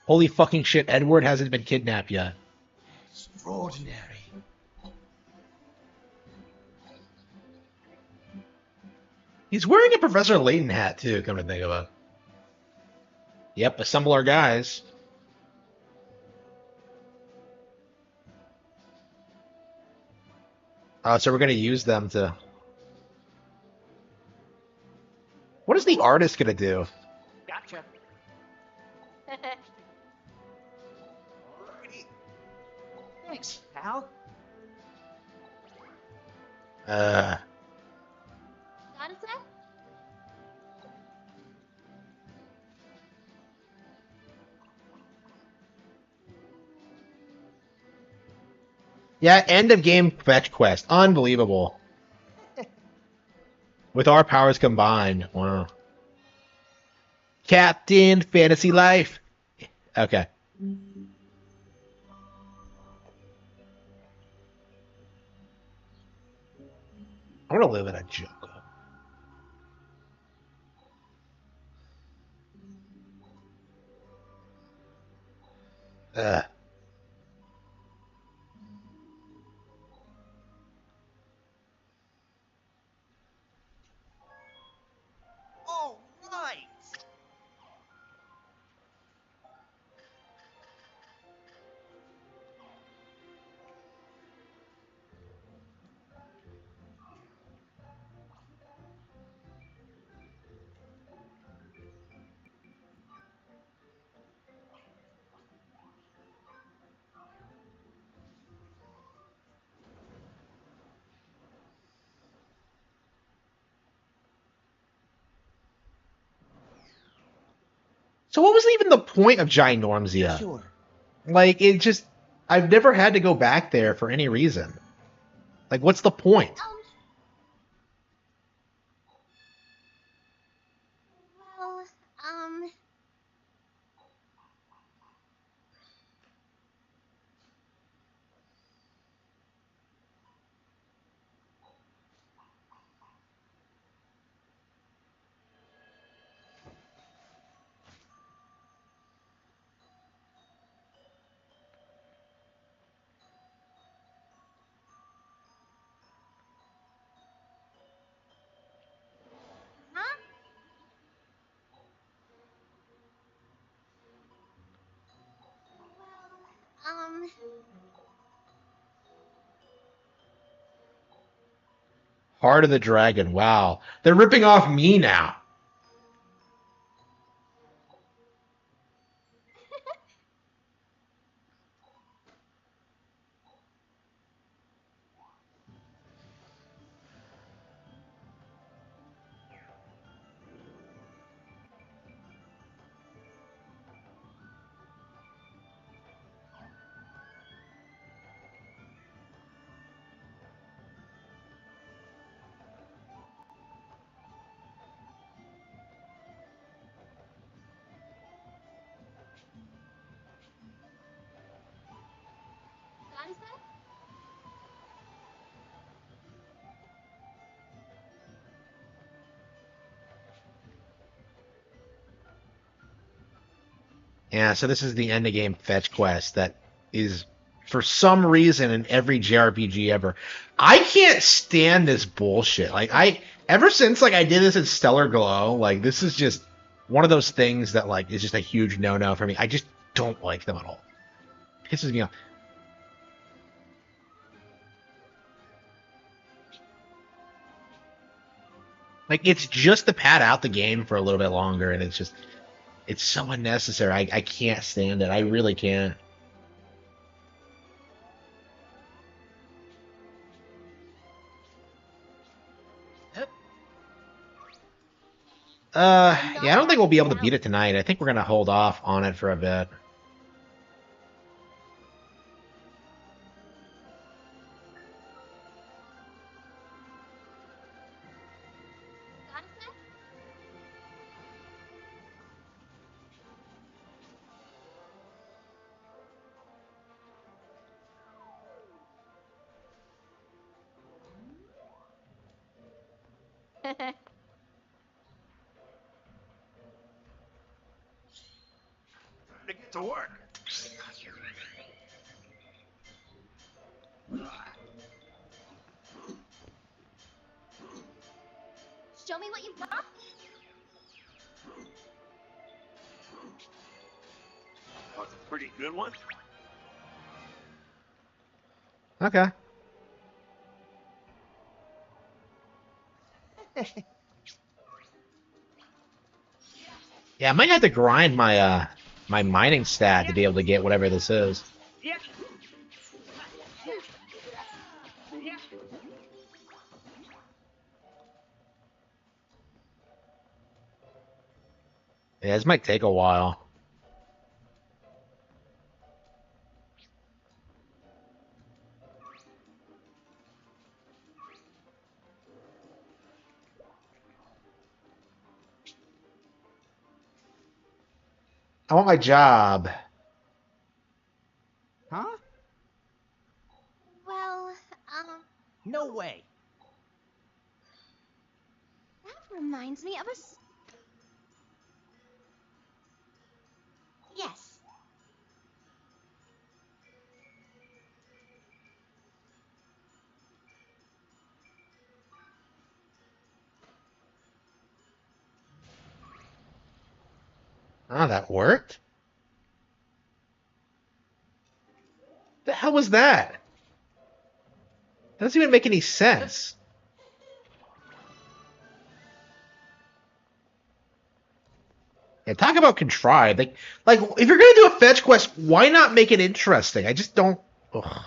Holy fucking shit, Edward hasn't been kidnapped yet. Extraordinary. He's wearing a Professor Layton hat too, come to think of it. Yep, assemble our guys. So we're gonna use them to. What is the artist gonna do? Gotcha. Alrighty. Thanks, pal. Uh, Got a sec? yeah, end of game fetch quest. Unbelievable. With our powers combined. Wow. Captain Fantasy Life. Okay. I want to live in a jungle. Ugh. All right. So what was even the point of Ginormsia? Sure. Like, it just... I've never had to go back there for any reason. Like, what's the point? Well, Heart of the Dragon. Wow. They're ripping off me now. Got that? Yeah, so this is the end of game fetch quest that is for some reason in every JRPG ever. I can't stand this bullshit. Like ever since like I did this in Stellar Glow, like this is just one of those things that like is just a huge no-no for me. I just don't like them at all. Pisses me off. Like it's just to pad out the game for a little bit longer, and it's so unnecessary. I can't stand it. I really can't. Yeah, I don't think we'll be able to beat it tonight. I think we're gonna hold off on it for a bit. Got it? To get to work. Show me what you've got. That's a pretty good one. Okay. Yeah, I might have to grind my my mining stat to be able to get whatever this is. Yeah, this might take a while. I want my job. Huh? Well, No way. that reminds me of us. Yes. Oh, that worked? The hell was that? That doesn't even make any sense. Yeah, talk about contrived. Like if you're gonna do a fetch quest, why not make it interesting? I just don't. Ugh.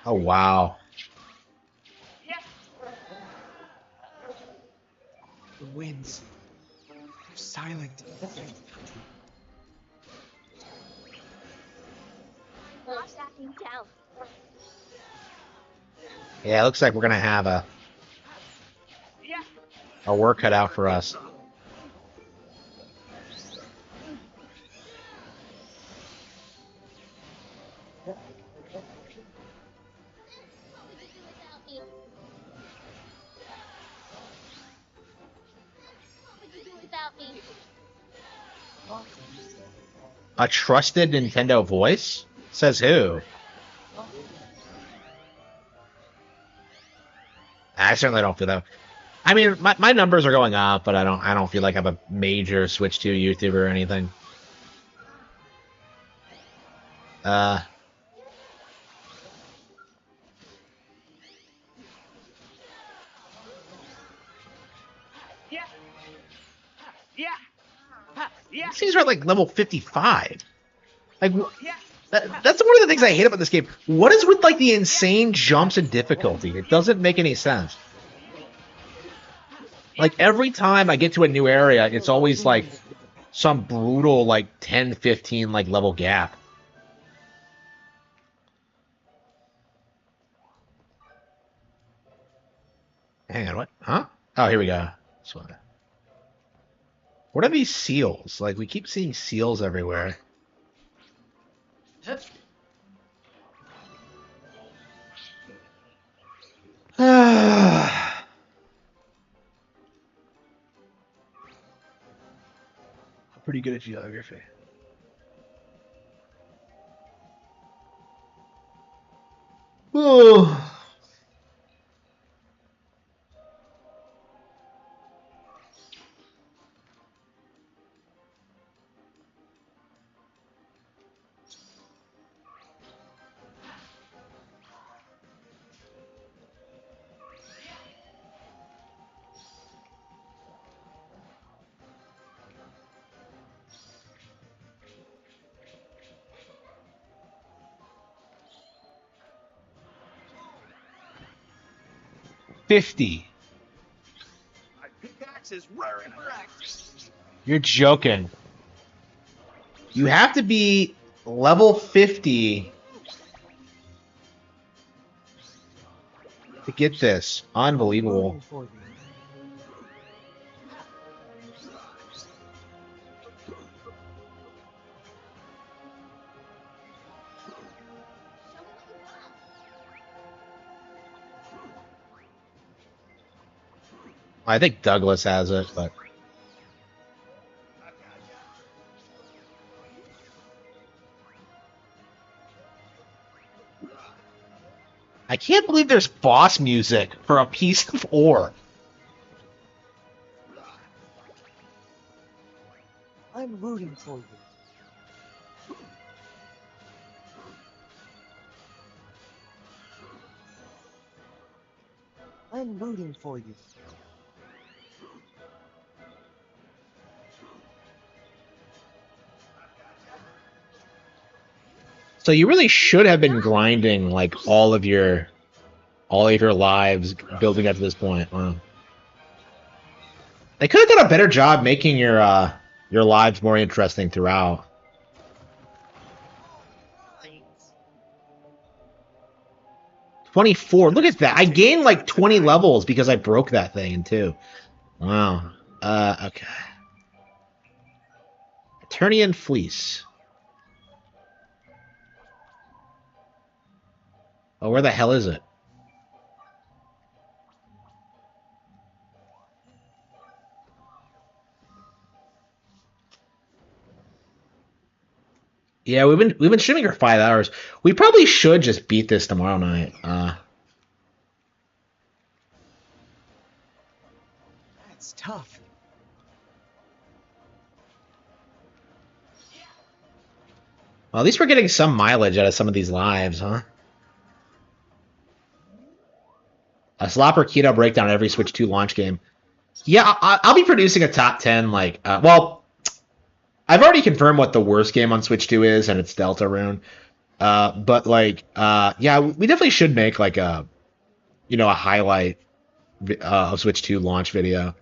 Oh wow. The winds. They're silent. Watch that thing down. Yeah, it looks like we're gonna have our work cut out for us. What would you do without me? What would you do without me? A trusted Nintendo voice? Says who? I certainly don't feel that. I mean, my numbers are going up, but I don't feel like I'm a major Switch 2 YouTuber or anything. Uh, Yeah. Yeah. Yeah. these things are at like level 55. Like, Yeah. that's one of the things I hate about this game. What is with like the insane jumps in difficulty? It doesn't make any sense. Like every time I get to a new area, it's always like some brutal like 10, 15 like level gap. Hang on, what? Huh? Oh, here we go. This one. What are these seals? Like we keep seeing seals everywhere. Pretty good at geography. Oh. 50. My pickaxe is raring for action. You're joking. You have to be level 50 to get this. Unbelievable. I think Douglas has it, but I can't believe there's boss music for a piece of ore. I'm rooting for you. I'm rooting for you. So you really should have been grinding like all of your lives building up to this point. Wow. They could have done a better job making your lives more interesting throughout. 24. Look at that. I gained like 20 levels because I broke that thing in two. Wow. Okay. Eternian Fleece. Oh, where the hell is it? Yeah, we've been streaming for 5 hours. We probably should just beat this tomorrow night. That's tough. Well, at least we're getting some mileage out of some of these lives, huh? A Slopper Keto breakdown every Switch 2 launch game. Yeah, I'll be producing a top 10. Like, well, I've already confirmed what the worst game on Switch 2 is, and it's Deltarune. But like, yeah, we definitely should make like a highlight of Switch 2 launch video.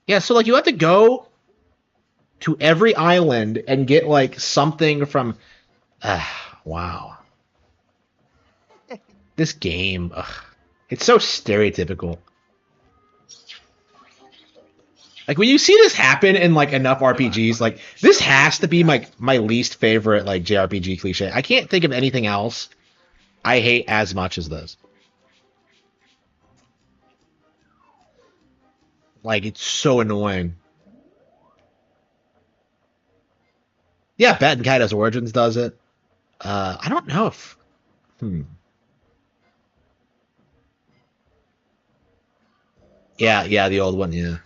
Yeah, so like you have to go to every island and get like something from. Wow, this game, it's so stereotypical. Like when you see this happen in like enough RPGs, like this has to be my least favorite like JRPG cliche. I can't think of anything else I hate as much as this. Like it's so annoying. Yeah, Bat and Kaido's Origins does it. I don't know if. Hmm. Yeah, yeah, the old one. Yeah,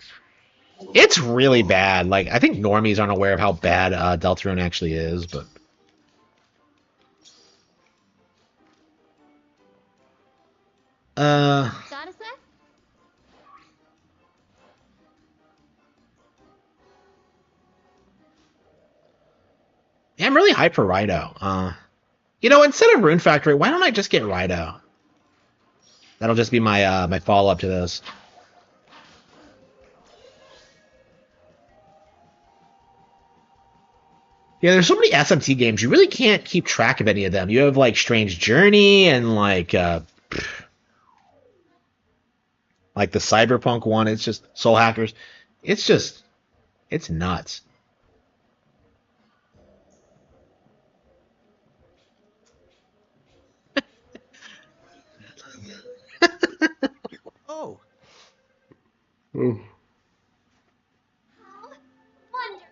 it's really bad. Like I think normies aren't aware of how bad Deltarune actually is, but uh, Got a sec? yeah, I'm really hyped for Rhino. Instead of Rune Factory, why don't I just get Rhino? That'll just be my follow up to this. Yeah, there's so many SMT games. You really can't keep track of any of them. You have like Strange Journey and like the Cyberpunk one. It's just Soul Hackers. It's just it's nuts. Oh, Mm. Wonder.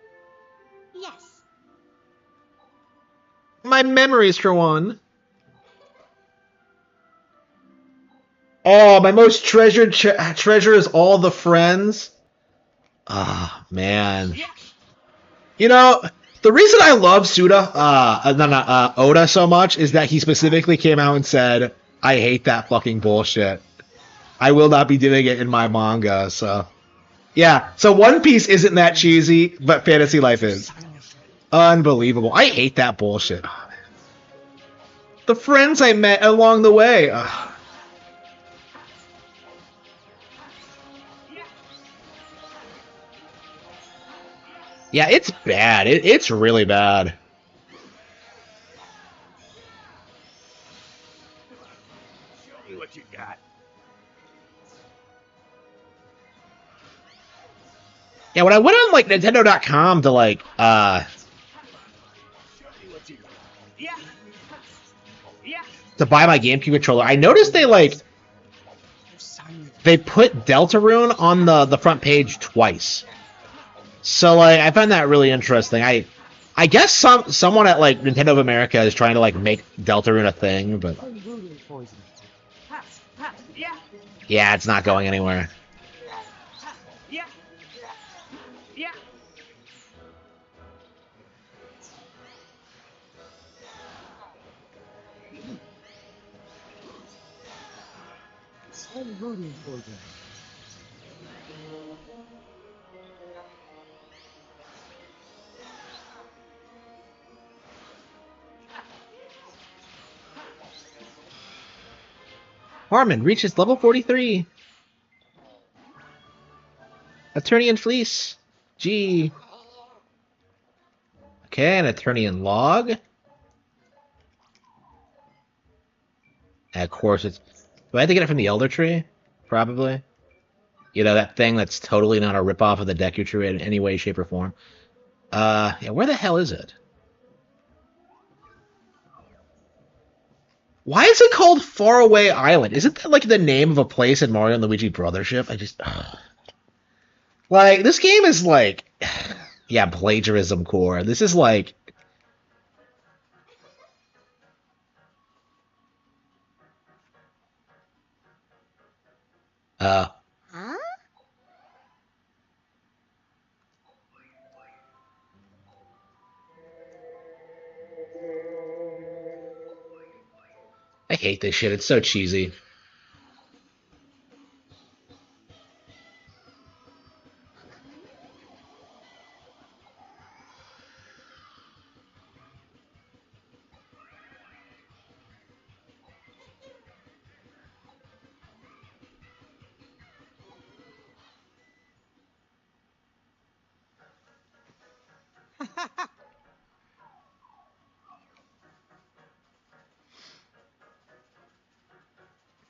Yes. My memories for one. Oh, my most treasured treasure is all the friends. Ah, man. Yeah. You know, the reason I love Oda so much is that he specifically came out and said, "I hate that fucking bullshit. I will not be doing it in my manga." So, yeah. So One Piece isn't that cheesy, but Fantasy Life is. Unbelievable. I hate that bullshit. The friends I met along the way. Yeah, it's bad. It's really bad. Show me what you got. Yeah, when I went on like Nintendo.com to Show me what you got. Yeah. Yeah. to buy my GameCube controller, I noticed they put Deltarune on the front page twice. So like I found that really interesting. I guess someone at like Nintendo of America is trying to like make Deltarune a thing, but Yeah. yeah, it's not going anywhere. Yeah. Yeah. Harman reaches level 43. Attorney and Fleece. Gee. Okay, an Attorney and Log. And of course, do I have to get it from the Elder Tree? Probably. That thing that's totally not a ripoff of the Deku Tree in any way, shape, or form. Yeah, where the hell is it? Why is it called Faraway Island? Isn't that like the name of a place in Mario and Luigi Brothership? I just... Like, this game is like... Yeah, plagiarism core. This is like... Huh? I hate this shit. It's so cheesy.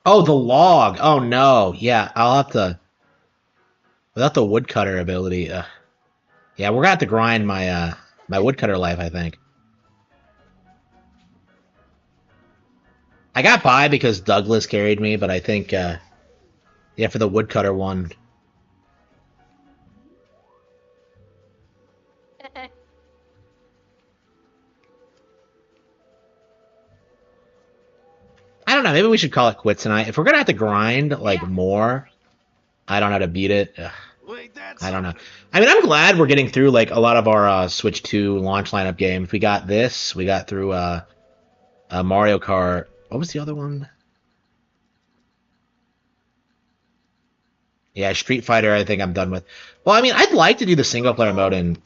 Oh, the log. Oh, no. Yeah, I'll have to... Without the woodcutter ability... Yeah, we're gonna have to grind my woodcutter life, I think. I got by because Douglas carried me, but I think, yeah, for the woodcutter one... know. Maybe we should call it quits tonight. If we're gonna have to grind like more, I don't know how to beat it. Ugh, Wait, that's I don't know. I mean, I'm glad we're getting through like a lot of our Switch 2 launch lineup games. We got this. We got through Mario Kart. What was the other one? Yeah, Street Fighter. I think I'm done with. Well, I mean, I'd like to do the single player mode in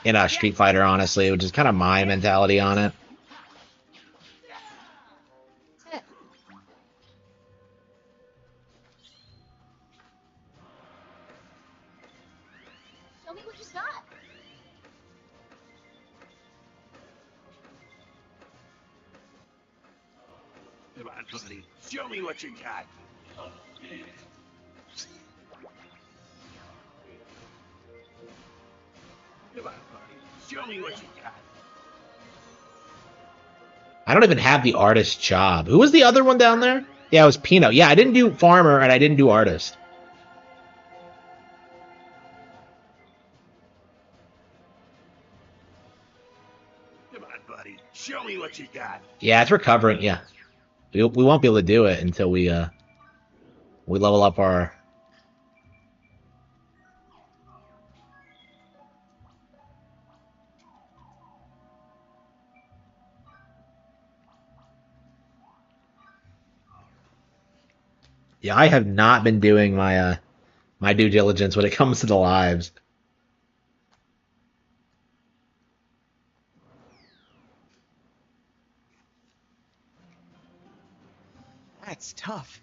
a Street Fighter, honestly, which is kind of my mentality on it. Show me what you got. Come on, buddy. Show me what you got. Come on, buddy. Show me what you got. I don't even have the artist job. Who was the other one down there? Yeah, it was Pino. Yeah, I didn't do farmer and I didn't do artist. Come on, buddy. Show me what you got. Yeah, it's recovering. Yeah, we won't be able to do it until we level up our. Yeah, I have not been doing my due diligence when it comes to the lives. That's tough.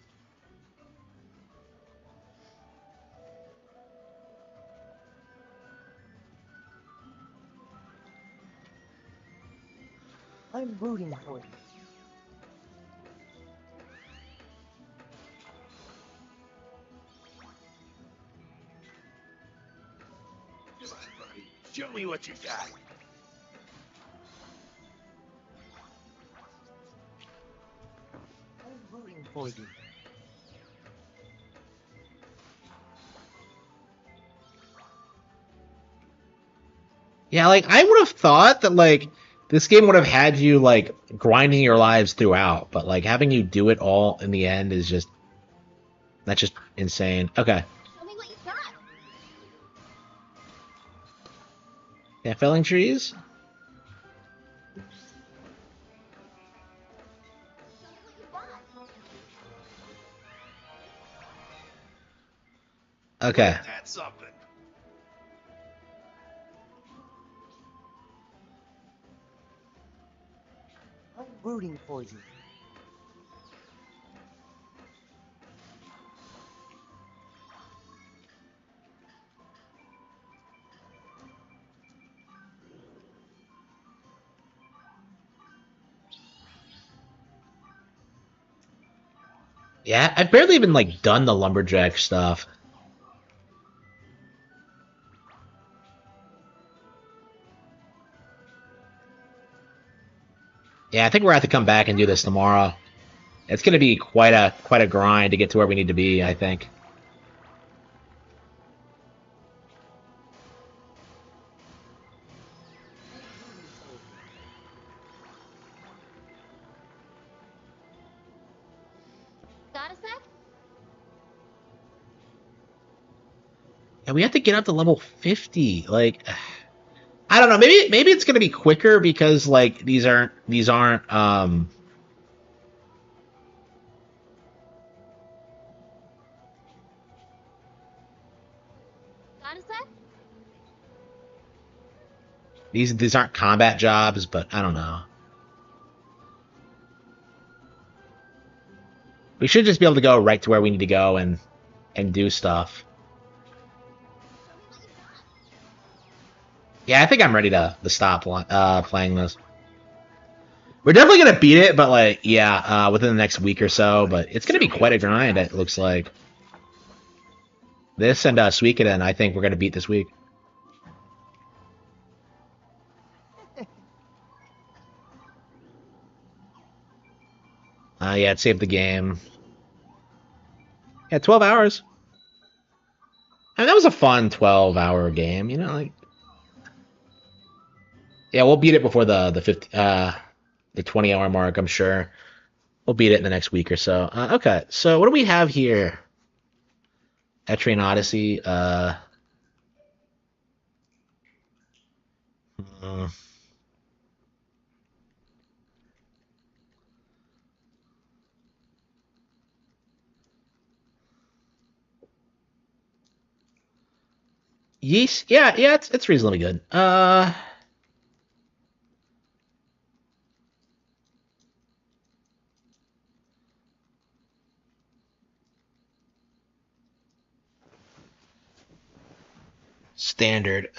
I'm rooting for you. Come on, buddy. Show me what you got. I'm rooting for you. Yeah, like I would have thought that like this game would have had you like grinding your lives throughout, but like having you do it all in the end is just that's just insane. Okay. Show me what you got. Yeah, felling trees? Show me what you got. Okay. That's something. I'm rooting for you. Yeah, I've barely even like done the lumberjack stuff. Yeah, I think we're gonna have to come back and do this tomorrow. It's gonna be quite a grind to get to where we need to be, I think. Got a sec? And we have to get up to level 50. Like I don't know, maybe it's gonna be quicker because like these aren't Got a sec? these aren't combat jobs, but I don't know. We should just be able to go right to where we need to go and do stuff. Yeah, I think I'm ready to stop playing this. We're definitely gonna beat it, but like, yeah, within the next week or so. But it's gonna be quite a grind. It looks like this and Suikoden. I think we're gonna beat this week. Yeah, it saved the game. Yeah, 12 hours. I mean, that was a fun 12-hour game. You know, like. Yeah, we'll beat it before the 20-hour mark, I'm sure. We'll beat it in the next week or so. Okay, so what do we have here? Etrian Odyssey. Hmm. Yeast. Yeah, it's reasonably good. Standard.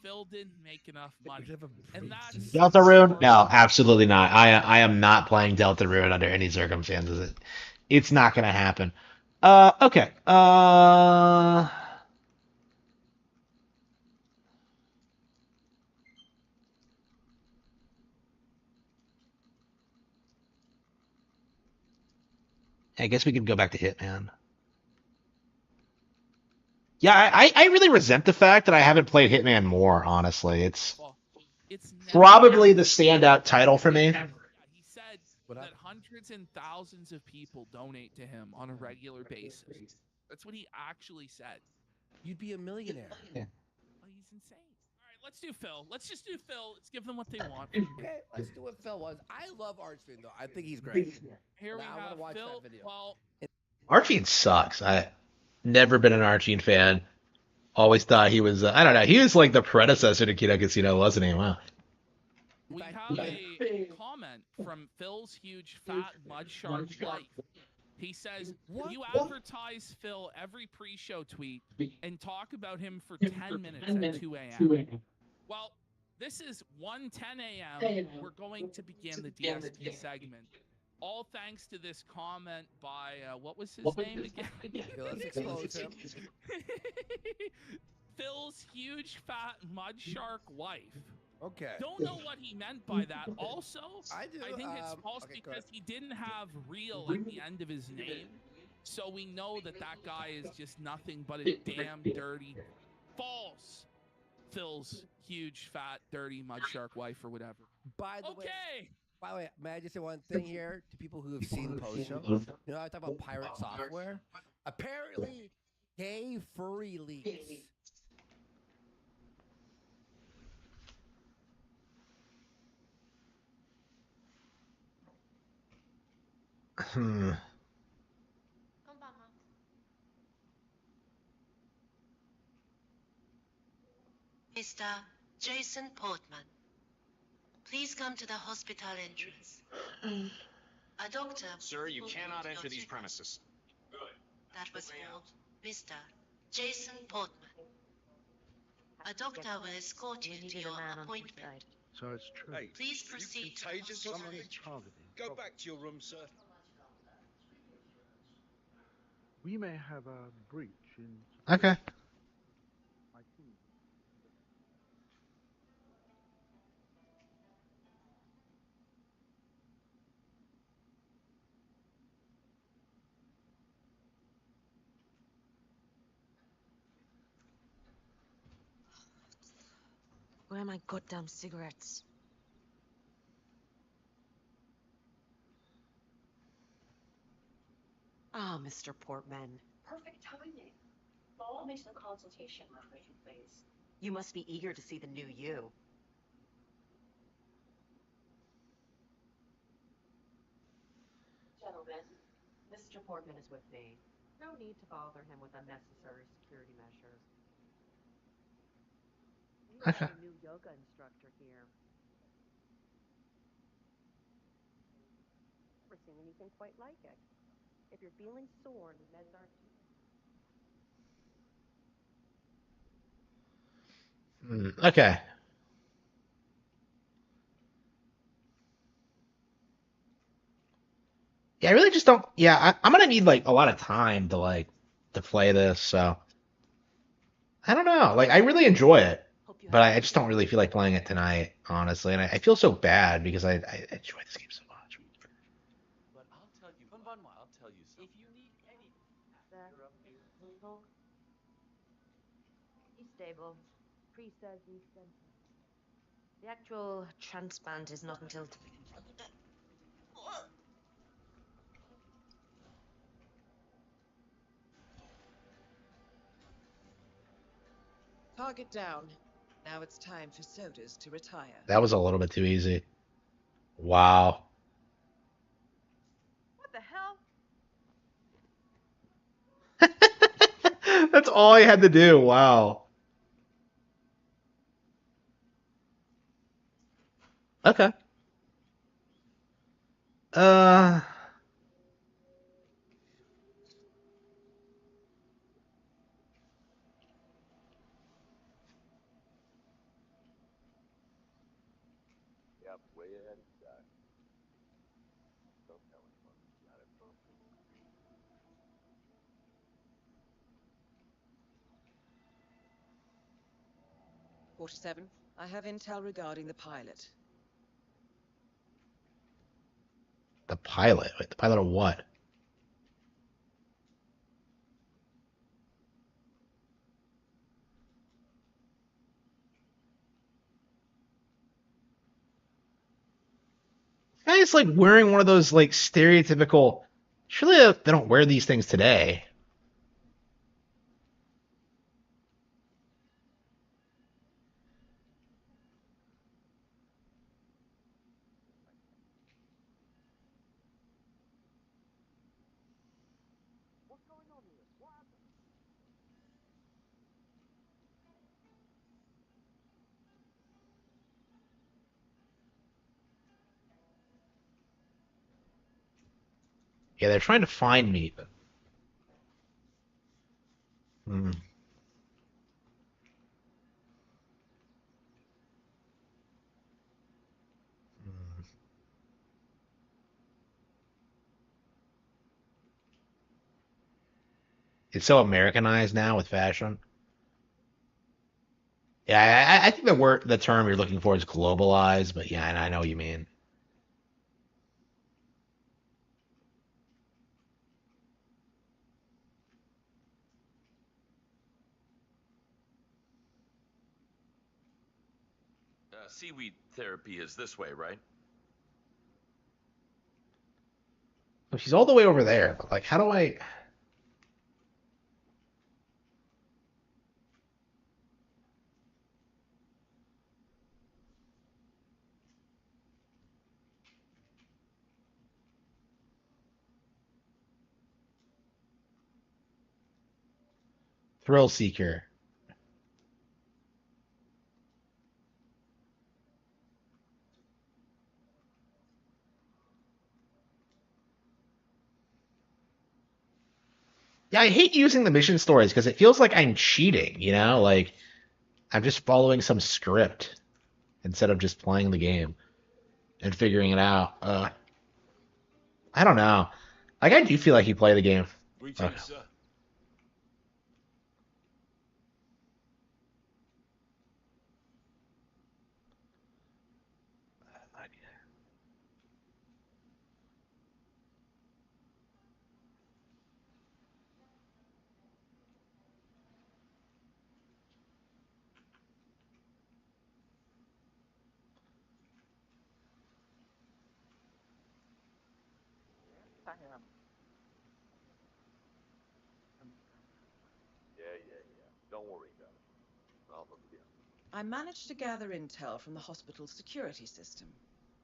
Phil didn't make enough money, and that's Delta Rune? No, absolutely not. I am not playing Delta Rune under any circumstances. It's not going to happen. Okay. I guess we could go back to Hitman. Yeah, I really resent the fact that I haven't played Hitman more, honestly. It's well, it's never probably the standout title for me. Yeah, he said that hundreds and thousands of people donate to him on a regular basis. That's what he actually said. You'd be a millionaire. Yeah. Oh, he's insane. All right, let's do Phil. Let's just do Phil. Let's give them what they want. Okay, let's do what Phil was. I love Archfiend though. I think he's great. Here we I wanna have watch Phil. that video. Well, Archfiend sucks. I never been an Archfiend fan. Always thought he was. I don't know. He was like the predecessor to Kino Casino, wasn't he? Wow. we have a comment from Phil's huge fat mud shark life. He says, you advertise Phil every pre-show tweet and talk about him for 10 minutes at 2 a.m. Well, this is 1:10 a.m. We're going to begin the DSP segment. All thanks to this comment by, what was his name again? Okay, let's expose him. Phil's huge fat mud shark wife. Okay. Don't know what he meant by that. Also, I do. I think it's false Okay, go because ahead. he didn't have real at the end of his name. So we know that that guy is just nothing but a damn dirty, false Phil's huge, fat, dirty mud shark wife or whatever. By the way, Okay. may I just say one thing here to people who have seen post show? You know, I talk about pirate software. Apparently, gay furry leaks. Hmm. Mr. Jason Portman, please come to the hospital entrance. A doctor. Sir, you will cannot do enter your these checkup. premises. That was for Mr. Jason Portman. A doctor will escort you to your appointment. So it's true. Hey, Please proceed to the contagious or hospital. something? Go back to your room, sir. We may have a breach in. Okay. my team. Where are my goddamn cigarettes? Ah, Mr. Portman. Perfect timing. Follow me to the consultation room, if you please. You must be eager to see the new you. Gentlemen, Mr. Portman is with me. No need to bother him with unnecessary security measures. We Okay. have a new yoga instructor here. Never seen anything quite like it. If you're feeling sore and the meds aren't Okay. Yeah, I really just don't. Yeah, I'm gonna need like a lot of time to to play this. So I don't know. Like I really enjoy it, but I just don't really feel like playing it tonight, honestly. And I feel so bad because I enjoy this game so much. But I'll tell you what. I'll tell you something. If you need any, you're up here. He's stable. Priest says he's sensor. The actual transplant is not until. Target down. Now it's time for sodas to retire. That was a little bit too easy. Wow. What the hell? That's all I had to do. Wow. Okay. Uh, Yep, way ahead of you guys. Don't tell anyone. Got it, folks. 47. I have intel regarding the pilot. the pilot. Wait, the pilot of what? Guy's like wearing one of those like stereotypical. Surely they don't wear these things today. Yeah, they're trying to find me, but hmm. It's so Americanized now with fashion. Yeah, I think the term you're looking for is globalized, but yeah, I know what you mean. Seaweed therapy is this way, right? Well, she's all the way over there, but like, how do I? Thrill Seeker. Yeah, I hate using the mission stories because it feels like I'm cheating, you know? Like I'm just following some script instead of just playing the game and figuring it out. I don't know. Like I do feel like you play the game. Okay. Greetings, sir. Yeah. Don't worry about it. I'll look here. I managed to gather intel from the hospital's security system.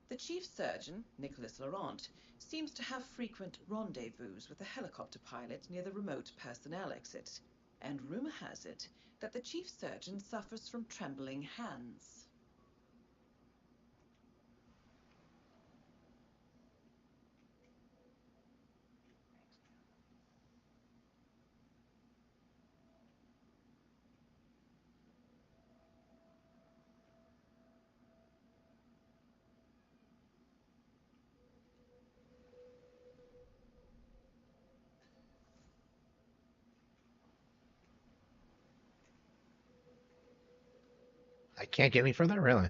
The chief surgeon, Nicholas Laurent, seems to have frequent rendezvous with the helicopter pilot near the remote personnel exit. And rumor has it that the chief surgeon suffers from trembling hands. can't get any further, really.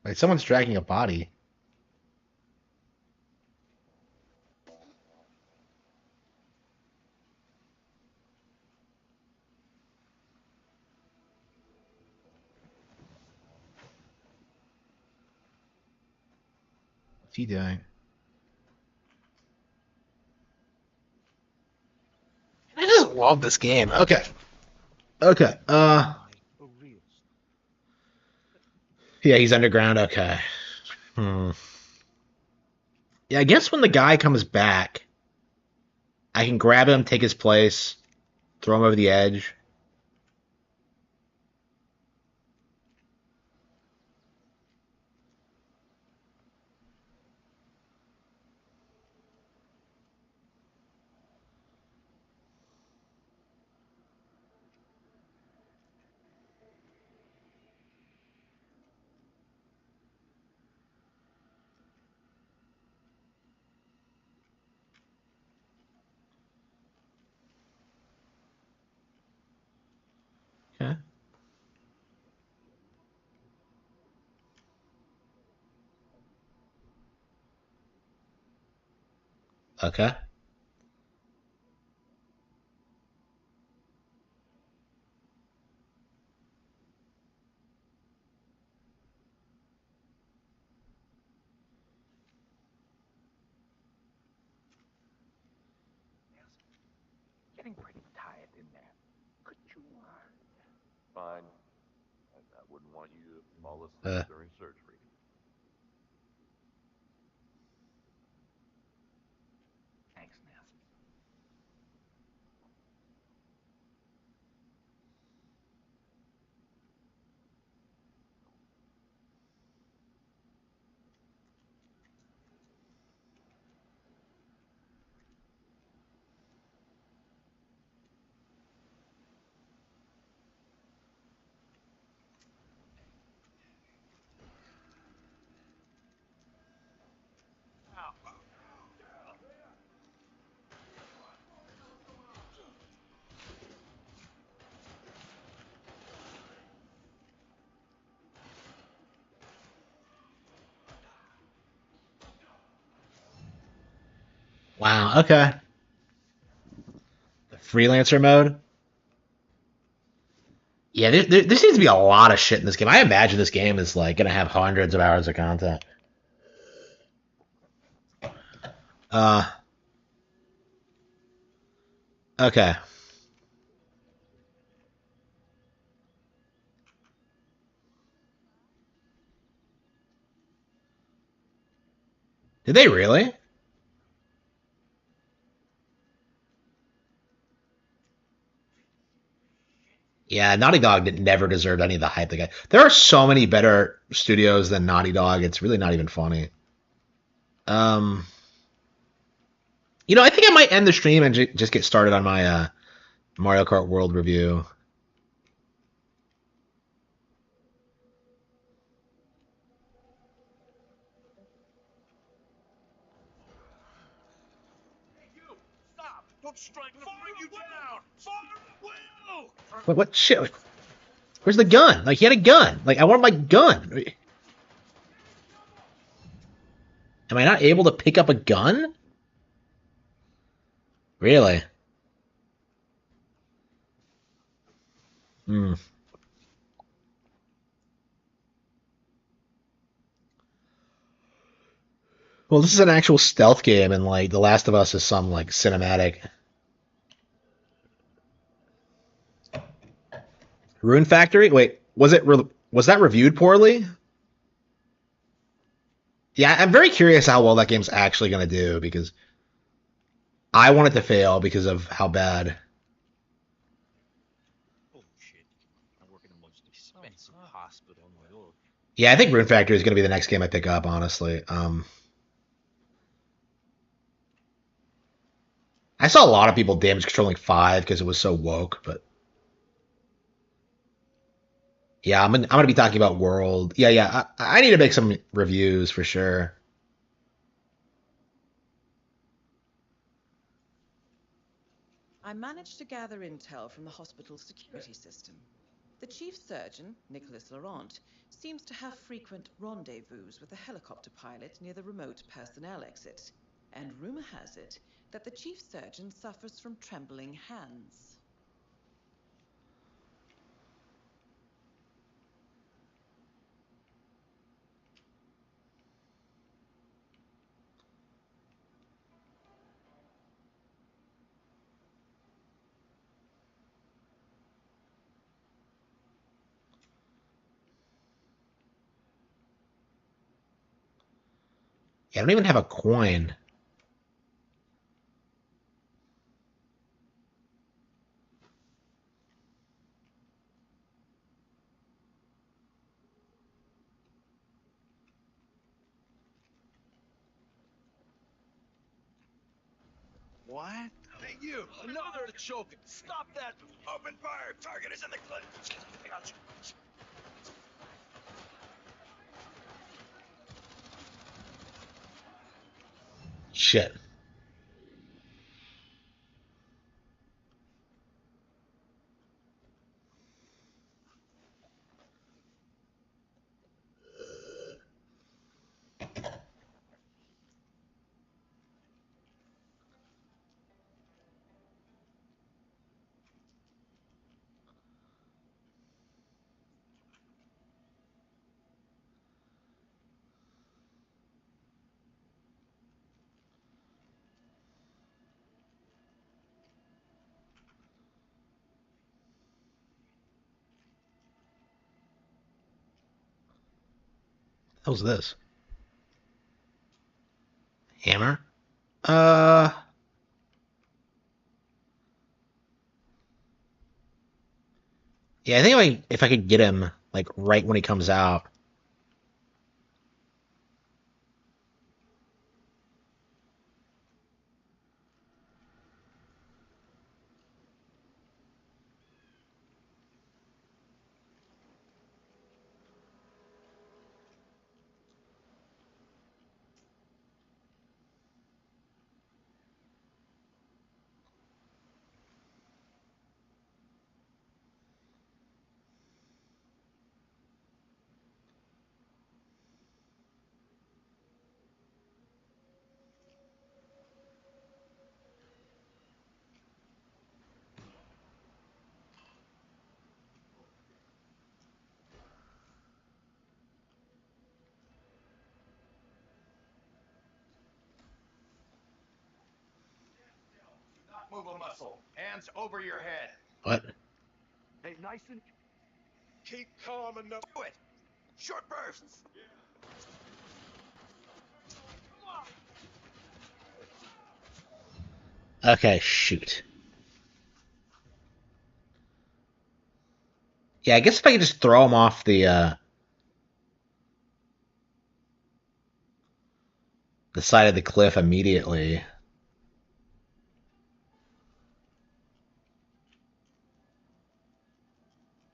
Wait, someone's dragging a body. What's he doing? I just love this game. Okay. Okay. Yeah, he's underground. Okay. Hmm. Yeah, I guess when the guy comes back, I can grab him, take his place, throw him over the edge. Okay. Okay. Getting pretty tired in there. Could you, Fine. I wouldn't want you to fall asleep Uh. during surgery. Thanks, nurse. Wow. Okay. The freelancer mode. Yeah, there seems to be a lot of shit in this game. I imagine this game is like gonna have hundreds of hours of content. Uh. Okay. Did they really? Yeah, Naughty Dog never deserved any of the hype they got. There are so many better studios than Naughty Dog. It's really not even funny. Um, I think I might end the stream and just get started on my Mario Kart World review. Stop! Don't strike! Fire you down! Fire at will! What shit? Where's the gun? Like he had a gun. Like I want my gun. Am I not able to pick up a gun? Really? Hmm. Well, this is an actual stealth game, and like The Last of Us is some like cinematic. Rune Factory? Wait, was that reviewed poorly? Yeah, I'm very curious how well that game's actually going to do because I want it to fail because of how bad. Bullshit. I work in the most expensive hospital in New York. Yeah, I think Rune Factory is going to be the next game I pick up, honestly. I saw a lot of people damage controlling 5 because it was so woke, but yeah, I'm gonna be talking about World. Yeah. I need to make some reviews for sure. I managed to gather intel from the hospital's security system. The chief surgeon, Nicholas Laurent, seems to have frequent rendezvous with a helicopter pilot near the remote personnel exit. And rumor has it that the chief surgeon suffers from trembling hands. Yeah, I don't even have a coin. What? Hey, you! Another choking! Stop that! Open fire! Target is in the clip! I got you. Shit. How's this? Hammer? Yeah, I think if I could get him like right when he comes out. Not move a muscle. Hands over your head. What? Hey, nice and... Keep calm enough. Do it! Short bursts! Okay, shoot. Yeah, I guess if I could just throw him off the side of the cliff immediately.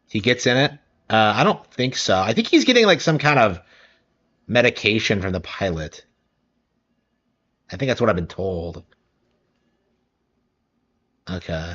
He gets in it? I don't think so. I think he's getting like some kind of medication from the pilot. I think that's what I've been told. Okay.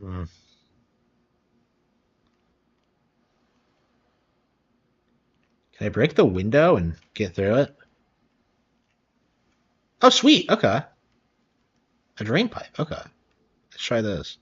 Hmm. Can I break the window and get through it? Oh, sweet. Okay. A drain pipe. Okay. Let's try this.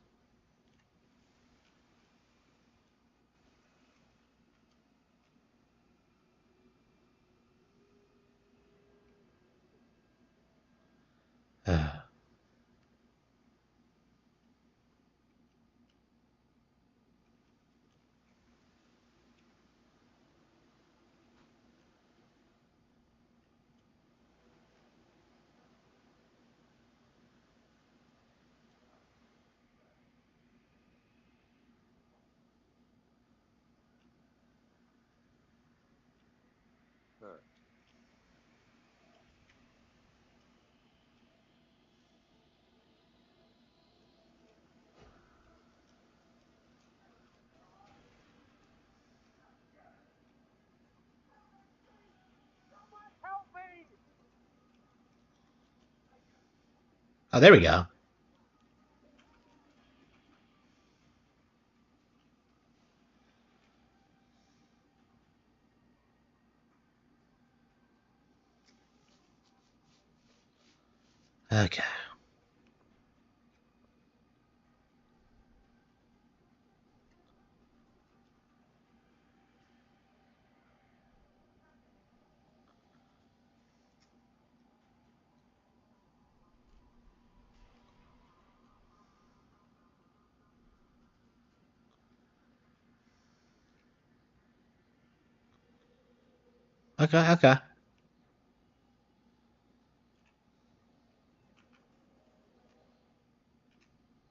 Oh, there we go. Okay. Okay, okay.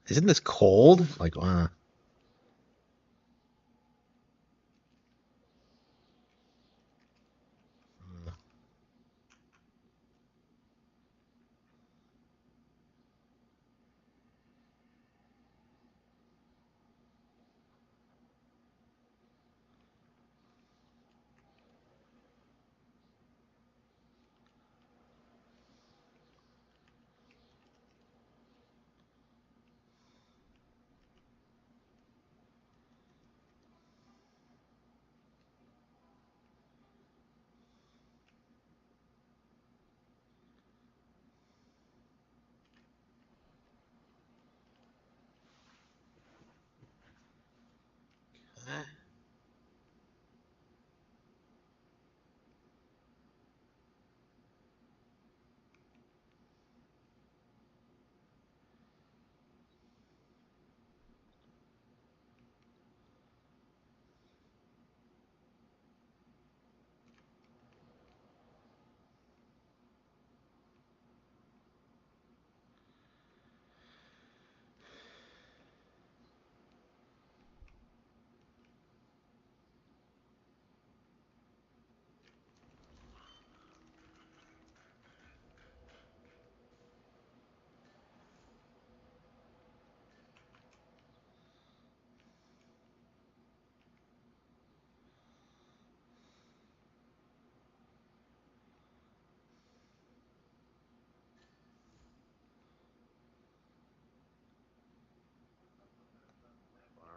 Isn't this cold? Like, Our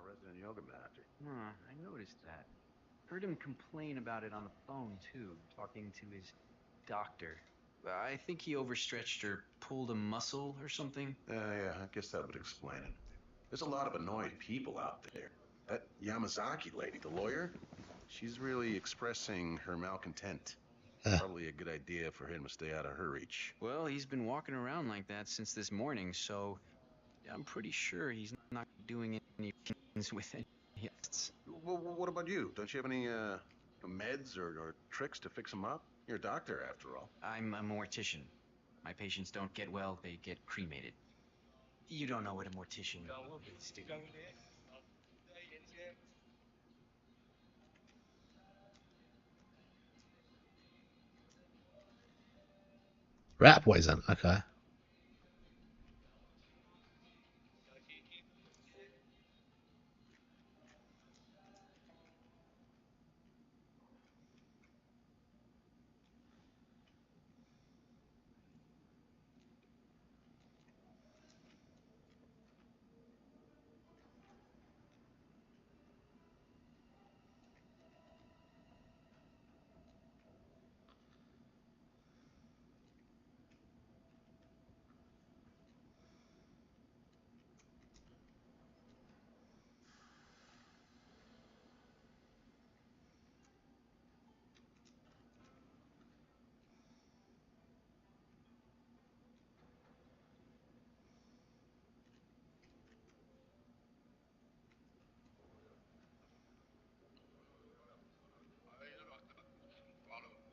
resident yoga master. I noticed that. Heard him complain about it on the phone, too, talking to his doctor. I think he overstretched or pulled a muscle or something. Yeah, I guess that would explain it. There's a lot of annoyed people out there. That Yamazaki lady, the lawyer, she's really expressing her malcontent. Probably a good idea for him to stay out of her reach. Well, he's been walking around like that since this morning, so I'm pretty sure he's not doing any things with any guests. Well, what about you? Don't you have any meds or tricks to fix him up? You're a doctor, after all. I'm a mortician. My patients don't get well, they get cremated. You don't know what a mortician is, do you? rat poison. Okay.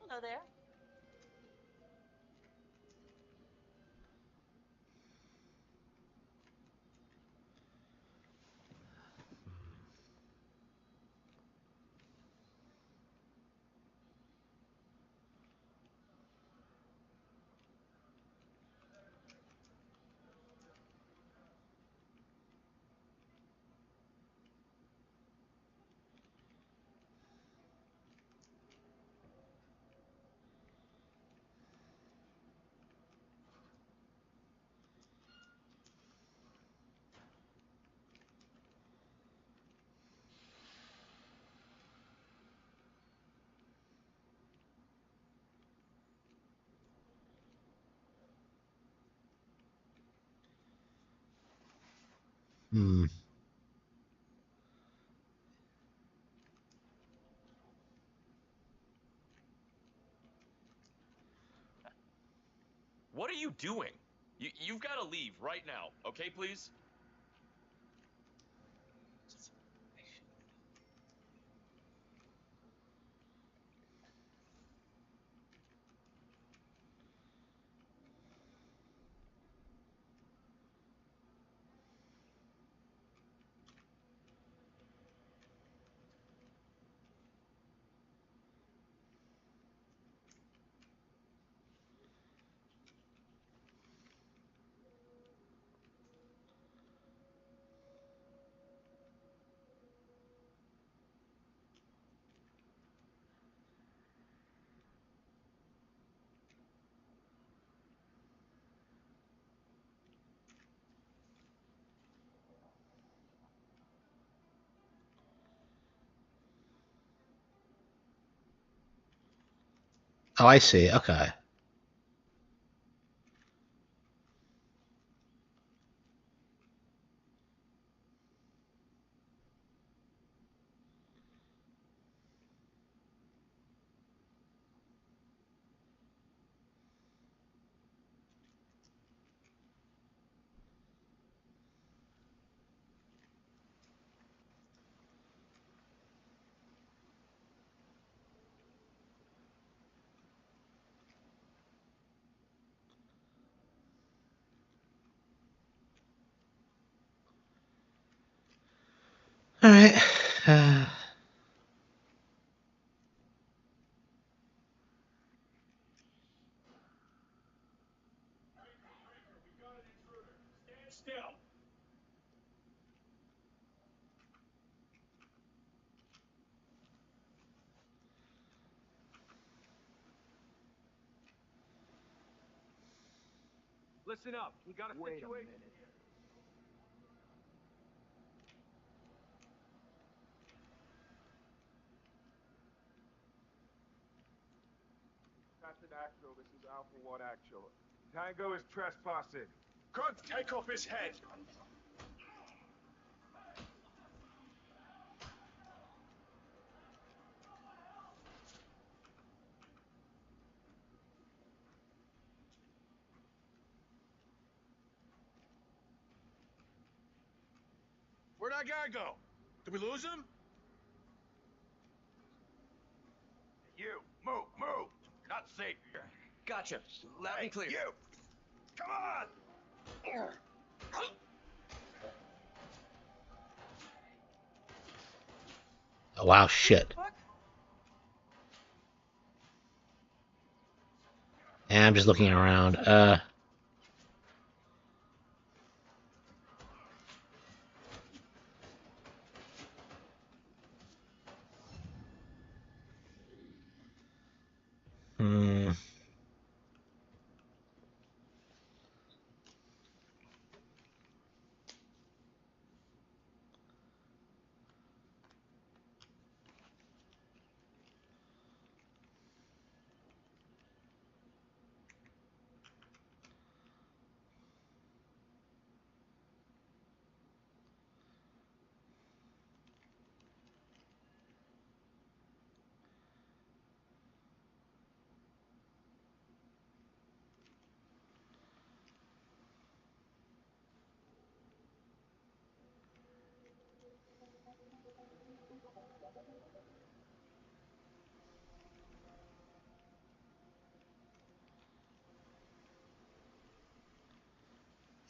Hello there. Hmm. What are you doing? You've got to leave right now, okay, please? Oh, I see. Okay. All right. Still. Listen up. We got a situation here. Captain Actual, this is Alpha 1 Actual. Tango is trespassing. Grunt, take off his head. Where'd that guy go? Did we lose him? You, move. Not safe here. Gotcha. Loud and clear. You. Come on. Oh, wow, shit. Yeah, I'm just looking around. Hmm.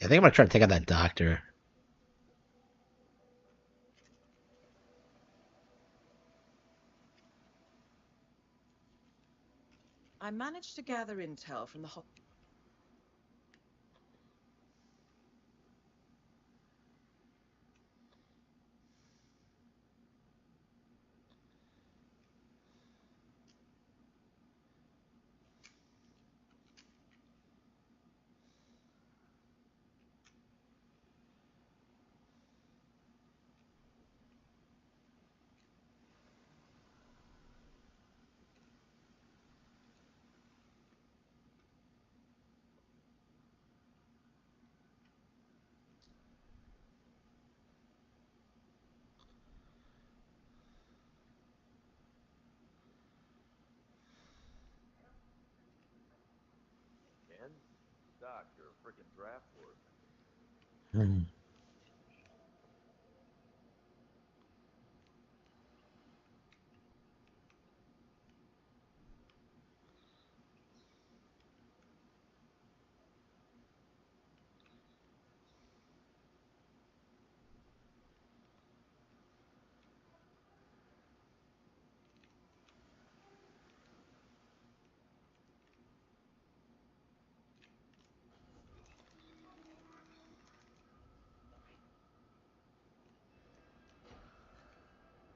I think I'm gonna try to take out that doctor. I managed to gather intel from the Frickin' draft board. Hmm.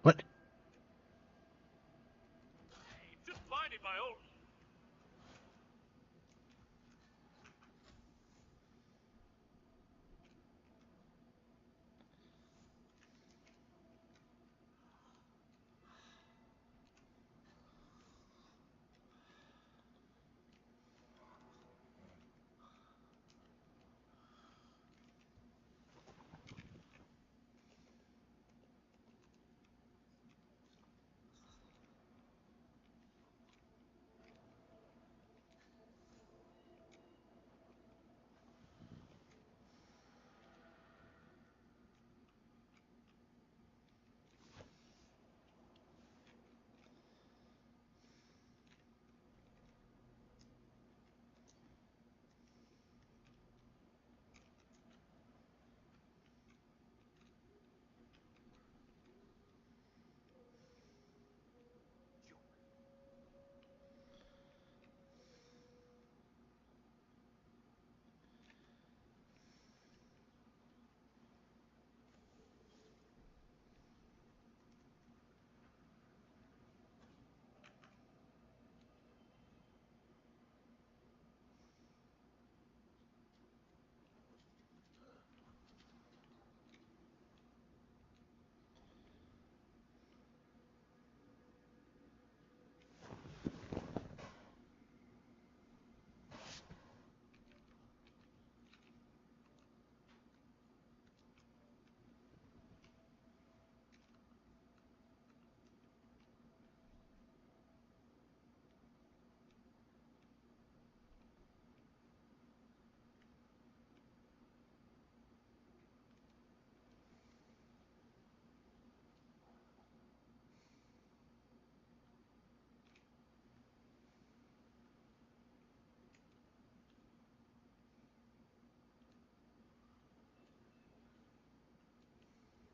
What? Just finding my own.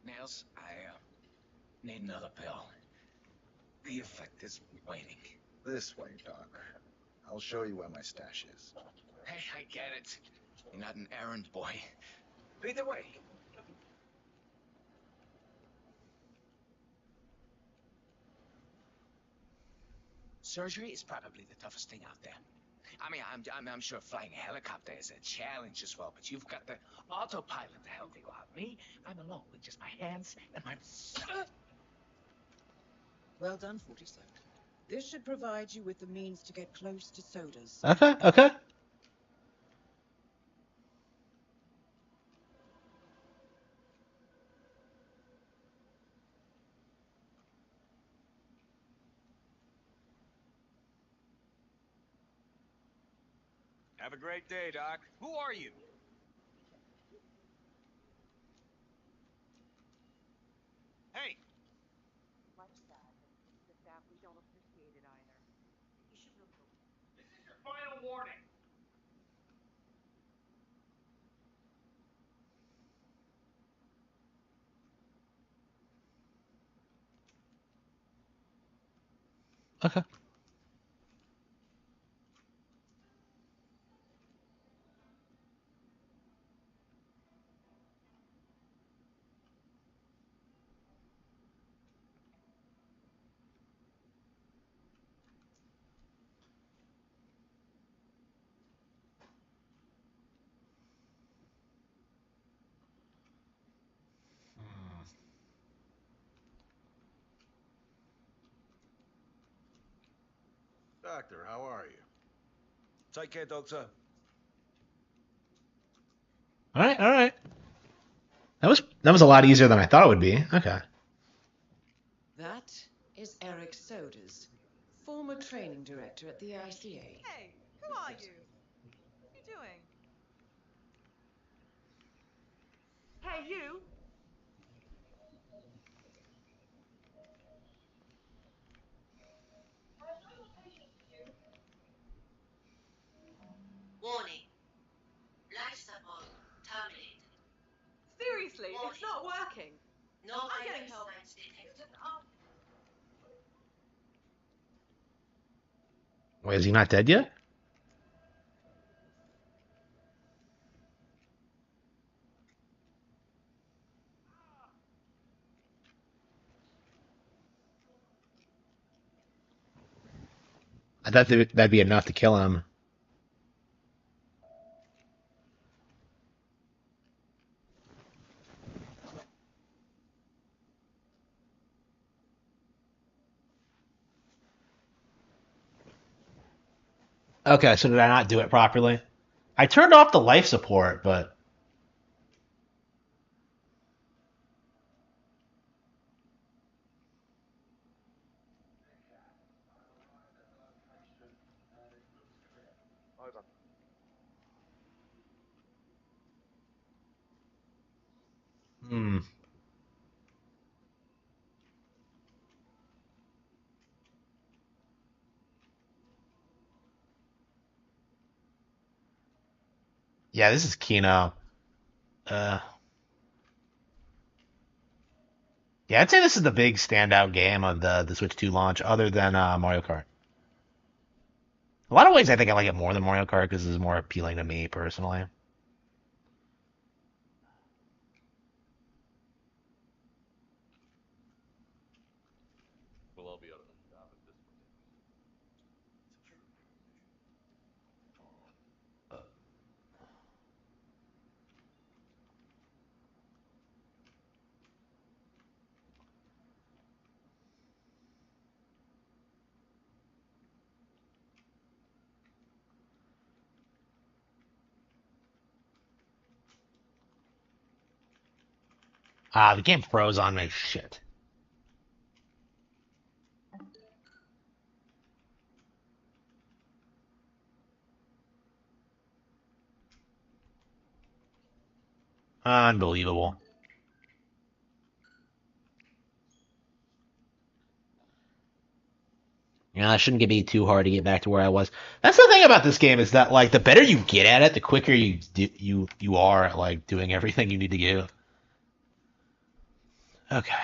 Nails, I need another pill. The effect is waning. This way, Doc. I'll show you where my stash is. Hey, I get it. You're not an errand boy. Either way. Surgery is probably the toughest thing out there. I mean, I'm sure flying a helicopter is a challenge as well, but you've got the autopilot to help you out. Me, I'm alone with just my hands and my... Well done, 47. This should provide you with the means to get close to Sodas. Okay, okay. Have a great day, Doc. Who are you? Hey! Much sad, and the staff, we don't appreciate it either. You should really go. This is your final warning. Okay. Doctor, how are you? Take care, Doctor. All right, all right. That was a lot easier than I thought it would be. Okay. That is Eric Sodas, former training director at the ICA. Hey, who are you? What are you doing? Hey, you! Warning. Life support terminated. Seriously, it's not working. No I'm vital getting help. signs detected. Wait, is he not dead yet? I thought that'd be enough to kill him. Okay, so did I not do it properly? I turned off the life support, but Over. hmm. Yeah, this is Kino. Yeah, I'd say this is the big standout game of the Switch 2 launch, other than Mario Kart. A lot of ways, I think I like it more than Mario Kart because it's more appealing to me personally. We'll all be out of a job if this The game froze on me. Shit. Unbelievable. Yeah, it shouldn't be too hard to get back to where I was. That's the thing about this game is that like the better you get at it, the quicker you are at like doing everything you need to do. Okay.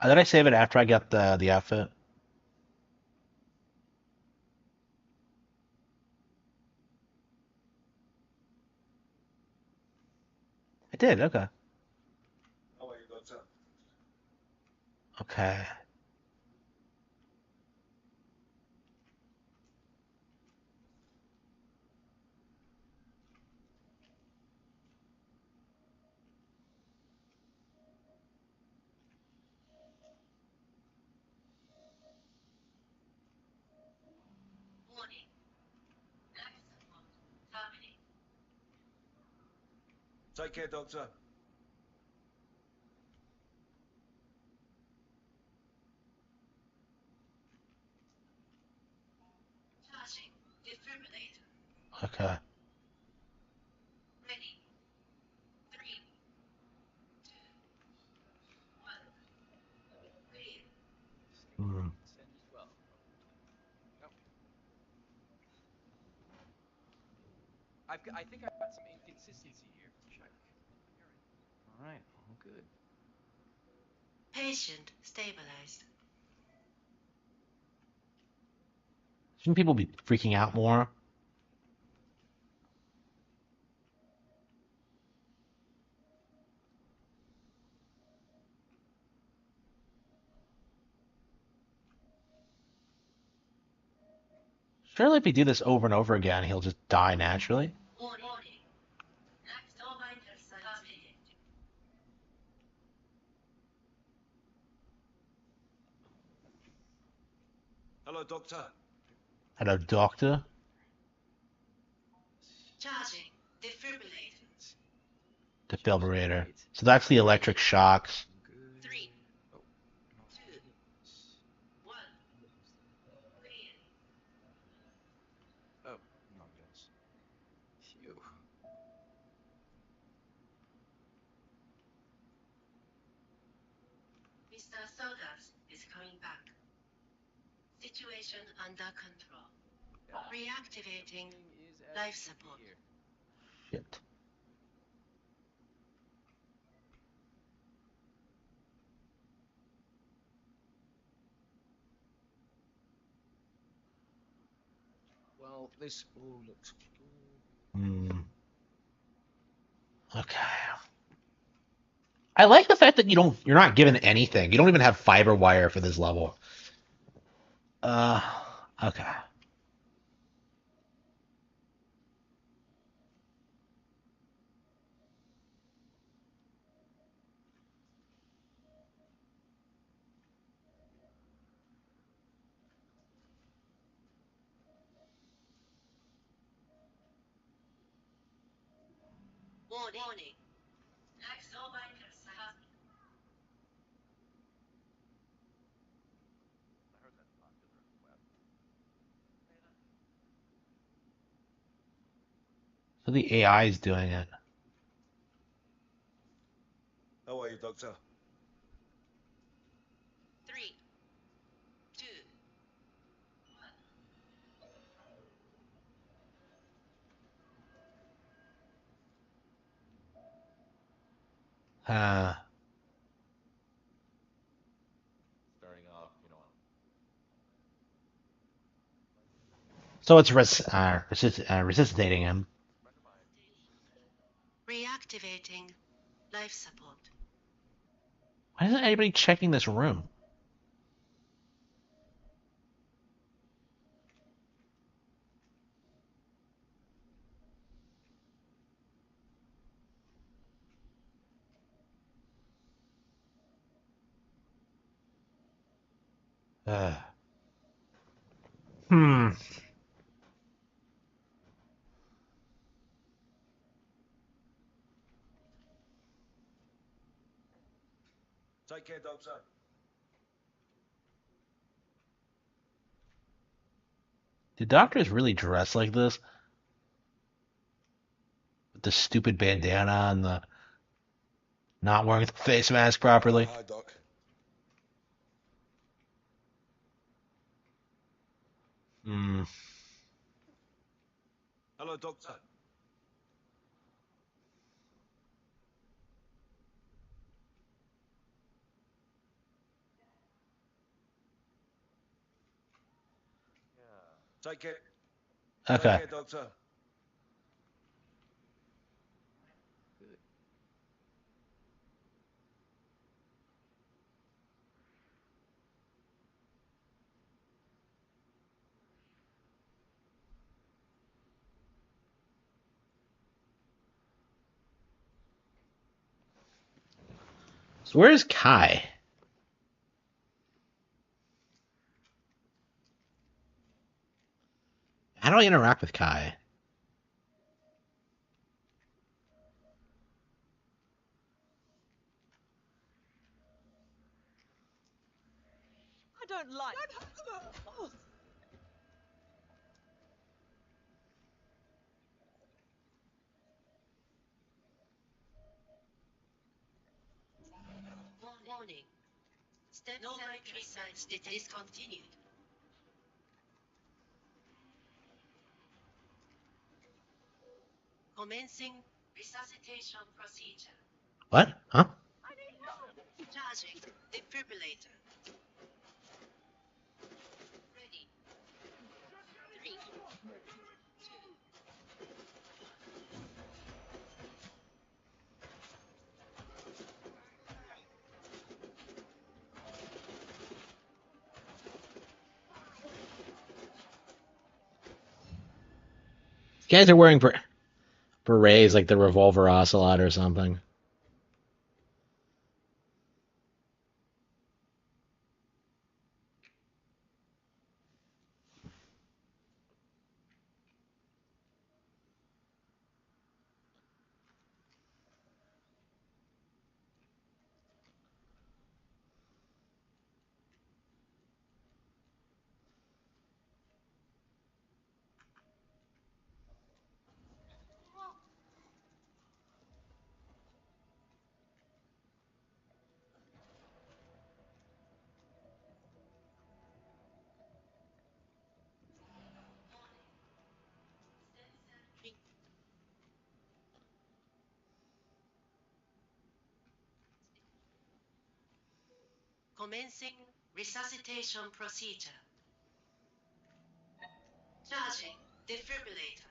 Did I save it after I got the outfit? I did. Okay. Okay. Warning. Life support terminated. Take care, Doctor. Charging. Defibrillator. Okay. Ready. 3, 2, 1. Clear. Hmm. Send as well. No. I think I've got some inconsistency here. Check. All right, all good. Patient stabilized. Shouldn't people be freaking out more? Surely if we do this over and over again, he'll just die naturally. Hello, Doctor. Hello, doctor. Charging. Defibrillator. Defibrillator. So that's the electric shocks. 3, 2, 1. Clear. Oh, no, yes. Phew. Mr. Sodas is coming back. Situation under control. Reactivating life support. Shit. Well, this all looks good. Hmm. Okay. I like the fact that you're not given anything. You don't even have fiber wire for this level. Uh, okay. Warning. Exobikers have So the AI is doing it. How are you, Doctor? 3, 2, Uh, Starting off, you know. so it's resuscitating him. reactivating life support. Why isn't anybody checking this room? Uh, hmm. Take care, Doctor. Do doctors really dress like this? With the stupid bandana and the not wearing the face mask properly? Hi, Doc. Hmm. Hello, Doctor. Take care. Take Okay. care, Doctor. So where's Kai? How do I interact with Kai? I don't like. Oh. Warning. Stem cell treatment discontinued. Commencing resuscitation procedure. What? Huh? Charging defibrillator. Ready. 3, 2. guys are wearing berets like the Revolver Ocelot or something. Commencing resuscitation procedure. Charging defibrillator.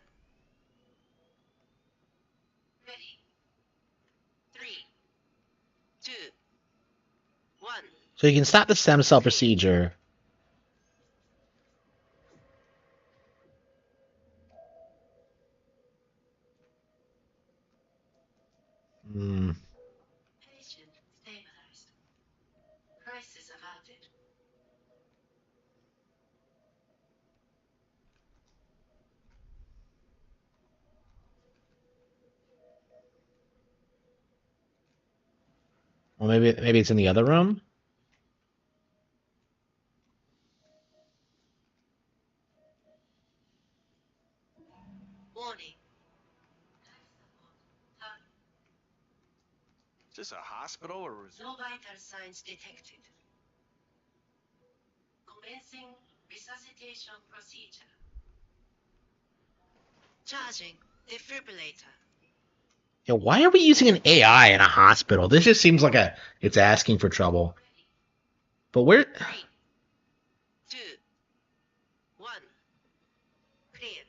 Ready. 3, 2, 1. So you can stop the stem cell procedure. Hmm. Patient stabilized. Crisis averted. Well, maybe it's in the other room. Warning. Is this a hospital or is No vital signs detected. Commencing resuscitation procedure. Charging defibrillator. Yeah, why are we using an AI in a hospital? This just seems like it's asking for trouble. But where? 3, 2, 1. Clear.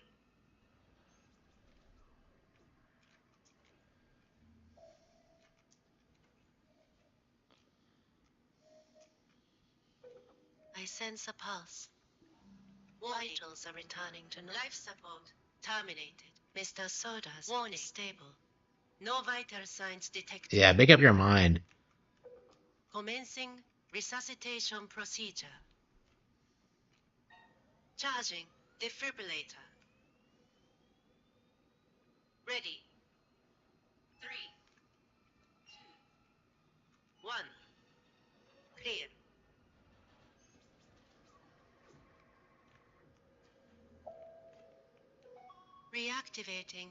I sense a pulse. Vitals are returning to life support. Terminated. Mr. Soda's warning stable. No vital signs detected. Yeah, make up your mind. Commencing resuscitation procedure. Charging defibrillator. Ready. 3, 2, 1. Clear. Reactivating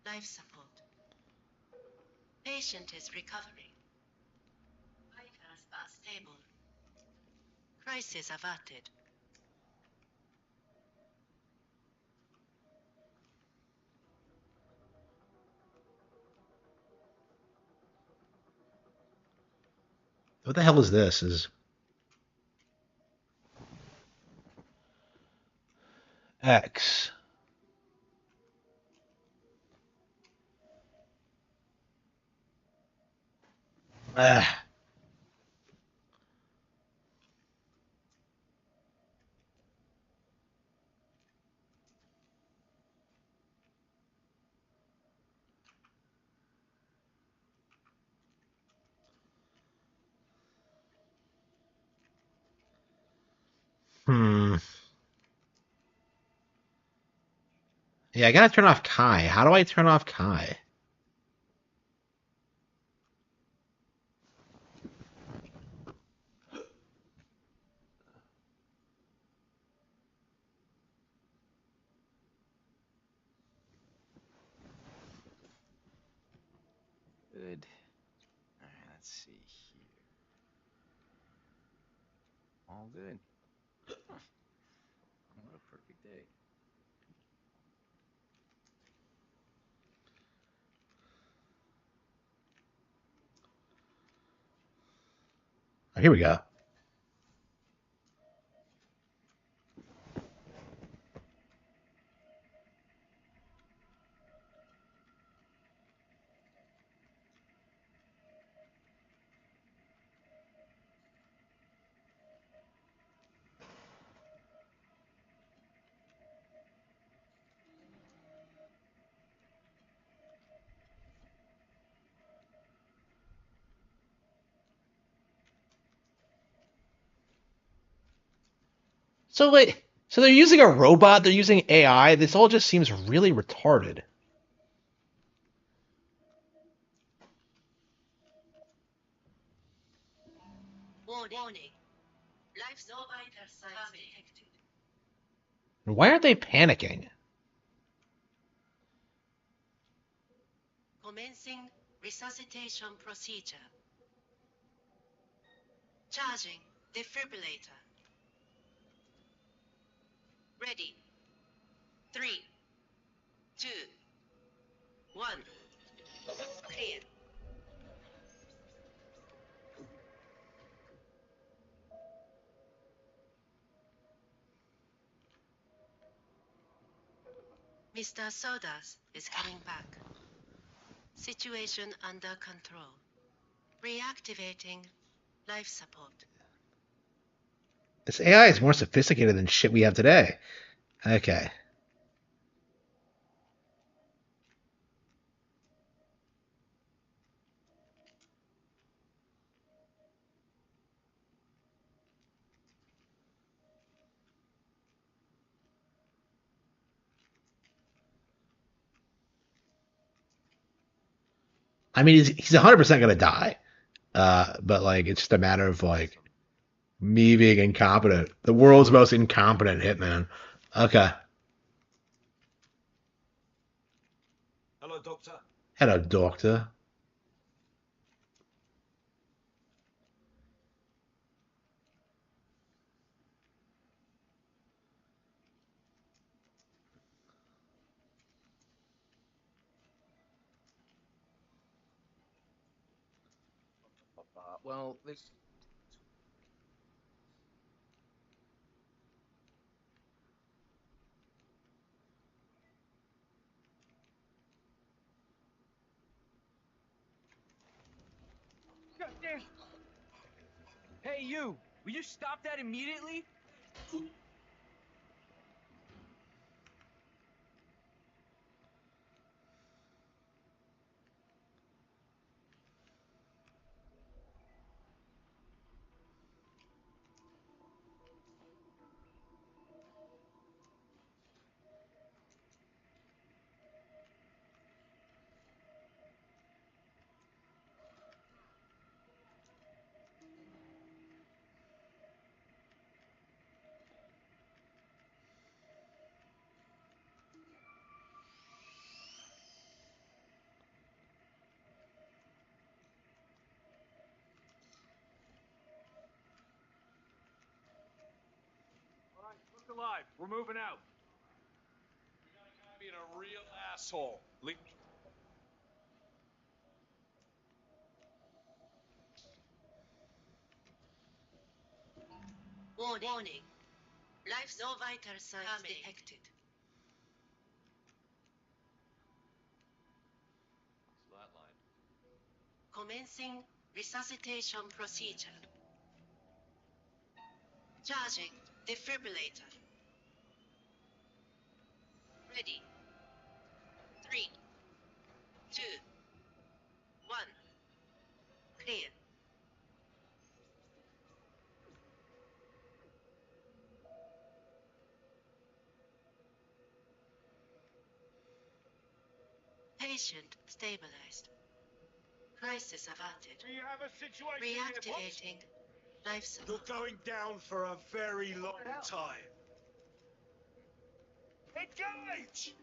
life support. Patient is recovering. Vitals are stable. Crisis averted. What the hell is this? Is X. Ah. Hmm. Yeah, I gotta turn off Kai. How do I turn off Kai? Good. Alright, let's see here. All good. Huh. What a perfect day. Oh, here we go. So wait, so they're using a robot, they're using AI. This all just seems really retarded. Warning. Life no vital signs detected. Why aren't they panicking? Commencing resuscitation procedure. Charging defibrillator. Ready. 3, 2, 1. Clear. Mr. Sodas is coming back. Situation under control. Reactivating life support. This AI is more sophisticated than shit we have today. Okay. I mean, he's 100% gonna die. But like, it's just a matter of like me being incompetent. The world's most incompetent hitman. Okay. Hello, Doctor. Hello, doctor. Well, this. Goddamn! Hey, you! Will you stop that immediately? All right, look alive. We're moving out. Being a real asshole. Leave. Warning. Life no vital signs detected. Flatline. Commencing resuscitation procedure. Charging defibrillator. Ready. 3, 2, 1. Clear. Patient stabilized. Crisis averted. We have a situation here, Reactivating life support. You're going down for a very long time. Engage!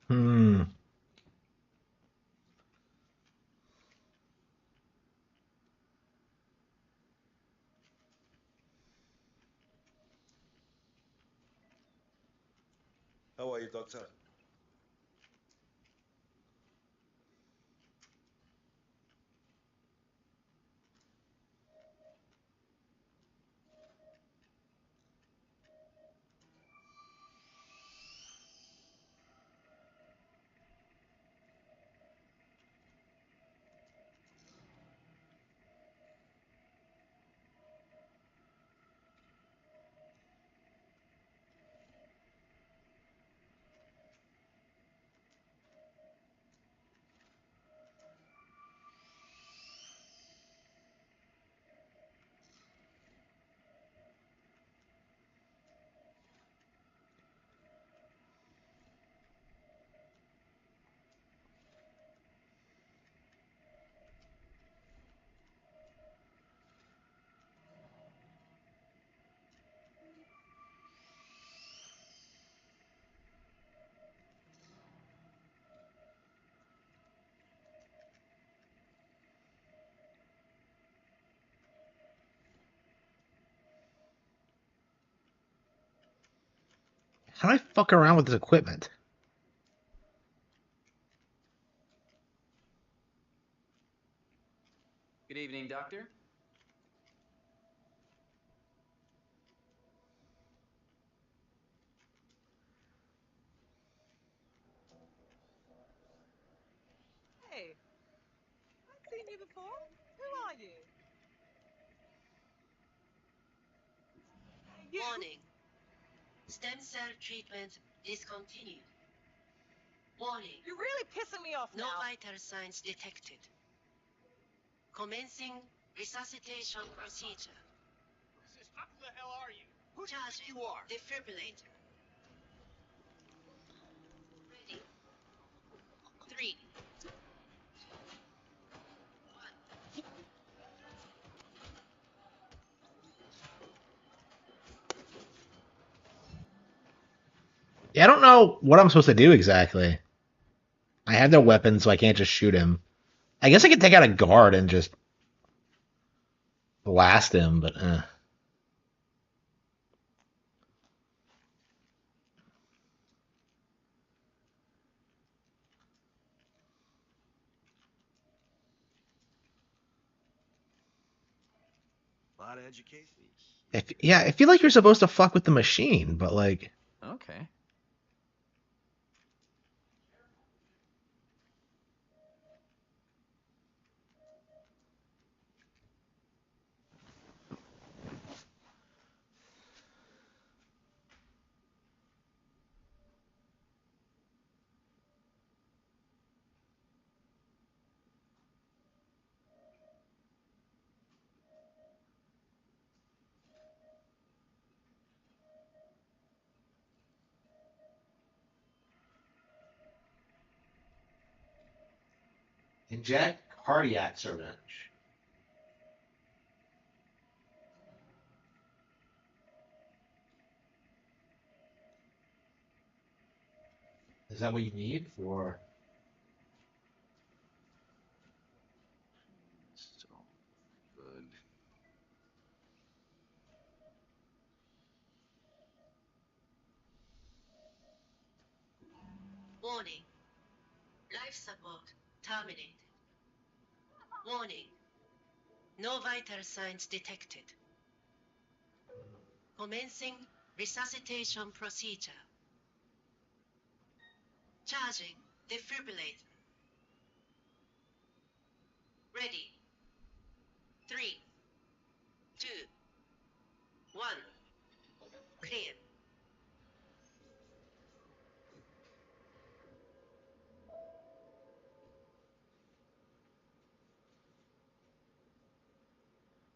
Hmm. How are you, Doctor? How do I fuck around with this equipment? Good evening, Doctor. Hey, I've seen you before. Who are you? You. Warning. Stem cell treatment discontinued. Warning. You're really pissing me off No now. vital signs detected. Commencing resuscitation procedure. Who the hell are you? Who Charge you are? Defibrillator. Ready. 3. Yeah, I don't know what I'm supposed to do exactly. I have no weapon, so I can't just shoot him. I guess I could take out a guard and just blast him, but A lot of education. yeah, I feel like you're supposed to fuck with the machine, but like, Okay. inject cardiac syringe. Is that what you need for? So good. Warning. Life support terminated. Warning. No vital signs detected. Commencing resuscitation procedure. Charging defibrillator. Ready. 3, 2, 1. Clear.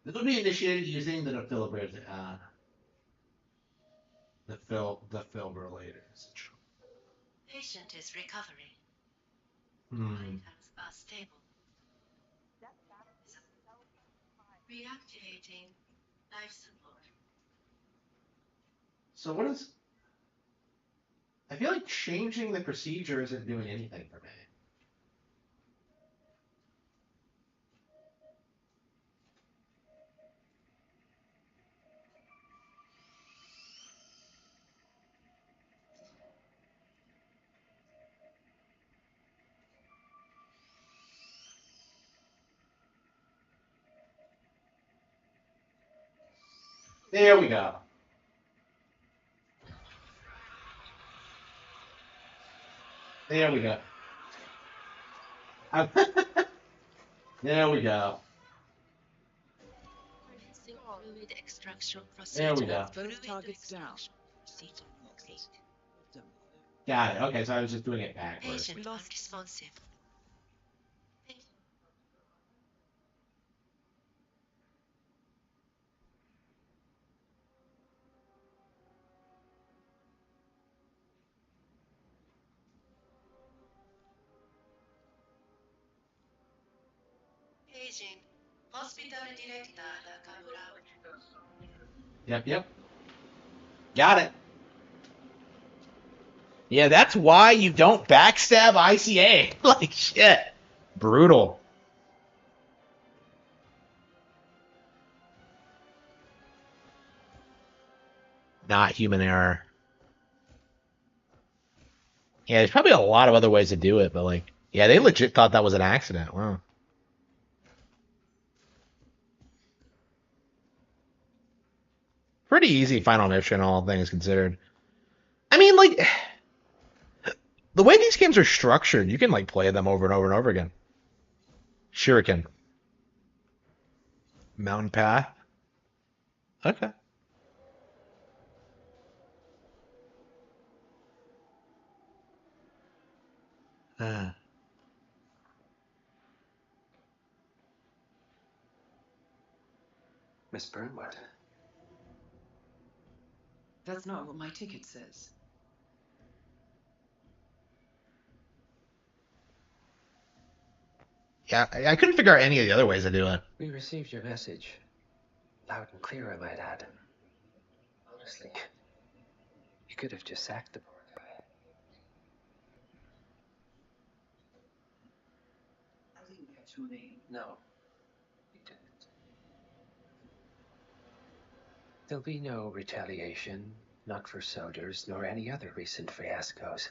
This will be initiated using the defibrillator. Defibrillator. Patient is recovering. Hmm. Vitals are stable. Reactivating life support. So what is? I feel like changing the procedure isn't doing anything for me. There we go. There we go. There we go. Commencing fluid extraction There we procedure. go. Fluid Targets down. extraction procedure complete. Got it. Okay, so I was just doing it backwards. Patient unresponsive. Paging. Hospital Director Nakamura. Yep. Got it. Yeah, that's why you don't backstab ICA. Like, shit. Brutal. Not human error. Yeah, there's probably a lot of other ways to do it, but like, yeah, they legit thought that was an accident. Wow. Pretty easy final mission, all things considered. I mean, like, the way these games are structured, you can like play them over and over and over again. Shuriken. Mountain Path. Okay. Uh, Miss Burnwood. That's not what my ticket says. yeah, I couldn't figure out any of the other ways to do it. We received your message. Loud and clear, I might add. Honestly, you could have just sacked the poor guy. I didn't catch your name. No, you didn't. There'll be no retaliation, not for Soders, nor any other recent fiascos.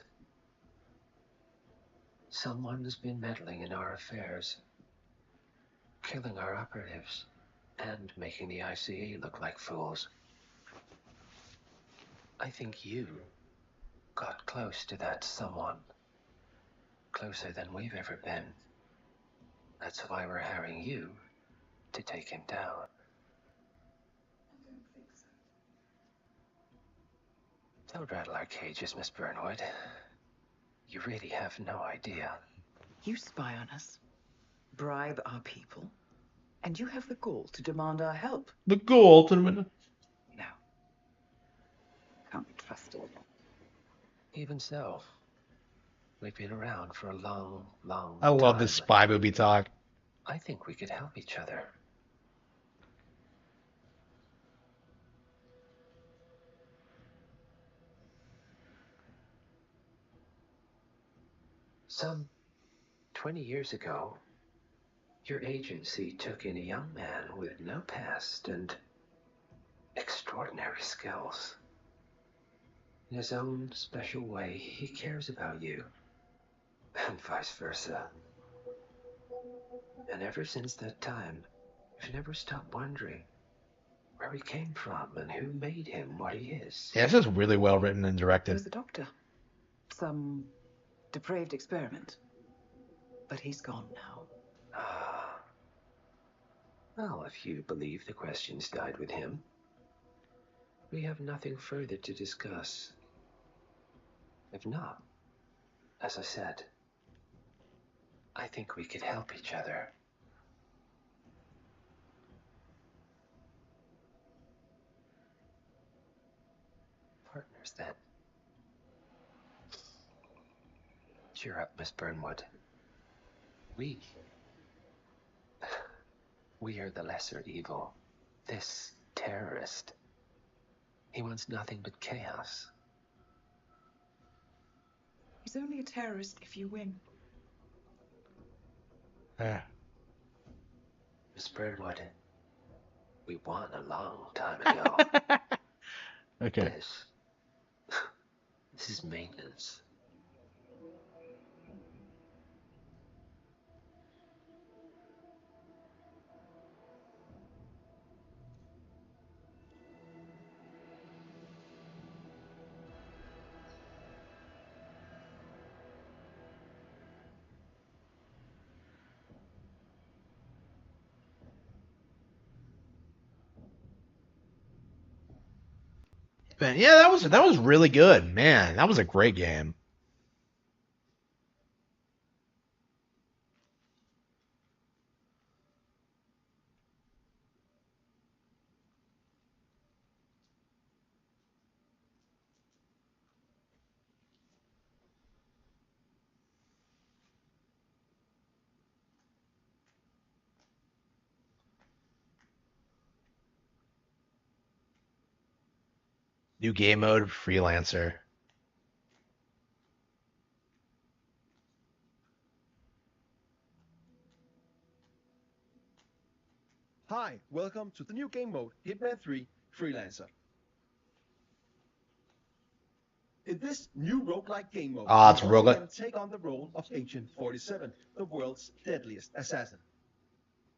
Someone's been meddling in our affairs, killing our operatives, and making the ICA look like fools. I think you got close to that someone. Closer than we've ever been. That's why we're hiring you to take him down. I don't think so. Don't rattle our cages, Miss Burnwood. You really have no idea. You spy on us, bribe our people, and you have the gall to demand our help. The goal to the No. Can't be trusted. Even so, we've been around for a long, long I love time. this spy movie talk. I think we could help each other. Some 20 years ago, your agency took in a young man with no past and extraordinary skills. In his own special way, he cares about you, and vice versa. And ever since that time, we've never stopped wondering where he came from and who made him what he is. Yeah, this is really well written and He directed. was a doctor. Some depraved experiment. But he's gone now. Ah. Well, if you believe the questions died with him, we have nothing further to discuss. If not, as I said, I think we could help each other. Partners, then. Cheer up, Miss Burnwood. We are the lesser evil. This terrorist. He wants nothing but chaos. He's only a terrorist if you win. Yeah. Miss Burnwood, we won a long time ago. Okay. This is maintenance. But yeah, that was really good, man. That was a great game. New game mode, freelancer. Hi, welcome to the new game mode, Hitman 3 Freelancer. In this new roguelike game mode, Ah, it's you once roguelike. again take on the role of Agent 47, the world's deadliest assassin.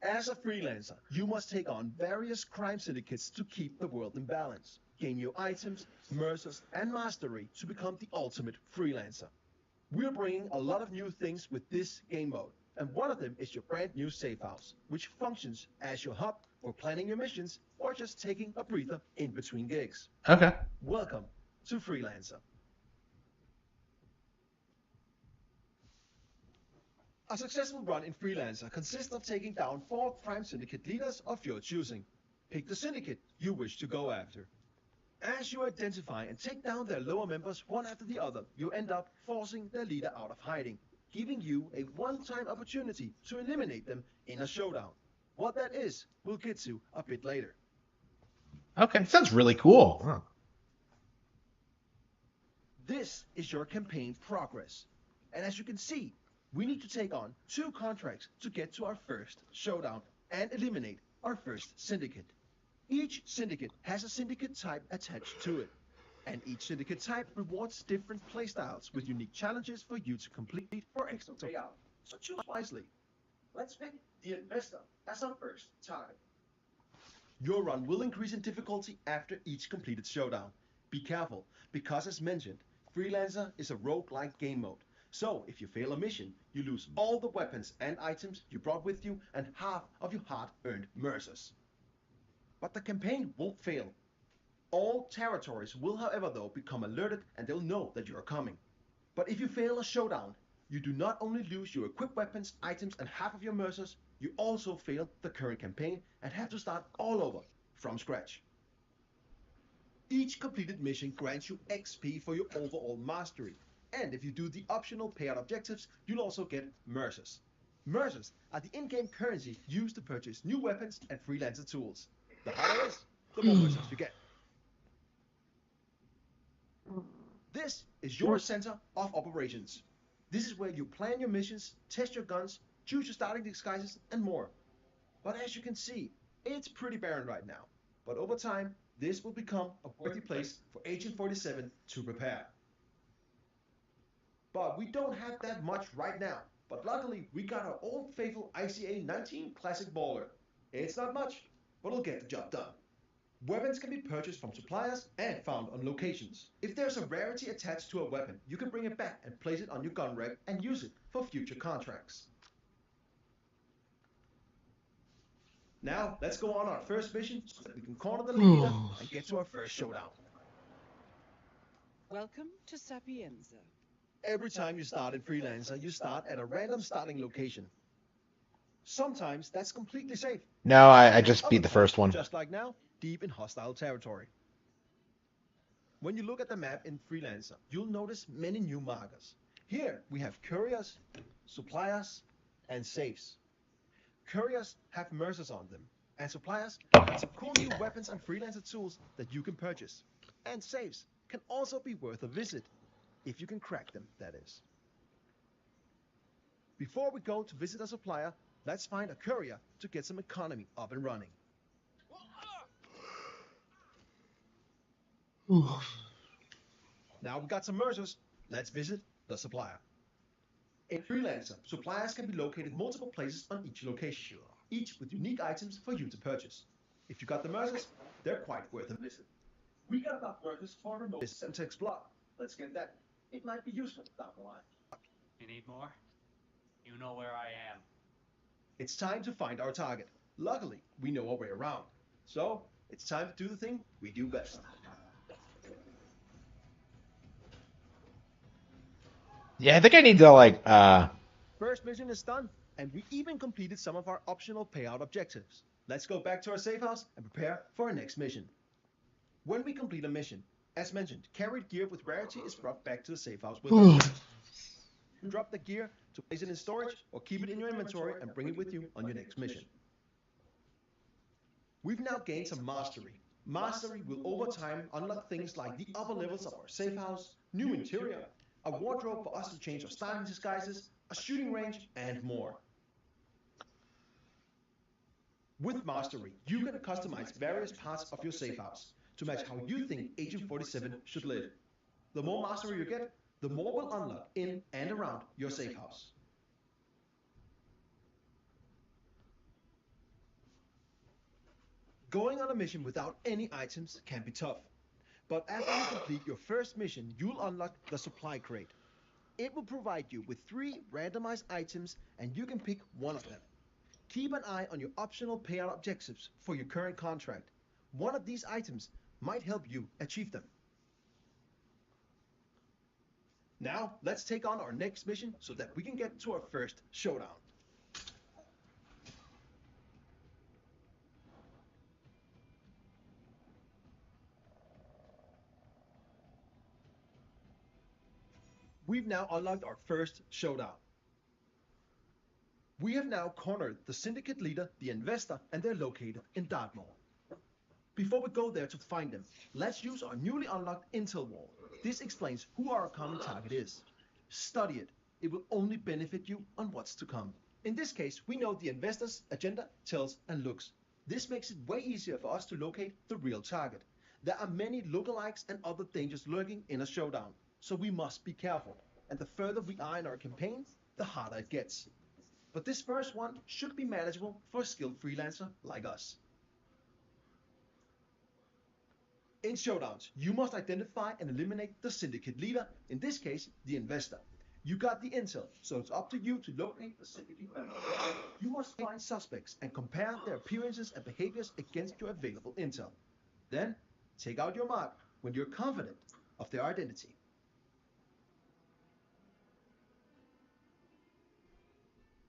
As a freelancer, you must take on various crime syndicates to keep the world in balance, gain new items, mercers, and mastery to become the ultimate freelancer. We're bringing a lot of new things with this game mode, and one of them is your brand new safe house, which functions as your hub for planning your missions or just taking a breather in between gigs. Okay. Welcome to Freelancer. A successful run in Freelancer consists of taking down 4 crime syndicate leaders of your choosing. Pick the syndicate you wish to go after. As you identify and take down their lower members one after the other, you end up forcing their leader out of hiding, giving you a one-time opportunity to eliminate them in a showdown. What that is, we'll get to a bit later. Okay, sounds really cool. Huh. This is your campaign progress. And as you can see, we need to take on 2 contracts to get to our first showdown and eliminate our first syndicate. Each syndicate has a syndicate type attached to it, and each syndicate type rewards different playstyles with unique challenges for you to complete for extra payout. So choose wisely. Let's pick the investor as our first target. Your run will increase in difficulty after each completed showdown. Be careful, because as mentioned, Freelancer is a roguelike game mode. So if you fail a mission, you lose all the weapons and items you brought with you and half of your hard-earned mercers. But the campaign won't fail. All territories will, however, though, become alerted and they'll know that you are coming. But if you fail a showdown, you do not only lose your equipped weapons, items, and half of your mercers, you also fail the current campaign and have to start all over from scratch. Each completed mission grants you XP for your overall mastery, and if you do the optional payout objectives, you'll also get mercers. Mercers are the in-game currency used to purchase new weapons and freelancer tools. The harder it is, the more mercers you get. This is your center of operations. This is where you plan your missions, test your guns, choose your starting disguises, and more. But as you can see, it's pretty barren right now. But over time, this will become a worthy place for Agent 47 to prepare. But we don't have that much right now. But luckily, we got our old faithful ICA 19 Classic Baller. It's not much, but it'll get the job done. Weapons can be purchased from suppliers and found on locations. If there's a rarity attached to a weapon, you can bring it back and place it on your gun rack and use it for future contracts. Now, let's go on our first mission so that we can corner the leader and get to our first showdown. Welcome to Sapienza. Every time you start in Freelancer, you start at a random starting location. Sometimes that's completely safe. No, I just beat the first one. Just like now, deep in hostile territory. When you look at the map in Freelancer, you'll notice many new markers. Here we have couriers, suppliers, and safes. Couriers have mercers on them, and suppliers have some cool new weapons and freelancer tools that you can purchase. And safes can also be worth a visit, if you can crack them, that is. Before we go to visit a supplier, let's find a courier to get some economy up and running. Now we got some mercers, let's visit the supplier. In Freelancer, suppliers can be located multiple places on each location, each with unique items for you to purchase. If you got the mercers, they're quite worth a visit. We got enough mercers for a remote to explore. Let's get that. It might be useful down the line. You need more? You know where I am. It's time to find our target. Luckily, we know our way around. So, it's time to do the thing we do best. Yeah, I think I need to like First mission is done, and we even completed some of our optional payout objectives. Let's go back to our safe house and prepare for our next mission. When we complete a mission, as mentioned, carried gear with rarity is brought back to the safe house with us. You drop the gear to place it in storage or keep it in your inventory and bring it with you on your next mission. We've now gained some mastery. Mastery will over time unlock things like the upper levels of our safe house, new interior, a wardrobe for us to change our starting disguises, a shooting range, and more. With Mastery, you can customize various parts of your safe house to match how you think Agent 47 should live. The more mastery you get, the more will unlock in and around your safe house. Going on a mission without any items can be tough. But after you complete your first mission, you'll unlock the supply crate. It will provide you with 3 randomized items and you can pick one of them. Keep an eye on your optional payout objectives for your current contract. One of these items might help you achieve them. Now, let's take on our next mission so that we can get to our first showdown. We've now unlocked our first showdown. We have now cornered the syndicate leader, the investor, and they're located in Dartmoor. Before we go there to find them, let's use our newly unlocked intel wall. This explains who our common target is. Study it. It will only benefit you on what's to come. In this case, we know the investor's agenda, tells, and looks. This makes it way easier for us to locate the real target. There are many lookalikes and other dangers lurking in a showdown, so we must be careful. And the further we are in our campaign, the harder it gets. But this first one should be manageable for a skilled freelancer like us. In showdowns, you must identify and eliminate the syndicate leader, in this case, the investor. You got the intel, so it's up to you to locate the syndicate leader. You must find suspects and compare their appearances and behaviors against your available intel. Then, take out your mark when you're confident of their identity.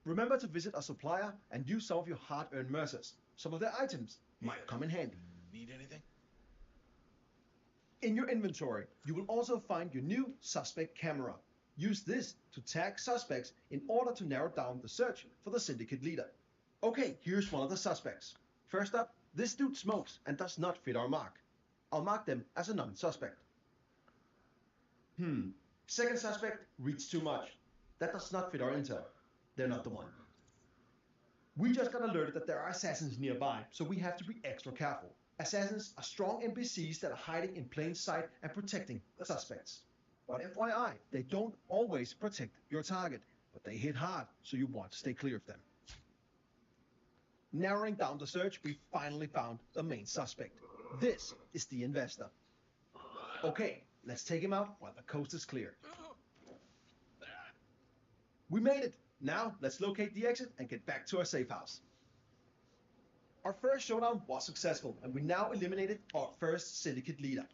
Remember to visit a supplier and use some of your hard-earned mercers. Some of their items might come in handy. Need anything? In your inventory, you will also find your new suspect camera. Use this to tag suspects in order to narrow down the search for the syndicate leader. Okay, here's one of the suspects. First up, this dude smokes and does not fit our mark. I'll mark them as a non-suspect. Second suspect reads too much. That does not fit our intel. They're not the one. We just got alerted that there are assassins nearby, so we have to be extra careful. Assassins are strong NPCs that are hiding in plain sight and protecting the suspects. But FYI, they don't always protect your target, but they hit hard, so you want to stay clear of them. Narrowing down the search, we finally found the main suspect. This is the investor. Okay, let's take him out while the coast is clear. We made it! Now, let's locate the exit and get back to our safe house. Our first showdown was successful, and we now eliminated our first syndicate leader.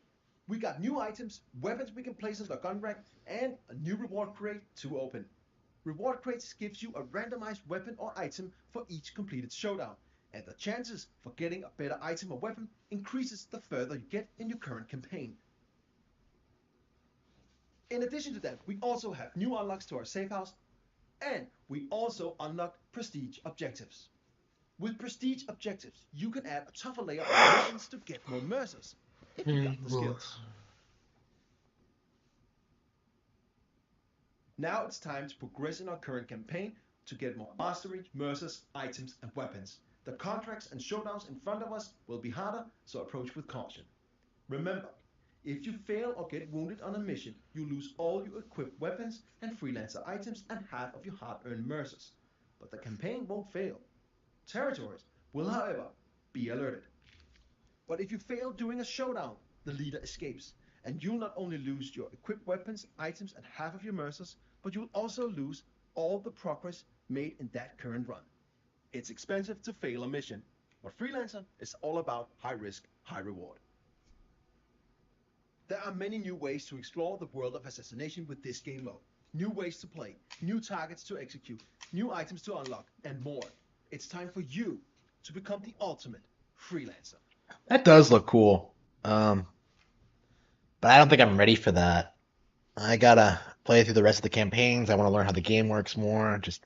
We got new items, weapons we can place in the gun rack, and a new reward crate to open. Reward crates gives you a randomized weapon or item for each completed showdown, and the chances for getting a better item or weapon increases the further you get in your current campaign. In addition to that, we also have new unlocks to our safe house, and we also unlocked prestige objectives. With prestige objectives, you can add a tougher layer of missions to get more mercers, if you got the skills. Now it's time to progress in our current campaign to get more mastery, mercers, items, and weapons. The contracts and showdowns in front of us will be harder, so approach with caution. Remember, if you fail or get wounded on a mission, you lose all your equipped weapons and freelancer items and half of your hard-earned mercers. But the campaign won't fail. Territories will, however, be alerted. But if you fail during a showdown, the leader escapes, and you'll not only lose your equipped weapons, items, and half of your mercers, but you'll also lose all the progress made in that current run. It's expensive to fail a mission, but Freelancer is all about high risk, high reward. There are many new ways to explore the world of assassination with this game mode. New ways to play, new targets to execute, new items to unlock, and more. It's time for you to become the ultimate freelancer. That does look cool. But I don't think I'm ready for that. I gotta play through the rest of the campaigns. I want to learn how the game works more. Just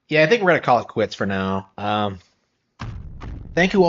Yeah, I think we're gonna call it quits for now. Thank you all.